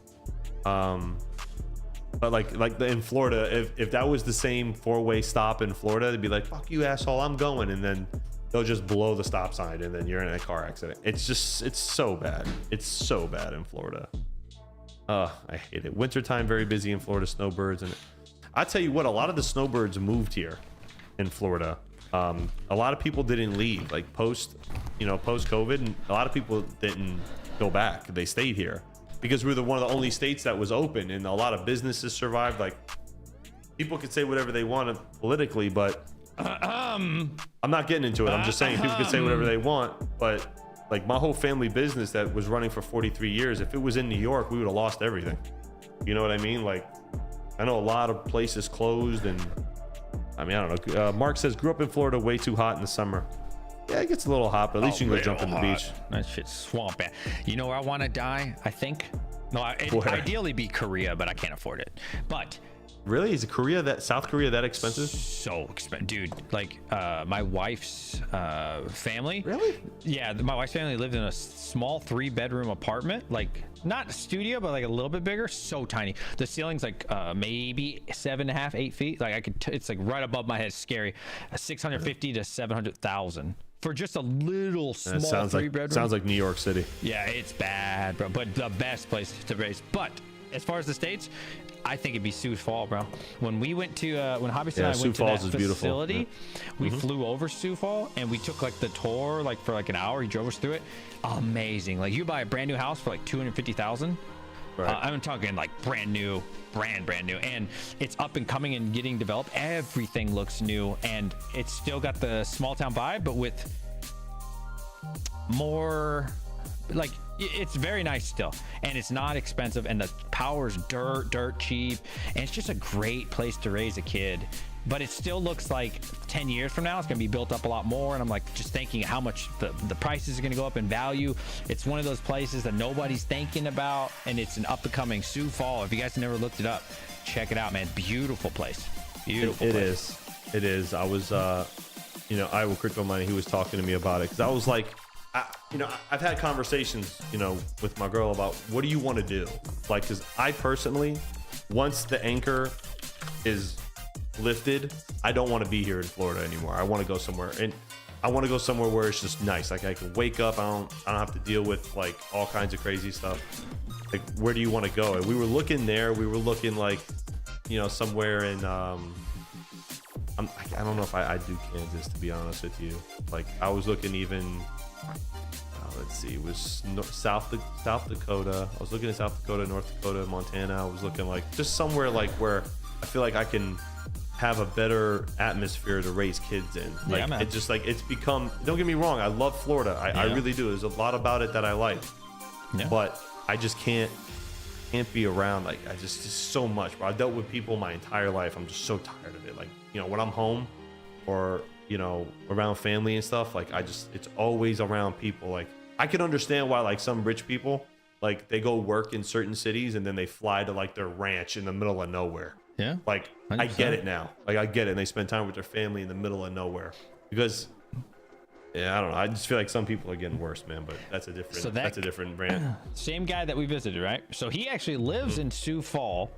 But like in Florida, if that was the same four-way stop in Florida, they'd be like, "Fuck you, asshole, I'm going," and then they'll just blow the stop sign, and then you're in a car accident. It's so bad. It's so bad in Florida. I hate it. Wintertime, very busy in Florida. Snowbirds, and I tell you what, a lot of the snowbirds moved here in Florida. A lot of people didn't leave, like post COVID, and a lot of people didn't go back. They stayed here because we were one of the only states that was open, and a lot of businesses survived. Like people could say whatever they want politically, but I'm not getting into it. I'm just saying people can say whatever they want, but like my whole family business that was running for 43 years, if it was in New York, we would have lost everything. You know what I mean? Like I know a lot of places closed, and I mean, I don't know. Mark says, grew up in Florida, way too hot in the summer. Yeah, it gets a little hot, but at least you can go jump in the beach. That shit's swamp. You know where I want to die? I think. No, it'd Where? ideally be Korea, but I can't afford it. But Really? Is South Korea that expensive? so expensive, dude. Like my wife's family. Really? Yeah, my wife's family lived in a small 3-bedroom apartment, like not a studio, but like a little bit bigger. So tiny. The ceiling's like maybe 7.5, 8 feet. Like I could, it's like right above my head. It's scary. 650 to 700,000 for just a little small That sounds 3-bedroom. sounds like New York City. Yeah, it's bad, bro. But the best place to raise. But as far as the states, I think it'd be Sioux Falls, bro. When we went to when Hobby and I Sioux went to Falls that is beautiful. facility, we flew over Sioux Falls and we took like the tour like for like an hour. He drove us through it. Amazing. Like you buy a brand new house for like 250,000. Right. I'm talking like brand new, and it's up and coming and getting developed. Everything looks new, and it's still got the small town vibe, but with more like it's very nice still, and it's not expensive, and the power's dirt cheap, and it's just a great place to raise a kid. But it still looks like 10 years from now it's going to be built up a lot more, and I'm like just thinking how much the prices are going to go up in value. It's one of those places that nobody's thinking about, and it's an up and coming Sioux Falls. If you guys never looked it up, check it out, man. Beautiful place. Beautiful It place. is. I was Iowa Crypto Mining, he was talking to me about it because I was like, I've had conversations, with my girl about what do you want to do? Like, because I personally, once the anchor is lifted, I don't want to be here in Florida anymore. I want to go somewhere, and I want to go somewhere where it's just nice. Like I can wake up, I don't have to deal with like all kinds of crazy stuff. Like, where do you want to go? And we were looking like, somewhere in I don't know if I do Kansas, to be honest with you. Like I was looking even let's see, it was South Dakota. I was looking at South Dakota, North Dakota, Montana. I was looking like just somewhere like where I feel like I can have a better atmosphere to raise kids in. Like Yeah, man. it's just like it's become, don't get me wrong, I love Florida. I Yeah. really do. There's a lot about it that I like. Yeah. But I just can't be around. Like I just so much, bro. I've dealt with people my entire life. I'm just so tired of it. Like, when I'm home or you know, around family and stuff, like it's always around people. Like I can understand why like some rich people, like they go work in certain cities and then they fly to like their ranch in the middle of nowhere. Yeah. Like 100%. I get it now. Like I get it. And they spend time with their family in the middle of nowhere because yeah, I don't know. I just feel like some people are getting worse, man, but that's a different, that's a different brand. Same guy that we visited, right? So he actually lives in Sioux Falls,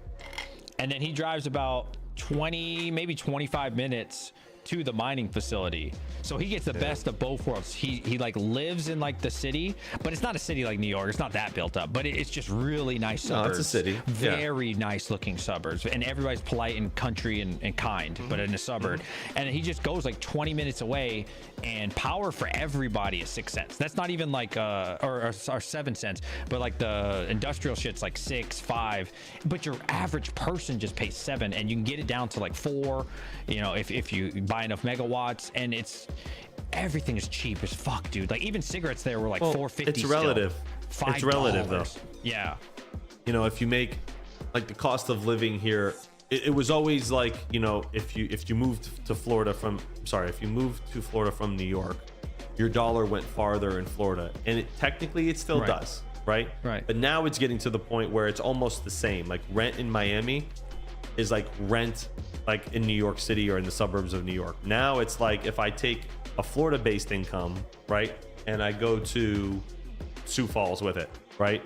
and then he drives about 20, maybe 25 minutes to the mining facility. So he gets the best of both worlds. He like lives in like the city, but it's not a city like New York. It's not that built up, but it's just really nice suburbs. No, it's a city. Very nice looking suburbs, and everybody's polite and country and kind, but in a suburb. And he just goes like 20 minutes away, and power for everybody is 6 cents. That's not even like or 7 cents, but like the industrial shit's like 6, 5, but your average person just pays 7, and you can get it down to like 4, you know, if you buy enough megawatts. And everything is cheap as fuck, dude. Like even cigarettes there were like $4.50. It's relative. $5. It's relative though. Yeah. You know, if you make like the cost of living here, it was always like, you know, if you moved to Florida from New York, your dollar went farther in Florida, and technically it still does, right? But now it's getting to the point where it's almost the same. Like rent in Miami is like rent like in New York City or in the suburbs of New York. Now it's like if I take a Florida-based income, right, and I go to Sioux Falls with it, right,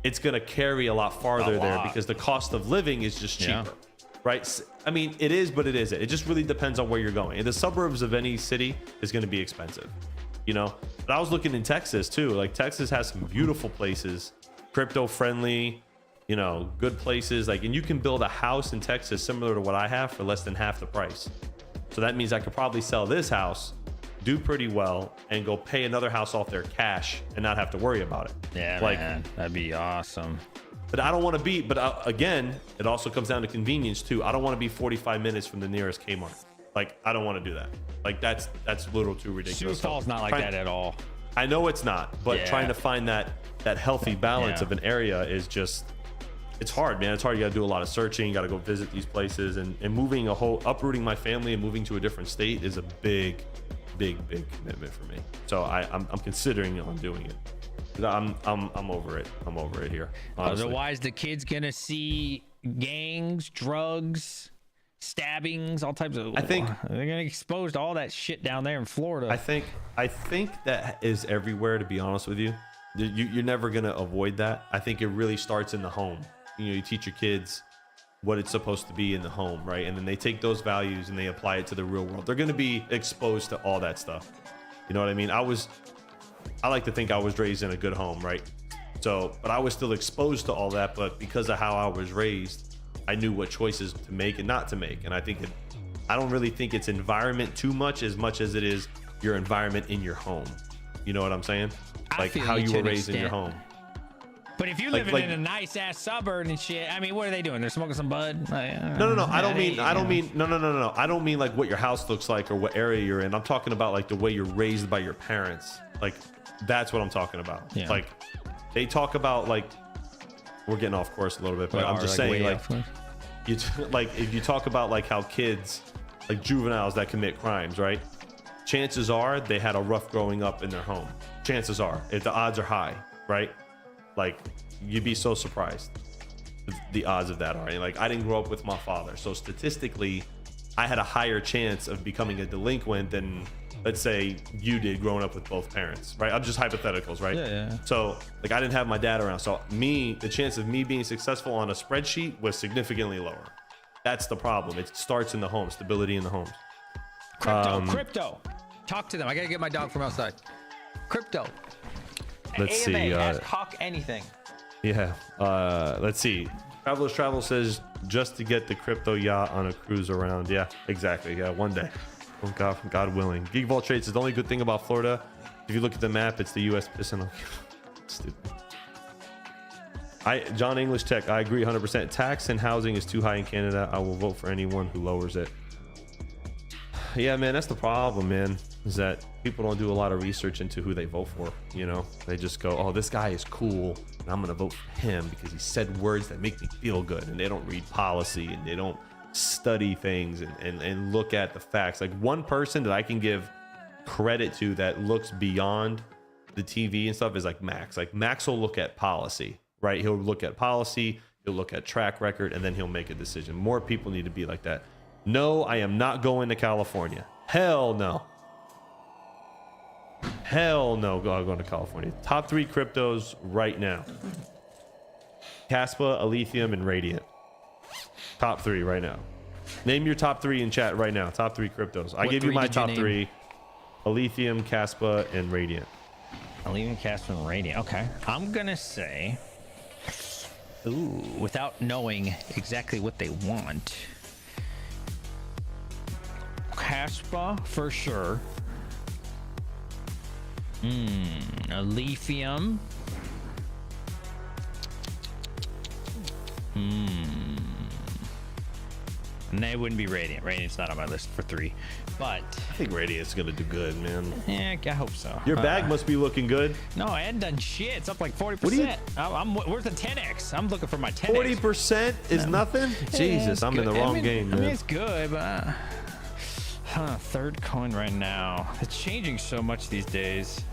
it's gonna carry a lot farther there because the cost of living is just cheaper, right? I mean, it is, but it isn't. It just really depends on where you're going. In the suburbs of any city is gonna be expensive, you know. But I was looking in Texas too. Like Texas has some beautiful places, crypto-friendly, you know, good places. Like, and you can build a house in Texas similar to what I have for less than half the price. So that means I could probably sell this house, do pretty well, and go pay another house off their cash and not have to worry about it. Yeah, like, man, that'd be awesome. But I don't want to be, again, it also comes down to convenience too. I don't want to be 45 minutes from the nearest Kmart. Like, I don't want to do that. Like, that's a little too ridiculous. Sioux Falls not like that at all. I know it's not, but trying to find that healthy balance of an area is just, it's hard, man. It's hard. You got to do a lot of searching. You got to go visit these places, and moving uprooting my family and moving to a different state is a big commitment for me. So I'm considering on doing it. I'm over it. I'm over it here. Honestly. Otherwise, the kid's gonna see gangs, drugs, stabbings, all types of. I think they're gonna expose to all that shit down there in Florida. I think that is everywhere. To be honest with you, you're never gonna avoid that. I think it really starts in the home. You know, you teach your kids what it's supposed to be in the home, right? And then they take those values and they apply it to the real world. They're going to be exposed to all that stuff. You know what I mean? I like to think I was raised in a good home, right? So, but I was still exposed to all that, but because of how I was raised, I knew what choices to make and not to make. And I don't really think it's environment too much as it is your environment in your home. You know what I'm saying? Like how you were raised in your home. But if you're living in a nice ass suburb and shit, I mean, what are they doing? They're smoking some bud? No. I don't mean I don't mean like what your house looks like or what area you're in. I'm talking about like the way you're raised by your parents. Like that's what I'm talking about. Yeah. Like they talk about, like, we're getting off course a little bit, but I'm just saying, like, if you talk about like how kids, like juveniles that commit crimes, right? Chances are they had a rough growing up in their home. Chances are, if the odds are high, right? Like, you'd be so surprised the odds of that are. Like, I didn't grow up with my father, so statistically I had a higher chance of becoming a delinquent than, let's say, you did growing up with both parents, right? I'm just hypotheticals, right? Yeah. So like, I didn't have my dad around, so the chance of me being successful on a spreadsheet was significantly lower. That's the problem. It starts in the home. Stability in the homes. Crypto. Talk to them. I gotta get my dog from outside. Crypto. Let's AMA, see. ask Hawk anything. Yeah. Let's see. Travelers Travel says just to get the crypto yacht on a cruise around. Yeah, exactly. Yeah, one day. Oh, God willing. Geek Vault Trades is the only good thing about Florida. If you look at the map, it's the U.S. pissing on. Stupid. John English Tech. I agree 100%. Tax and housing is too high in Canada. I will vote for anyone who lowers it. Yeah, man, that's the problem, man. Is that people don't do a lot of research into who they vote for. You know, they just go, oh, this guy is cool, and I'm gonna vote for him because he said words that make me feel good. And they don't read policy, and they don't study things and look at the facts. Like one person that I can give credit to that looks beyond the TV and stuff is like Max. Like Max will look at policy, right? He'll look at policy, he'll look at track record, and then he'll make a decision. More people need to be like that. No, I am not going to California. Hell no. Hell no, going to California. Top 3 cryptos right now. Kaspa, Aletheum, and Radiant. Top 3 right now. Name your top 3 in chat right now. Top 3 cryptos. I gave you my top 3. Aletheum, Kaspa, and Radiant. Aletheum, Kaspa, and Radiant. Okay. I'm going to say, ooh, without knowing exactly what they want, Kaspa for sure. Aletheum. And they wouldn't be Radiant. Radiant's not on my list for 3, but I think Radiant's gonna do good, man. yeah, I hope so. Your bag must be looking good. No, I hadn't done shit. It's up like 40%. What do you- I'm worth a 10x. I'm looking for my 10x. 40% is nothing? Yeah, Jesus, it's I'm in good. the wrong game, I mean, man. it's good, but third coin right now. It's changing so much these days.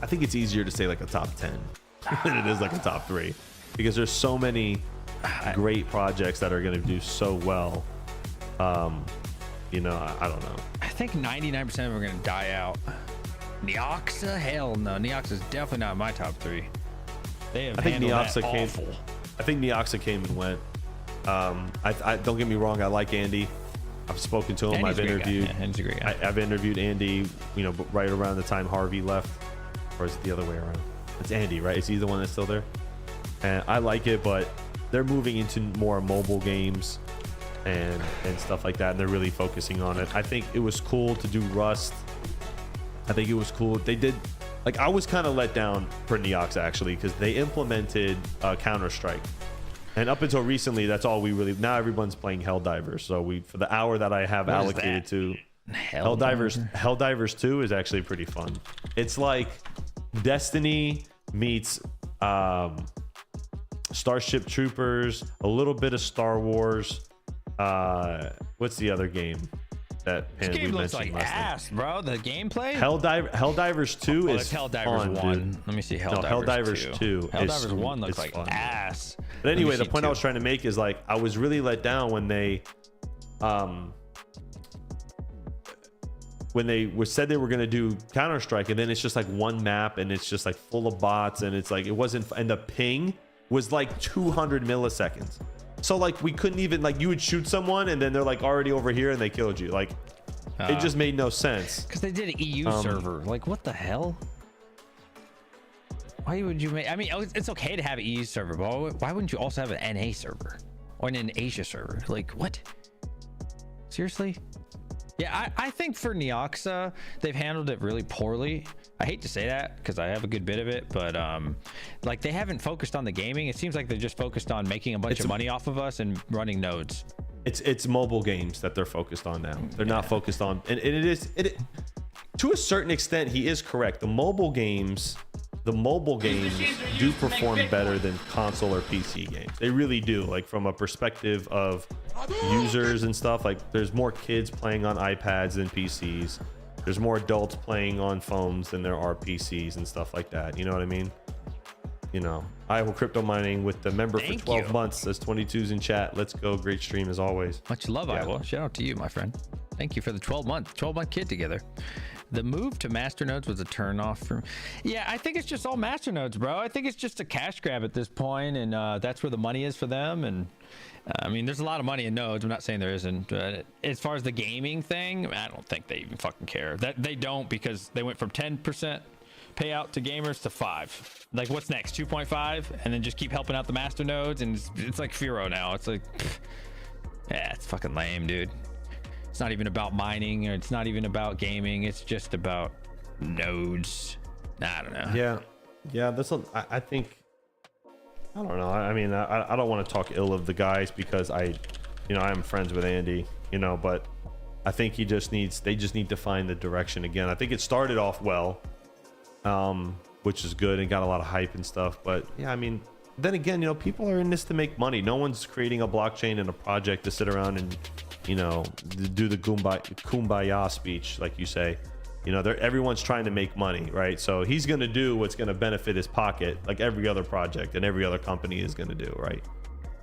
I think it's easier to say like a top 10 than it is like a top 3 because there's so many great projects that are going to do so well. You know, I don't know. I think 99% of them are going to die out. Neoxa? Hell no. Neoxa is definitely not in my top 3. They have I think handled Neoxa that came. awful. I think Neoxa came and went. I don't get me wrong. I like Andy. I've spoken to him. Andy's I've a great interviewed. guy. Yeah, Andy's a great guy. I've interviewed Andy. You know, right around the time Harvey left, or is it the other way around? It's Andy, right? Is he the one that's still there? And I like it, but they're moving into more mobile games and stuff like that, and they're really focusing on it. I think it was cool to do Rust. I think it was cool. They did. Like I was kind of let down for Neox actually because they implemented Counter-Strike. And up until recently, that's all we really. Now everyone's playing Helldivers. So we, for the hour that I have What is allocated that? to Helldivers 2 is actually pretty fun. It's like Destiny meets Starship Troopers, a little bit of Star Wars. What's the other game that This game we looks mentioned like last night? ass, bro. The gameplay? Helldivers 2 It's is Helldivers fun, 1. dude. Let me see No, Helldivers, Helldivers 2 is- Helldivers 1 looks is like fun. ass. But anyway, the see point I 2. was trying to make is like I was really let down when they said they were going to do Counter-Strike, and then it's just like one map and it's just like full of bots, and it's like it wasn't, and the ping was like 200 milliseconds. So like we couldn't even, like, you would shoot someone and then they're like already over here and they killed you. Like it just made no sense. Because they did an EU server. Like, what the hell? Why would you make... I mean, it's okay to have an EU server, but why wouldn't you also have an NA server? Or an Asia server? Like, what? Seriously? Yeah, I think for Neoxa, they've handled it really poorly. I hate to say that because I have a good bit of it, but like they haven't focused on the gaming. It seems like they're just focused on making a bunch of money off of us and running nodes. It's mobile games that they're focused on now. They're not focused on, and it is to a certain extent. He is correct. The mobile games do perform better than console or PC games. They really do. Like from a perspective of users and stuff. Like there's more kids playing on iPads than PCs. There's more adults playing on phones than there are PCs and stuff like that. You know what I mean? You know, Iowa Crypto Mining with the member for 12 months. There's 22s in chat. Let's go. Great stream as always. Much love, Iowa. Shout out to you, my friend. Thank you for the 12-month kid together. The move to masternodes was a turnoff for... Yeah, I think it's just all masternodes, bro. I think it's just a cash grab at this point, and that's where the money is for them. And I mean, there's a lot of money in nodes. I'm not saying there isn't. But as far as the gaming thing, I don't think they even fucking care. That they don't, because they went from 10% payout to gamers to 5. Like, what's next? 2.5, and then just keep helping out the masternodes, and it's like Firo now. It's like, yeah, it's fucking lame, dude. It's not even about mining, or it's not even about gaming. It's just about nodes. I don't know. Yeah. I think, I don't know. I mean, I don't want to talk ill of the guys because I am friends with Andy, but I think they just need to find the direction again. I think it started off well. which is good and got a lot of hype and stuff. But yeah, I mean, then again, you know, people are in this to make money. No one's creating a blockchain and a project to sit around and, you know, do the kumbaya speech, like you say. You know, everyone's trying to make money, right? So he's going to do what's going to benefit his pocket, like every other project and every other company is going to do, right?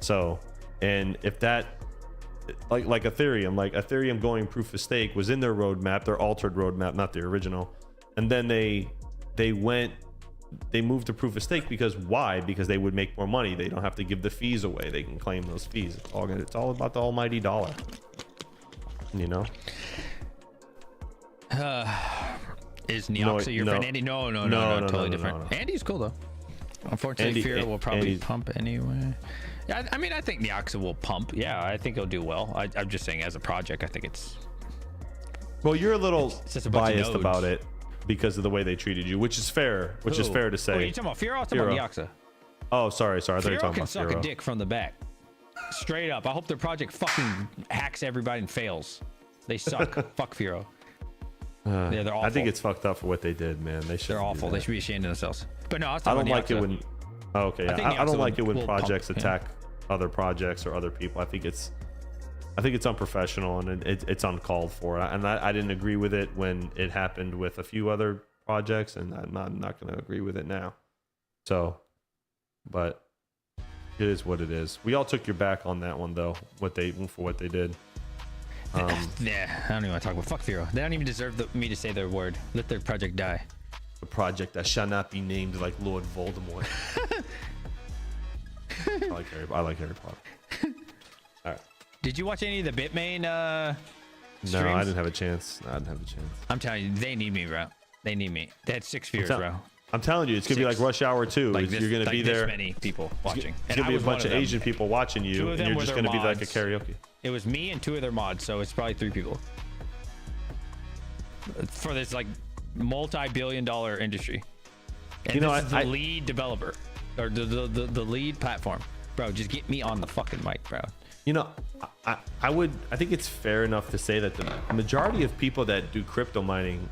So, and if that, like Ethereum going proof of stake was in their roadmap, their altered roadmap, not the original, and then they moved to proof of stake because why? Because they would make more money. They don't have to give the fees away. They can claim those fees. It's all about the almighty dollar, you know. Is Neoxa your friend Andy? No, totally different. No. Andy's cool though. Unfortunately, Fear will probably pump anyway. Yeah, I mean, I think Neoxa will pump. Yeah, I think he'll do well. I'm just saying, as a project, I think it's. Well, you're a little biased about it because of the way they treated you, which is fair. Which is fair to say. Oh, you talking about Fear? I was talking about Neoxa. Oh, sorry. I thought you were talking about Fear. Can suck a dick from the back. Straight up. I hope their project fucking hacks everybody and fails. They suck. Fuck Firo. Yeah, they're awful. I think it's fucked up for what they did, man. They're awful. They should be ashamed of themselves. But no, I don't like it when. Oh, okay, I don't like it when projects attack other projects or other people. I think it's unprofessional and it's uncalled for. And I didn't agree with it when it happened with a few other projects, and I'm not going to agree with it now. So, but it is what it is. We all took your back on that one though. For what they did. Yeah, I don't even want to talk about fuck Firo. They don't even deserve me to say their word. Let their project die. A project that shall not be named like Lord Voldemort. I like Harry Potter. All right. Did you watch any of the Bitmain streams? No, I didn't have a chance. I'm telling you, they need me, bro. They need me. They had 6 viewers, bro. I'm telling you, it's gonna be like Rush Hour 2. Like you're gonna be there. Many people watching. It's gonna be a bunch of Asian people watching you, and you're just gonna be like a karaoke. It was me and 2 of their mods, so it's probably 3 people for this like multi-billion-dollar industry. And you know, this is the lead developer or the lead platform, bro. Just get me on the fucking mic, bro. You know, I think it's fair enough to say that the majority of people that do crypto mining,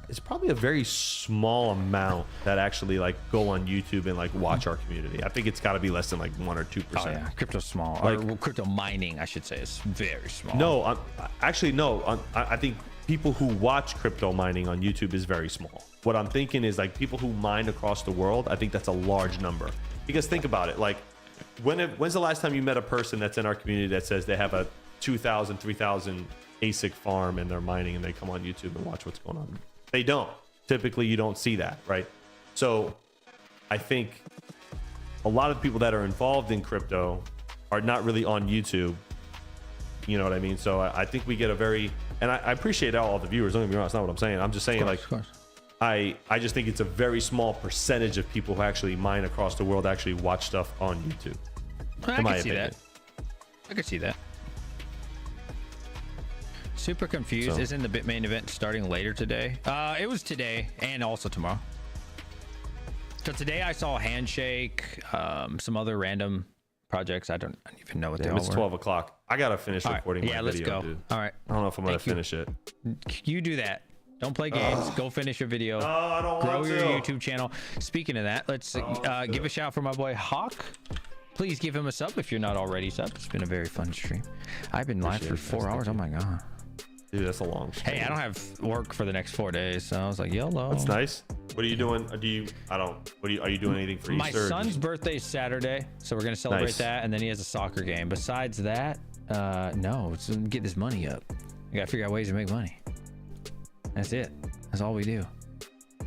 it's probably a very small amount that actually like go on YouTube and like watch our community. I think it's got to be less than like 1 or 2%. Oh yeah, crypto's small. Like, crypto mining, I should say, is very small. No, actually no. I think people who watch crypto mining on YouTube is very small. What I'm thinking is like people who mine across the world. I think that's a large number. Because think about it, like when's the last time you met a person that's in our community that says they have a 2,000, 3,000 ASIC farm and they're mining and they come on YouTube and watch what's going on? They don't. Typically, you don't see that, right? So I think a lot of people that are involved in crypto are not really on YouTube. You know what I mean? So I think we get a very, and I appreciate all the viewers. Don't get me wrong, that's not what I'm saying. I'm just saying, of course. I just think it's a very small percentage of people who actually mine across the world actually watch stuff on YouTube. I can see that. I can see that. Super confused. So. Isn't the Bitmain event starting later today? It was today and also tomorrow. So today I saw Handshake, some other random projects. I don't even know what they all were. It's 12 o'clock. I gotta finish recording my video, let's go. Dude. All right. I don't know if I'm gonna finish it. You do that. Don't play games. Go finish your video. No, I don't Grow want to. your YouTube channel. Speaking of that, let's give a shout for my boy Hawk. Please give him a sub if you're not already subbed. It's been a very fun stream. I've been live for 4 hours. Oh my god. Dude, that's a long stream. Hey, I don't have work for the next 4 days, so I was like, YOLO. That's nice. What are you doing? Are you doing anything for my Easter? My son's birthday is Saturday, so we're gonna celebrate that, and then he has a soccer game. Besides that, no, it's get this money up. I gotta figure out ways to make money. That's it. That's all we do.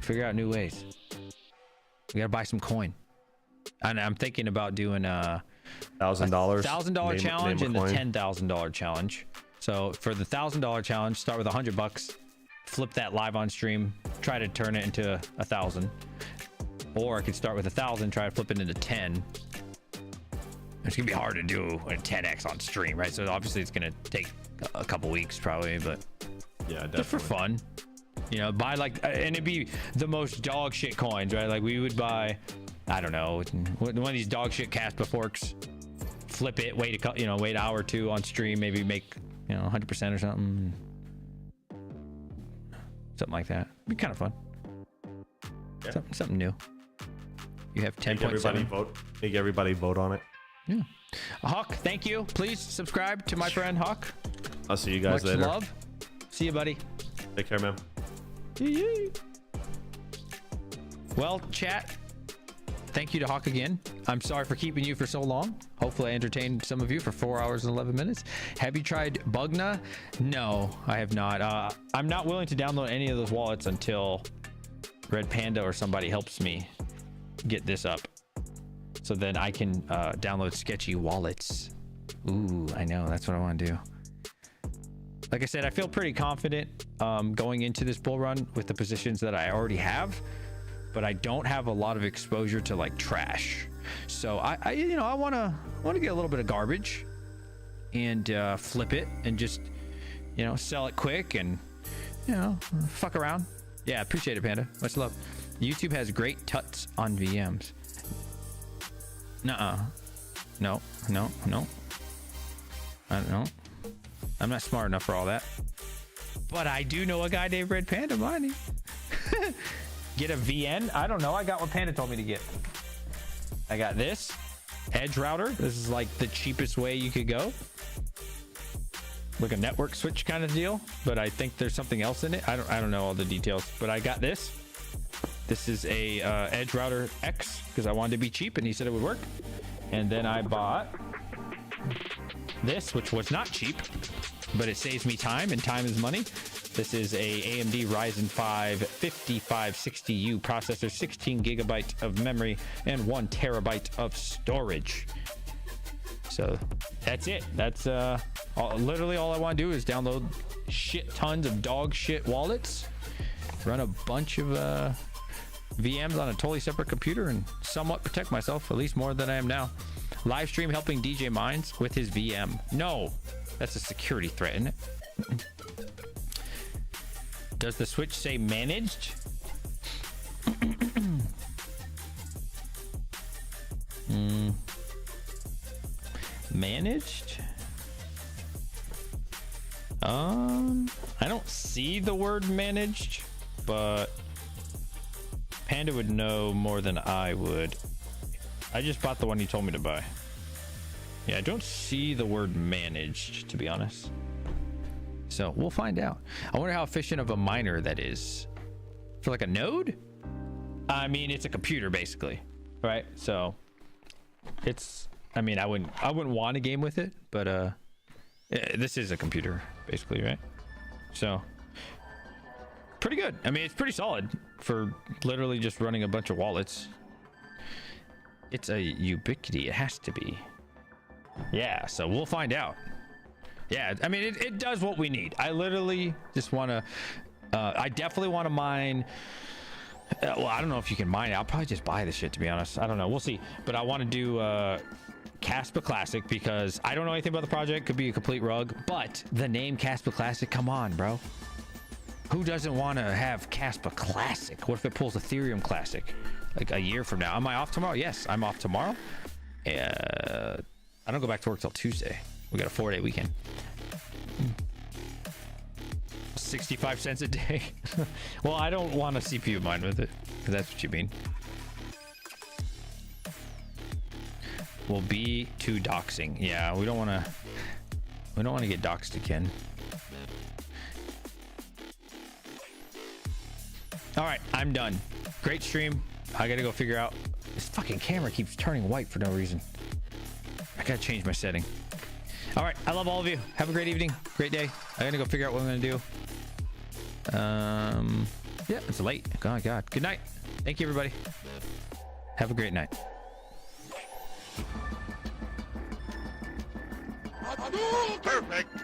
Figure out new ways. We gotta buy some coin. And I'm thinking about doing a $1,000 challenge and the $10,000 challenge. So for the $1,000 challenge, start with $100, flip that live on stream, try to turn it into 1,000. Or I could start with 1,000, try to flip it into 10. It's gonna be hard to do a 10x on stream, right? So obviously it's gonna take a couple weeks probably, but yeah, definitely. Just for fun. You know, buy like, and it'd be the most dog shit coins, right? Like we would buy, I don't know, one of these dog shit Kaspa forks, flip it, wait an hour or two on stream, maybe make 100% or something like that. It'd be kind of fun. Yeah. Something new. You have 10.7. vote. Make everybody vote on it. Yeah. Hawk, thank you. Please subscribe to my friend Hawk. I'll see you guys Much later. love. See you, buddy. Take care, man. Well, chat, thank you to Hawk again. I'm sorry for keeping you for so long. Hopefully I entertained some of you for 4 hours and 11 minutes. Have you tried Bugna? No, I have not. I'm not willing to download any of those wallets until Red Panda or somebody helps me get this up. So then I can download sketchy wallets. Ooh, I know. That's what I want to do. Like I said, I feel pretty confident going into this bull run with the positions that I already have, but I don't have a lot of exposure to like trash. So I want to get a little bit of garbage and flip it and just, sell it quick and, fuck around. Yeah, appreciate it, Panda. Much love. YouTube has great tuts on VMs. Nuh-uh. No. I don't know. I'm not smart enough for all that. But I do know a guy named Red Panda mining. Get a VN? I don't know. I got what Panda told me to get. I got this edge router. This is like the cheapest way you could go. Like a network switch kind of deal. But I think there's something else in it. I don't know all the details. But I got this. This is a edge router X because I wanted to be cheap and he said it would work. And then I bought this, which was not cheap, but it saves me time, and time is money. This is a AMD Ryzen 5 5560U processor, 16 gigabytes of memory, and 1 terabyte of storage. So that's it. That's literally all I want to do is download shit tons of dog shit wallets, run a bunch of VMs on a totally separate computer, and somewhat protect myself, at least more than I am now. Live stream helping DJMINES with his VM. No, that's a security threat, isn't it? Does the switch say managed? Managed? I don't see the word managed, but Panda would know more than I would. I just bought the one he told me to buy. Yeah, I don't see the word managed, to be honest. So we'll find out. I wonder how efficient of a miner that is. For like a node? I mean, it's a computer basically, right? So it's, I mean, I wouldn't want to game with it, but this is a computer basically, right? So pretty good. I mean, it's pretty solid for literally just running a bunch of wallets. It's a Ubiquity. It has to be. Yeah, so we'll find out. Yeah, I mean, it does what we need. I literally just want to... I definitely want to mine... well, I don't know if you can mine it. I'll probably just buy the shit, to be honest. I don't know. We'll see. But I want to do Kaspa Classic because I don't know anything about the project. Could be a complete rug. But the name Kaspa Classic, come on, bro. Who doesn't want to have Kaspa Classic? What if it pulls Ethereum Classic? Like a year from now. Am I off tomorrow? Yes, I'm off tomorrow. I don't go back to work till Tuesday. We got a 4-day weekend. 65 cents a day. Well, I don't want a CPU mine with it, if that's what you mean. Will be to doxing. Yeah, we don't want to get doxed again. All right, I'm done. Great stream. I gotta go figure out, this fucking camera keeps turning white for no reason. I gotta change my setting. All right, I love all of you. Have a great evening, great day. I gotta go figure out what I'm gonna do. Yeah, it's late. Oh my God. Good night. Thank you, everybody. Have a great night. Perfect.